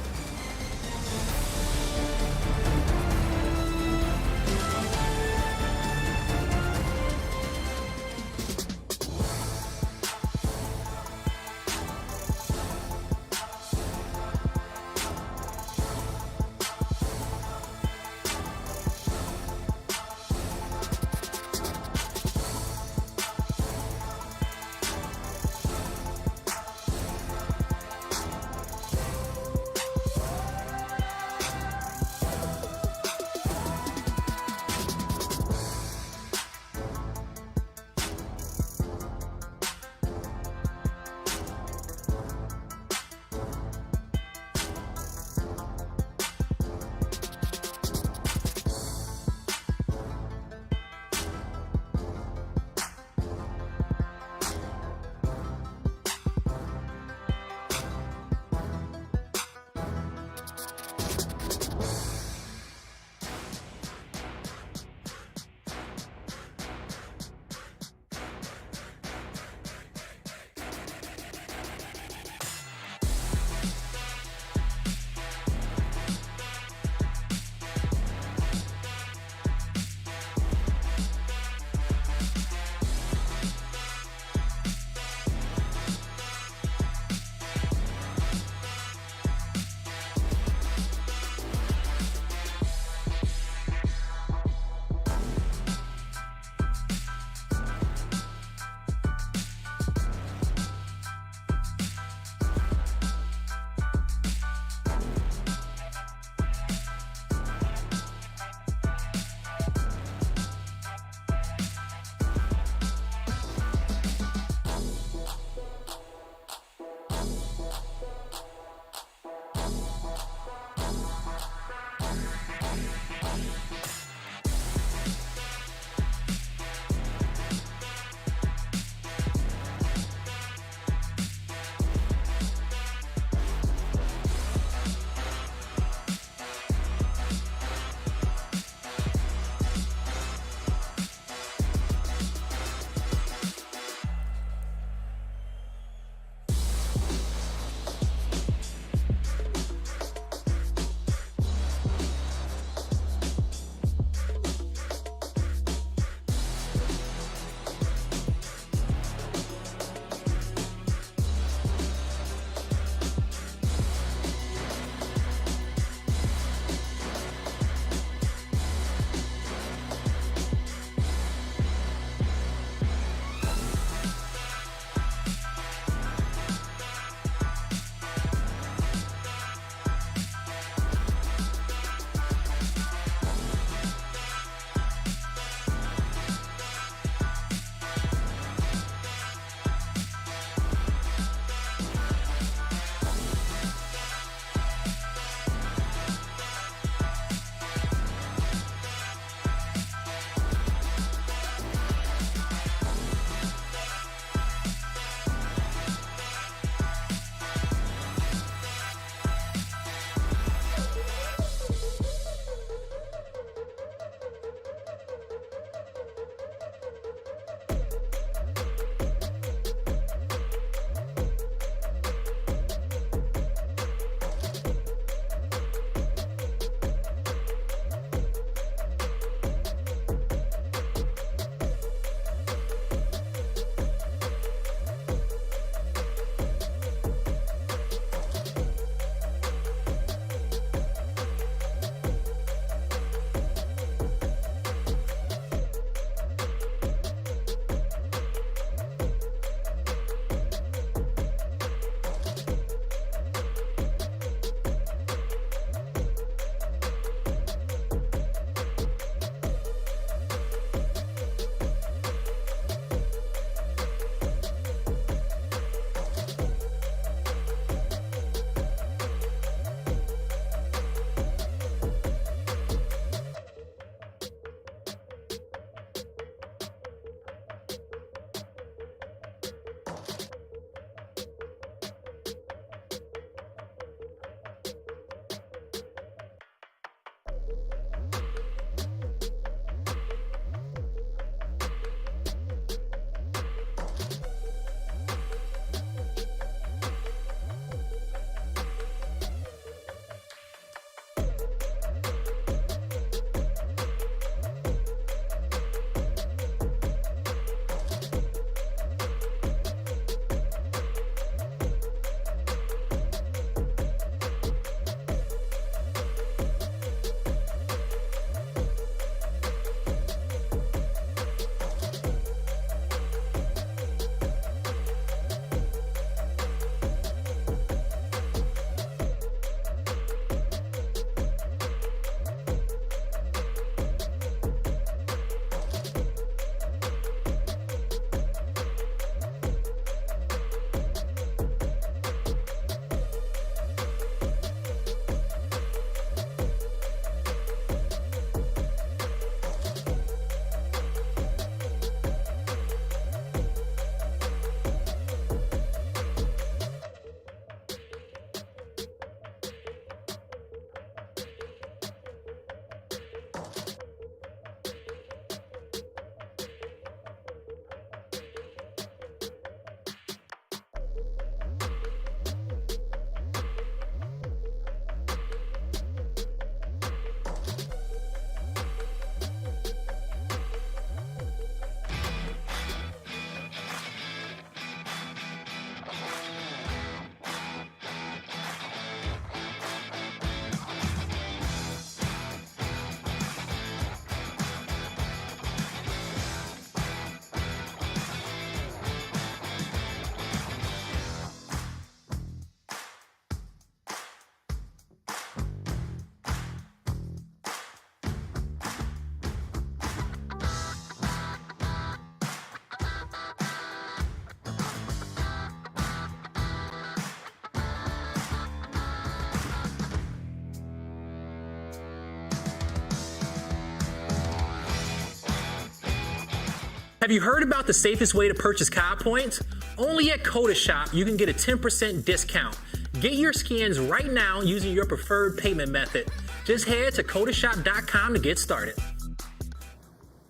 Have you heard about the safest way to purchase COD points? Only at Codashop, you can get a 10% discount. Get your skins right now using your preferred payment method. Just head to Codashop.com to get started.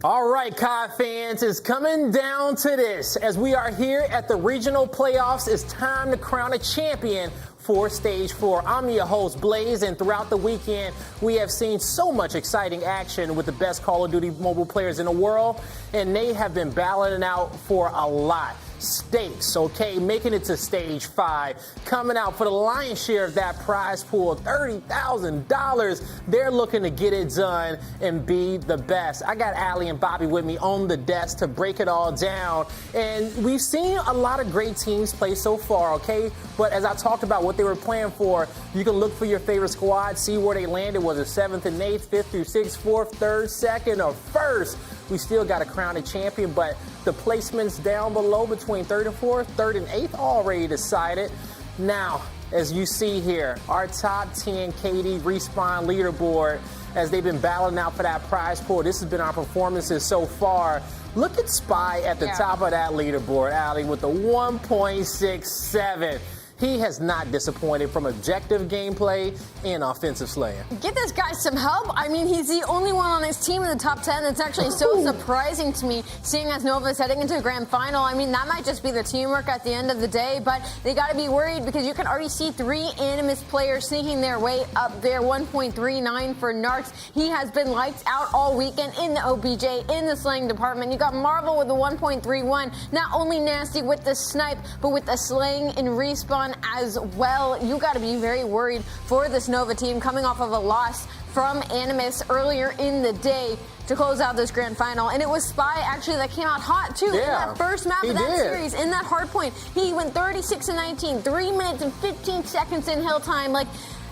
All right, COD fans, it's coming down to this. As we are here at the regional playoffs, it's time to crown a champion for Stage 4. I'm your host, Blaze, and throughout the weekend, we have seen so much exciting action with the best Call of Duty mobile players in the world, and they have been battling out for a lot. Stakes, okay, making it to Stage 5, coming out for the lion's share of that prize pool, $30,000. They're looking to get it done and be the best. I got Allie and Bobby with me on the desk to break it all down, and we've seen a lot of great teams play so far, okay? But as I talked about what they were playing for, you can look for your favorite squad, see where they landed, was it 7th and 8th, 5th through 6th, 4th, 3rd, 2nd, or 1st. We still got to crown a champion, but the placements down below between 3rd and 4th, 3rd and 8th already decided. Now, as you see here, our top 10 KD Respawn leaderboard, as they've been battling out for that prize pool. This has been our performances so far. Look at Spy at the top of that leaderboard, Allie, with the 1.67. He has not disappointed from objective gameplay and offensive slaying. Get this guy some help. I mean, he's the only one on his team in the top 10. That's actually so surprising to me, seeing as Nova's heading into the grand final. I mean, that might just be the teamwork at the end of the day, but they got to be worried because you can already see 3 Animus players sneaking their way up there. 1.39 for Narcs. He has been lights out all weekend in the OBJ, in the slaying department. You got Marvel with the 1.31. Not only nasty with the snipe, but with the slaying and Respawn as well. You got to be very worried for this Nova team coming off of a loss from Animus earlier in the day to close out this grand final. And it was Spy actually that came out hot too in that first map of that series, in that Hardpoint. He went 36-19, 3 minutes and 15 seconds in hill time. Like,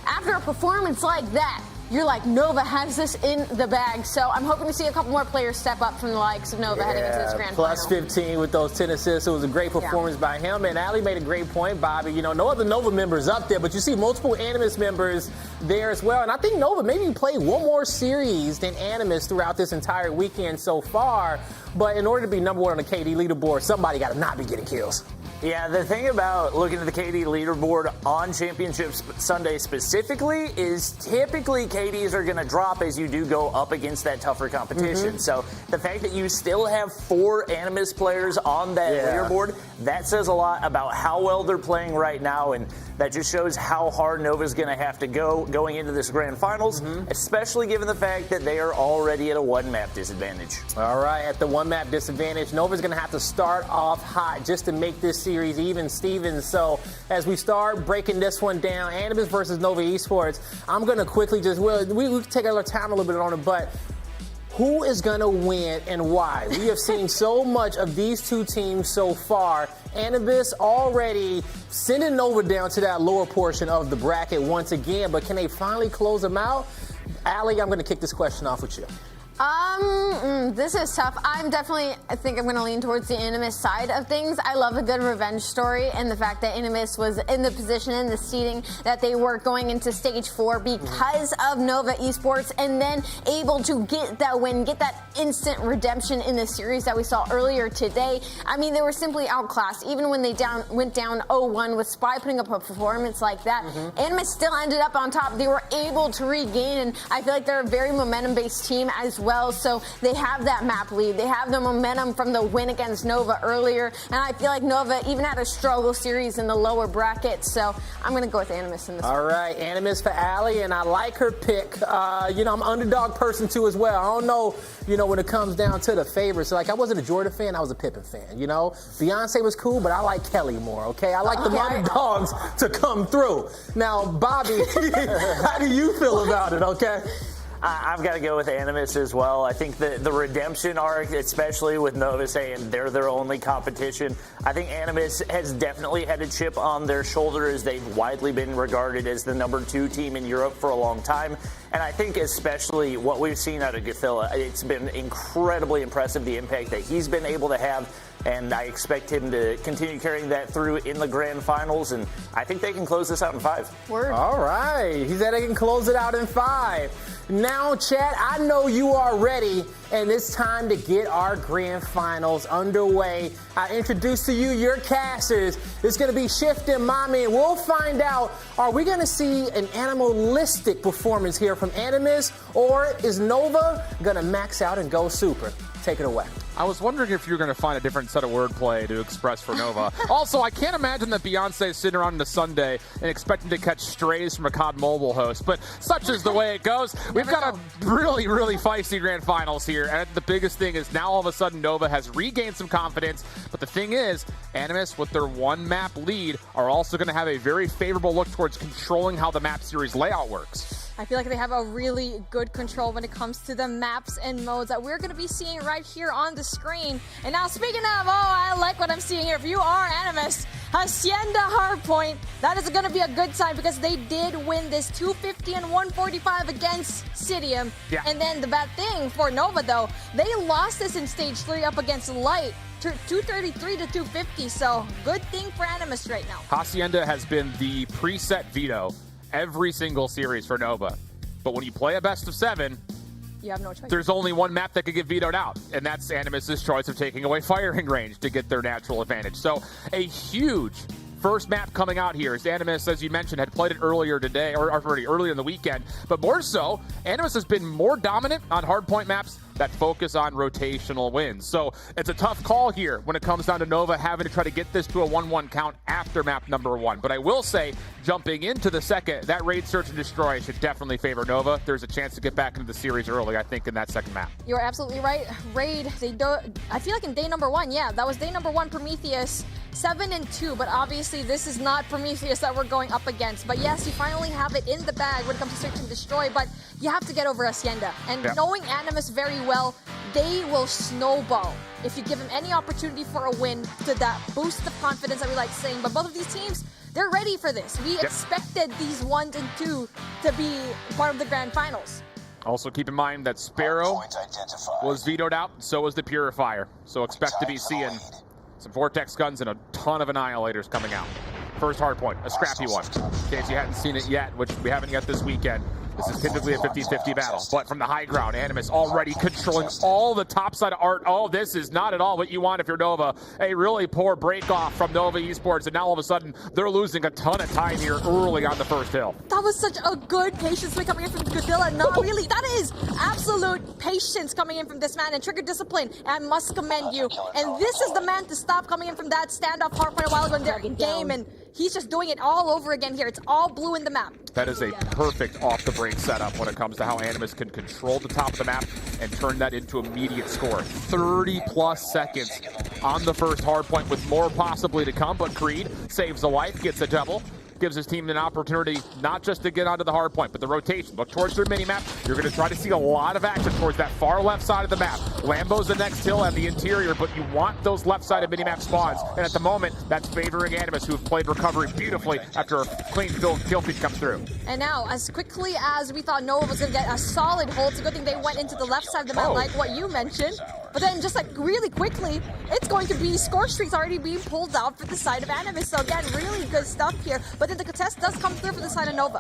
after a performance like that, you're like, Nova has this in the bag. So I'm hoping to see a couple more players step up from the likes of Nova heading into this grand plus final. 15 with those 10 assists. It was a great performance by him. And Allie made a great point, Bobby. You know, no other Nova members up there, but you see multiple Animus members there as well. And I think Nova maybe played one more series than Animus throughout this entire weekend so far. But in order to be number 1 on the KD leaderboard, somebody got to not be getting kills. Yeah, the thing about looking at the KD leaderboard on Championship Sunday specifically is typically KDs are going to drop as you do go up against that tougher competition. So the fact that you still have 4 Animus players on that leaderboard, that says a lot about how well they're playing right now, and that just shows how hard Nova's going to have to go going into this grand finals, especially given the fact that they are already at a 1-map disadvantage. All right, at the 1-map disadvantage, Nova's going to have to start off hot just to make this series even, Steven. So as we start breaking this one down, Animus versus Nova Esports, I'm going to quickly just, we can take our time a little bit on it, but who is going to win and why? We have seen so much of these two teams so far. Animus already sending Nova down to that lower portion of the bracket once again, but can they finally close them out? Allie, I'm going to kick this question off with you. This is tough. I think I'm going to lean towards the Animus side of things. I love a good revenge story, and the fact that Animus was in the position, in the seeding that they were going into Stage 4 because of Nova Esports, and then able to get that win, get that instant redemption in the series that we saw earlier today. I mean, they were simply outclassed. Even when they went down 0-1 with Spy putting up a performance like that, Animus still ended up on top. They were able to regain, and I feel like they're a very momentum-based team as well. So they have that map lead. They have the momentum from the win against Nova earlier. And I feel like Nova even had a struggle series in the lower bracket. So I'm going to go with Animus in this one. All right, Animus for Allie, and I like her pick. I'm an underdog person too as well. I don't know, when it comes down to the favorites. Like, I wasn't a Jordan fan, I was a Pippen fan, Beyonce was cool, but I like Kelly more, okay? I like the underdogs to come through. Now, Bobby, how do you feel about it, okay? I've got to go with Animus as well. I think the redemption arc, especially with Nova saying they're their only competition, I think Animus has definitely had a chip on their shoulder as they've widely been regarded as the number 2 team in Europe for a long time. And I think especially what we've seen out of Gathilla, it's been incredibly impressive, the impact that he's been able to have. And I expect him to continue carrying that through in the grand finals. And I think they can close this out in 5. Word. All right. He said they can close it out in 5. Now, Chad, I know you are ready, and it's time to get our grand finals underway. I introduce to you your casters. It's going to be Shift and Mommy, and we'll find out, are we going to see an animalistic performance here from Animus, or is Nova going to max out and go super? Take it away. I was wondering if you're going to find a different set of wordplay to express for Nova. Also, I can't imagine that Beyonce is sitting around on a Sunday and expecting to catch strays from a COD Mobile host, but such is the way it goes. We've got a really, really feisty grand finals here, and the biggest thing is now all of a sudden Nova has regained some confidence, but the thing is, Animus, with their one map lead, are also going to have a very favorable look towards controlling how the map series layout works. I feel like they have a really good control when it comes to the maps and modes that we're going to be seeing right here on the screen. And now, speaking of, I like what I'm seeing here. If you are Animus, Hacienda Hardpoint, that is going to be a good sign because they did win this 250 and 145 against Cidium. Yeah. And then the bad thing for Nova, though, they lost this in Stage 3 up against Light. 233 to 250, so good thing for Animus right now. Hacienda has been the preset veto every single series for Nova. But when you play a best of 7, you have no choice. There's only one map that could get vetoed out, and that's Animus's choice of taking away firing range to get their natural advantage. So a huge first map coming out here is Animus, as you mentioned, had played it earlier today, or already earlier in the weekend. But more so, Animus has been more dominant on hardpoint maps that focus on rotational wins. So it's a tough call here when it comes down to Nova having to try to get this to a 1-1 count after map number 1. But I will say, jumping into the second, that raid search and destroy should definitely favor Nova. There's a chance to get back into the series early, I think, in that second map. You're absolutely right. Raid, I feel like in day number 1, yeah, that was day number 1, Prometheus, 7 and 2, but obviously this is not Prometheus that we're going up against. But yes, you finally have it in the bag when it comes to search and destroy, but you have to get over Hacienda. And knowing Animus very well, they will snowball if you give them any opportunity for a win to that boost of confidence that we like saying. But both of these teams, they're ready for this. We expected these 1 and 2 to be part of the grand finals. Also keep in mind that Sparrow was vetoed out, so was the Purifier. So expect to be seeing some Vortex guns and a ton of Annihilators coming out. First hardpoint, a scrappy one. In case you hadn't seen it yet, which we haven't yet this weekend. This is typically a 50-50 battle, but from the high ground, Animus already controlling all the top side of art. Oh, this is not at all what you want if you're Nova. A really poor break off from Nova Esports, and now all of a sudden, they're losing a ton of time here early on the first hill. That was such a good patience play coming in from Godzilla. Not really. That is absolute patience coming in from this man, and trigger discipline. I must commend you. And this is the man to stop coming in from that standoff hardpoint a while ago in their game, and he's just doing it all over again here. It's all blue in the map. That is a perfect off-the-break setup when it comes to how Animus can control the top of the map and turn that into immediate score. 30-plus seconds on the first hardpoint with more possibly to come, but Creed saves a life, gets a double. Gives his team an opportunity not just to get onto the hard point, but the rotation. Look towards their mini-map. You're going to try to see a lot of action towards that far left side of the map. Lambo's the next hill and the interior, but you want those left-sided mini-map spawns. And at the moment, that's favoring Animus, who have played recovery beautifully after a clean kill feed comes through. And now, as quickly as we thought Nova was going to get a solid hold, it's a good thing they went into the left side of the map, like what you mentioned. But then just like really quickly, it's going to be score streaks already being pulled out for the side of Animus. So again, really good stuff here. But then the contest does come through for the side of Nova.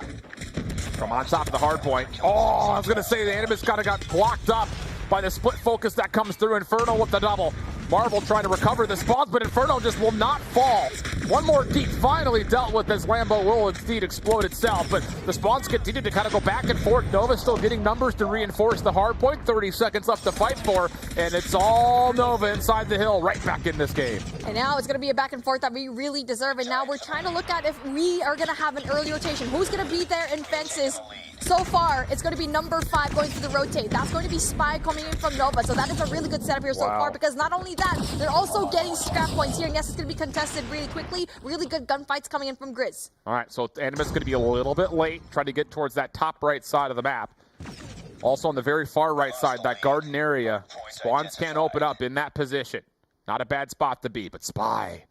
From on top of the hard point. Oh, I was going to say the Animus kind of got blocked up by the split focus that comes through. Inferno with the double. Marvel trying to recover the spawns, but Inferno just will not fall. One more deep finally dealt with as Lambo will indeed explode itself, but the spawns continue to kind of go back and forth. Nova still getting numbers to reinforce the hard point. 30 seconds left to fight for, and it's all Nova inside the hill, right back in this game. And now it's going to be a back and forth that we really deserve, and now we're trying to look at if we are going to have an early rotation. Who's going to be there in fences? So far, it's going to be number 5 going through the rotate. That's going to be Spy coming in from Nova, so that is a really good setup here so far, because not only that, they're also getting scrap points here, and yes, it's going to be contested really quickly. Really good gunfights coming in from Grizz. All right, so Animus is going to be a little bit late, trying to get towards that top right side of the map. Also on the very far right side, that garden area, spawns can't open up in that position. Not a bad spot to be, but Spy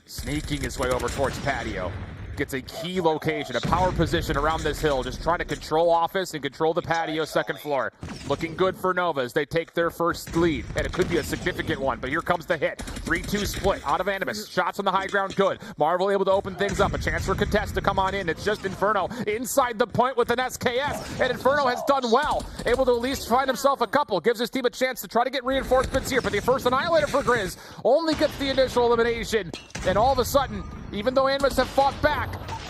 sneaking his way over towards patio. gets a key location, a power position around this hill, just trying to control office and control the patio second floor. Looking good for Nova as they take their first lead, and it could be a significant one, but here comes the hit. 3-2 split out of Animus. Shots on the high ground, good. Marvel able to open things up, a chance for Contest to come on in. It's just Inferno inside the point with an SKS, and Inferno has done well. Able to at least find himself a couple, gives his team a chance to try to get reinforcements here, but the first Annihilator for Grizz only gets the initial elimination, and all of a sudden, even though Animus have fought back,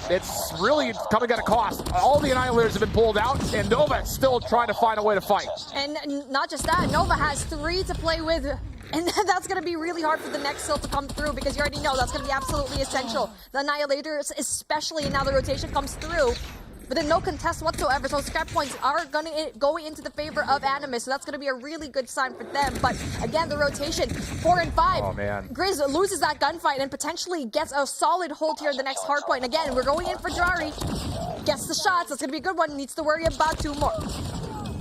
it's really coming at a cost. All the Annihilators have been pulled out, and Nova still trying to find a way to fight. And not just that, Nova has 3 to play with, and that's going to be really hard for the next hill to come through because you already know that's going to be absolutely essential. The Annihilators, especially now the rotation comes through, but then no contest whatsoever, so scrap points are going into the favor of Animus, so that's going to be a really good sign for them. But again, the rotation, 4 and 5. Oh, man. Grizz loses that gunfight and potentially gets a solid hold here in the next hardpoint. Again, we're going in for Jari. Gets the shots. That's going to be a good one. Needs to worry about 2 more.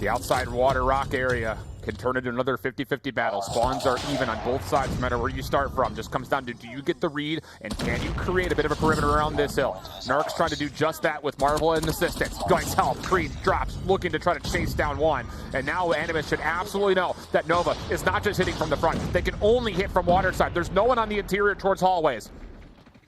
The outside water rock area can turn into another 50-50 battle. Spawns are even on both sides, no matter where you start from. Just comes down to, do you get the read, and can you create a bit of a perimeter around this hill? Narc's trying to do just that with Marvel and assistance. Guys help, Creed drops, looking to try to chase down one. And now Animus should absolutely know that Nova is not just hitting from the front. They can only hit from water side. There's no one on the interior towards hallways.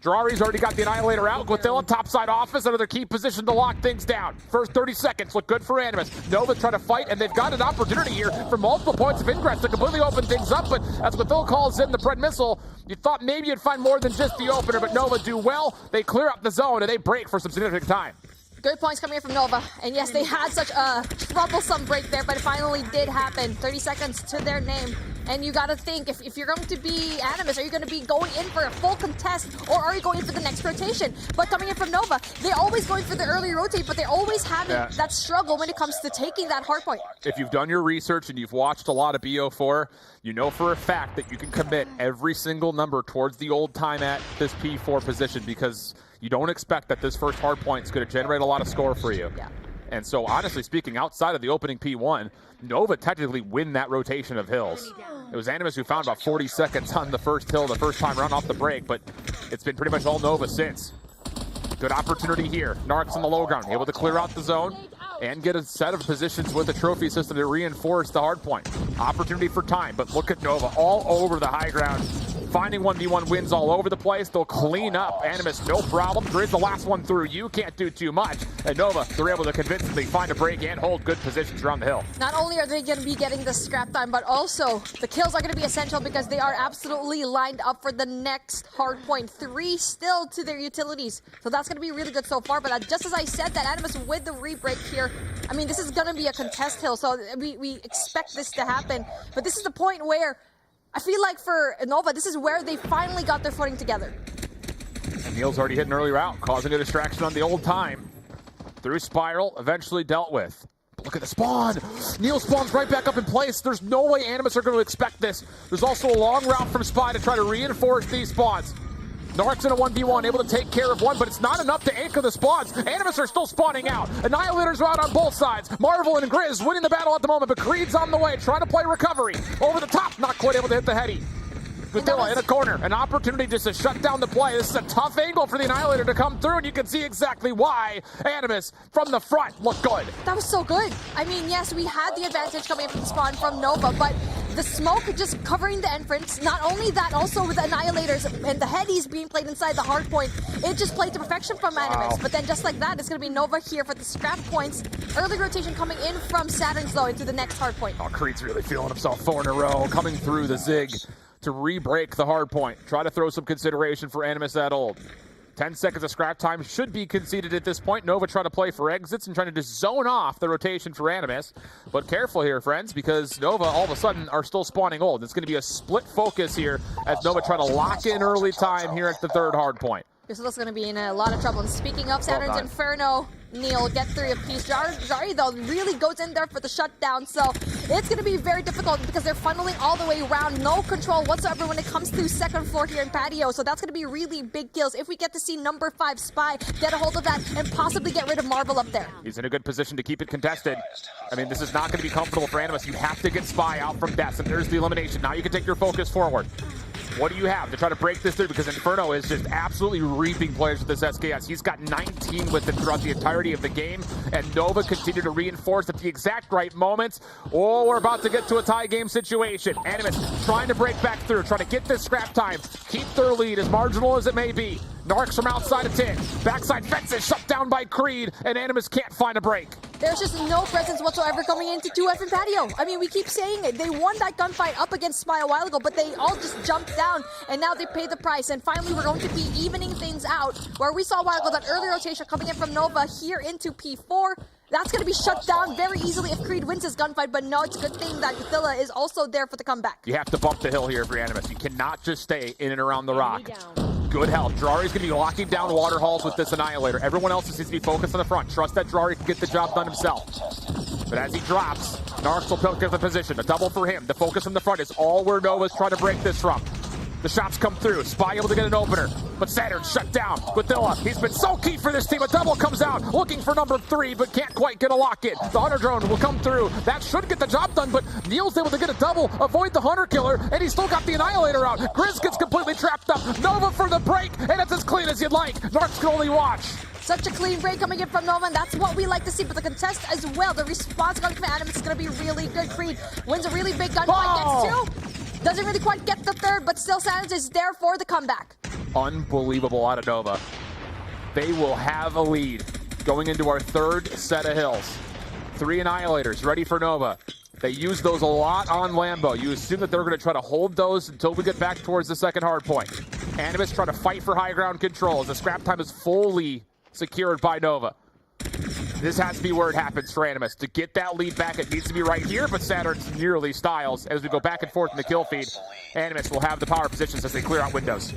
Jari's already got the Annihilator out. Guathilla topside office, another key position to lock things down. First 30 seconds look good for Animus. Nova trying to fight, and they've got an opportunity here for multiple points of ingress to completely open things up, but as Guathilla calls in the Pred Missile, you thought maybe you'd find more than just the opener, but Nova do well. They clear up the zone, and they break for some significant time. Good points coming in from Nova. And yes, they had such a troublesome break there, but it finally did happen. 30 seconds to their name. And you got to think, if you're going to be Animus, are you going to be going in for a full contest, or are you going in for the next rotation? But coming in from Nova, they're always going for the early rotate, but they're always having that struggle when it comes to taking that hardpoint. If you've done your research and you've watched a lot of BO4, you know for a fact that you can commit every single number towards the old time at this P4 position, because you don't expect that this first hardpoint is going to generate a lot of score for you. Yeah. And so, honestly speaking, outside of the opening P1, Nova technically win that rotation of hills. It was Animus who found about 40 seconds on the first hill the first time run off the break, but it's been pretty much all Nova since. Good opportunity here. Narc's on the low ground, able to clear out the zone and get a set of positions with the trophy system to reinforce the hardpoint. Opportunity for time, but look at Nova all over the high ground. Finding 1v1 wins all over the place. They'll clean up Animus, no problem. Grizz the last one through. You can't do too much. And Nova, they're able to convincingly find a break and hold good positions around the hill. Not only are they going to be getting the scrap time, but also the kills are going to be essential because they are absolutely lined up for the next hardpoint. 3 still to their utilities. So that's going to be really good so far. But just as I said, that Animus with the re-break here, I mean, this is going to be a contest hill. So we expect this to happen. But this is the point where I feel like for Nova, this is where they finally got their footing together. And Neil's already hit an early route, causing a distraction on the old time. Through Spiral, eventually dealt with. But look at the spawn. Neil spawns right back up in place. There's no way Animus are going to expect this. There's also a long route from Spy to try to reinforce these spawns. Narc's in a 1v1, able to take care of one, but it's not enough to anchor the spawns. Animus are still spawning out. Annihilators are out on both sides. Marvel and Grizz winning the battle at the moment, but Creed's on the way, trying to play recovery. Over the top, not quite able to hit the heady. Guathilla in a corner, an opportunity just to shut down the play. This is a tough angle for the Annihilator to come through, and you can see exactly why. Animus from the front look good. That was so good. I mean, yes, we had the advantage coming in from spawn from Nova, but the smoke just covering the entrance. Not only that, also with the Annihilators and the headies being played inside the hard point, it just played to perfection from Animus. But then just like that, it's going to be Nova here for the scrap points. Early rotation coming in from Saturn's, though, into the next hard point. Oh, Creed's really feeling himself 4 in a row, coming through the zig to re-break the hard point. Try to throw some consideration for Animus at old. 10 seconds of scrap time should be conceded at this point. Nova trying to play for exits and trying to just zone off the rotation for Animus. But careful here, friends, because Nova all of a sudden are still spawning old. It's going to be a split focus here as Nova try to lock in early time here at the third hard point. So that's going to be in a lot of trouble. And speaking of Saturn's Inferno, Neil get 3 apiece. Jari, though, really goes in there for the shutdown. So it's going to be very difficult because they're funneling all the way around. No control whatsoever when it comes to second floor here in patio. So that's going to be really big kills. If we get to see number 5 Spy get a hold of that and possibly get rid of Marvel up there. He's in a good position to keep it contested. I mean, this is not going to be comfortable for Animus. You have to get Spy out from death. And there's the elimination. Now you can take your focus forward. What do you have to try to break this through? Because Inferno is just absolutely reaping players with this SKS. He's got 19 with him throughout the entirety of the game, and Nova continue to reinforce at the exact right moments. Oh, we're about to get to a tie game situation. Animus trying to break back through, trying to get this scrap time, keep their lead as marginal as it may be. Narcs from outside of 10. Backside fence is shut down by Creed, and Animus can't find a break. There's just no presence whatsoever coming into 2F and Patio. I mean, we keep saying it. They won that gunfight up against Spy a while ago, but they all just jumped down, and now they pay the price. And finally, we're going to be evening things out, where we saw a while ago that early rotation coming in from Nova here into P4. That's going to be shut down very easily if Creed wins his gunfight, but no, it's a good thing that Godzilla is also there for the comeback. You have to bump the hill here for Animus. You cannot just stay in and around the rock. Good help. Drari's going to be locking down water halls with this Annihilator. Everyone else needs to be focused on the front. Trust that Drari can get the job done himself. But as he drops, Narcs will pick up the position. A double for him. The focus from the front is all where Nova's trying to break this from. The shots come through. Spy able to get an opener. But Saturn shut down. Guadilla, he's been so key for this team. A double comes out, looking for number 3, but can't quite get a lock in. The Hunter drone will come through. That should get the job done, but Neil's able to get a double, avoid the Hunter killer, and he's still got the Annihilator out. Grizz gets completely trapped up. Nova for the break, and it's as clean as you'd like. Narcs can only watch. Such a clean break coming in from Nova, and that's what we like to see. But the contest as well, the response coming from Animus is going to be really good. Creed wins a really big gunfight, gets 2. Doesn't really quite get the 3rd, but still Saturn is there for the comeback. Unbelievable out of Nova. They will have a lead going into our 3rd set of hills. 3 Annihilators ready for Nova. They use those a lot on Lambo. You assume that they're going to try to hold those until we get back towards the 2nd hard point. Animus trying to fight for high ground control as the scrap time is fully secured by Nova. This has to be where it happens for Animus. To get that lead back, it needs to be right here, but Saturn's nearly styles. As we go back and forth in the kill feed, Animus will have the power positions as they clear out windows.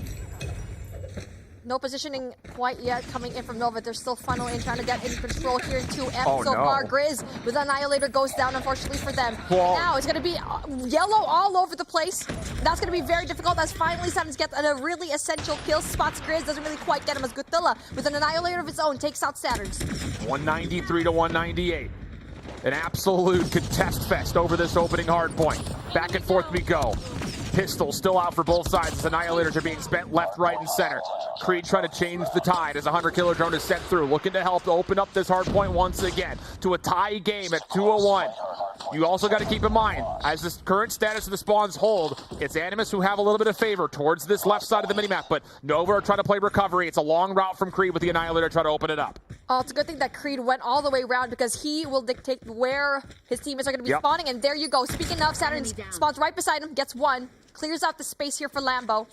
No positioning quite yet coming in from Nova. They're still funneling, trying to get in control here in 2F. Oh, so no. far, Grizz with Annihilator goes down, unfortunately for them. Whoa. Now it's going to be yellow all over the place. That's going to be very difficult as finally Saturn gets a really essential kill. Spots Grizz, doesn't really quite get him as Godzilla with an Annihilator of his own takes out Saturn's. 193 to 198. An absolute contest fest over this opening hard point. Back and forth we go. Pistols still out for both sides as Annihilators are being spent left, right, and center. Creed trying to change the tide as a Hunter killer drone is sent through, looking to help to open up this hard point once again to a tie game at 201. You also got to keep in mind, as this current status of the spawns hold, it's Animus who have a little bit of favor towards this left side of the minimap, but Nova are trying to play recovery. It's a long route from Creed with the Annihilator trying to open it up. Oh, it's a good thing that Creed went all the way around because he will dictate where his teammates are going to be spawning, and there you go. Speaking of, Saturn spawns right beside him, gets 1. Clears out the space here for Lambo.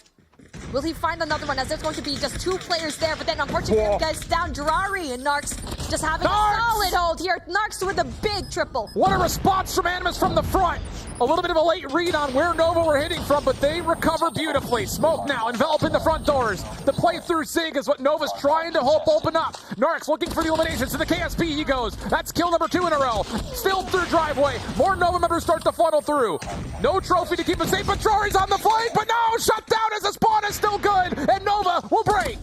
Will he find another one, as there's going to be just 2 players there, but then unfortunately he gets down Drari, and Narcs just having a solid hold here. Narcs with a big triple. What a response from Animus from the front. A little bit of a late read on where Nova were hitting from, but they recover beautifully. Smoke now enveloping the front doors. The playthrough SIG is what Nova's trying to hope open up. Narcs looking for the eliminations. To the KSP he goes. That's kill number 2 in a row. Still through driveway. More Nova members start to funnel through. No trophy to keep us safe, but Drari's on the flank, but no! Shut down as the spawn is still good, and Nova will break.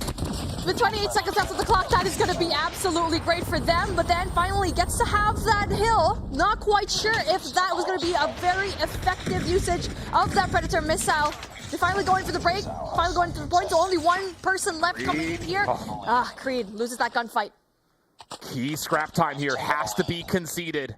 With 28 seconds left of the clock, that is going to be absolutely great for them, but then finally gets to have that hill. Not quite sure if that was going to be a very effective usage of that Predator missile. They're finally going for the break, finally going to the point, so only 1 person left coming in here. Creed loses that gunfight. Key scrap time here has to be conceded,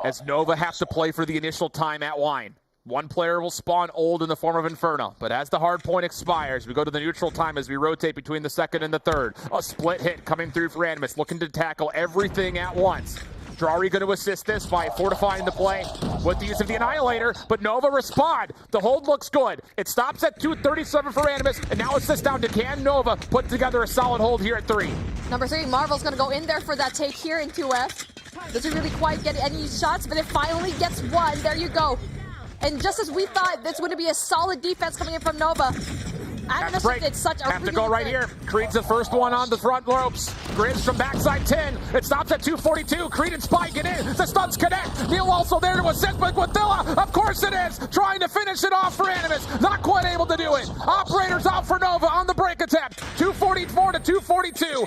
as Nova has to play for the initial time at Wine. 1 player will spawn old in the form of Inferno, but as the hard point expires, we go to the neutral time as we rotate between the 2nd and the 3rd. A split hit coming through for Animus, looking to tackle everything at once. Drari going to assist this by fortifying the play with the use of the Annihilator, but Nova respond. The hold looks good. It stops at 237 for Animus, and now it's down to can Nova put together a solid hold here at 3. Number 3, Marvel's going to go in there for that take here in 2F. Doesn't really quite get any shots, but it finally gets 1. There you go. And just as we thought, this would be a solid defense coming in from Nova. Animus did such a have to go right here. Creed's the first one on the front ropes. Grizz from backside 10. It stops at 242. Creed and Spy get in. The stuns connect. Neil also there to assist, but Guadilla, of course it is, trying to finish it off for Animus. Not quite able to do it. Operators out for Nova on the break attempt. 244 to 242.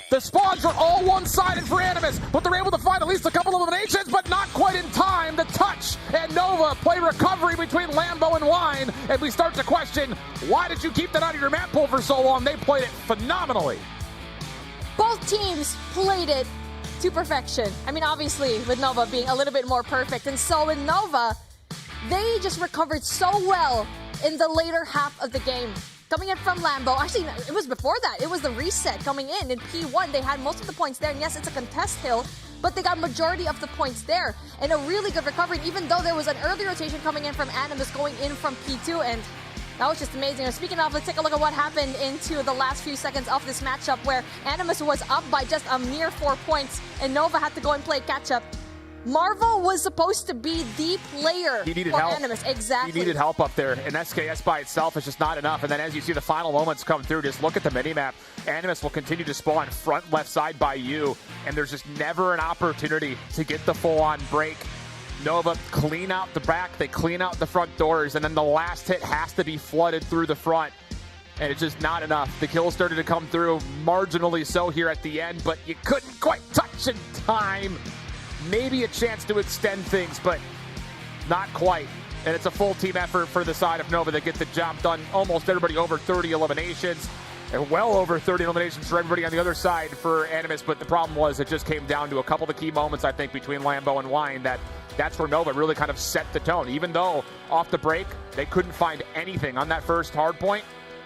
The spawns are all one-sided for Animus, but they're able to find at least a couple of eliminations, but not quite in time. The touch and Nova play recovery between Lambo and Wine, and we start to question, why did you keep that out of your map pool for so long? They played it phenomenally. Both teams played it to perfection. I mean, obviously, with Nova being a little bit more perfect. And so with Nova, they just recovered so well in the later half of the game. Coming in from Lambo, actually, it was before that. It was the reset coming in P1. They had most of the points there. And yes, it's a contest hill, but they got majority of the points there. And a really good recovery, even though there was an early rotation coming in from Animus going in from P2. And that was just amazing. And speaking of, let's take a look at what happened into the last few seconds of this matchup where Animus was up by just a mere 4 points and Nova had to go and play catch-up. Marvel was supposed to be the player for Animus. Exactly. He needed help up there, and SKS by itself is just not enough. And then as you see the final moments come through, just look at the minimap. Animus will continue to spawn front left side by you, and there's just never an opportunity to get the full-on break. Nova clean out the back, they clean out the front doors, and then the last hit has to be flooded through the front. And it's just not enough. The kills started to come through, marginally so here at the end, but you couldn't quite touch in time. Maybe a chance to extend things, but not quite. And it's a full team effort for the side of Nova that gets the job done. Almost everybody over 30 eliminations, and well over 30 eliminations for everybody on the other side for Animus. But the problem was it just came down to a couple of the key moments, I think, between Lambo and Wine that's where Nova really kind of set the tone. Even though off the break, they couldn't find anything on that first hard point.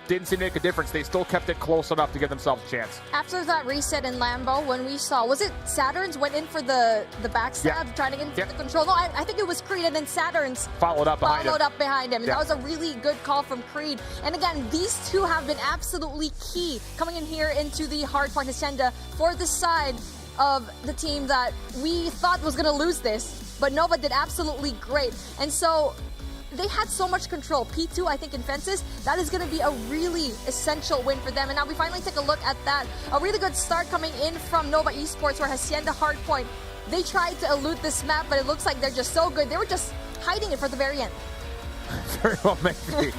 Didn't seem to make a difference. They still kept it close enough to give themselves a chance. After that reset in Lambo, when we saw, was it Saturn's went in for the backstab, trying to get into the control? No, I think it was Creed, and then Saturn's followed up behind him. And that was a really good call from Creed. And again, these two have been absolutely key coming in here into the Hardpoint Hacienda for the side of the team that we thought was going to lose this, but Nova did absolutely great. And so they had so much control. P2, I think, in fences, that is going to be a really essential win for them. And now we finally take a look at that. A really good start coming in from Nova Esports where Hacienda Hardpoint, they tried to elude this map, but it looks like they're just so good. They were just hiding it for the very end. Very well, maybe.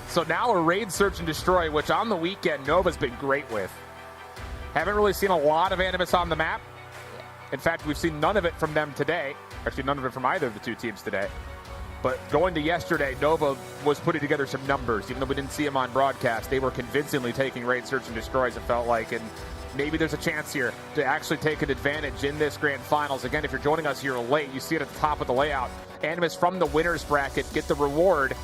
So now a raid search and destroy, which on the weekend Nova's been great with. Haven't really seen a lot of Animus on the map. In fact, we've seen none of it from them today. Actually, none of it from either of the two teams today. But going to yesterday, Nova was putting together some numbers. Even though we didn't see them on broadcast, they were convincingly taking raid search and destroys, it felt like. And maybe there's a chance here to actually take an advantage in this grand finals. Again, if you're joining us here late, you see it at the top of the layout. Animus from the winner's bracket get the reward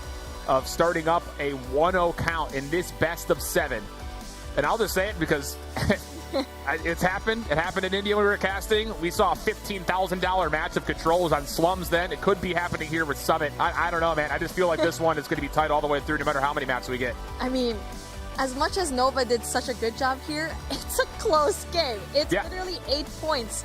of starting up a 1-0 count in this best of 7. And I'll just say it because it's happened. It happened in India when we were casting. We saw a $15,000 match of controls on Slums then. It could be happening here with Summit. I don't know, man. I just feel like this one is going to be tight all the way through no matter how many maps we get. I mean, as much as Nova did such a good job here, it's a close game. It's literally 8 points.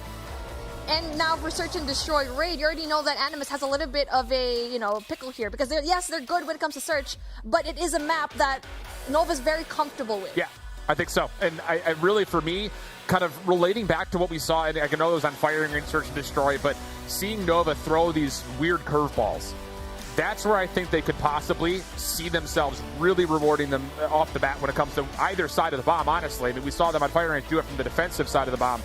And now for Search and Destroy Raid, you already know that Animus has a little bit of a, pickle here. Because, they're good when it comes to Search, but it is a map that Nova's very comfortable with. Yeah. I think so. And I really, for me, kind of relating back to what we saw, and I know it was on Firing Ring Search and Destroy, but seeing Nova throw these weird curveballs, that's where I think they could possibly see themselves really rewarding them off the bat when it comes to either side of the bomb, honestly. I mean, we saw them on Firing Ring do it from the defensive side of the bomb.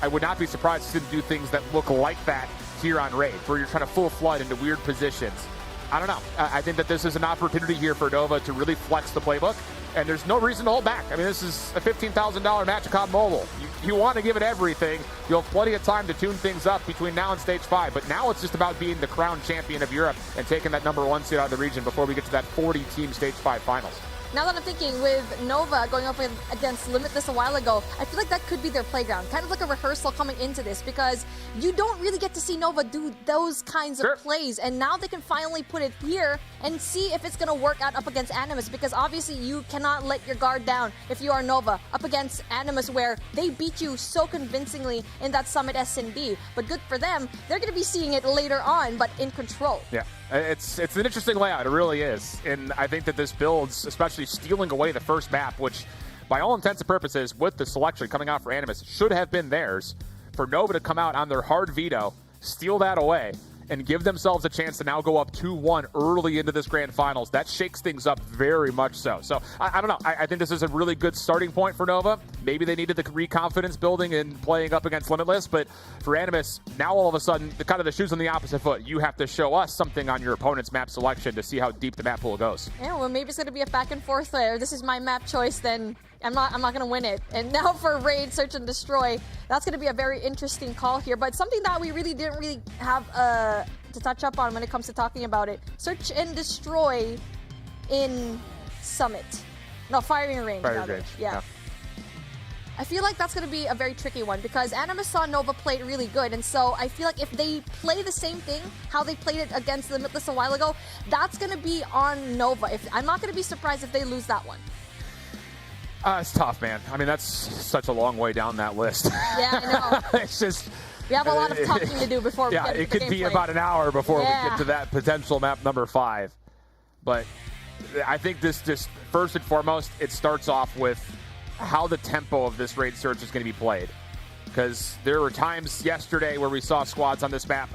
I would not be surprised to see them do things that look like that here on Raid, where you're trying to full flood into weird positions. I don't know. I think that this is an opportunity here for Nova to really flex the playbook, and there's no reason to hold back. I mean, this is a $15,000 match at COD Mobile. You want to give it everything. You'll have plenty of time to tune things up between now and Stage 5, but now it's just about being the crowned champion of Europe and taking that #1 seed out of the region before we get to that 40-team Stage 5 finals. Now that I'm thinking, with Nova going up against Limitless a while ago, I feel like that could be their playground. Kind of like a rehearsal coming into this, because you don't really get to see Nova do those kinds of plays. And now they can finally put it here and see if it's going to work out up against Animus, because obviously you cannot let your guard down if you are Nova up against Animus, where they beat you so convincingly in that Summit S&D. But good for them, they're going to be seeing it later on, but in control. Yeah. It's an interesting layout. It really is. And I think that this builds, especially stealing away the first map, which by all intents and purposes, with the selection coming out for Animus, should have been theirs. For Nova to come out on their hard veto, steal that away, and give themselves a chance to now go up 2-1 early into this grand finals. That shakes things up very much so. So I don't know. I think this is a really good starting point for Nova. Maybe they needed the re-confidence building and playing up against Limitless, but for Animus, now all of a sudden, the shoes on the opposite foot. You have to show us something on your opponent's map selection to see how deep the map pool goes. Yeah, well, maybe it's going to be a back and forth there. This is my map choice, then I'm not going to win it. And now for Raid, Search, and Destroy, that's going to be a very interesting call here. But something that we really didn't really have to touch up on when it comes to talking about it. Search and Destroy in Summit. No, Firing Range. Yeah. I feel like that's going to be a very tricky one because Animus saw Nova play it really good. And so I feel like if they play the same thing, how they played it against Limitless a while ago, that's going to be on Nova. I'm not going to be surprised if they lose that one. It's tough, man. I mean, that's such a long way down that list. Yeah, I know. It's just... We have a lot of talking to do before we get to the gameplay. Yeah, it could be about an hour before we get to that potential map number 5. But I think this just, first and foremost, it starts off with how the tempo of this raid search is going to be played. Because there were times yesterday where we saw squads on this map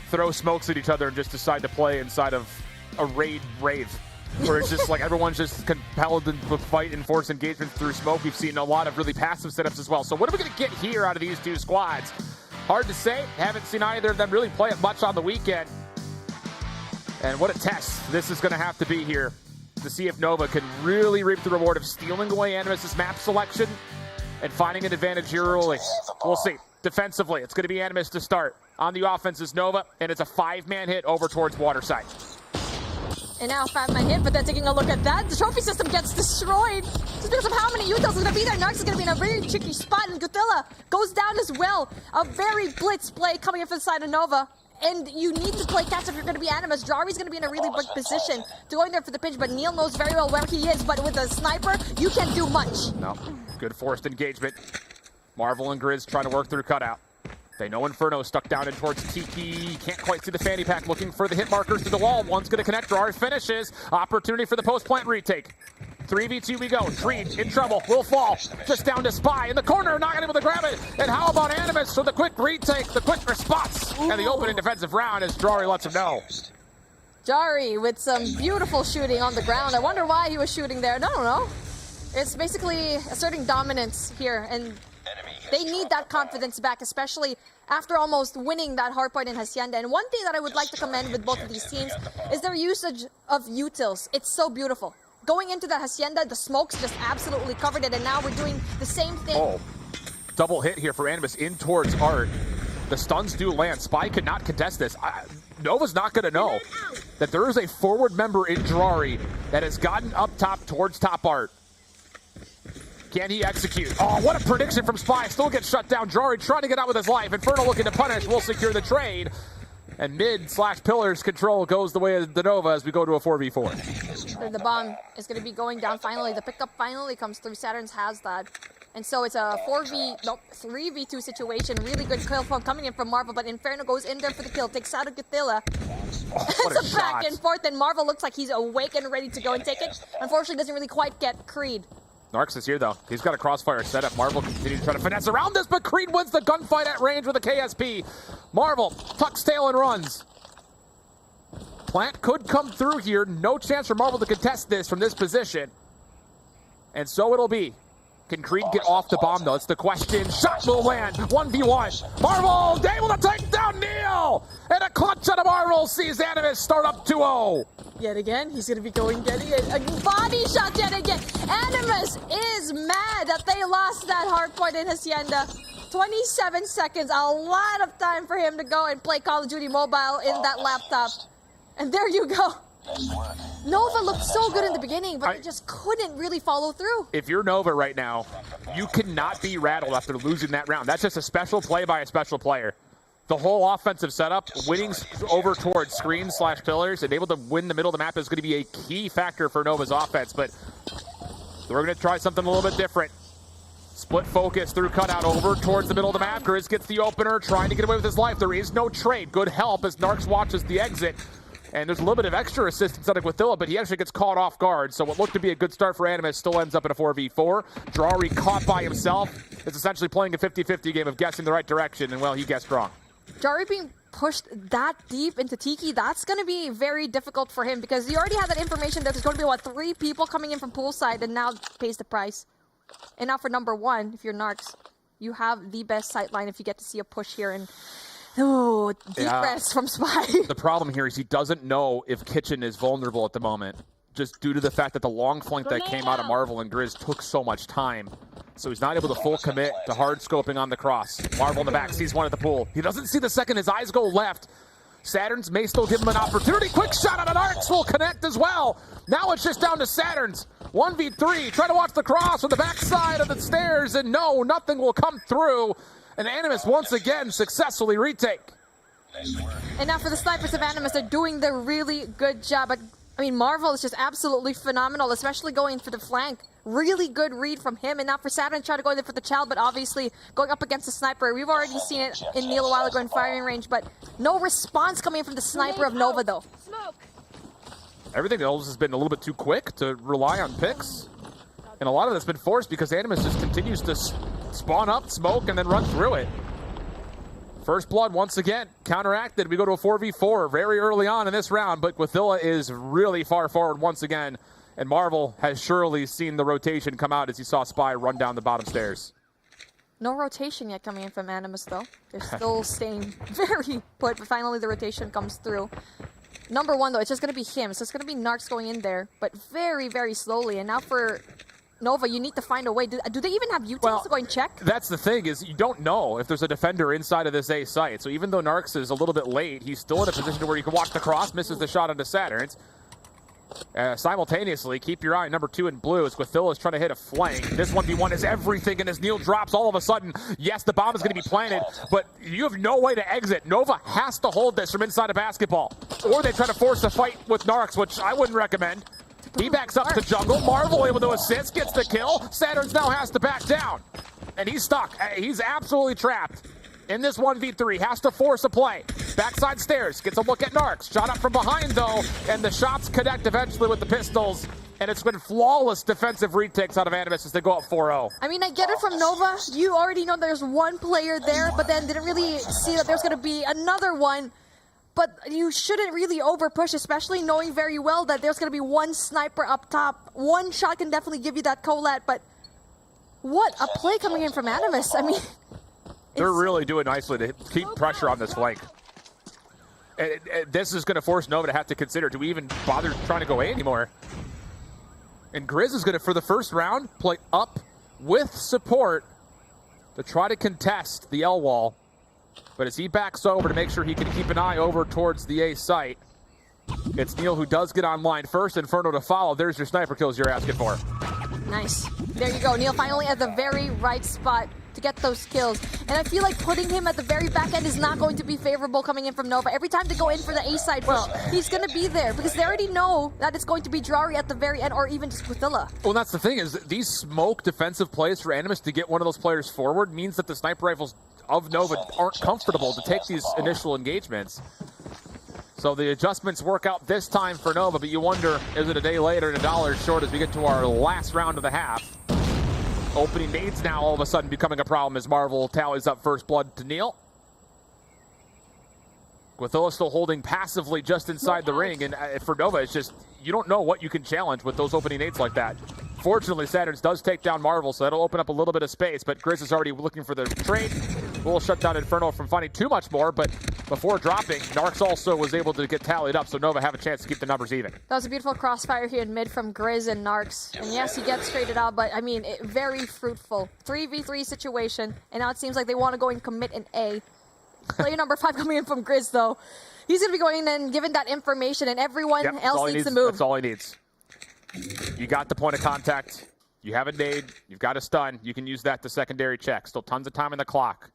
throw smokes at each other and just decide to play inside of a raid rave. Where it's just like everyone's just compelled to fight and force engagement through smoke. We've seen a lot of really passive setups as well. So what are we going to get here out of these two squads? Hard to say. Haven't seen either of them really play it much on the weekend. And what a test this is going to have to be here to see if Nova can really reap the reward of stealing away Animus' map selection and finding an advantage here early. We'll see. Defensively, it's going to be Animus to start. On the offense is Nova, and it's a 5-man hit over towards Waterside. And now 5-man hit, but then taking a look at that, the trophy system gets destroyed just because of how many Utils are going to be there. Narcs is going to be in a very tricky spot, and Godzilla goes down as well. A very blitz play coming in from the side of Nova. And you need to play catch if you're going to be Animus. Jari's going to be in a really big position to go in there for the pinch, but Neil knows very well where he is. But with a sniper, you can't do much. No. Good forced engagement. Marvel and Grizz trying to work through cutout. They know Inferno stuck down in towards Tiki. Can't quite see the fanny pack, looking for the hit markers to the wall. One's going to connect. Jari finishes. Opportunity for the post-plant retake. 3v2 we go. Creed in trouble. Will fall. Just down to Spy in the corner. Not able to grab it. And how about Animus for the quick retake, the quick response, and the opening defensive round as Jari lets him know. Jari with some beautiful shooting on the ground. I wonder why he was shooting there. I don't know. It's basically asserting dominance here, and they need that confidence back, especially after almost winning that Hardpoint in Hacienda. And one thing that I would like to commend with both of these teams is their usage of utils. It's so beautiful. Going into the Hacienda, the smokes just absolutely covered it, and now we're doing the same thing. Oh, double hit here for Animus in towards Art. The stuns do land. Spy could not contest this. Nova's not going to know that there is a forward member in Jari that has gotten up top towards top Art. Can he execute? Oh, what a prediction from Spy. Still gets shut down. Jari trying to get out with his life. Inferno looking to punish. Will secure the trade. And mid/pillars control goes the way of the Nova as we go to a 4v4. The bomb is going to be going down finally. The pickup finally comes through. Saturn's has that. And so it's a 3v2 situation. Really good kill from coming in from Marvel, but Inferno goes in there for the kill. Takes out a Godzilla. It's a back and forth, and Marvel looks like he's awake and ready to go and take it. Unfortunately, doesn't really quite get Creed. Narcs is here, though. He's got a crossfire setup. Marvel continues to try to finesse around this, but Creed wins the gunfight at range with a KSP. Marvel tucks tail and runs. Plant could come through here. No chance for Marvel to contest this from this position. And so it'll be. Can Creed get off the bomb, though? It's the question. Shot will land. 1v1. Marvel able to take down Neil. And a clutch out of Marvel sees Animus start up 2-0. Yet again, he's going to be getting a body shot yet again. Animus is mad that they lost that Hardpoint in Hacienda. 27 seconds, a lot of time for him to go and play Call of Duty Mobile in that laptop. And there you go. Nova looked so good in the beginning, but they just couldn't really follow through. If you're Nova right now, you cannot be rattled after losing that round. That's just a special play by a special player. The whole offensive setup, winning over towards screens/pillars, and able to win the middle of the map is going to be a key factor for Nova's offense. But we're going to try something a little bit different. Split focus through cutout over towards the middle of the map. Grizz gets the opener, trying to get away with his life. There is no trade. Good help as Narcs watches the exit. And there's a little bit of extra assistance out of Guathilla, but he actually gets caught off guard. So what looked to be a good start for Animus still ends up in a 4v4. Jari caught by himself. Is essentially playing a 50-50 game of guessing the right direction, and well, he guessed wrong. Jari being pushed that deep into Tiki, that's going to be very difficult for him because he already had that information that there's going to be, 3 people coming in from poolside and now pays the price. And now for number 1, if you're Narcs, you have the best sightline if you get to see a push here. And deep breaths from Spy. The problem here is he doesn't know if Kitchen is vulnerable at the moment, just due to the fact that the long flank that came out of Marvel and Grizz took so much time. So he's not able to full commit to hard scoping on the cross. Marvel in the back sees one at the pool. He doesn't see the second. His eyes go left. Saturns may still give him an opportunity. Quick shot out of Narcs will connect as well. Now it's just down to Saturns. 1v3. Try to watch the cross on the backside of the stairs, and no, nothing will come through. And Animus once again successfully retake. And now for the snipers of Animus, they're doing the really good job. But I mean, Marvel is just absolutely phenomenal, especially going for the flank. Really good read from him. And now for Saturn, trying to go in there for the child, but obviously going up against the sniper. We've already seen it in Neil a while ago in firing range, but no response coming from the sniper of Nova, though. Everything else has been a little bit too quick to rely on picks. And a lot of that's been forced because Animus just continues to spawn up, smoke, and then run through it. First blood once again counteracted. We go to a 4v4 very early on in this round, but Guathilla is really far forward once again. And Marvel has surely seen the rotation come out as he saw Spy run down the bottom stairs. No rotation yet coming in from Animus, though. They're still staying very put, but finally the rotation comes through. Number 1, though, it's just going to be him. So it's going to be Narcs going in there, but very, very slowly. And now for Nova, you need to find a way. Do they even have utils to go and check? That's the thing, is you don't know if there's a defender inside of this A site. So even though Narcs is a little bit late, he's still in a position where you can watch the cross, misses the shot onto Saturns. Simultaneously, keep your eye on number 2 in blue as Guathilla is trying to hit a flank. This 1v1 is everything, and as Neil drops, all of a sudden, yes, the bomb is going to be planted, but you have no way to exit. Nova has to hold this from inside a basketball. Or they try to force a fight with Narcs, which I wouldn't recommend. He backs up to jungle. Marvel able to assist, gets the kill. Saturns now has to back down. And he's stuck. He's absolutely trapped in this 1v3. Has to force a play. Backside stairs. Gets a look at Narcs. Shot up from behind, though. And the shots connect eventually with the pistols. And it's been flawless defensive retakes out of Animus as they go up 4-0. I mean, I get it from Nova. You already know there's one player there, but then didn't really see that there's going to be another one. But you shouldn't really over-push, especially knowing very well that there's going to be one sniper up top. One shot can definitely give you that collat, but what a play coming in from Animus. I mean, they're really doing nicely to keep pressure on this flank. And this is going to force Nova to have to consider, do we even bother trying to go A anymore? And Grizz is going to, for the first round, play up with support to try to contest the L wall. But as he backs over to make sure he can keep an eye over towards the A site, it's Neil who does get online first. Inferno to follow. There's your sniper kills you're asking for. Nice. There you go. Neil finally at the very right spot to get those kills. And I feel like putting him at the very back end is not going to be favorable coming in from Nova. Every time they go in for the A side push, he's going to be there because they already know that it's going to be Drari at the very end or even just Guathilla. Well, that's the thing, is these smoke defensive plays for Animus to get one of those players forward means that the sniper rifles of Nova aren't comfortable to take these initial engagements. So the adjustments work out this time for Nova, but you wonder, is it a day later and $1 short as we get to our last round of the half? Opening nades now all of a sudden becoming a problem as Marvel tallies up first blood to Neil. Guathilla still holding passively just inside the ring, and for Nova, it's just, you don't know what you can challenge with those opening nades like that. Fortunately, Saturns does take down Marvel, so that'll open up a little bit of space, but Grizz is already looking for the trade. We'll shut down Inferno from finding too much more, but before dropping, Narcs also was able to get tallied up, so Nova have a chance to keep the numbers even. That was a beautiful crossfire here in mid from Grizz and Narcs. And yes, he gets traded out, but I mean, very fruitful. 3v3 situation, and now it seems like they want to go and commit an A. Player number 5 coming in from Grizz, though. He's going to be going in and giving that information, and everyone else needs to move. That's all he needs. You got the point of contact. You have a nade. You've got a stun. You can use that to secondary check. Still tons of time in the clock.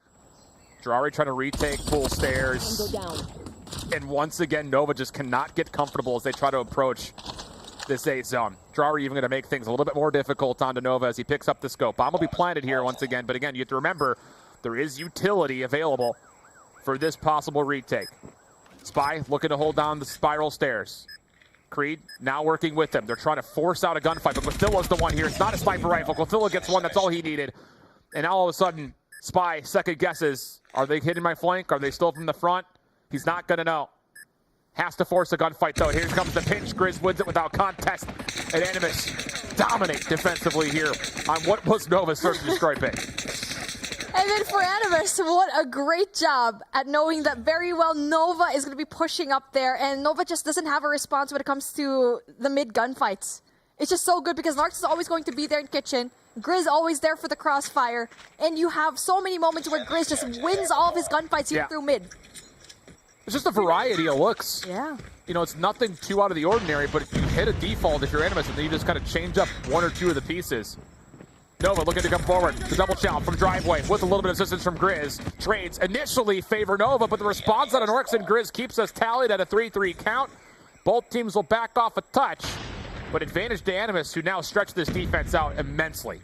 Drari trying to retake full stairs. And go down. And once again, Nova just cannot get comfortable as they try to approach this A zone. Drari even going to make things a little bit more difficult onto Nova as he picks up the scope. Bomb will be planted here once again, but again, you have to remember there is utility available for this possible retake. Spy looking to hold down the spiral stairs. Creed now working with them. They're trying to force out a gunfight, but Guathilla's the one here. It's not a sniper rifle. Guathilla gets one. That's all he needed. And now all of a sudden, Spy second guesses. Are they hitting my flank? Are they still from the front? He's not going to know. Has to force a gunfight, though. Here comes the pinch. Grizz wins it without contest. And Animus dominate defensively here on what was Nova's search and destroy pick. And then for Animus, what a great job at knowing that very well Nova is going to be pushing up there, and Nova just doesn't have a response when it comes to the mid gunfights. It's just so good because Narx is always going to be there in kitchen. Grizz always there for the crossfire, and you have so many moments where Grizz just wins all of his gunfights here through mid. It's just a variety of looks. Yeah. You know, it's nothing too out of the ordinary, but you hit a default if you're Animus, and then you just kind of change up one or two of the pieces. Nova looking to come forward. The double challenge from driveway with a little bit of assistance from Grizz. Trades initially favor Nova, but the response out of Norx and Grizz keeps us tallied at a 3-3 count. Both teams will back off a touch, but advantage to Animus, who now stretch this defense out immensely.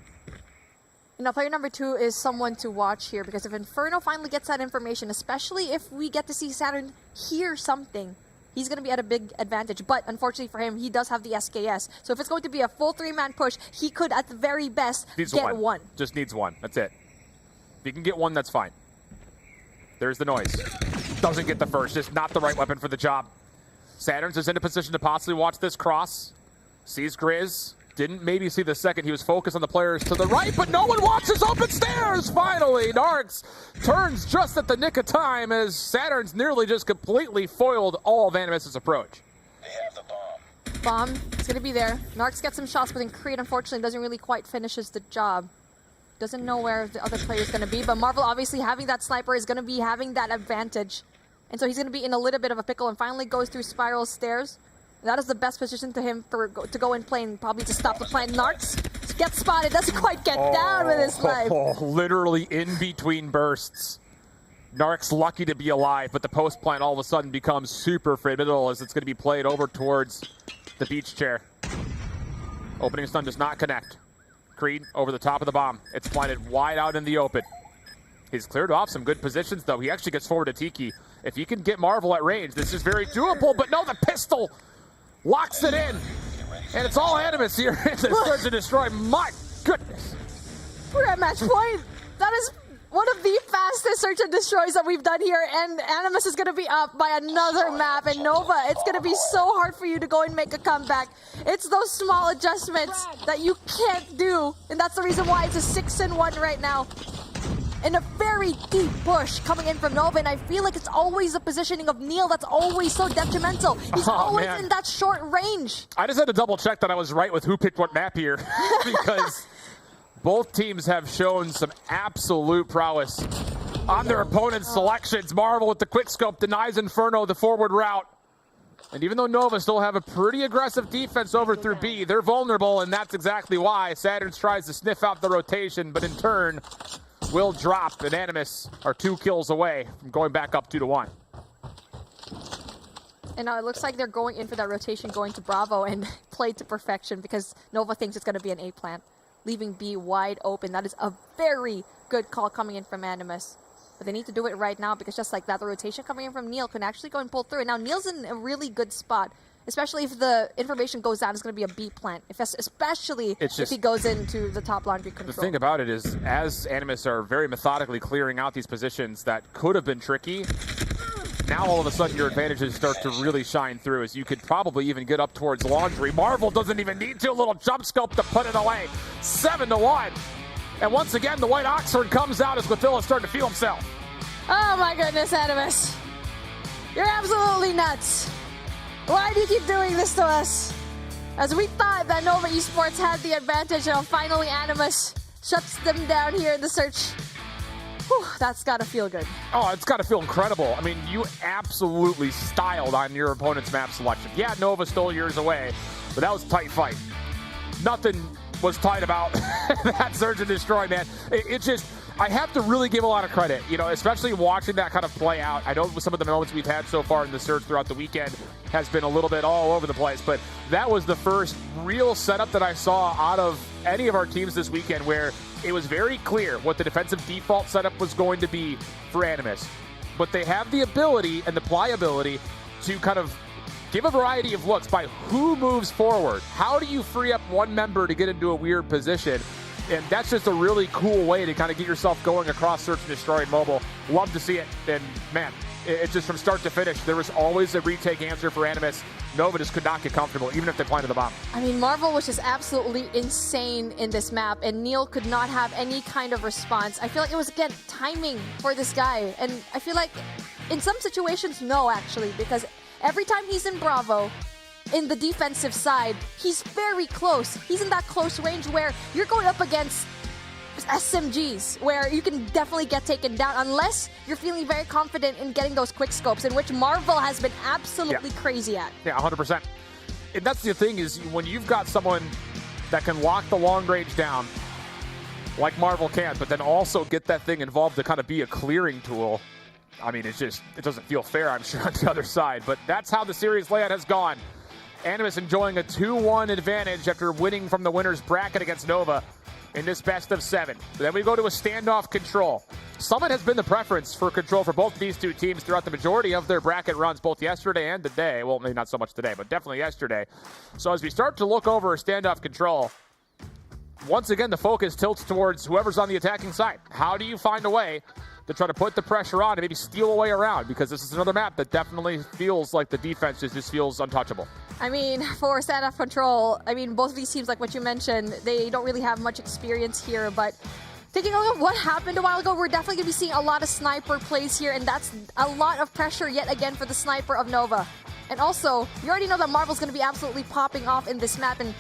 You know, player number 2 is someone to watch here, because if Inferno finally gets that information, especially if we get to see Saturn hear something, he's going to be at a big advantage. But unfortunately for him, he does have the SKS. So if it's going to be a full 3-man push, he could at the very best get one. Just needs one. That's it. If you can get one, that's fine. There's the noise. Doesn't get the first. Just not the right weapon for the job. Saturns is in a position to possibly watch this cross. Sees Grizz. Didn't maybe see the second. He was focused on the players to the right, but no one watches open stairs. Finally, Narx turns just at the nick of time as Saturn's nearly just completely foiled all of Animus' approach. They have the bomb. Bomb is going to be there. Narx gets some shots, but then Creed unfortunately doesn't really quite finishes the job. Doesn't know where the other player is going to be, but Marvel obviously having that sniper is going to be having that advantage. And so he's going to be in a little bit of a pickle and finally goes through spiral stairs. That is the best position to him to go in play and probably to stop the plan. Narx gets spotted, doesn't quite get down with his life. Literally in between bursts. Narx lucky to be alive, but the post plant all of a sudden becomes super formidable as it's going to be played over towards the beach chair. Opening stun does not connect. Creed over the top of the bomb. It's planted wide out in the open. He's cleared off some good positions, though. He actually gets forward to Tiki. If he can get Marvel at range, this is very doable, but no, the pistol locks it in. And it's all Animus here in the search and destroy. My goodness. We're at match point. That is one of the fastest search and destroys that we've done here, and Animus is going to be up by another map. And Nova, it's going to be so hard for you to go and make a comeback. It's those small adjustments that you can't do, and that's the reason why it's a 6-1 right now. And a very deep push coming in from Nova, and I feel like it's always the positioning of Neil that's always so detrimental. He's always in that short range. I just had to double check that I was right with who picked what map here because both teams have shown some absolute prowess on their opponent's selections. Marvel with the quickscope denies Inferno the forward route. And even though Nova still have a pretty aggressive defense over through B, they're vulnerable, and that's exactly why Saturns tries to sniff out the rotation, but in turn will drop, and Animus are 2 kills away from going back up 2-1. And now it looks like they're going in for that rotation, going to Bravo and play to perfection because Nova thinks it's going to be an A plant, leaving B wide open. That is a very good call coming in from Animus. But they need to do it right now because just like that, the rotation coming in from Neil can actually go and pull through. And now Neil's in a really good spot, especially if the information goes down, it's going to be a B plant, especially if he goes into the top laundry control. The thing about it is, as Animus are very methodically clearing out these positions that could have been tricky, now all of a sudden your advantages start to really shine through as you could probably even get up towards laundry. Marvel doesn't even need to, a little jump scope to put it away. 7-1. And once again, the White Oxford comes out as Guathilla is starting to feel himself. Oh my goodness, Animus. You're absolutely nuts. Why do you keep doing this to us? As we thought that Nova Esports had the advantage, and finally Animus shuts them down here in the search. Whew, that's got to feel good. Oh, it's got to feel incredible. I mean, you absolutely styled on your opponent's map selection. Yeah, Nova stole yours away, but that was a tight fight. Nothing was tight about that search and destroy, man. It just, I have to really give a lot of credit, you know, especially watching that kind of play out. I know some of the moments we've had so far in the search throughout the weekend has been a little bit all over the place, but that was the first real setup that I saw out of any of our teams this weekend where it was very clear what the defensive default setup was going to be for Animus. But they have the ability and the pliability to kind of give a variety of looks by who moves forward. How do you free up one member to get into a weird position? And that's just a really cool way to kind of get yourself going across Search and Destroy and mobile. Love to see it. And man, It's just from start to finish, there was always a retake answer for Animus. Nova just could not get comfortable, even if they planted the bomb. I mean, Marvel was just absolutely insane in this map, and Neil could not have any kind of response. I feel like it was, again, timing for this guy. And I feel like in some situations, no, actually, because every time he's in Bravo, in the defensive side, he's very close. He's in that close range where you're going up against SMGs, where you can definitely get taken down unless you're feeling very confident in getting those quick scopes, in which Marvel has been absolutely crazy at. Yeah, 100%. And that's the thing, is when you've got someone that can lock the long range down, like Marvel can, but then also get that thing involved to kind of be a clearing tool. I mean, it doesn't feel fair, I'm sure, on the other side. But that's how the series layout has gone. Animus enjoying a 2-1 advantage after winning from the winner's bracket against Nova in this best of 7. Then we go to a standoff control. Summit has been the preference for control for both these two teams throughout the majority of their bracket runs, both yesterday and today. Well, maybe not so much today, but definitely yesterday. So as we start to look over standoff control, once again, the focus tilts towards whoever's on the attacking side. How do you find a way to try to put the pressure on and maybe steal a way around? Because this is another map that definitely feels like the defense just feels untouchable. I mean, for standoff control, I mean, both of these teams, like what you mentioned, they don't really have much experience here, but taking a look at what happened a while ago, we're definitely going to be seeing a lot of sniper plays here, and that's a lot of pressure yet again for the sniper of Nova. And also, you already know that Marvel's going to be absolutely popping off in this map, and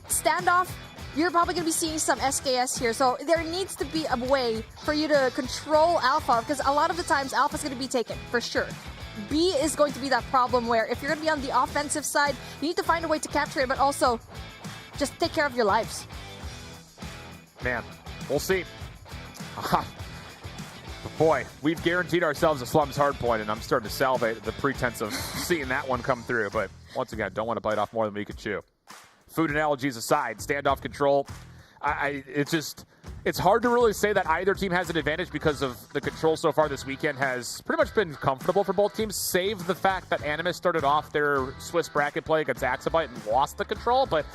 standoff, you're probably going to be seeing some SKS here. So there needs to be a way for you to control Alpha, because a lot of the times Alpha's going to be taken, for sure. B is going to be that problem where if you're going to be on the offensive side, you need to find a way to capture it, but also just take care of your lives. Man, we'll see. Boy, we've guaranteed ourselves a Slums Hardpoint, and I'm starting to salivate the pretense of seeing that one come through. But once again, don't want to bite off more than we could chew. Food analogies aside, standoff control, it's hard to really say that either team has an advantage because of the control so far this weekend has pretty much been comfortable for both teams, save the fact that Animus started off their Swiss bracket play against Axabite and lost the control. But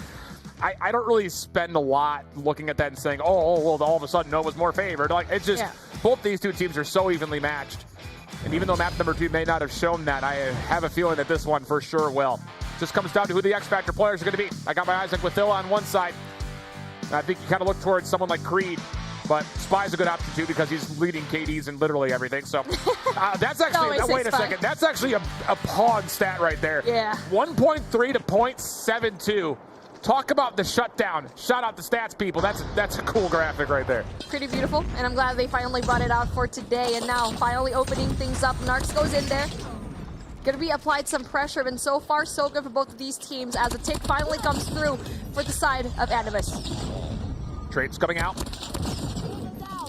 I don't really spend a lot looking at that and saying, oh, well, all of a sudden Nova's more favored. Like, it's just, both these two teams are so evenly matched. And even though map number 2 may not have shown that, I have a feeling that this one for sure will. Just comes down to who the X Factor players are going to be. I got my Isaac Wathilla on one side. I think you kind of look towards someone like Creed, but Spy's a good option too because he's leading KDs in literally everything. So that's actually, wait a second, that's actually a Pog stat right there. Yeah. 1.3 to 0.72. Talk about the shutdown. Shout out the stats people. That's a cool graphic right there. Pretty beautiful, and I'm glad they finally brought it out for today. And now finally opening things up. Narcs goes in there. Going to be applied some pressure, and so far so good for both of these teams as the tick finally comes through for the side of Animus. Trades coming out.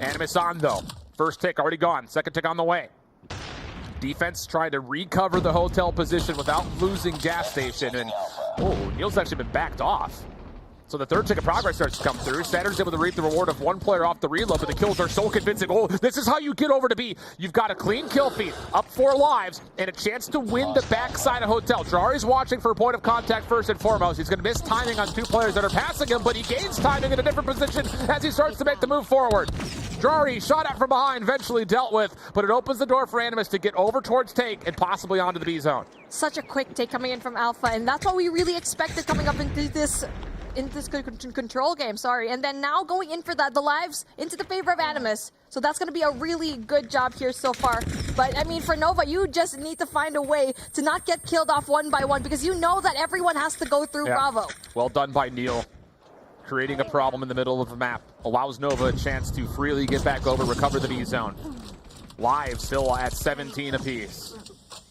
Animus on though. First tick already gone. Second tick on the way. Defense trying to recover the hotel position without losing gas station. And Neil's actually been backed off. So the third tick of progress starts to come through. Saturn's able to reap the reward of one player off the reload, but the kills are so convincing. Oh, this is how you get over to B. You've got a clean kill feed, up 4 lives, and a chance to win the backside of Hotel. Drari's watching for a point of contact first and foremost. He's going to miss timing on 2 players that are passing him, but he gains timing in a different position as he starts to make the move forward. Drari shot at from behind, eventually dealt with, but it opens the door for Animus to get over towards take and possibly onto the B zone. Such a quick take coming in from Alpha, and that's what we really expected coming up into this control game, and then now going in for the lives into the favor of Animus. So that's going to be a really good job here so far. But, I mean, for Nova, you just need to find a way to not get killed off one by one because you know that everyone has to go through Bravo. Well done by Neil. Creating a problem in the middle of the map. Allows Nova a chance to freely get back over, recover the B zone. Live still at 17 apiece.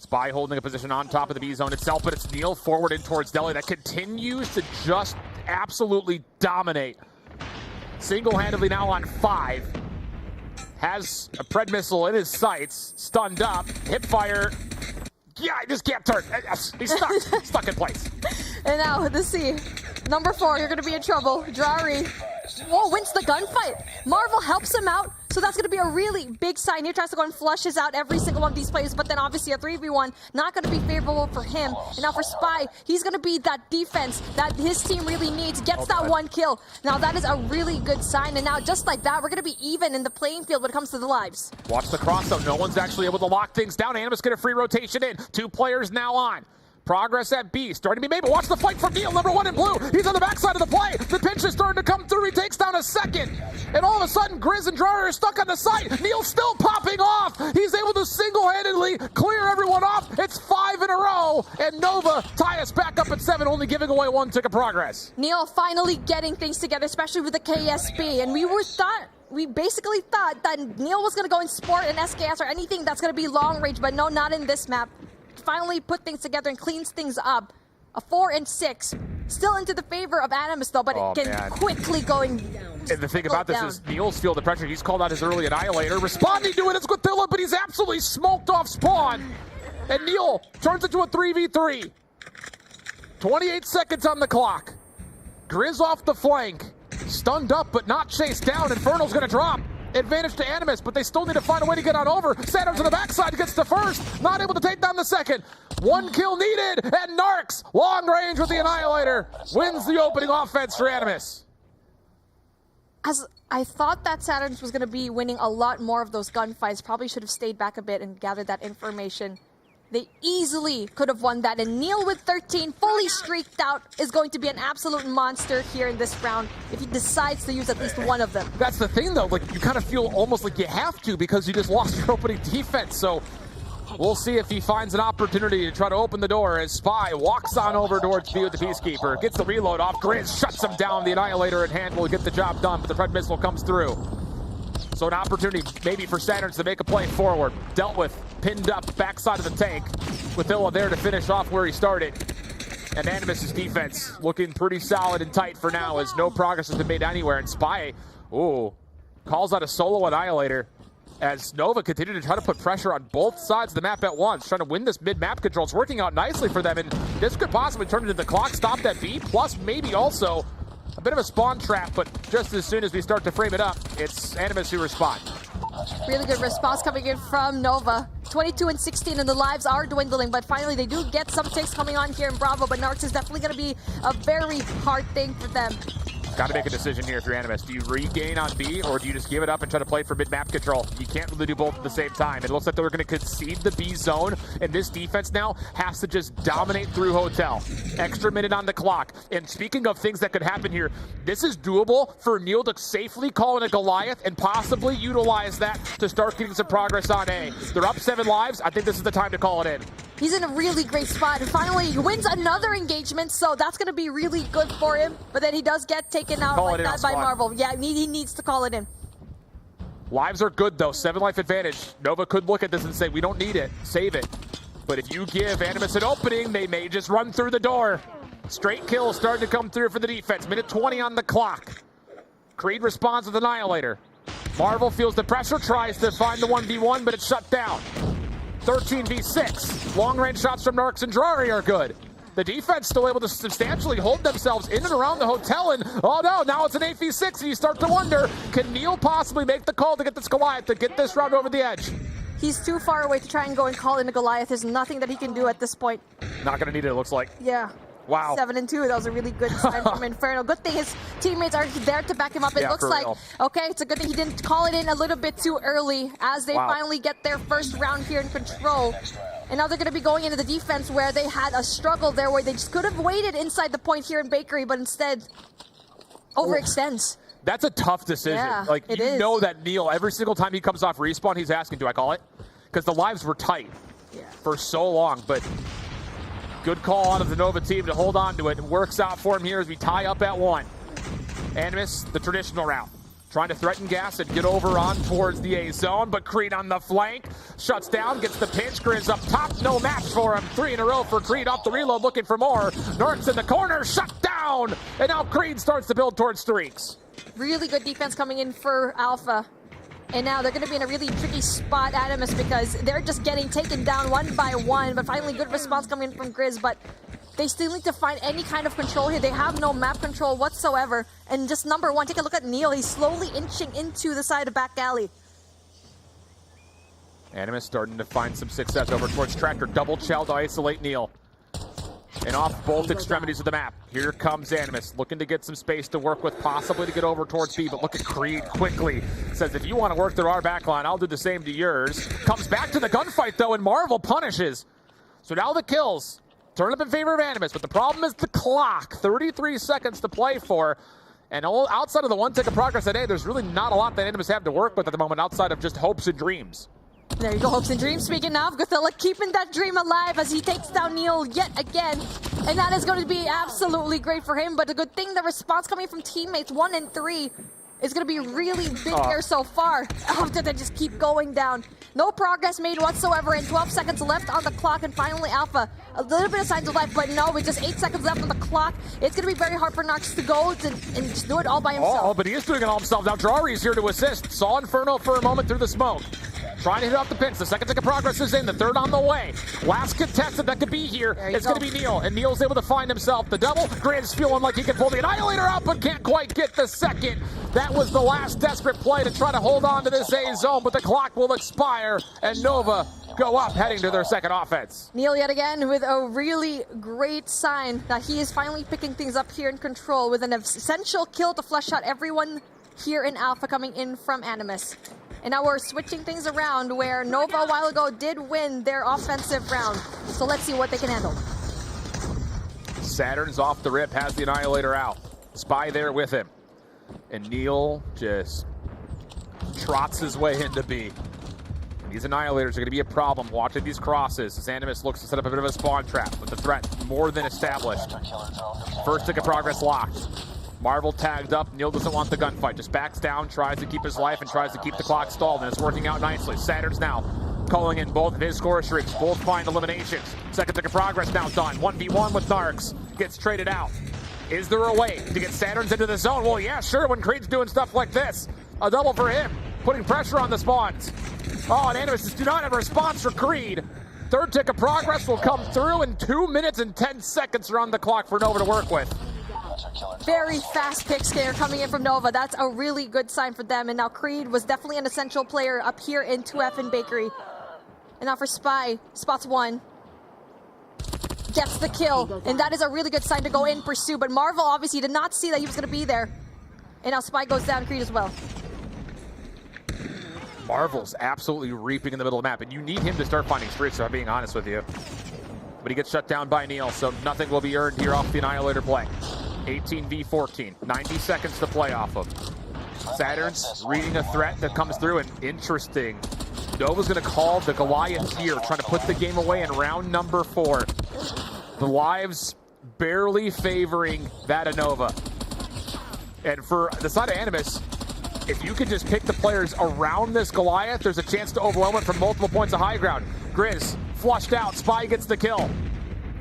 Spy holding a position on top of the B zone itself, but it's Neil forward in towards Deli that continues to just absolutely dominate. Single-handedly now on 5. Has a Pred missile in his sights. Stunned up. Hip fire. Yeah, I just can't turn. He's stuck. Stuck in place. And now, the C. Number 4, you're going to be in trouble. Drari. Whoa, wins the gunfight. Marvel helps him out. So that's going to be a really big sign. He tries to go and flushes out every single one of these players, but then obviously a 3v1 not going to be favorable for him. And now for Spy, he's going to be that defense that his team really needs. Gets that one kill. Now that is a really good sign. And now just like that, we're going to be even in the playing field when it comes to the lives. Watch the cross though. No one's actually able to lock things down. Animus get a free rotation in. 2 players now on. Progress at B, starting to be made, but watch the fight from Neil, number 1 in blue. He's on the backside of the play. The pinch is starting to come through. He takes down a second. And all of a sudden, Grizz and Dryer are stuck on the site. Neil's still popping off. He's able to single-handedly clear everyone off. It's 5 in a row. And Nova tie us back up at 7, only giving away 1 tick of progress. Neil finally getting things together, especially with the KSB. And we basically thought that Neil was going to go in Sport and SKS or anything that's going to be long range, but no, not in this map. Finally put things together and cleans things up. A 4 and 6. Still into the favor of Animus though, but quickly going down. And the thing about this is Neil's feel the pressure. He's called out his early Annihilator. Responding to it is Squatilla, but he's absolutely smoked off spawn. And Neil turns it to a 3v3. 28 seconds on the clock. Grizz off the flank. Stunned up, but not chased down. Infernal's gonna drop. Advantage to Animus, but they still need to find a way to get on over. Saturn's on the backside, gets the first. Not able to take down the second. 1 kill needed, and Narks, long range with the Annihilator, wins the opening offense for Animus. As I thought that Saturn's was going to be winning a lot more of those gunfights, probably should have stayed back a bit and gathered that information. They easily could have won that, and Neil with 13, fully streaked out, is going to be an absolute monster here in this round if he decides to use at least one of them. That's the thing, though. Like, you kind of feel almost like you have to because you just lost your opening defense. So we'll see if he finds an opportunity to try to open the door as Spy walks on over towards B with the Peacekeeper. Gets the reload off. Grizz shuts him down. The Annihilator in hand will get the job done, but the Red Missile comes through. So an opportunity maybe for Saturns to make a play forward. Dealt with, pinned up, backside of the tank. With Illa there to finish off where he started. And Animus' defense looking pretty solid and tight for now as no progress has been made anywhere. And Spy, calls out a solo Annihilator as Nova continue to try to put pressure on both sides of the map at once, trying to win this mid-map control. It's working out nicely for them, and this could possibly turn into the clock stop that B, plus maybe also a bit of a spawn trap, but just as soon as we start to frame it up, it's Animus who respond. Really good response coming in from Nova. 22 and 16, and the lives are dwindling, but finally they do get some ticks coming on here in Bravo, but Narcs is definitely going to be a very hard thing for them. Got to make a decision here if you're Animus. Do you regain on B, or do you just give it up and try to play for mid-map control? You can't really do both at the same time. It looks like they're going to concede the B zone, and this defense now has to just dominate through Hotel. Extra minute on the clock. And speaking of things that could happen here, this is doable for Neil to safely call in a Goliath and possibly utilize that to start getting some progress on A. They're up 7 lives. I think this is the time to call it in. He's in a really great spot, and finally he wins another engagement, so that's going to be really good for him. But then he does get taken out like that by Marvel. Yeah, he needs to call it in. Lives are good, though. 7 life advantage. Nova could look at this and say, we don't need it. Save it. But if you give Animus an opening, they may just run through the door. Straight kills starting to come through for the defense. Minute 20 on the clock. Creed responds with Annihilator. Marvel feels the pressure, tries to find the 1v1, but it's shut down. 13v6. Long-range shots from Narcs and Drari are good. The defense still able to substantially hold themselves in and around the Hotel, and oh no, now it's an 8v6, and you start to wonder, can Neil possibly make the call to get this Goliath, to get this round over the edge? He's too far away to try and go and call in a Goliath. There's nothing that he can do at this point. Not going to need it, it looks like. Yeah. Wow. 7 and 2. That was a really good sign from Inferno. Good thing his teammates are there to back him up. It looks like, okay, it's a good thing he didn't call it in a little bit too early as they finally get their first round here in control. And now they're going to be going into the defense where they had a struggle there where they just could have waited inside the point here in Bakery, but instead overextends. That's a tough decision. Yeah, like, you know that Neil, every single time he comes off respawn, he's asking, do I call it? Because the lives were tight for so long, but good call out of the Nova team to hold on to it. It works out for him here as we tie up at 1. Animus, the traditional route. Trying to threaten gas and get over on towards the A zone, but Creed on the flank. Shuts down, gets the pinch. Grizz up top, no match for him. 3 in a row for Creed off the reload, looking for more. Narcs in the corner, shut down! And now Creed starts to build towards streaks. Really good defense coming in for Alpha. And now they're going to be in a really tricky spot, Animus, because they're just getting taken down one by one. But finally, good response coming in from Grizz. But they still need to find any kind of control here. They have no map control whatsoever. And just number 1, take a look at Neil. He's slowly inching into the side of back alley. Animus starting to find some success over towards Tracker. Double chow to isolate Neil. And off both extremities of the map. Here comes Animus, looking to get some space to work with, possibly to get over towards B, but look at Creed quickly. Says, if you want to work through our backline, I'll do the same to yours. Comes back to the gunfight, though, and Marvel punishes. So now the kills turn up in favor of Animus, but the problem is the clock. 33 seconds to play for. And outside of the one tick of progress today, there's really not a lot that Animus have to work with at the moment outside of just hopes and dreams. There you go, hopes and dreams. Speaking of, Gothilla keeping that dream alive as he takes down Neil yet again. And that is going to be absolutely great for him. But the good thing, the response coming from teammates 1 and 3 is going to be really big here so far. After they just keep going down. No progress made whatsoever, and 12 seconds left on the clock. And finally, Alpha, a little bit of signs of life, but no, with just 8 seconds left on the clock, it's going to be very hard for Nox to go and just do it all by himself. Oh, but he is doing it all himself. Now Drari is here to assist. Saw Inferno for a moment through the smoke. Trying to hit off the pins. The second tick of progress is in. The third on the way. Last contestant that could be here is going to be Neil. And Neil's able to find himself the double. Grant's feeling like he can pull the Annihilator out, but can't quite get the second. That was the last desperate play to try to hold on to this A zone, but the clock will expire, and Nova go up, heading to their second offense. Neil yet again with a really great sign that he is finally picking things up here in control with an essential kill to flush out everyone here in Alpha coming in from Animus. And now we're switching things around where Nova a while ago did win their offensive round. So let's see what they can handle. Saturn's off the rip, has the Annihilator out. Spy there with him. And Neil just trots his way into B. These Annihilators are going to be a problem watching these crosses as Animus looks to set up a bit of a spawn trap, but the threat more than established. First tick of progress locked. Marvel tagged up. Neil doesn't want the gunfight. Just backs down, tries to keep his life, and tries to keep the clock stalled, and it's working out nicely. Saturn's now calling in both of his score streaks. Both find eliminations. Second tick of progress now done. 1v1 with Narcs. Gets traded out. Is there a way to get Saturns into the zone? Well, yeah, sure, when Creed's doing stuff like this. A double for him, putting pressure on the spawns. Oh, and Animus do not have a response for Creed. Third tick of progress will come through, and 2 minutes and 10 seconds are on the clock for Nova to work with. Very fast pick scare coming in from Nova. That's a really good sign for them. And now Creed was definitely an essential player up here in 2F and Bakery. And now for Spy, spots one. Gets the kill. And that is a really good sign to go in pursue. But Marvel obviously did not see that he was going to be there. And now Spy goes down Creed as well. Marvel's absolutely reaping in the middle of the map. And you need him to start finding streaks, if I'm being honest with you. But he gets shut down by Neil, so nothing will be earned here off the Annihilator play. 18v14, 90 seconds to play off of. Saturn's reading a threat that comes through, and interesting. Nova's going to call the Goliath here, trying to put the game away in round number 4. The lives barely favoring that of Nova. And for the side of Animus, if you can just pick the players around this Goliath, there's a chance to overwhelm it from multiple points of high ground. Grizz flushed out, Spy gets the kill.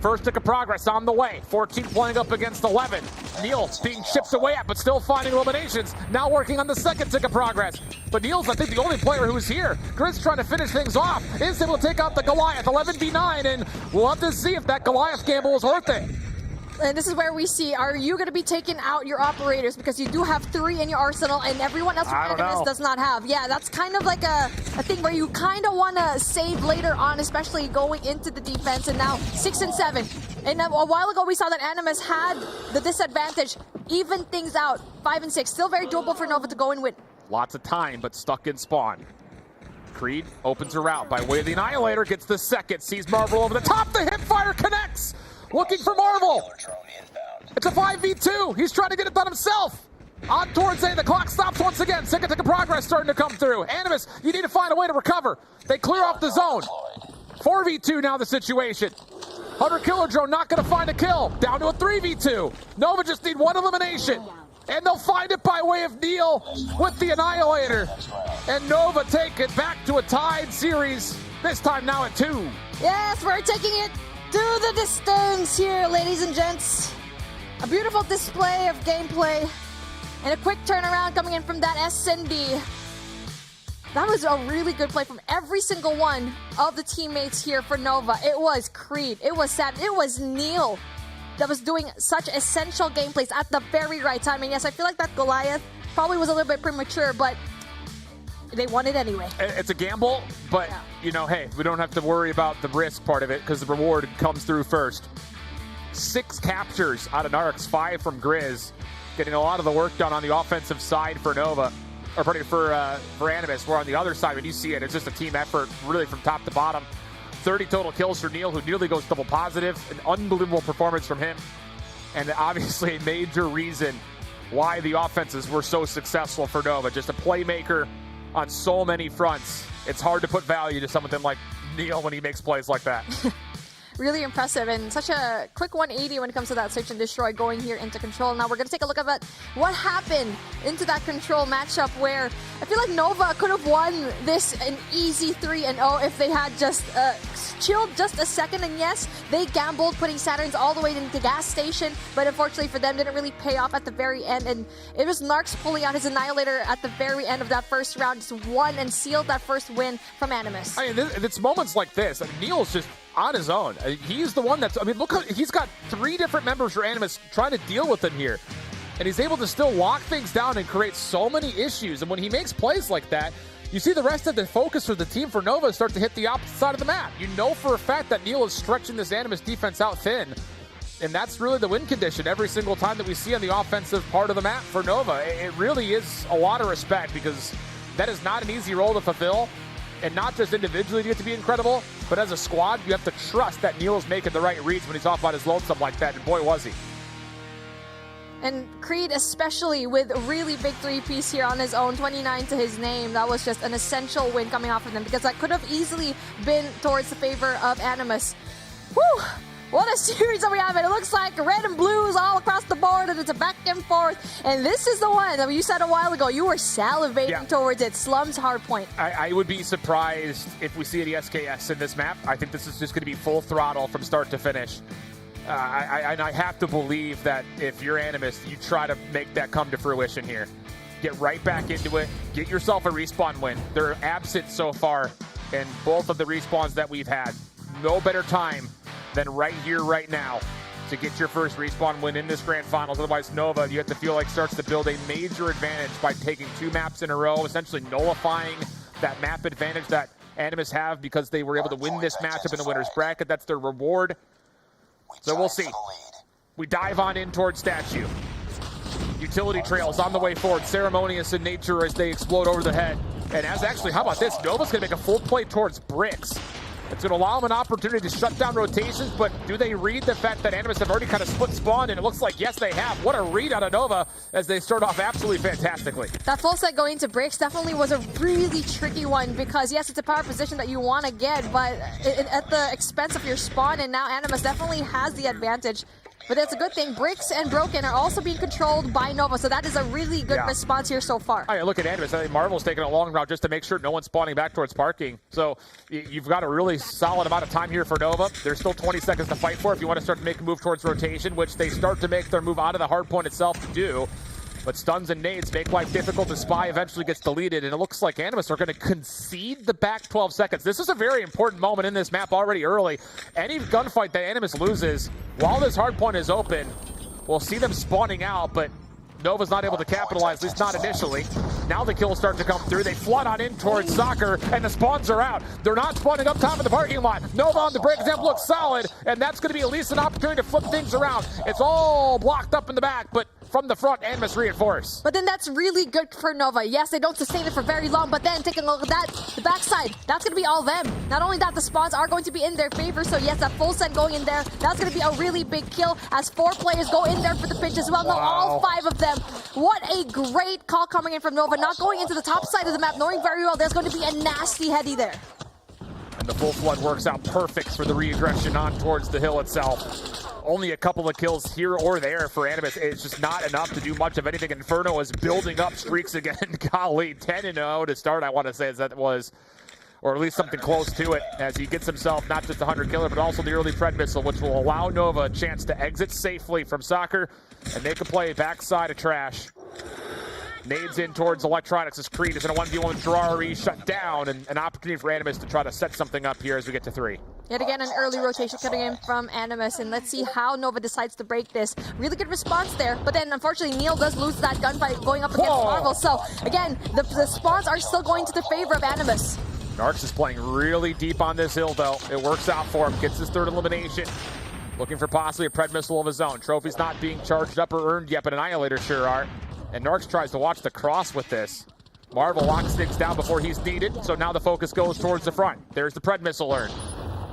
First tick of progress on the way. 14 playing up against 11. Neil being chipped away at, but still finding eliminations. Now working on the second tick of progress. But Neil's, I think, the only player who's here. Grizz trying to finish things off. Is able to take out the Goliath, 11v9, and we'll have to see if that Goliath gamble was worth it. And this is where we see, are you going to be taking out your operators? Because you do have 3 in your arsenal, and everyone else from Animus does not have. Yeah, that's kind of like a thing where you kind of want to save later on, especially going into the defense. And now 6 and 7. And a while ago, we saw that Animus had the disadvantage. Even things out, 5 and 6. Still very doable for Nova to go and win. Lots of time, but stuck in spawn. Creed opens her out by way of the Annihilator, gets the second, sees Marvel over the top. The hipfire connects. Looking for Marvel. It's a 5v2. He's trying to get it done himself. On towards A. The clock stops once again. Second tick of progress starting to come through. Animus, you need to find a way to recover. They clear off the zone. 4v2 now the situation. Hunter Killer Drone not going to find a kill. Down to a 3v2. Nova just need one elimination. And they'll find it by way of Neil with the Annihilator. And Nova take it back to a tied series. This time now at 2. Yes, we're taking it to the distance here, ladies and gents. A beautiful display of gameplay and a quick turnaround coming in from that S&D. That was a really good play from every single one of the teammates here for Nova. It was Creed, it was Sam, it was Neil that was doing such essential gameplays at the very right time. And yes, I feel like that Goliath probably was a little bit premature, but they won it anyway. It's a gamble, but, you know, hey, we don't have to worry about the risk part of it because the reward comes through first. 6 captures out of Narcs, 5 from Grizz, getting a lot of the work done on the offensive side for Nova, or for Animus. Where on the other side, when you see it, it's just a team effort, really from top to bottom. 30 total kills for Neil, who nearly goes double positive. An unbelievable performance from him, and obviously a major reason why the offenses were so successful for Nova. Just a playmaker on so many fronts. It's hard to put value to someone like Neil when he makes plays like that. Really impressive, and such a quick 180 when it comes to that search and destroy going here into control. Now we're going to take a look at what happened into that control matchup, where I feel like Nova could have won this an easy 3-0 if they had just chilled just a second. And yes, they gambled putting Saturns all the way into the gas station, but unfortunately for them, didn't really pay off at the very end. And it was Narcs pulling out his Annihilator at the very end of that first round, just won and sealed that first win from Animus. I mean, it's moments like this. I mean, Neil's just on his own. He's the one that's, I mean, look, he's got 3 different members for Animus trying to deal with him here. And he's able to still lock things down and create so many issues. And when he makes plays like that, you see the rest of the focus for the team for Nova start to hit the opposite side of the map. You know for a fact that Neil is stretching this Animus defense out thin. And that's really the win condition every single time that we see on the offensive part of the map for Nova. It really is a lot of respect, because that is not an easy role to fulfill. And not just individually do you have to be incredible, but as a squad, you have to trust that Neil is making the right reads when he's off on his lonesome like that, and boy, was he. And Creed, especially with a really big 3-piece here on his own, 29 to his name. That was just an essential win coming off of them, because that could have easily been towards the favor of Animus. Whew! What a series that we have. And it looks like red and blues all across the board, and it's a back and forth. And this is the one that you said a while ago. You were salivating towards it. Slums Hardpoint. I would be surprised if we see any SKS in this map. I think this is just going to be full throttle from start to finish. I have to believe that if you're Animus, you try to make that come to fruition here. Get right back into it. Get yourself a respawn win. They're absent so far in both of the respawns that we've had. No better time than right here, right now, to get your first respawn win in this grand finals. Otherwise, Nova, you have to feel like, starts to build a major advantage by taking 2 maps in a row, essentially nullifying that map advantage that Animus have because they were able to win this matchup in the winner's bracket. That's their reward. So we'll see. We dive on in towards Statue. Utility trails on the way forward, ceremonious in nature as they explode over the head. And as actually, how about this? Nova's going to make a full play towards bricks. It's going to allow them an opportunity to shut down rotations, but do they read the fact that Animus have already kind of split spawn? And it looks like, yes, they have. What a read out of Nova as they start off absolutely fantastically. That full set going to bricks definitely was a really tricky one, because, yes, it's a power position that you want to get, but at the expense of your spawn, and now Animus definitely has the advantage. But that's a good thing. Bricks and Broken are also being controlled by Nova, so that is a really good response here so far. I mean, look at Animus. I think Marvel's taking a long route just to make sure no one's spawning back towards parking. So you've got a really solid amount of time here for Nova. There's still 20 seconds to fight for if you want to start to make a move towards rotation, which they start to make their move out of the hard point itself to do. But stuns and nades make life difficult. The spy eventually gets deleted, and it looks like Animus are going to concede the back 12 seconds. This is a very important moment in this map already early. Any gunfight that Animus loses while this hard point is open, we'll see them spawning out, but Nova's not able to capitalize, at least not initially. Now the kills start to come through. They flood on in towards Soccer, and the spawns are out. They're not spawning up top of the parking lot. Nova on the break example looks solid, and that's going to be at least an opportunity to flip things around. It's all blocked up in the back, but from the front, Animus reinforce. But then that's really good for Nova. Yes, they don't sustain it for very long, but then taking a look at that, the backside, that's going to be all them. Not only that, the spawns are going to be in their favor, so yes, that full set going in there, that's going to be a really big kill as 4 players go in there for the pinch as well. No, all 5 of them. What a great call coming in from Nova, not going into the top side of the map, knowing very well there's going to be a nasty heady there. And the full flood works out perfect for the reaggression on towards the hill itself. Only a couple of kills here or there for Animus. It's just not enough to do much of anything. Inferno is building up streaks again. Golly, 10-0 to start, I want to say, as that was, or at least something close to it, as he gets himself not just a 100 killer, but also the early Pred missile, which will allow Nova a chance to exit safely from Soccer and make a play backside of Trash. Nades in towards Electronics as Creed is in a 1v1 with Ferrari, shut down, and an opportunity for Animus to try to set something up here as we get to 3. Yet again, an early rotation coming in from Animus, and let's see how Nova decides to break this. Really good response there, but then unfortunately Neil does lose that gunfight going up against Marvel. So again, the spawns are still going to the favor of Animus. Narcs is playing really deep on this hill, though. It works out for him, gets his 3rd elimination. Looking for possibly a Pred missile of his own. Trophy's not being charged up or earned yet, but Annihilator sure are. And Narcs tries to watch the cross with this. Marvel locks things down before he's needed, so now the focus goes towards the front. There's the Pred missile earned.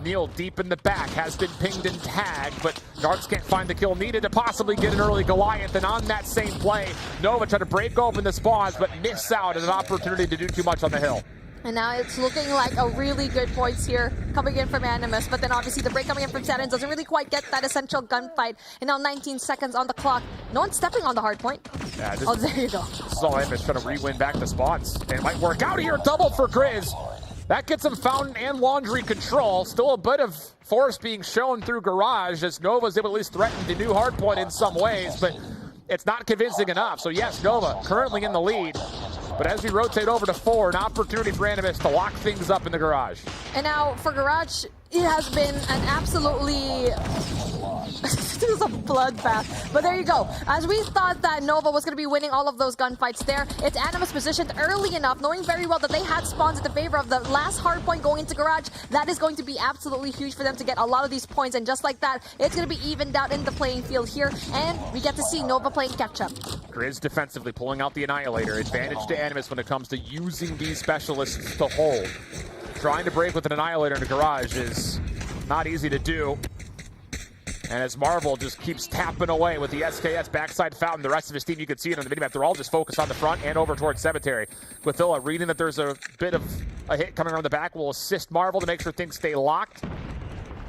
Neil deep in the back has been pinged and tagged, but Narcs can't find the kill needed to possibly get an early Goliath. And on that same play, Nova tried to break open the spawns, but miss out at an opportunity to do too much on the hill. And now it's looking like a really good points here coming in from Animus, but then obviously the break coming in from Saturn doesn't really quite get that essential gunfight. And now 19 seconds on the clock. No one's stepping on the hard point. Yeah, oh, there you go. This is all Animus trying to re-win back the spawns. And it might work out here. Double for Grizz. That gets him fountain and laundry control. Still a bit of force being shown through Garage as Nova's able to at least threaten the new hardpoint in some ways, but it's not convincing enough. So yes, Nova currently in the lead. But as we rotate over to 4, an opportunity for Animus to lock things up in the Garage. And now for Garage, it has been an absolutely... This is a bloodbath. But there you go. As we thought that Nova was going to be winning all of those gunfights there, it's Animus positioned early enough, knowing very well that they had spawns in the favor of the last hard point going into Garage. That is going to be absolutely huge for them to get a lot of these points. And just like that, it's going to be evened out in the playing field here. And we get to see Nova playing catch-up. Grizz defensively pulling out the Annihilator. Advantage to Animus when it comes to using these specialists to hold. Trying to break with an Annihilator in the Garage is not easy to do. And as Marvel just keeps tapping away with the SKS backside fountain, the rest of his team, you can see it on the minimap, they're all just focused on the front and over towards Cemetery. Guathilla reading that there's a bit of a hit coming around the back will assist Marvel to make sure things stay locked.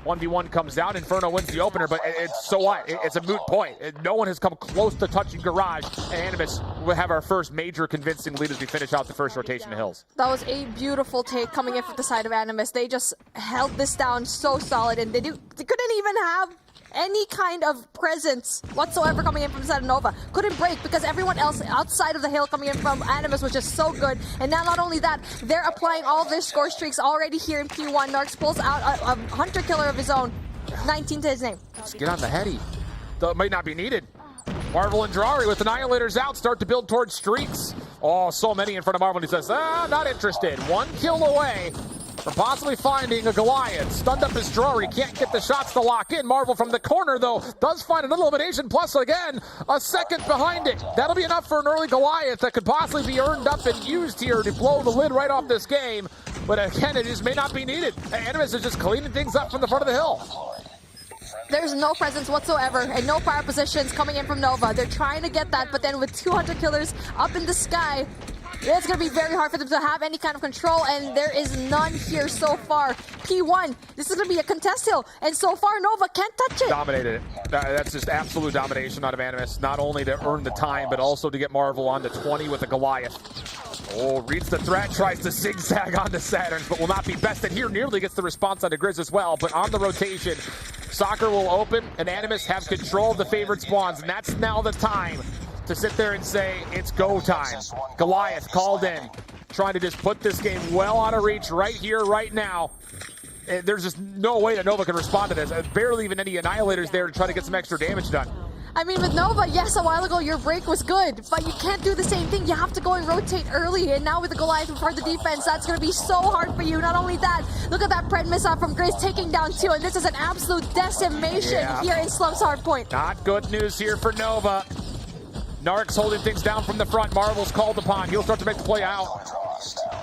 1v1 comes out, Inferno wins the opener, but it's so what? It's a moot point. No one has come close to touching Garage, and Animus will have our first major convincing lead as we finish out the first rotation of Hills. That was a beautiful take coming in from the side of Animus. They just held this down so solid, and they couldn't even have any kind of presence whatsoever coming in from the side of Nova. Couldn't break because everyone else outside of the hill coming in from Animus was just so good. And now not only that, they're applying all their score streaks already here in P1. Narcs pulls out a hunter killer of his own. 19 to his name. Let's get on the heady. Though it might not be needed. Marvel and Drari with Annihilators out start to build towards streaks. Oh, so many in front of Marvel. And he says, not interested. 1 kill away from possibly finding a Goliath. Stunned up his Drari, can't get the shots to lock in. Marvel from the corner, though, does find an elimination, plus again, a second behind it. That'll be enough for an early Goliath that could possibly be earned up and used here to blow the lid right off this game. But again, it just may not be needed. Animus is just cleaning things up from the front of the hill. There's no presence whatsoever and no fire positions coming in from Nova. They're trying to get that, but then with 200 killers up in the sky, it's going to be very hard for them to have any kind of control, and there is none here so far. P1, this is going to be a contest hill, and so far Nova can't touch it. Dominated it. That's just absolute domination out of Animus, not only to earn the time, but also to get Marvel on to 20 with a Goliath. Oh, reads the threat, tries to zigzag onto Saturn, but will not be bested here. Nearly gets the response onto Grizz as well, but on the rotation, Soccer will open, and Animus have control of the favorite spawns, and that's now the time to sit there and say, it's go time. Goliath called in, trying to just put this game well out of reach right here, right now. And there's just no way that Nova can respond to this. Barely even any Annihilators there to try to get some extra damage done. I mean, with Nova, yes, a while ago your break was good, but you can't do the same thing. You have to go and rotate early, and now with the Goliath in front of the defense, that's going to be so hard for you. Not only that, look at that Pred missile from Grizz taking down 2, and this is an absolute decimation here in Slum's Hardpoint. Not good news here for Nova. Narcs holding things down from the front. Marvel's called upon. He'll start to make the play out.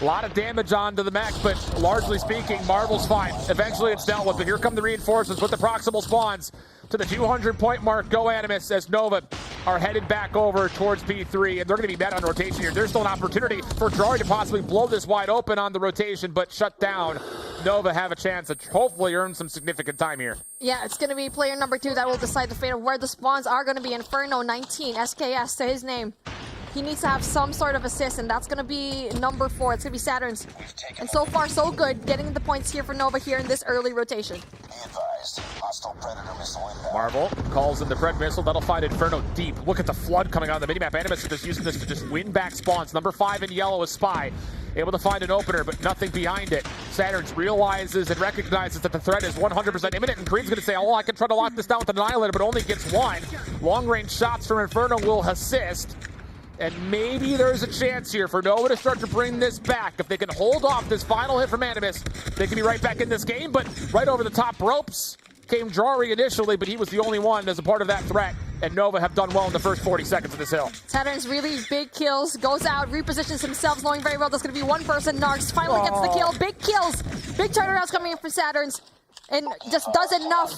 A lot of damage onto the mech, but largely speaking, Marvel's fine. Eventually it's dealt with, but here come the reinforcements with the proximal spawns. To the 200-point mark, go Animus, as Nova are headed back over towards P3, and they're going to be met on rotation here. There's still an opportunity for Drari to possibly blow this wide open on the rotation, but shut down. Nova have a chance to hopefully earn some significant time here. Yeah, it's going to be player number 2 that will decide the fate of where the spawns are going to be. Inferno 19, SKS to his name. He needs to have some sort of assist, and that's going to be number 4. It's going to be Saturn's. And so far, so good, getting the points here for Nova here in this early rotation. Be advised. Hostile Predator missile inbound. Marvel calls in the Pred missile. That'll find Inferno deep. Look at the flood coming on the minimap. Animus are just using this to just win back spawns. Number 5 in yellow is Spy. Able to find an opener, but nothing behind it. Saturn's realizes and recognizes that the threat is 100% imminent, and Kareem's going to say, oh, I can try to lock this down with an Annihilator, but only gets one. Long-range shots from Inferno will assist. And maybe there's a chance here for Nova to start to bring this back. If they can hold off this final hit from Animus, they can be right back in this game. But right over the top ropes came Jari initially, but he was the only one as a part of that threat. And Nova have done well in the first 40 seconds of this hill. Saturn's really big kills, goes out, repositions himself, knowing very well there's going to be one person. Narks finally gets the kill. Big kills, big turnarounds coming in from Saturn's. And just does enough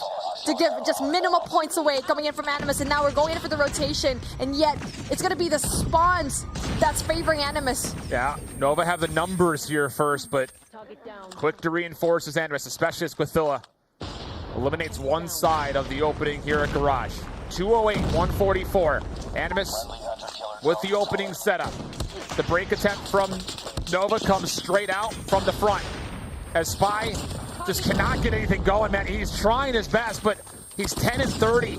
to give just minimal points away coming in from Animus. And now we're going in for the rotation. And yet, it's going to be the spawns that's favoring Animus. Yeah, Nova have the numbers here first, but quick to reinforce his Animus, especially as Quithilla eliminates one side of the opening here at Garage. 208, 144. Animus with the opening setup. The break attempt from Nova comes straight out from the front. As Spy just cannot get anything going, man. He's trying his best, but he's 10 and 30.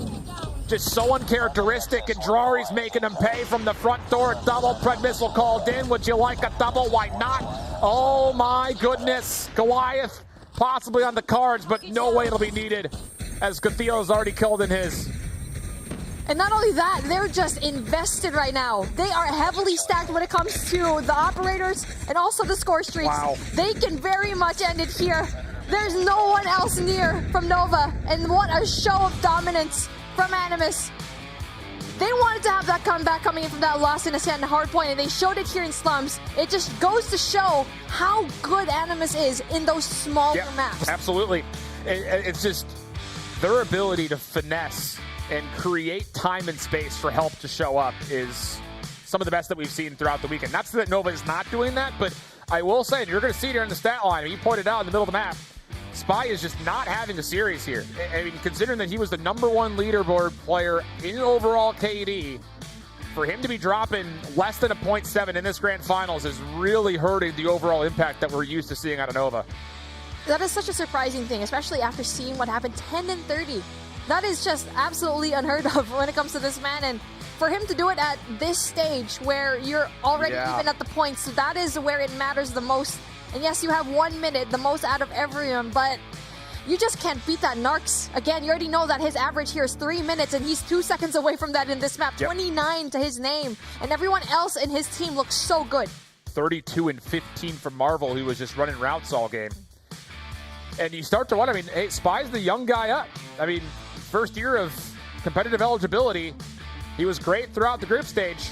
Just so uncharacteristic, and Drari's making him pay from the front door. Double Pred missile called in. Would you like a double? Why not? Oh my goodness. Goliath possibly on the cards, but no way it'll be needed, as Cathillo's already killed in his. And not only that, they're just invested right now. They are heavily stacked when it comes to the operators and also the score streaks. Wow. They can very much end it here. There's no one else near from Nova. And what a show of dominance from Animus. They wanted to have that comeback coming in from that loss in a stand Hardpoint, and they showed it here in Slums. It just goes to show how good Animus is in those smaller maps. Absolutely. It's just their ability to finesse and create time and space for help to show up is some of the best that we've seen throughout the weekend. Not so that Nova is not doing that, but I will say, and you're going to see it here in the stat line, you pointed out in the middle of the map, Spy is just not having a series here. I mean, considering that he was the #1 leaderboard player in overall KD, for him to be dropping less than a 0.7 in this grand finals is really hurting the overall impact that we're used to seeing out of Nova. That is such a surprising thing, especially after seeing what happened 10 and 30. That is just absolutely unheard of when it comes to this man. And for him to do it at this stage where you're already even at the points, so that is where it matters the most. And yes, you have 1 minute, the most out of everyone, but you just can't beat that Narks. Again, you already know that his average here is 3 minutes, and he's 2 seconds away from that in this map. 29 to his name, and everyone else in his team looks so good. 32 and 15 from Marvel, who was just running routes all game. And you start to wonder, I mean, hey, Spy's the young guy up. I mean, first year of competitive eligibility, he was great throughout the group stage.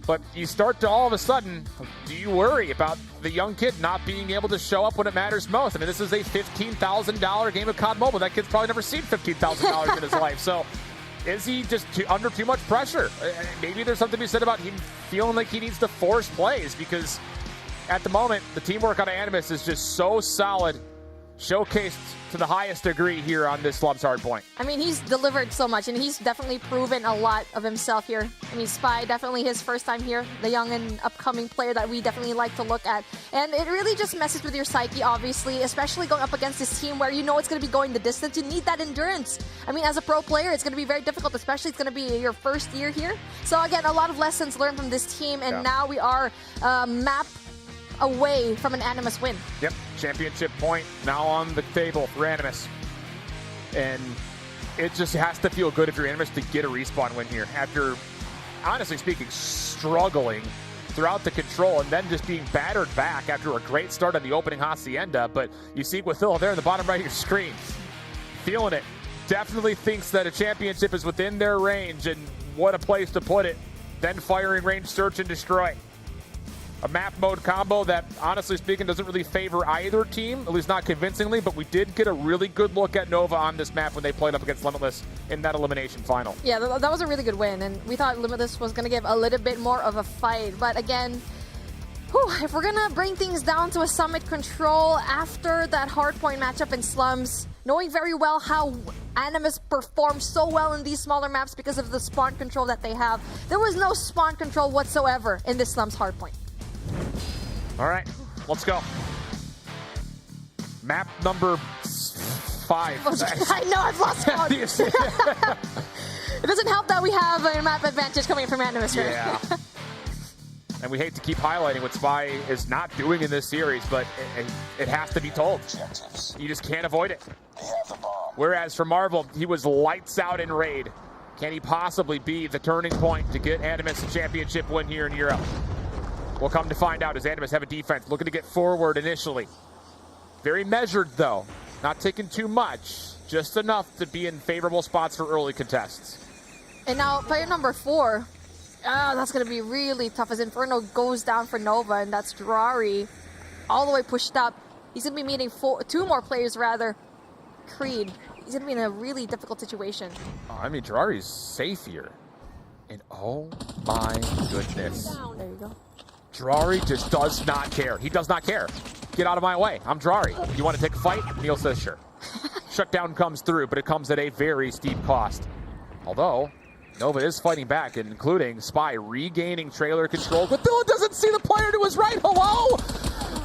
But you start to all of a sudden, do you worry about the young kid not being able to show up when it matters most? I mean, this is a $15,000 game of COD Mobile. That kid's probably never seen $15,000 in his life. So is he just under too much pressure? Maybe there's something to be said about him feeling like he needs to force plays, because at the moment, the teamwork out of Animus is just so solid, showcased to the highest degree here on this Slums Hardpoint. I mean, he's delivered so much, and he's definitely proven a lot of himself here. I mean, Spy, definitely his first time here, the young and upcoming player that we definitely like to look at. And it really just messes with your psyche, obviously, especially going up against this team where you know it's going to be going the distance. You need that endurance. I mean, as a pro player, it's going to be very difficult, especially it's going to be your first year here. So again, a lot of lessons learned from this team, and now we are map away from an Animus win. Yep, championship point now on the table for Animus. And it just has to feel good if you're Animus to get a respawn win here after, honestly speaking, struggling throughout the control and then just being battered back after a great start on the opening Hacienda. But you see Quithilla there in the bottom right of your screen, feeling it. Definitely thinks that a championship is within their range, and what a place to put it. Then firing range search and destroy. A map mode combo that, honestly speaking, doesn't really favor either team, at least not convincingly, but we did get a really good look at Nova on this map when they played up against Limitless in that elimination final. Yeah, that was a really good win, and we thought Limitless was going to give a little bit more of a fight. But again, if we're going to bring things down to a Summit control after that Hardpoint matchup in Slums, knowing very well how Animus performs so well in these smaller maps because of the spawn control that they have, there was no spawn control whatsoever in this Slums Hardpoint. All right, let's go. Map number 5. I know, I've lost count. It doesn't help that we have a map advantage coming from Animus, right? Yeah. And we hate to keep highlighting what Spy is not doing in this series, but it has to be told. You just can't avoid it. Whereas for Marvel, he was lights out in Raid. Can he possibly be the turning point to get Animus a championship win here in Europe? We'll come to find out as Animus have a defense looking to get forward initially. Very measured, though. Not taking too much. Just enough to be in favorable spots for early contests. And now, player number 4. That's going to be really tough as Inferno goes down for Nova, and that's Drari. All the way pushed up. He's going to be meeting 2 more players, rather. Creed. He's going to be in a really difficult situation. I mean, Drari's safe here. And oh my goodness. There you go. Drari just does not care. He does not care. Get out of my way. I'm Drari. You want to take a fight? Neil says sure. Shutdown comes through, but it comes at a very steep cost. Although, Nova is fighting back, including Spy regaining trailer control. But Dylan doesn't see the player to his right. Hello?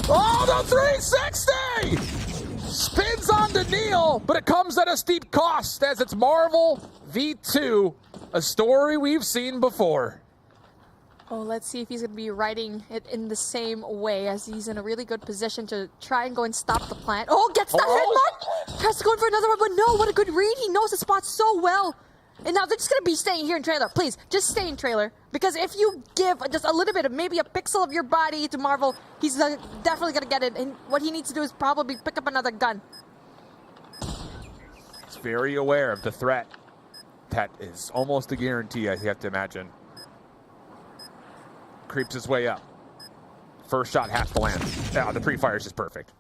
Oh, the 360! Spins onto Neil, but it comes at a steep cost as it's Marvel v2, a story we've seen before. Oh, let's see if he's going to be riding it in the same way, as he's in a really good position to try and go and stop the plant. Oh, gets that hit mark! Tries to go in for another one, but no, what a good read. He knows the spot so well. And now they're just going to be staying here in trailer. Please, just stay in trailer. Because if you give just a little bit of maybe a pixel of your body to Marvel, he's definitely going to get it. And what he needs to do is probably pick up another gun. He's very aware of the threat. That is almost a guarantee, I have to imagine. Creeps his way up. First shot has to land. Now, the pre-fire is just perfect.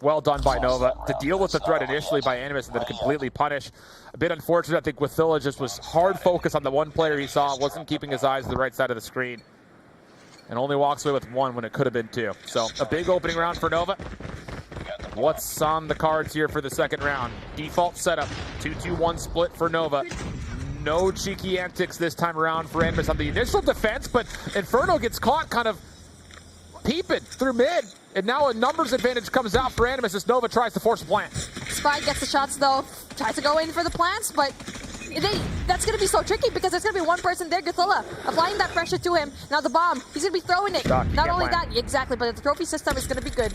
Well done by Nova to deal with the threat initially by Animus and then completely punish. A bit unfortunate, I think, Withilla just was hard focus on the one player he saw, wasn't keeping his eyes to the right side of the screen, and only walks away with 1 when it could have been 2. So a big opening round for Nova. What's on the cards here for the second round? Default setup, 2-2-1 split for Nova. No cheeky antics this time around for Animus on the initial defense, but Inferno gets caught kind of peeping through mid. And now a numbers advantage comes out for Animus as Nova tries to force a plant. Spy gets the shots, though. Tries to go in for the plants, but that's going to be so tricky because there's going to be one person there, Gothilla, applying that pressure to him. Now the bomb, he's going to be throwing it. Not only that, exactly, but the trophy system is going to be good.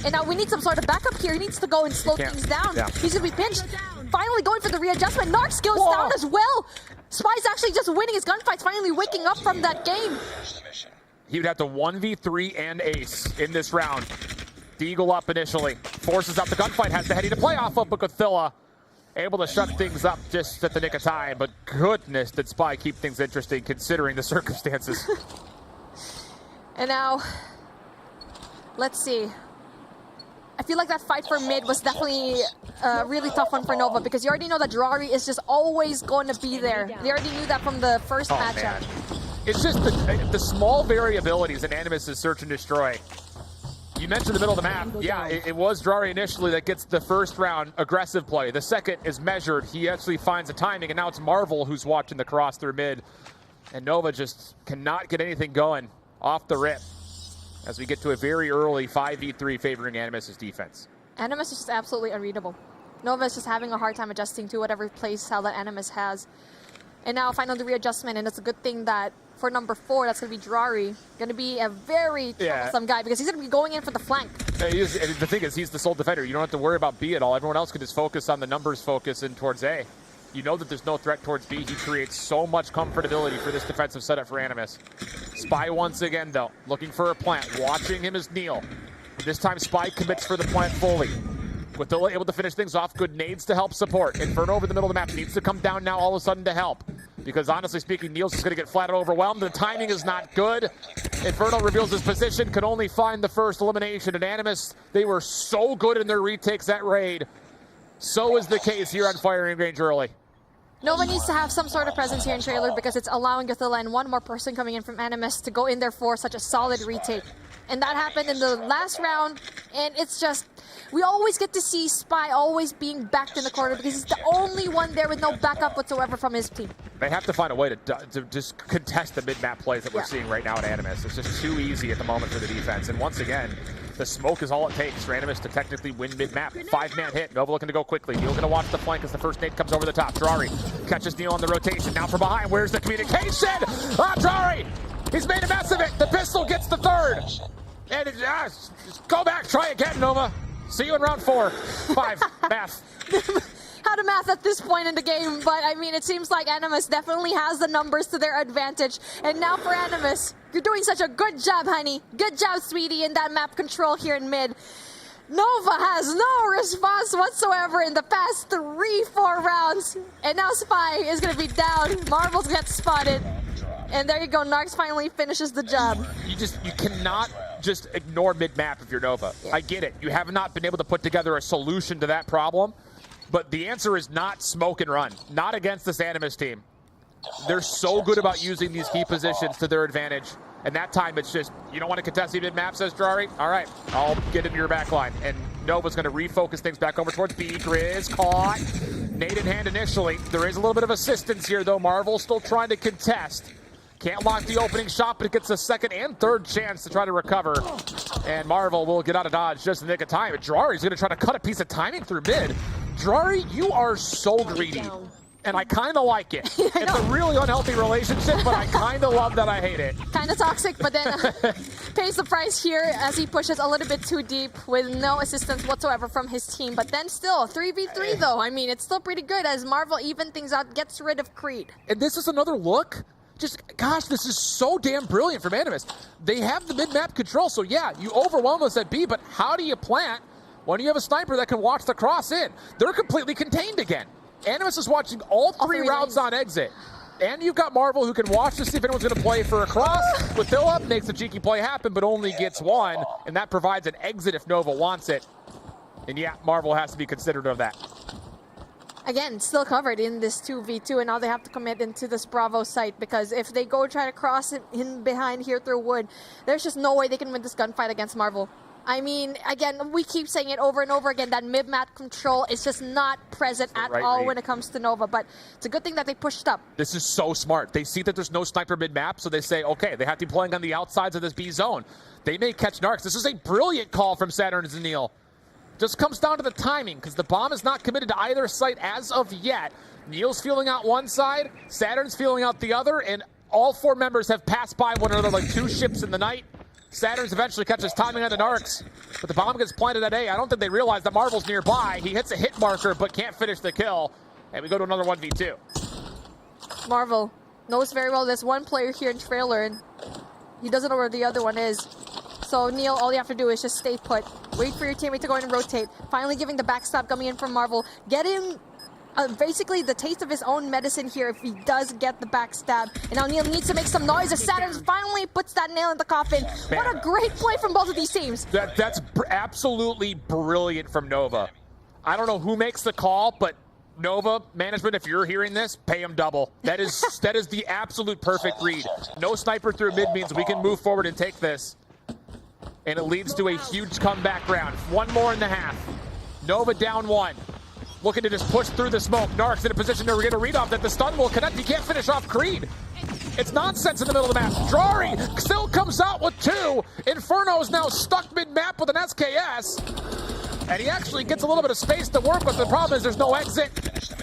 And now we need some sort of backup here. He needs to go and slow things down. Yeah. He's going to be pinched. Finally going for the readjustment. Narcs goes down as well. Spy's actually just winning his gunfights, finally waking up from that game. He would have to 1v3 and ace in this round. Deagle up initially. Forces out the gunfight. Has the heady to play off of, but Gothilla able to shut things up just at the nick of time. But goodness, did Spy keep things interesting considering the circumstances. And now, let's see. I feel like that fight for mid was definitely a really tough one for Nova because you already know that Drari is just always going to be there. They already knew that from the first matchup. Man. It's just the small variabilities in Animus' search and destroy. You mentioned the middle of the map. Yeah, it was Drari initially that gets the first round aggressive play. The second is measured. He actually finds a timing, and now it's Marvel who's watching the cross through mid. And Nova just cannot get anything going off the rip as we get to a very early 5v3 favoring Animus' defense. Animus is just absolutely unreadable. Nova is just having a hard time adjusting to whatever play style that Animus has. And now finally the readjustment, and it's a good thing that for number 4, that's going to be Drari. Going to be a very troublesome guy because he's going to be going in for the flank. The thing is, he's the sole defender. You don't have to worry about B at all. Everyone else can just focus on the numbers focus in towards A. You know that there's no threat towards B. He creates so much comfortability for this defensive setup for Animus. Spy once again, though, looking for a plant. Watching him is Neil. This time Spy commits for the plant fully. Withilla able to finish things off. Good nades to help support. Inferno over the middle of the map needs to come down now all of a sudden to help. Because honestly speaking, Neil's just going to get flat out overwhelmed. The timing is not good. Inferno reveals his position, can only find the first elimination. And Animus, they were so good in their retakes that raid. So is the case here on firing range early. Nova needs to have some sort of presence here in trailer because it's allowing Gothilla and one more person coming in from Animus to go in there for such a solid retake. And that happened in the last round, and it's just, we always get to see Spy always being backed in the corner because he's the only one there with no backup whatsoever from his team. They have to find a way to just contest the mid-map plays that we're seeing right now at Animus. It's just too easy at the moment for the defense. And once again, The smoke is all it takes for Animus to technically win mid-map. 5-man hit. Nova looking to go quickly. Neil going to watch the flank as the first nade comes over the top. Drari catches Neil on the rotation. Now from behind, where's the communication? Drari! He's made a mess of it. The pistol gets the third. And just go back. Try again, Nova. See you in round 4. 5. Math. How to math at this point in the game, but I mean, it seems like Animus definitely has the numbers to their advantage. And now for Animus, you're doing such a good job, honey. Good job, sweetie, in that map control here in mid. Nova has no response whatsoever in the past 3-4 rounds. And now Spy is going to be down. Marvels gets spotted. And there you go, Narcs finally finishes the job. You cannot just ignore mid-map if you're Nova. Yeah. I get it. You have not been able to put together a solution to that problem. But the answer is not smoke and run. Not against this Animus team. They're so good about using these key positions to their advantage. And that time it's just, you don't want to contest the mid-map, says Drari? All right, I'll get into your back line. And Nova's going to refocus things back over towards B. Grizz caught. Nade in hand initially. There is a little bit of assistance here, though. Marvel still trying to contest. Can't lock the opening shot, but it gets a second and third chance to try to recover. And Marvel will get out of dodge just in the nick of time. But Drari's going to try to cut a piece of timing through mid. Drari, you are so greedy, and I kind of like it. It's a really unhealthy relationship, but I kind of love that I hate it. Kind of toxic, but then pays the price here as he pushes a little bit too deep with no assistance whatsoever from his team. But then still, 3v3 though. I mean, it's still pretty good as Marvel even things out, gets rid of Creed. And this is another look. Just, gosh, this is so damn brilliant from Animus. They have the mid-map control, so yeah, you overwhelm us at B, but how do you plant when you have a sniper that can watch the cross in? They're completely contained again. Animus is watching all three routes on exit. And you've got Marvel who can watch to see if anyone's going to play for a cross. With Phillip, makes the cheeky play happen, but only gets one. And that provides an exit if Nova wants it. And yeah, Marvel has to be considerate of that. Again, still covered in this 2v2, and now they have to commit into this Bravo site, because if they go try to cross it in behind here through wood, there's just no way they can win this gunfight against Marvel. I mean, again, we keep saying it over and over again, that mid-map control is just not present at all when it comes to Nova, but it's a good thing that they pushed up. This is so smart. They see that there's no sniper mid-map, so they say, okay, they have to be playing on the outsides of this B zone. They may catch Narcs. This is a brilliant call from Saturn and Neil. Just comes down to the timing, because the bomb is not committed to either site as of yet. Neil's feeling out one side, Saturn's feeling out the other, and all four members have passed by one another like two ships in the night. Saturn's eventually catches timing on the Narcs, but the bomb gets planted at A. I don't think they realize that Marvel's nearby. He hits a hit marker, but can't finish the kill. And we go to another 1v2. Marvel knows very well there's one player here in trailer, and he doesn't know where the other one is. So, Neil, all you have to do is just stay put. Wait for your teammate to go in and rotate. Finally giving the backstab coming in from Marvel. Getting basically the taste of his own medicine here if he does get the backstab. And now Neil needs to make some noise as Saturn finally puts that nail in the coffin. Man. What a great play from both of these teams. That's absolutely brilliant from Nova. I don't know who makes the call, but Nova management, if you're hearing this, pay him double. That is the absolute perfect read. No sniper through mid means we can move forward and take this. And it leads to a huge comeback round. One more in the half. Nova down one. Looking to just push through the smoke. Narcs in a position to get a read off that the stun will connect. He can't finish off Creed. It's nonsense in the middle of the map. Drari still comes out with two. Inferno's now stuck mid-map with an SKS. And he actually gets a little bit of space to work with. The problem is there's no exit.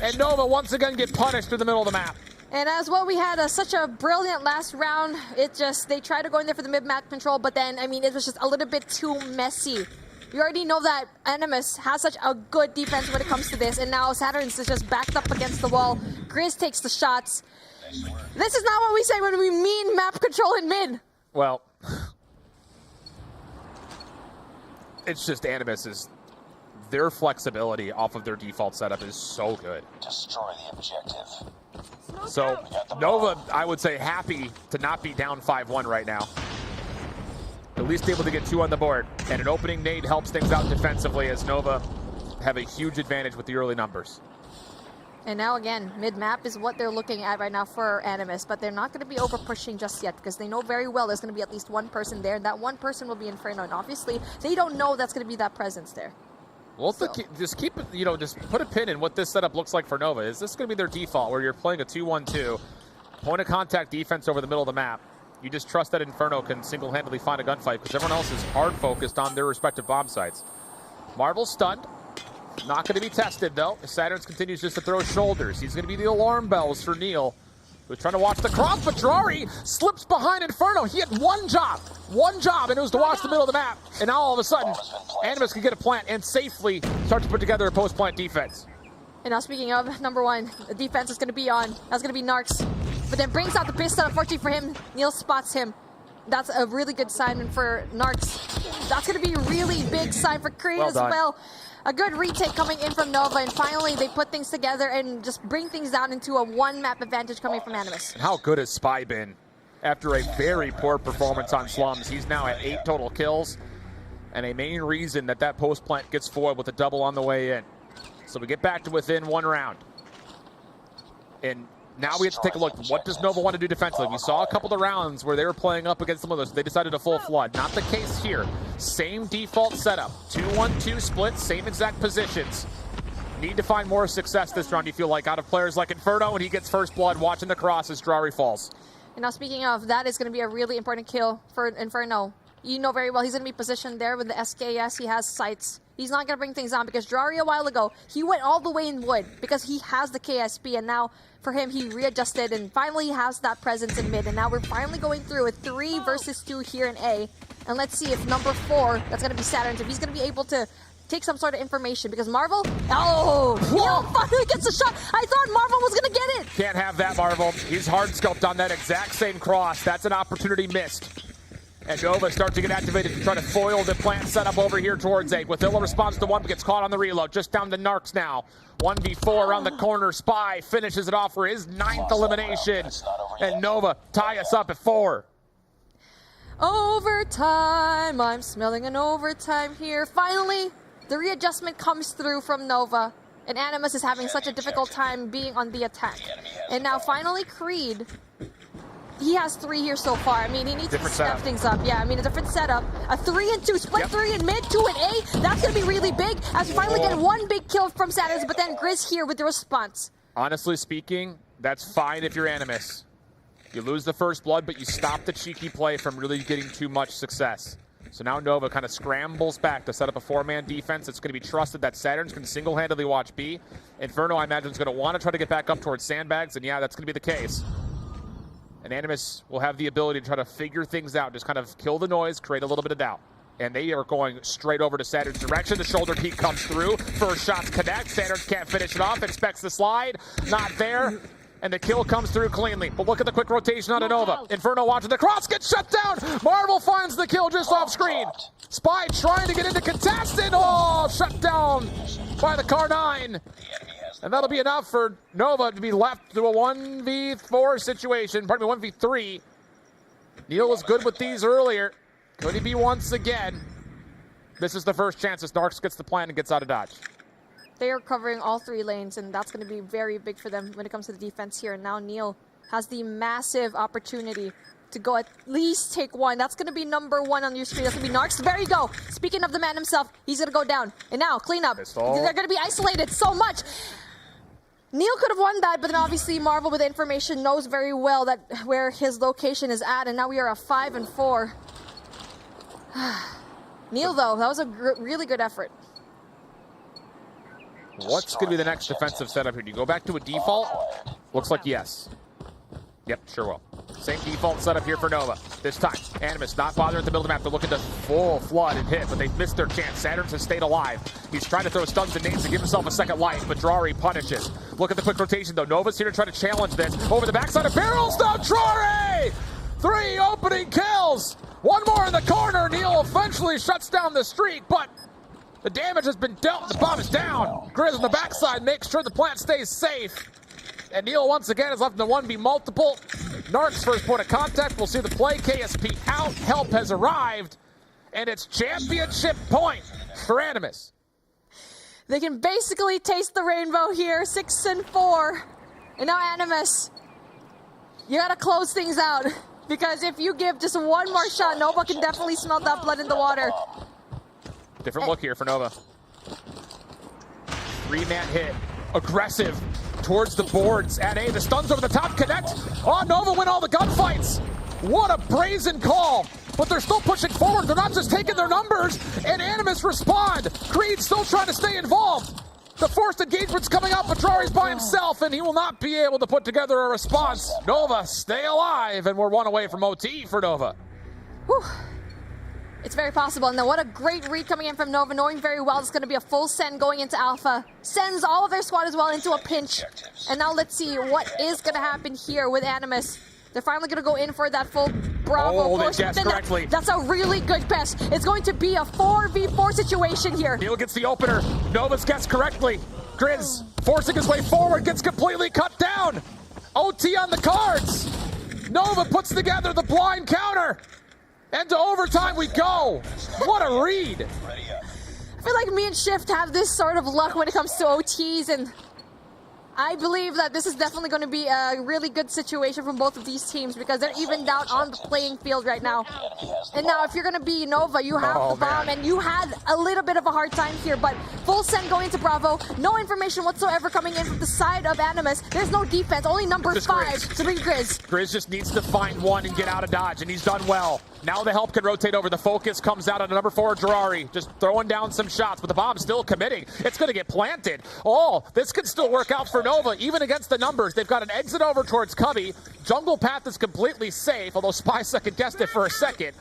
And Nova once again get punished through the middle of the map. And as well, we had such a brilliant last round. They tried to go in there for the mid-map control, but then, I mean, it was just a little bit too messy. You already know that Animus has such a good defense when it comes to this, and now Saturn's is just backed up against the wall. Grizz takes the shots. This is not what we say when we mean map control in mid. Well, it's just Animus their flexibility off of their default setup is so good. Destroy the objective. So Nova, I would say, happy to not be down 5-1 right now. At least able to get two on the board. And an opening nade helps things out defensively as Nova have a huge advantage with the early numbers. And now again, mid-map is what they're looking at right now for Animus, but they're not going to be over-pushing just yet because they know very well there's going to be at least one person there, and that one person will be Inferno. And obviously, they don't know that's going to be that presence there. Well, just keep it, just put a pin in what this setup looks like for Nova. Is this going to be their default, where you're playing a 2-1-2, point of contact defense over the middle of the map? You just trust that Inferno can single-handedly find a gunfight because everyone else is hard focused on their respective bomb sites. Marvel's stunned. Not going to be tested, though. Saturns continues just to throw shoulders. He's going to be the alarm bells for Neil, who's trying to watch the cross, but Drari slips behind Inferno. He had one job, and it was to watch the middle of the map. And now all of a sudden, Animus can get a plant and safely start to put together a post-plant defense. And now speaking of number one, the defense is going to be on. That's going to be Narcs. But then brings out the pistol. Unfortunately for him, Neil spots him. That's a really good sign for Narcs. That's going to be a really big sign for Creed as well. A good retake coming in from Nova, and finally they put things together and just bring things down into a one-map advantage coming from Animus. How good has Spy been? After a very poor performance on Slums, he's now at 8 total kills, and a main reason that that post plant gets foiled with a double on the way in. So we get back to within 1 round. And now we have to take a look. What does Nova want to do defensively? We saw a couple of rounds where they were playing up against some of those. They decided to full flood. Not the case here. Same default setup. 2-1-2 split, same exact positions. Need to find more success this round, you feel like, out of players like Inferno, and he gets first blood watching the cross as Drari falls. And now speaking of, that is going to be a really important kill for Inferno. You know very well he's going to be positioned there with the SKS. He has sights. He's not going to bring things on because Drari a while ago, he went all the way in wood because he has the KSP, and now for him, he readjusted and finally has that presence in mid. And now we're finally going through a 3 versus 2 here in A. And let's see if number 4, that's going to be Saturns, if he's going to be able to take some sort of information because Marvel, Neil finally gets a shot. I thought Marvel was going to get it. Can't have that, Marvel. He's hard scoped on that exact same cross. That's an opportunity missed. And Nova starts to get activated to try to foil the plant setup over here towards A. Withilla responds to 1, but gets caught on the reload. Just down to Narcs now. 1v4 around the corner. Spy finishes it off for his 9th elimination. And Nova tie us up at 4. Overtime. I'm smelling an overtime here. Finally, the readjustment comes through from Nova. And Animus is having such a difficult time being on the attack. And now finally Creed. He has 3 here so far. I mean, he needs to step things up. Yeah, I mean, a different setup. A 3-2 split, 3 in mid, 2 in A. That's going to be really big as we finally get 1 big kill from Saturns, but then Grizz here with the response. Honestly speaking, that's fine if you're Animus. You lose the first blood, but you stop the cheeky play from really getting too much success. So now Nova kind of scrambles back to set up a 4-man defense. It's going to be trusted that Saturns can single-handedly watch B. Inferno, I imagine, is going to want to try to get back up towards sandbags, and yeah, that's going to be the case. And Animus will have the ability to try to figure things out, just kind of kill the noise, create a little bit of doubt. And they are going straight over to Saturn's direction. The shoulder peek comes through. First shots connect. Saturn can't finish it off. Expects the slide. Not there. And the kill comes through cleanly. But look at the quick rotation on Nova. Inferno watching the cross. Gets shut down. Marvel finds the kill just off screen. Spy trying to get into contested. Oh, shut down by the Car-9. And that'll be enough for Nova to be left to a 1v4 situation. Pardon me, 1v3. Neil was good with these earlier. Could he be once again? This is the first chance as Narcs gets the plan and gets out of dodge. They are covering all 3 lanes, and that's going to be very big for them when it comes to the defense here. And now Neil has the massive opportunity to go at least take 1. That's going to be number 1 on your screen. That's going to be Narcs. There you go. Speaking of the man himself, he's going to go down. And now, clean up. They're going to be isolated so much. Neil could have won that, but then obviously Marvel with the information knows very well that where his location is at, and now we are a 5-4. Neil, though, that was a really good effort. What's going to be the next defensive setup here? Do you go back to a default? Looks like yes. Yep, sure will. Same default setup here for Nova. This time, Animus not bothering at the middle of the map. They're looking to full flood and hit, but they've missed their chance. Saturns has stayed alive. He's trying to throw stuns and nades to give himself a second life, but Drari punishes. Look at the quick rotation, though. Nova's here to try to challenge this. Over the backside of barrels, though. Drari! 3 opening kills. 1 more in the corner. Neil eventually shuts down the streak, but the damage has been dealt. The bomb is down. Grizz on the backside makes sure the plant stays safe. And Neil once again is left in the 1v multiple. Narcs first point of contact. We'll see the play. KSP out. Help has arrived. And it's championship point for Animus. They can basically taste the rainbow here. 6-4. And now Animus, you got to close things out. Because if you give just 1 more shot, Nova can definitely smell that blood in the water. Different look here for Nova. 3-man hit. Aggressive towards the boards at A. The stuns over the top connect. Oh, Nova win all the gunfights. What a brazen call. But they're still pushing forward. They're not just taking their numbers. And Animus respond. Creed still trying to stay involved. The forced engagement's coming up, but Drari's by himself, and he will not be able to put together a response. Nova, stay alive, and we're one away from OT for Nova. Whew. It's very possible. And then what a great read coming in from Nova, knowing very well it's going to be a full send going into Alpha. Sends all of their squad as well into a pinch. And now let's see what is going to happen here with Animus. They're finally going to go in for that full Bravo. Oh, they guessed correctly. That's a really good pass. It's going to be a 4v4 situation here. Neil gets the opener. Nova's guessed correctly. Grizz forcing his way forward, gets completely cut down. OT on the cards. Nova puts together the blind counter. And to overtime we go. What a read. I feel like me and Shift have this sort of luck when it comes to OTs, and I believe that this is definitely going to be a really good situation from both of these teams because they're evened out on the playing field right now. And now if you're going to be Nova, you have the bomb, and you had a little bit of a hard time here, but full send going into Bravo. No information whatsoever coming in from the side of Animus. There's no defense, only number 5 to be Grizz. Grizz just needs to find one and get out of dodge, and he's done well. Now the help can rotate over. The focus comes out on number 4, Drari, just throwing down some shots, but the bomb's still committing. It's going to get planted. Oh, this could still work out for Nova, even against the numbers. They've got an exit over towards Cubby. Jungle path is completely safe, although Spy second-guessed it for a second.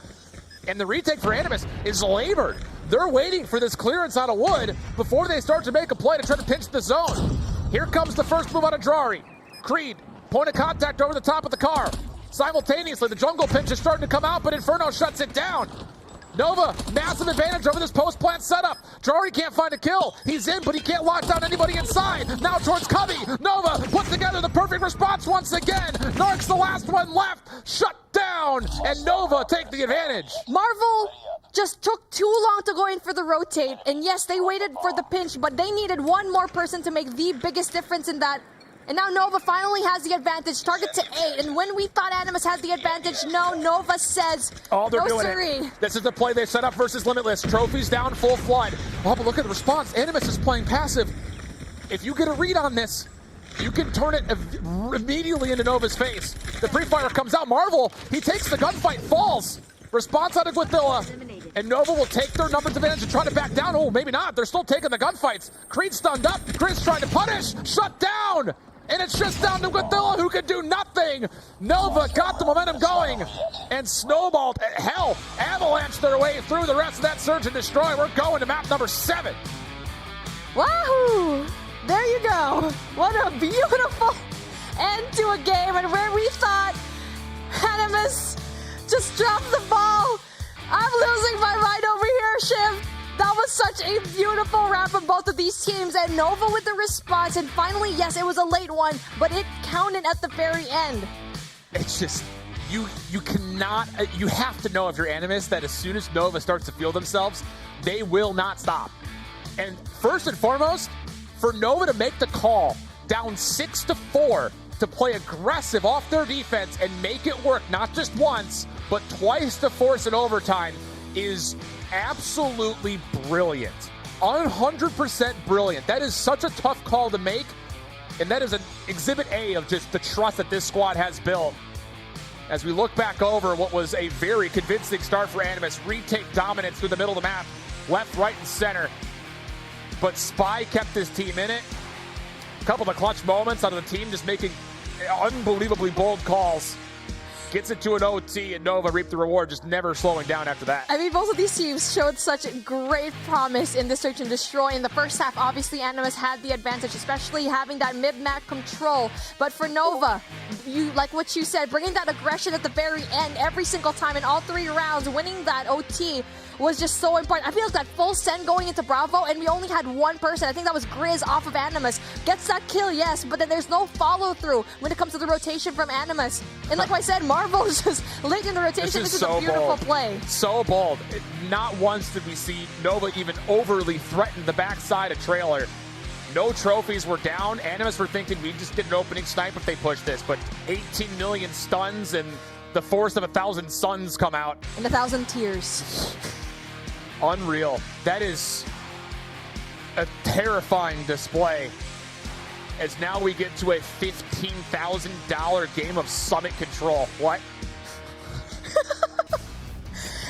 And the retake for Animus is labored. They're waiting for this clearance out of wood before they start to make a play to try to pinch the zone. Here comes the first move out of Drari. Creed, point of contact over the top of the car. Simultaneously, the jungle pinch is starting to come out, but Inferno shuts it down. Nova, massive advantage over this post-plant setup. Drari can't find a kill. He's in, but he can't lock down anybody inside. Now towards Cubby. Nova puts together the perfect response once again. Narc's the last one left. Shut down, and Nova take the advantage. Marvel just took too long to go in for the rotate, and yes, they waited for the pinch, but they needed one more person to make the biggest difference in that. And now Nova finally has the advantage. Target to 8. And when we thought Animus had the advantage, no, Nova says, oh, they're no doing siree. It. This is the play they set up versus Limitless. Trophies down, full flood. Oh, but look at the response. Animus is playing passive. If you get a read on this, you can turn it immediately into Nova's face. The pre-fire comes out. Marvel, he takes the gunfight, falls. Response out of Guathilla. And Nova will take their numbers advantage and try to back down. Oh, maybe not. They're still taking the gunfights. Creed stunned up. Grizz trying to punish. Shut down. And it's just down to Guathilla, who could do nothing. Nova got the momentum going and snowballed, hell, avalanched their way through the rest of that Search and Destroy. We're going to map number 7. Wahoo! There you go. What a beautiful end to a game, and where we thought Animus just dropped the ball. I'm losing my right over here, Shiv. That was such a beautiful wrap of both of these teams, and Nova with the response, and finally, yes, it was a late one, but it counted at the very end. It's just, you cannot, you have to know if you're Animus that as soon as Nova starts to feel themselves, they will not stop. And first and foremost, for Nova to make the call down 6-4 to play aggressive off their defense and make it work not just once, but twice to force an overtime is absolutely brilliant. 100% brilliant. That is such a tough call to make, and that is an exhibit A of just the trust that this squad has built. As we look back over what was a very convincing start for Animus, retake dominance through the middle of the map, left, right, and center. But Spy kept his team in it. A couple of clutch moments out of the team just making unbelievably bold calls. Gets it to an OT, and Nova reaped the reward, just never slowing down after that. I mean, both of these teams showed such great promise in this Search and Destroy. In the first half, obviously, Animus had the advantage, especially having that mid-map control. But for Nova, you like what you said, bringing that aggression at the very end every single time in all 3 rounds, winning that OT was just so important. I feel like that full send going into Bravo, and we only had one person. I think that was Grizz off of Animus. Gets that kill, yes, but then there's no follow-through when it comes to the rotation from Animus. And like I said, Marvel is just late in the rotation. This is so a beautiful bold. Play. So bold. Not once did we see Nova even overly threaten the backside of Trailer. No trophies were down. Animus were thinking we just get an opening snipe if they push this, but 18 million stuns and the force of 1,000 suns come out. And 1,000 tears. Unreal. That is a terrifying display. As now we get to a $15,000 game of Summit Control. What?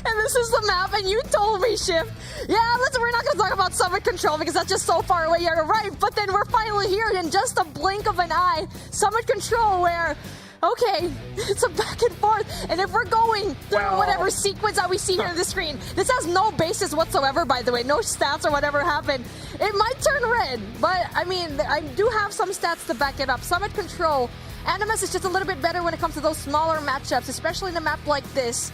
And this is the map, and you told me, Shift. Yeah, we're not going to talk about Summit Control because that's just so far away. You're right, but then we're finally here in just a blink of an eye. Summit Control, where, okay, it's a back and forth. And if we're going through whatever sequence that we see here on the screen, this has no basis whatsoever, by the way. No stats or whatever happened. It might turn red, but, I mean, I do have some stats to back it up. Summit Control, Animus is just a little bit better when it comes to those smaller matchups, especially in a map like this.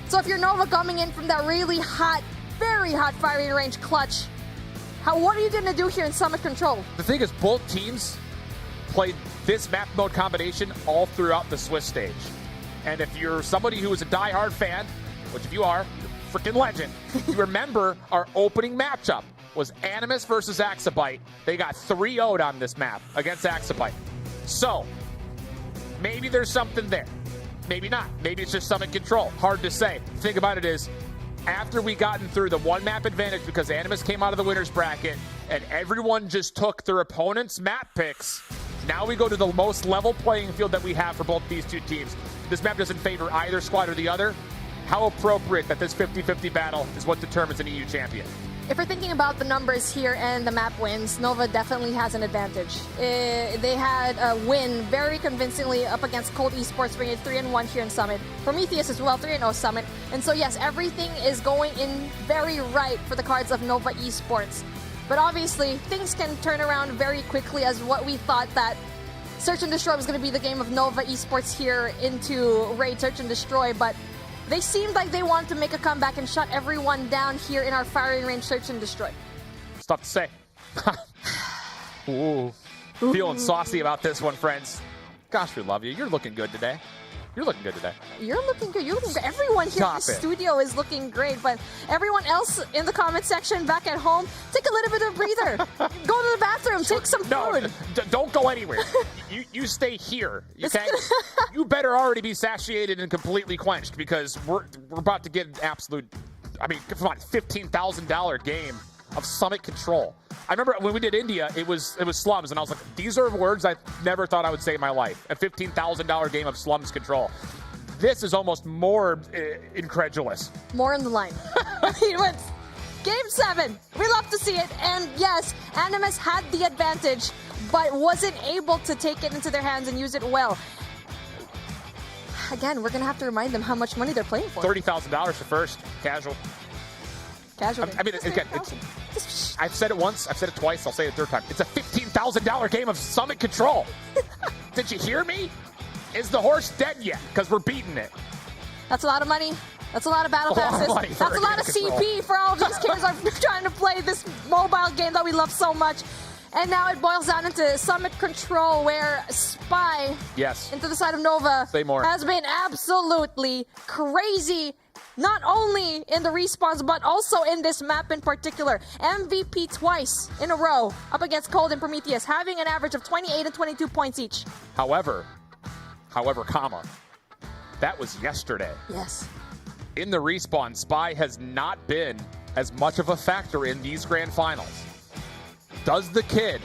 So if you're Nova coming in from that really hot, very hot firing range clutch, what are you going to do here in Summit Control? The thing is, both teams played this map mode combination all throughout the Swiss stage. And if you're somebody who is a diehard fan, which if you are, you're a freaking legend, you remember our opening matchup was Animus versus Axabite. They got 3-0'd on this map against Axabite. So, maybe there's something there. Maybe not. Maybe it's just Summit Control. Hard to say. The thing about it is, after we gotten through the one map advantage because Animus came out of the winner's bracket and everyone just took their opponent's map picks, now we go to the most level playing field that we have for both these two teams. This map doesn't favor either squad or the other. How appropriate that this 50-50 battle is what determines an EU champion. If we're thinking about the numbers here and the map wins, Nova definitely has an advantage. They had a win very convincingly up against Cold Esports, bringing it 3-1 here in Summit. Prometheus as well, 3-0 Summit. And so yes, everything is going in very right for the cards of Nova Esports. But obviously, things can turn around very quickly, as what we thought that Search and Destroy was going to be the game of Nova Esports here into Raid Search and Destroy, but they seemed like they wanted to make a comeback and shut everyone down here in our firing range Search and Destroy. It's tough to say. Ooh. Feeling saucy about this one, friends. Gosh, we love you. You're looking good today. You're looking good today. You're looking good. You're looking good. Everyone here in the studio is looking great, but everyone else in the comment section back at home, take a little bit of a breather. Go to the bathroom. Take some food. No, don't go anywhere. you stay here, okay? You better already be satiated and completely quenched because we're about to get an absolute, I mean, come on, $15,000 game of Summit Control. I remember when we did India, it was Slums, and I was like, these are words I never thought I would say in my life. A $15,000 game of Slums Control. This is almost more incredulous. More in the line. I mean, what's Game 7. We love to see it. And yes, Animus had the advantage, but wasn't able to take it into their hands and use it well. Again, we're going to have to remind them how much money they're playing for. $30,000 for first. Casual. Casual. I mean, again, I've said it once, I've said it twice, I'll say it a third time. It's a $15,000 game of Summit Control. Did you hear me? Is the horse dead yet? Because we're beating it. That's a lot of money. That's a lot of battle passes. That's a lot of CP for all of these kids are trying to play this mobile game that we love so much. And now it boils down into Summit Control, where Spy into the side of Nova has been absolutely crazy. Not only in the respawns, but also in this map in particular. MVP twice in a row up against Cold and Prometheus, having an average of 28 and 22 points each. However, that was yesterday. Yes. In the respawn, Spy has not been as much of a factor in these grand finals. Does the kid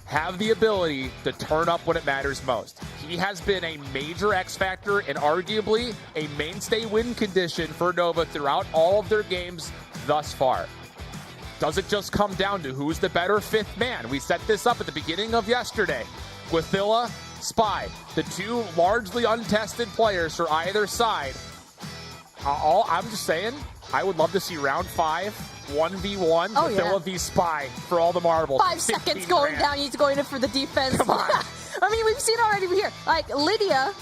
have the ability to turn up when it matters most? He has been a major X factor and arguably a mainstay win condition for Nova throughout all of their games thus far. Does it just come down to who's the better fifth man? We set this up at the beginning of yesterday. Guathilla, Spy, the two largely untested players for either side. I'm just saying, I would love to see round 5, 1v1, Guathilla v Spy for all the marbles. 5 seconds going down, he's going in for the defense. Come on. I mean, we've seen already here, like Lydia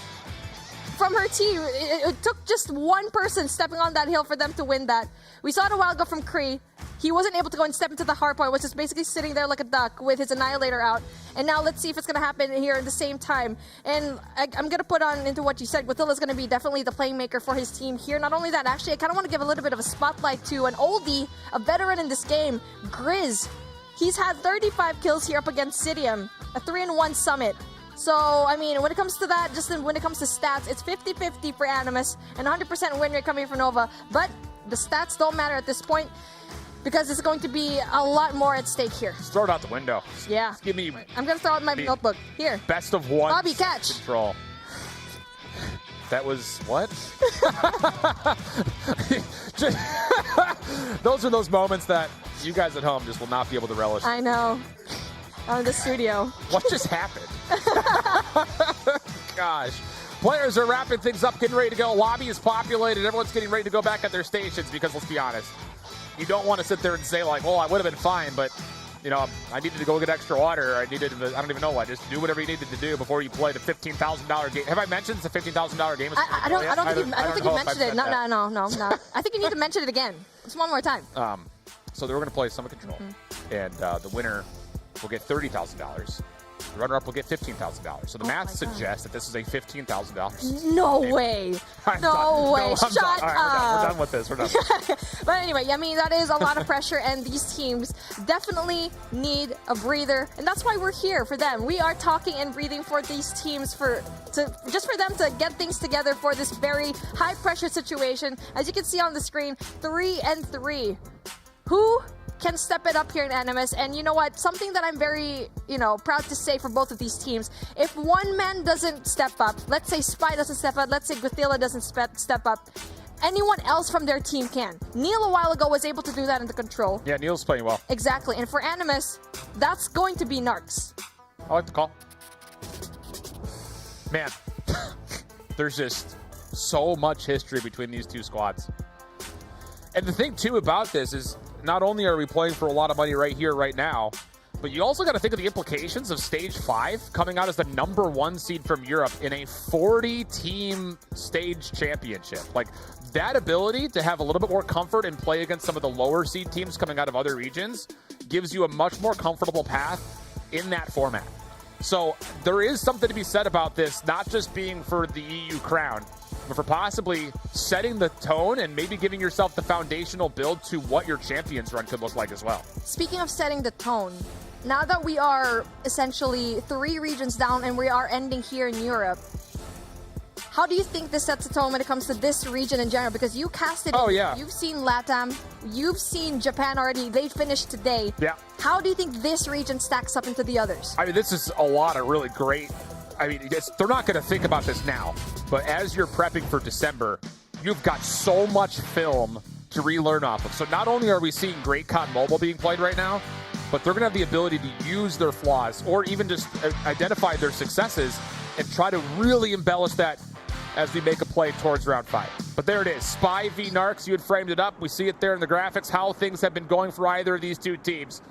from her team, it took just one person stepping on that hill for them to win that. We saw it a while ago from Kree. He wasn't able to go and step into the hardpoint, was just basically sitting there like a duck with his Annihilator out. And now let's see if it's going to happen here at the same time. And I'm going to put on into what you said. Guathilla's going to be definitely the playmaker for his team here. Not only that, actually, I kind of want to give a little bit of a spotlight to an oldie, a veteran in this game, Grizz. He's had 35 kills here up against Sidium, a 3-1 Summit. So, I mean, when it comes to that, just when it comes to stats, it's 50-50 for Animus and 100% win rate coming from Nova. But the stats don't matter at this point because it's going to be a lot more at stake here. Just throw it out the window. Yeah. Just give me... I'm going to throw out my notebook. Here. Best of one. Bobby, catch. Control. That was what? Those are those moments that you guys at home just will not be able to relish. I know. I'm in the studio. What just happened? Gosh. Players are wrapping things up, getting ready to go. Lobby is populated. Everyone's getting ready to go back at their stations because, let's be honest, you don't want to sit there and say, like, well, I would have been fine, but, you know, I needed to go get extra water. I don't even know what. Just do whatever you needed to do before you play the $15,000 game. Have I mentioned it's a $15,000 game? I don't think you mentioned it. No. I think you need to mention it again. Just one more time. So we're going to play Summit Control, and the winner will get $30,000. The runner-up will get $15,000. So the math suggests that this is a $15,000. No way. No way. Shut up. Right, we're done with this. We're done. But anyway, I mean, that is a lot of pressure, and these teams definitely need a breather. And that's why we're here for them. We are talking and breathing for these teams just for them to get things together for this very high-pressure situation. As you can see on the screen, 3-3. Who can step it up here in Animus? And you know what? Something that I'm very, proud to say for both of these teams. If one man doesn't step up, let's say Spy doesn't step up, let's say Guthilla doesn't step up, anyone else from their team can. Neil a while ago was able to do that in the control. Yeah, Neil's playing well. Exactly. And for Animus, that's going to be Narcs. I like the call. Man, there's just so much history between these two squads. And the thing, too, about this is not only are we playing for a lot of money right here, right now, but you also got to think of the implications of Stage 5 coming out as the #1 seed from Europe in a 40-team stage championship. Like, that ability to have a little bit more comfort and play against some of the lower seed teams coming out of other regions gives you a much more comfortable path in that format. So there is something to be said about this, not just being for the EU crown, but for possibly setting the tone and maybe giving yourself the foundational build to what your champions run could look like as well. Speaking of setting the tone, now that we are essentially 3 regions down and we are ending here in Europe, how do you think this sets the tone when it comes to this region in general? Because you casted it. Yeah. You've seen LATAM. You've seen Japan already. They finished today. Yeah. How do you think this region stacks up into the others? I mean, this is a lot of really great. I mean, they're not going to think about this now, but as you're prepping for December, you've got so much film to relearn off of. So not only are we seeing Great COD Mobile being played right now, but they're going to have the ability to use their flaws or even just identify their successes and try to really embellish that as we make a play towards round 5. But there it is, Spy v Narcs. You had framed it up. We see it there in the graphics, how things have been going for either of these two teams.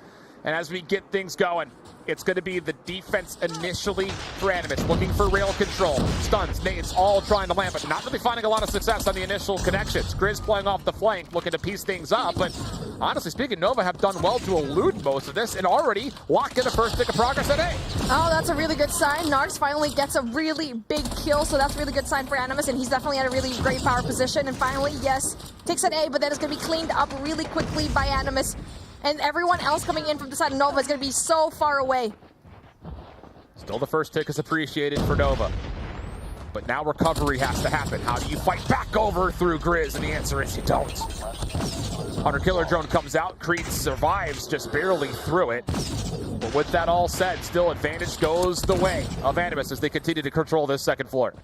And as we get things going, it's going to be the defense initially for Animus, looking for rail control. Stuns, nades, all trying to land, but not really finding a lot of success on the initial connections. Grizz playing off the flank, looking to piece things up, but honestly speaking, Nova have done well to elude most of this and already locked in the first stick of progress at A. Oh, that's a really good sign. Narcs finally gets a really big kill, so that's a really good sign for Animus, and he's definitely at a really great power position. And finally, yes, takes an A, but then it's going to be cleaned up really quickly by Animus. And everyone else coming in from the side of Nova is going to be so far away. Still the first tick is appreciated for Nova. But now recovery has to happen. How do you fight back over through Grizz? And the answer is you don't. Hunter Killer Drone comes out. Creed survives just barely through it. But with that all said, still advantage goes the way of Animus as they continue to control this second floor.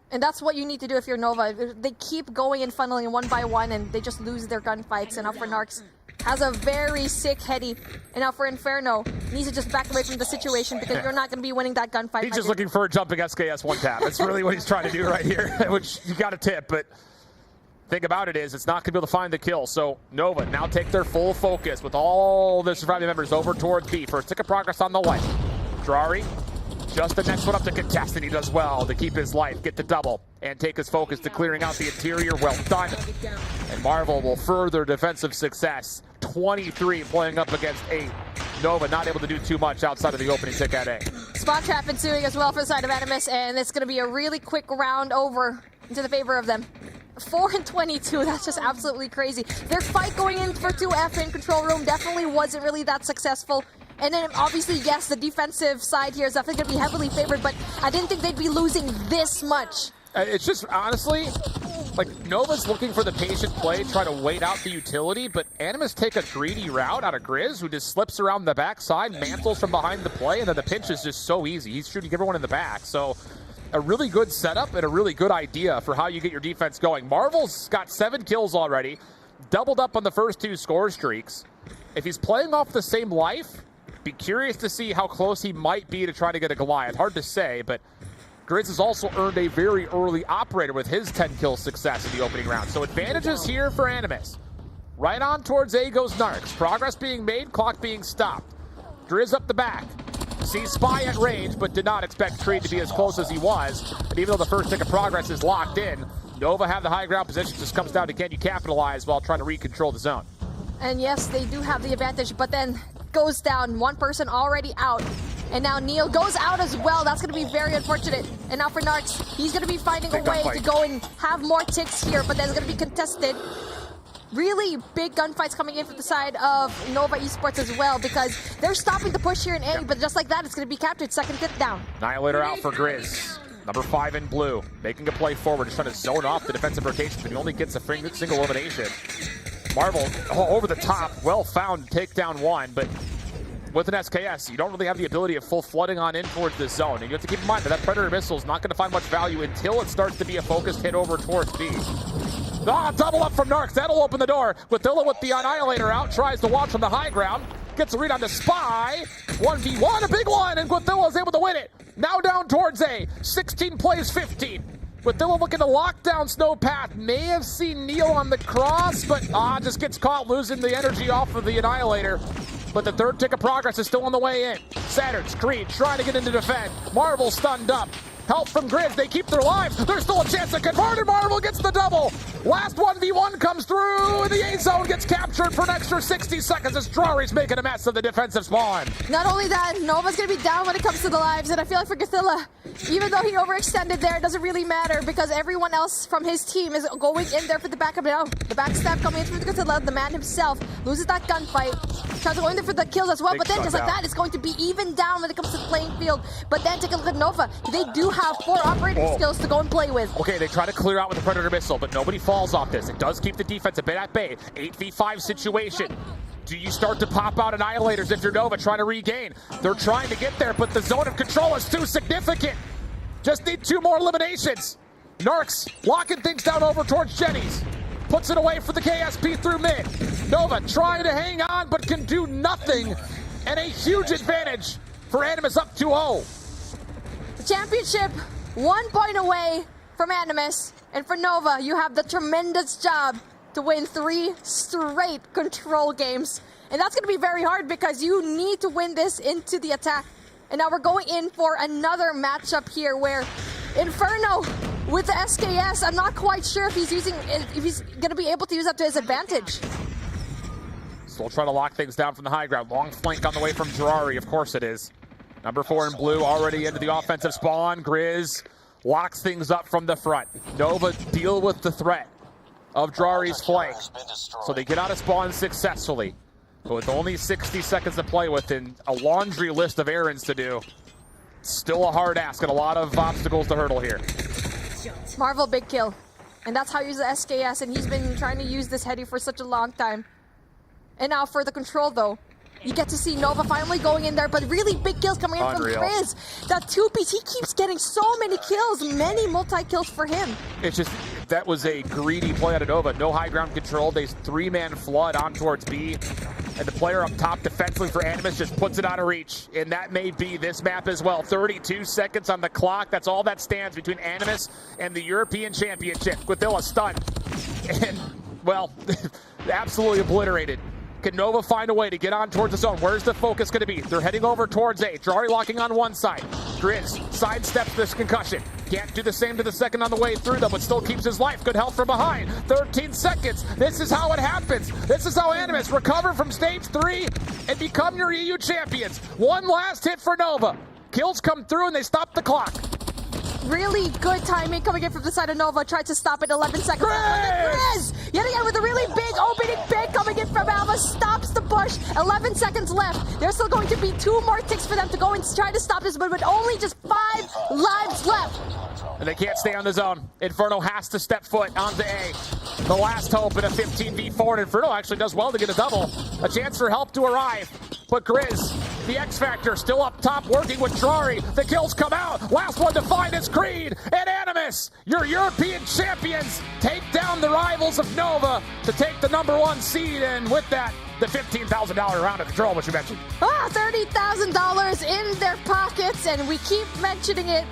And that's what you need to do if you're Nova. They keep going and funneling one by one, and they just lose their gunfights. And now for Narcs, has a very sick heady. And now for Inferno, needs to just back away from the situation because you're not going to be winning that gunfight. He's just looking for a jumping SKS one tap. That's really what he's trying to do right here, which you got to tip. But thing about it is it's not going to be able to find the kill. So Nova now take their full focus with all the surviving members over towards B. First tick of progress on the light. Drari, just the next one up to contest, and he does well to keep his life, get the double, and take his focus to clearing out the interior. Well done. And Marvel will further defensive success. 23 playing up against 8. Nova not able to do too much outside of the opening tick at A. Spot trap ensuing as well for the side of Animus, and it's going to be a really quick round over into the favor of them. 4-22, that's just absolutely crazy. Their fight going in for 2F in control room definitely wasn't really that successful. And then obviously, yes, the defensive side here is definitely going to be heavily favored, but I didn't think they'd be losing this much. It's just, honestly, like, Nova's looking for the patient play, try to wait out the utility, but Animus take a greedy route out of Grizz, who just slips around the backside, mantles from behind the play, and then the pinch is just so easy. He's shooting everyone in the back. So a really good setup and a really good idea for how you get your defense going. Marvel's got 7 kills already, doubled up on the first 2 score streaks. If he's playing off the same life, be curious to see how close he might be to try to get a Goliath. Hard to say, but Grizz has also earned a very early operator with his 10-kill success in the opening round. So advantages here for Animus. Right on towards A goes Narks. Progress being made, clock being stopped. Grizz up the back. Sees Spy at range, but did not expect Creed to be as close as he was. And even though the first tick of progress is locked in, Nova have the high ground position. Just comes down to can you capitalize while trying to recontrol the zone. And yes, they do have the advantage, but then goes down. One person already out. And now Neil goes out as well. That's going to be very unfortunate. And now for Narks, he's going to be finding a way to go and have more ticks here, but then it's going to be contested. Really big gunfights coming in from the side of Nova Esports as well, because they're stopping the push here in A, but just like that, it's going to be captured. Second hit down. Annihilator out for Grizz. Number 5 in blue, making a play forward, just trying to zone off the defensive rotation, but he only gets a single elimination. Marvel over the top, well found takedown 1, but with an SKS, you don't really have the ability of full flooding on in towards this zone. And you have to keep in mind that Predator missile is not going to find much value until it starts to be a focused hit over towards B. Double up from Narks. That'll open the door. Guathilla with the Annihilator out, tries to watch from the high ground. Gets a read on the Spy. 1v1, a big one, and Guathilla is able to win it. Now down towards A. 16 plays 15. Guathilla looking to lock down Snowpath. May have seen Neil on the cross, but just gets caught losing the energy off of the Annihilator. But the third tick of progress is still on the way in. Saturn's Creed trying to get into defend. Marvel stunned up. Help from Grizz. They keep their lives. There's still a chance to convert, and Marvel gets the double. Last 1v1 comes through, and the A zone gets captured for an extra 60 seconds as Drari's making a mess of the defensive spawn. Not only that, Nova's going to be down when it comes to the lives, and I feel like for Guathilla, even though he overextended there, it doesn't really matter because everyone else from his team is going in there for the backup. Now, the backstab coming in from Guathilla, the man himself loses that gunfight. Tries to go in there for the kills as well, but then just like that, it's going to be even down when it comes to the playing field. But then take a look at Nova. They do have 4 operating skills to go and play with. Okay, they try to clear out with the Predator missile, but nobody falls off this. It does keep the defense a bit at bay. 8v5 situation. Do you start to pop out Annihilators if you're Nova trying to regain? They're trying to get there, but the zone of control is too significant. Just need 2 more eliminations. Narks locking things down over towards Jenny's. Puts it away for the KSP through mid. Nova trying to hang on, but can do nothing. And a huge advantage for Animus up 2-0. The championship 1 point away from Animus. And for Nova, you have the tremendous job to win 3 straight control games. And that's going to be very hard because you need to win this into the attack. And now we're going in for another matchup here where Inferno with the SKS, I'm not quite sure if he's going to be able to use that to his advantage. Still trying to lock things down from the high ground. Long flank on the way from Girari, of course it is. Number 4 in blue already into the offensive spawn. Grizz locks things up from the front. Nova deal with the threat of Girari's flank. So they get out of spawn successfully. But with only 60 seconds to play with and a laundry list of errands to do, still a hard ask and a lot of obstacles to hurdle here. Marvel big kill. And that's how you use the SKS, and he's been trying to use this heady for such a long time. And now for the control though, you get to see Nova finally going in there, but really big kills coming in from Grizz. That 2-piece, he keeps getting so many kills, many multi-kills for him. It's just, that was a greedy play out of Nova. No high ground control. They 3-man flood on towards B. And the player up top defensively for Animus just puts it out of reach. And that may be this map as well. 32 seconds on the clock. That's all that stands between Animus and the European Championship. Guathilla stunned. And, well, absolutely obliterated. Can Nova find a way to get on towards the zone? Where's the focus going to be? They're heading over towards A. Girari locking on one side. Grizz sidesteps this concussion. Can't do the same to the second on the way through, though, but still keeps his life. Good health from behind. 13 seconds. This is how it happens. This is how Animus recover from stage 3 and become your EU champions. One last hit for Nova. Kills come through and they stop the clock. Really good timing coming in from the side of Nova. Tried to stop it 11 seconds. Grizz! Yet again with a really big opening pick coming in from Alva. Stops the push. 11 seconds left. There's still going to be 2 more ticks for them to go and try to stop this, but with only just 5 lives left. And they can't stay on the zone. Inferno has to step foot onto A. The last hope in a 15v4. And Inferno actually does well to get a double. A chance for help to arrive. But Grizz the X Factor still up top working with Drari. The kills come out. Last one to find is Creed and Animus. Your European champions take down the rivals of Nova to take the #1 seed. And with that, the $15,000 round of control, which you mentioned. $30,000 in their pockets, and we keep mentioning it.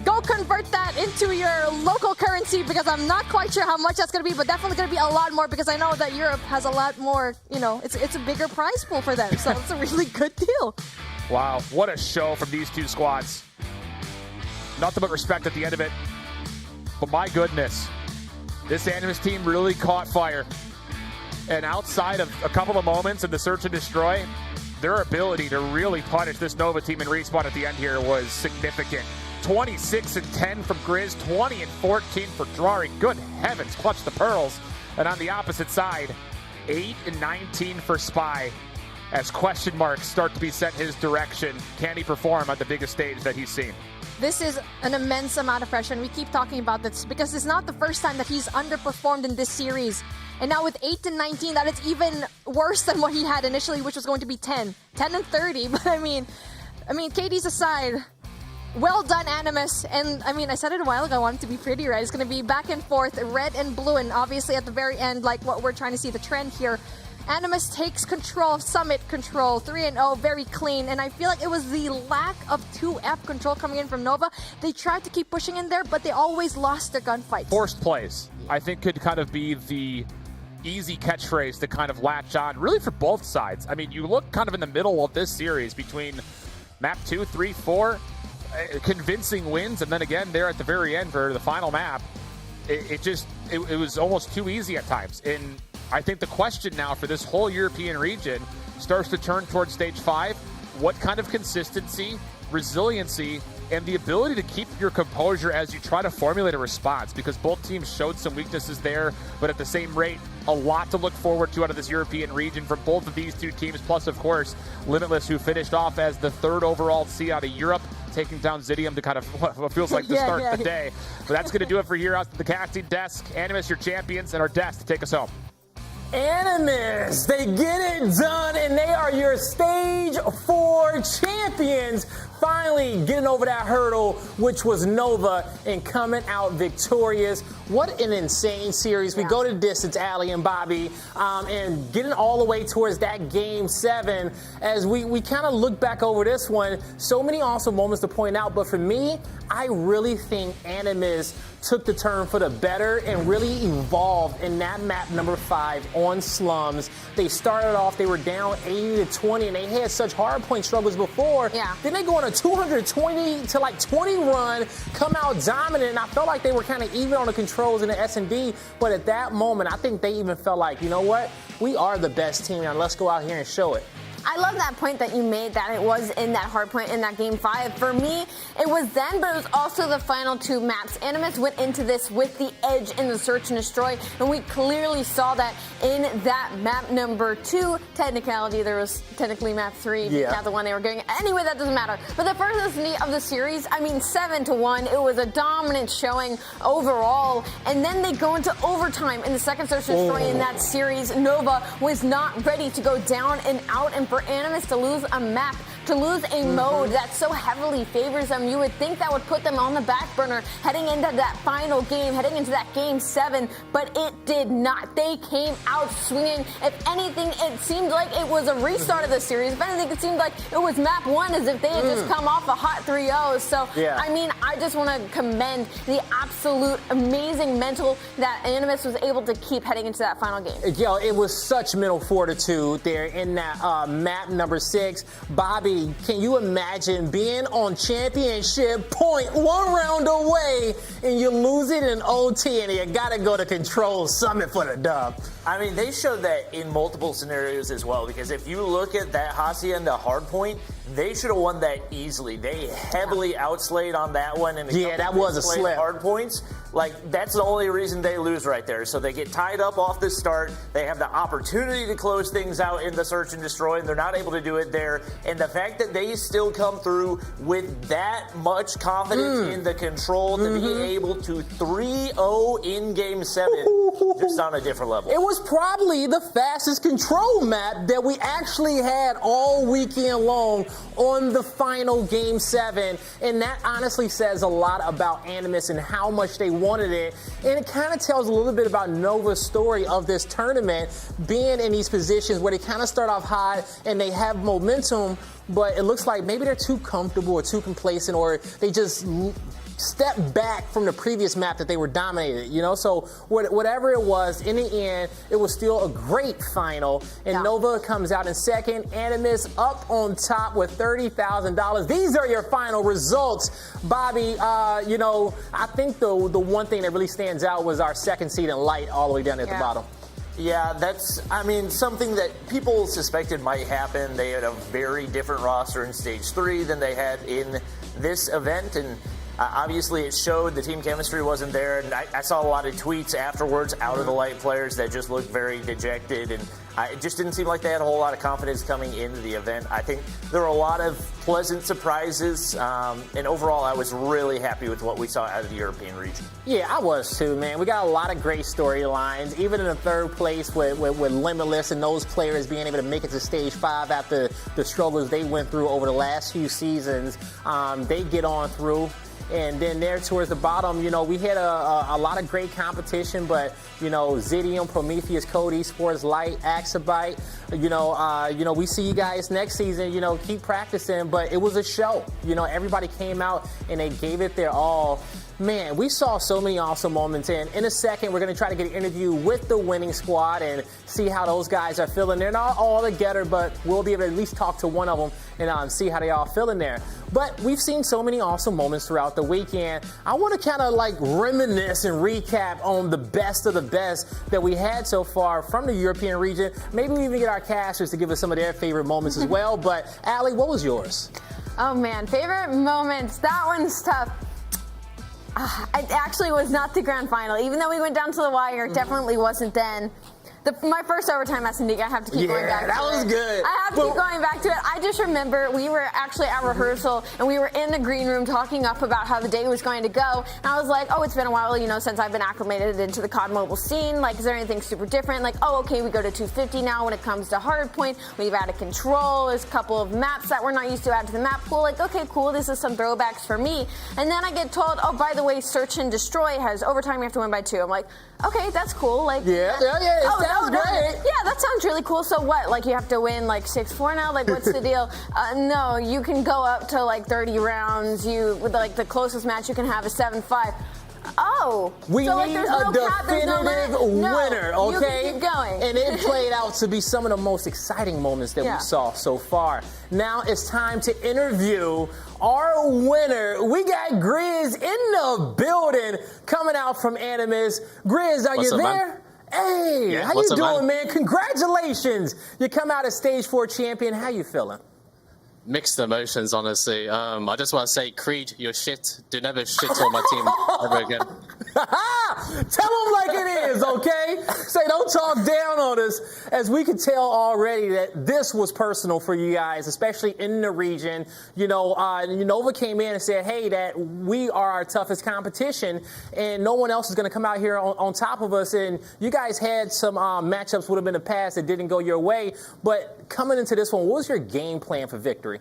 Go convert that into your local currency, because I'm not quite sure how much that's going to be, but definitely going to be a lot more, because I know that Europe has a lot more, it's a bigger prize pool for them. So it's a really good deal. Wow, what a show from these two squads. Nothing but respect at the end of it. But my goodness, this Animus team really caught fire. And outside of a couple of moments in the search and destroy, their ability to really punish this Nova team and respawn at the end here was significant. 26-10 from Grizz, 20-14 for Drari. Good heavens, clutch the pearls. And on the opposite side, 8-19 for Spy. As question marks start to be sent his direction, can he perform on the biggest stage that he's seen? This is an immense amount of pressure, and we keep talking about this because it's not the first time that he's underperformed in this series. And now with 8-19, that is even worse than what he had initially, which was going to be 10-30. But I mean, KD's aside, well done, Animus. And I said it a while ago, I want it to be pretty, right? It's going to be back and forth, red and blue, and obviously at the very end, like what we're trying to see, the trend here. Animus takes control, Summit control, 3-0, very clean. And I feel like it was the lack of 2F control coming in from Nova. They tried to keep pushing in there, but they always lost their gunfights. Forced plays, I think, could kind of be the easy catchphrase to kind of latch on, really for both sides. I mean, you look kind of in the middle of this series between map 2, 3, 4, convincing wins, and then again there at the very end for the final map, it was almost too easy at times. And I think the question now for this whole European region starts to turn towards stage 5. What kind of consistency, resiliency, and the ability to keep your composure as you try to formulate a response, because both teams showed some weaknesses there, but at the same rate, a lot to look forward to out of this European region from both of these two teams, plus, of course, Limitless, who finished off as the 3rd overall seed out of Europe, taking down Zidium to kind of what feels like the start of the day. But that's going to do it for here out at the casting desk. Animus, your champions, and our desk to take us home. Animus, they get it done, and they are your stage 4 champions. Finally getting over that hurdle, which was Nova, and coming out victorious. What an insane series. We go to distance, Allie and Bobby, and getting all the way towards that game 7. As we kind of look back over this one, so many awesome moments to point out, but for me, I really think Animus took the turn for the better and really evolved in that map number 5 on Slums. They started off, they were down 80-20, and they had such hardpoint struggles before. Yeah. Then they go on a 220 to like 20 run, come out dominant, and I felt like they were kind of even on the controls in the S&D, but at that moment, I think they even felt like, you know what? We are the best team, now let's go out here and show it. I love that point that you made, that it was in that hard point in that game 5. For me, it was then, but it was also the final 2 maps. Animus went into this with the edge in the search and destroy, and we clearly saw that in that map number 2. Technicality, there was technically map 3, not the one they were getting. Anyway, that doesn't matter. But the first of the series, 7-1, it was a dominant showing overall, and then they go into overtime in the second search and destroy in that series. Nova was not ready to go down and out, and for Animus to lose a map, to lose a mode that so heavily favors them, you would think that would put them on the back burner heading into that final game, heading into that game 7, but it did not. They came out swinging. If anything, it seemed like it was a restart of the series. If anything, it seemed like it was map 1, as if they had just come off a hot 3-0. So, I just want to commend the absolute amazing mental that Animus was able to keep heading into that final game. Yo, it was such mental fortitude there in that map number 6. Bobby, can you imagine being on championship point, 1 round away, and you lose it in OT, and you got to go to Control Summit for the dub? I mean, they showed that in multiple scenarios as well, because if you look at that Hacienda hardpoint, They should have won that easily. They heavily outslayed on that one. And that was a slip. Hard points. Like, that's the only reason they lose right there. So they get tied up off the start. They have the opportunity to close things out in the search and destroy, and they're not able to do it there. And the fact that they still come through with that much confidence in the control to be able to 3-0 in Game 7, just on a different level. It was probably the fastest control map that we actually had all weekend long on the final Game 7. And that honestly says a lot about Animus and how much they wanted it. And it kind of tells a little bit about Nova's story of this tournament, being in these positions where they kind of start off high and they have momentum, but it looks like maybe they're too comfortable or too complacent, or they just step back from the previous map that they were dominated, So whatever it was, in the end, it was still a great final. And Nova comes out in second. Animus up on top with $30,000. These are your final results. Bobby, I think the one thing that really stands out was our second seed in Light all the way down at the bottom. Yeah, that's, something that people suspected might happen. They had a very different roster in Stage 3 than they had in this event, and obviously it showed the team chemistry wasn't there, and I saw a lot of tweets afterwards out of the Light players that just looked very dejected, and it just didn't seem like they had a whole lot of confidence coming into the event. I think there were a lot of pleasant surprises, and overall I was really happy with what we saw out of the European region. Yeah, I was too, man. We got a lot of great storylines, even in the third place with Limitless and those players being able to make it to Stage 5 after the struggles they went through over the last few seasons. They get on through. And then there towards the bottom, we had a lot of great competition, but, Zidium, Prometheus, Code Esports, Light, Axabite, we see you guys next season, keep practicing, but it was a show. Everybody came out and they gave it their all. Man, we saw so many awesome moments. And in a second, we're going to try to get an interview with the winning squad and see how those guys are feeling. They're not all together, but we'll be able to at least talk to one of them and see how they all feeling there. But we've seen so many awesome moments throughout the weekend. I want to kind of reminisce and recap on the best of the best that we had so far from the European region. Maybe we even get our casters to give us some of their favorite moments as well. But Allie, what was yours? Oh man, favorite moments. That one's tough. It actually was not the grand final. Even though we went down to the wire, it definitely wasn't then. My first overtime S&D, I have to keep going back to it. Yeah, that was good. I have to keep going back to it. I just remember we were actually at rehearsal, and we were in the green room talking up about how the day was going to go. And I was like, it's been a while, since I've been acclimated into the COD Mobile scene. Like, is there anything super different? Like, okay, we go to 250 now when it comes to Hardpoint. We've added control. There's a couple of maps that we're not used to add to the map pool. Like, okay, cool, this is some throwbacks for me. And then I get told, by the way, Search and Destroy has overtime, you have to win by 2. I'm like, okay, that's cool. Like, yeah, it sounds great. Yeah, that sounds really cool. So what? Like, you have to win 6-4 now? Like, what's the deal? No, you can go up to 30 rounds. With the closest match you can have is 7-5. Oh, we so, need a definitive winner, okay? You keep going. And it played out to be some of the most exciting moments that we saw so far. Now it's time to interview our winner. We got Grizz in the building coming out from Animus. Grizz, are you there? Man? Hey, how you doing, man? Congratulations. You come out as Stage 4 champion. How you feeling? Mixed emotions, honestly. I just want to say, Creed, you're shit. Do never shit on my team ever again. Tell them like it is, okay? Say, don't talk down on us, as we could tell already that this was personal for you guys, especially in the region. Nova came in and said, hey, that we are our toughest competition, and no one else is going to come out here on top of us. And you guys had some matchups would have been in the past that didn't go your way. But coming into this one, what was your game plan for victory?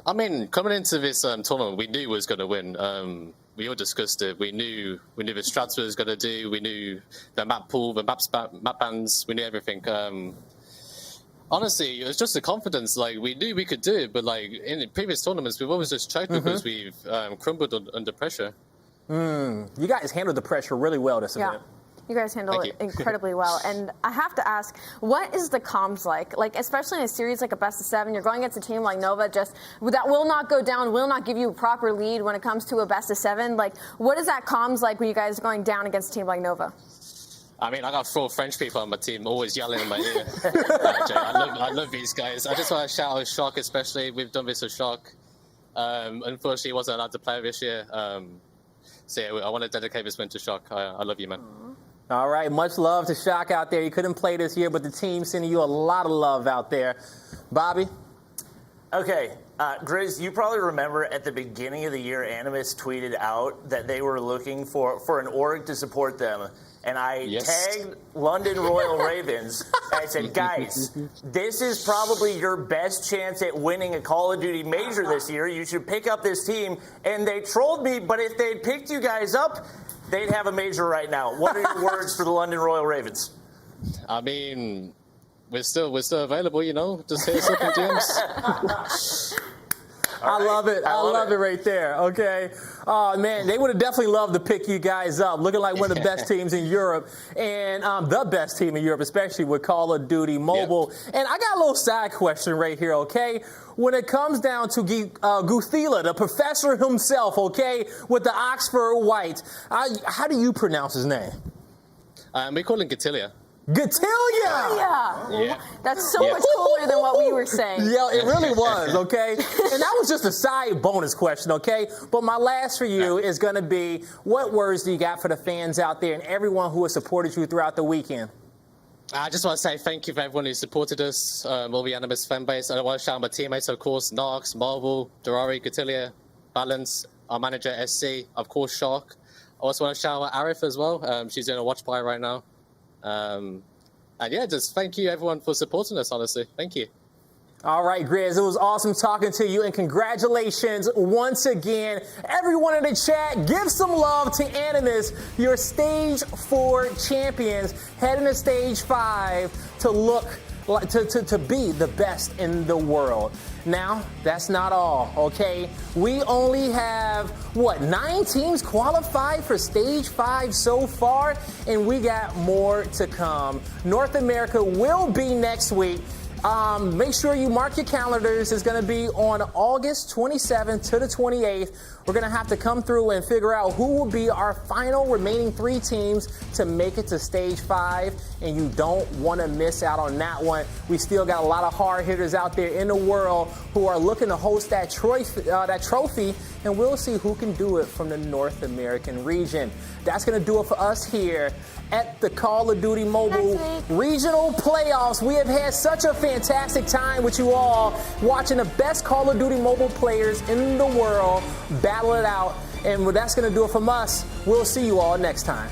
Coming into this tournament, we knew we was going to win. We all discussed it. We knew the strats was going to do. We knew the map pool, the map bans. We knew everything. Honestly, it was just the confidence. We knew we could do it, but in previous tournaments, we've always just choked because we've crumbled under pressure. You guys handled the pressure really well this event. You guys handle it incredibly well. And I have to ask, what is the comms like? Especially in a series like a best of 7, you're going against a team like Nova, that will not go down, will not give you a proper lead when it comes to a best of 7. What is that comms like when you guys are going down against a team like Nova? I mean, I got 4 French people on my team always yelling in my ear. Jay, I love these guys. I just want to shout out Shock, especially. We've done this with Shock. Unfortunately, he wasn't allowed to play this year. So yeah, I want to dedicate this win to Shock. I love you, man. All right, much love to Shock out there. You couldn't play this year, but the team's sending you a lot of love out there. Bobby? Okay, Grizz, you probably remember at the beginning of the year, Animus tweeted out that they were looking for an org to support them. And I tagged London Royal Ravens. And I said, guys, this is probably your best chance at winning a Call of Duty major this year. You should pick up this team. And they trolled me, but if they'd picked you guys up, they'd have a major right now. What are your words for the London Royal Ravens? I mean, we're still available, you know. Just hit us up in DMs. I love it. I love it right there. Okay. Oh, man, they would have definitely loved to pick you guys up. Looking like one of the best teams in Europe and the best team in Europe, especially with Call of Duty Mobile. Yep. And I got a little side question right here, okay? When it comes down to Guthila, the professor himself, okay, with the Oxford White, how do you pronounce his name? We call him Gatilia. Gatilia! Yeah. That's so much cooler than what we were saying. Yeah, it really was, okay? And that was just a side bonus question, okay? But my last for you is going to be, what words do you got for the fans out there and everyone who has supported you throughout the weekend? I just want to say thank you for everyone who supported us, all the Animus fan base. And I want to shout out my teammates, of course, Nox, Marvel, Durari, Gatilia, Balance, our manager, SC, of course, Shark. I also want to shout out Arif as well. She's doing a watch buy right now. And yeah, just thank you everyone for supporting us, honestly. Thank you. All right, Grizz, it was awesome talking to you, and congratulations once again. Everyone in the chat, give some love to Animus, your Stage 4 champions, heading to Stage 5 to be the best in the world. Now, that's not all, okay? We only have, 9 teams qualified for Stage 5 so far, and we got more to come. North America will be next week. Make sure you mark your calendars. It's going to be on August 27th to the 28th. We're going to have to come through and figure out who will be our final remaining 3 teams to make it to Stage 5, and you don't want to miss out on that one. We still got a lot of hard hitters out there in the world who are looking to host that trophy, and we'll see who can do it from the North American region. That's going to do it for us here at the Call of Duty Mobile Regional Playoffs. We have had such a fantastic time with you all, watching the best Call of Duty Mobile players in the world battle it out. And that's going to do it from us. We'll see you all next time.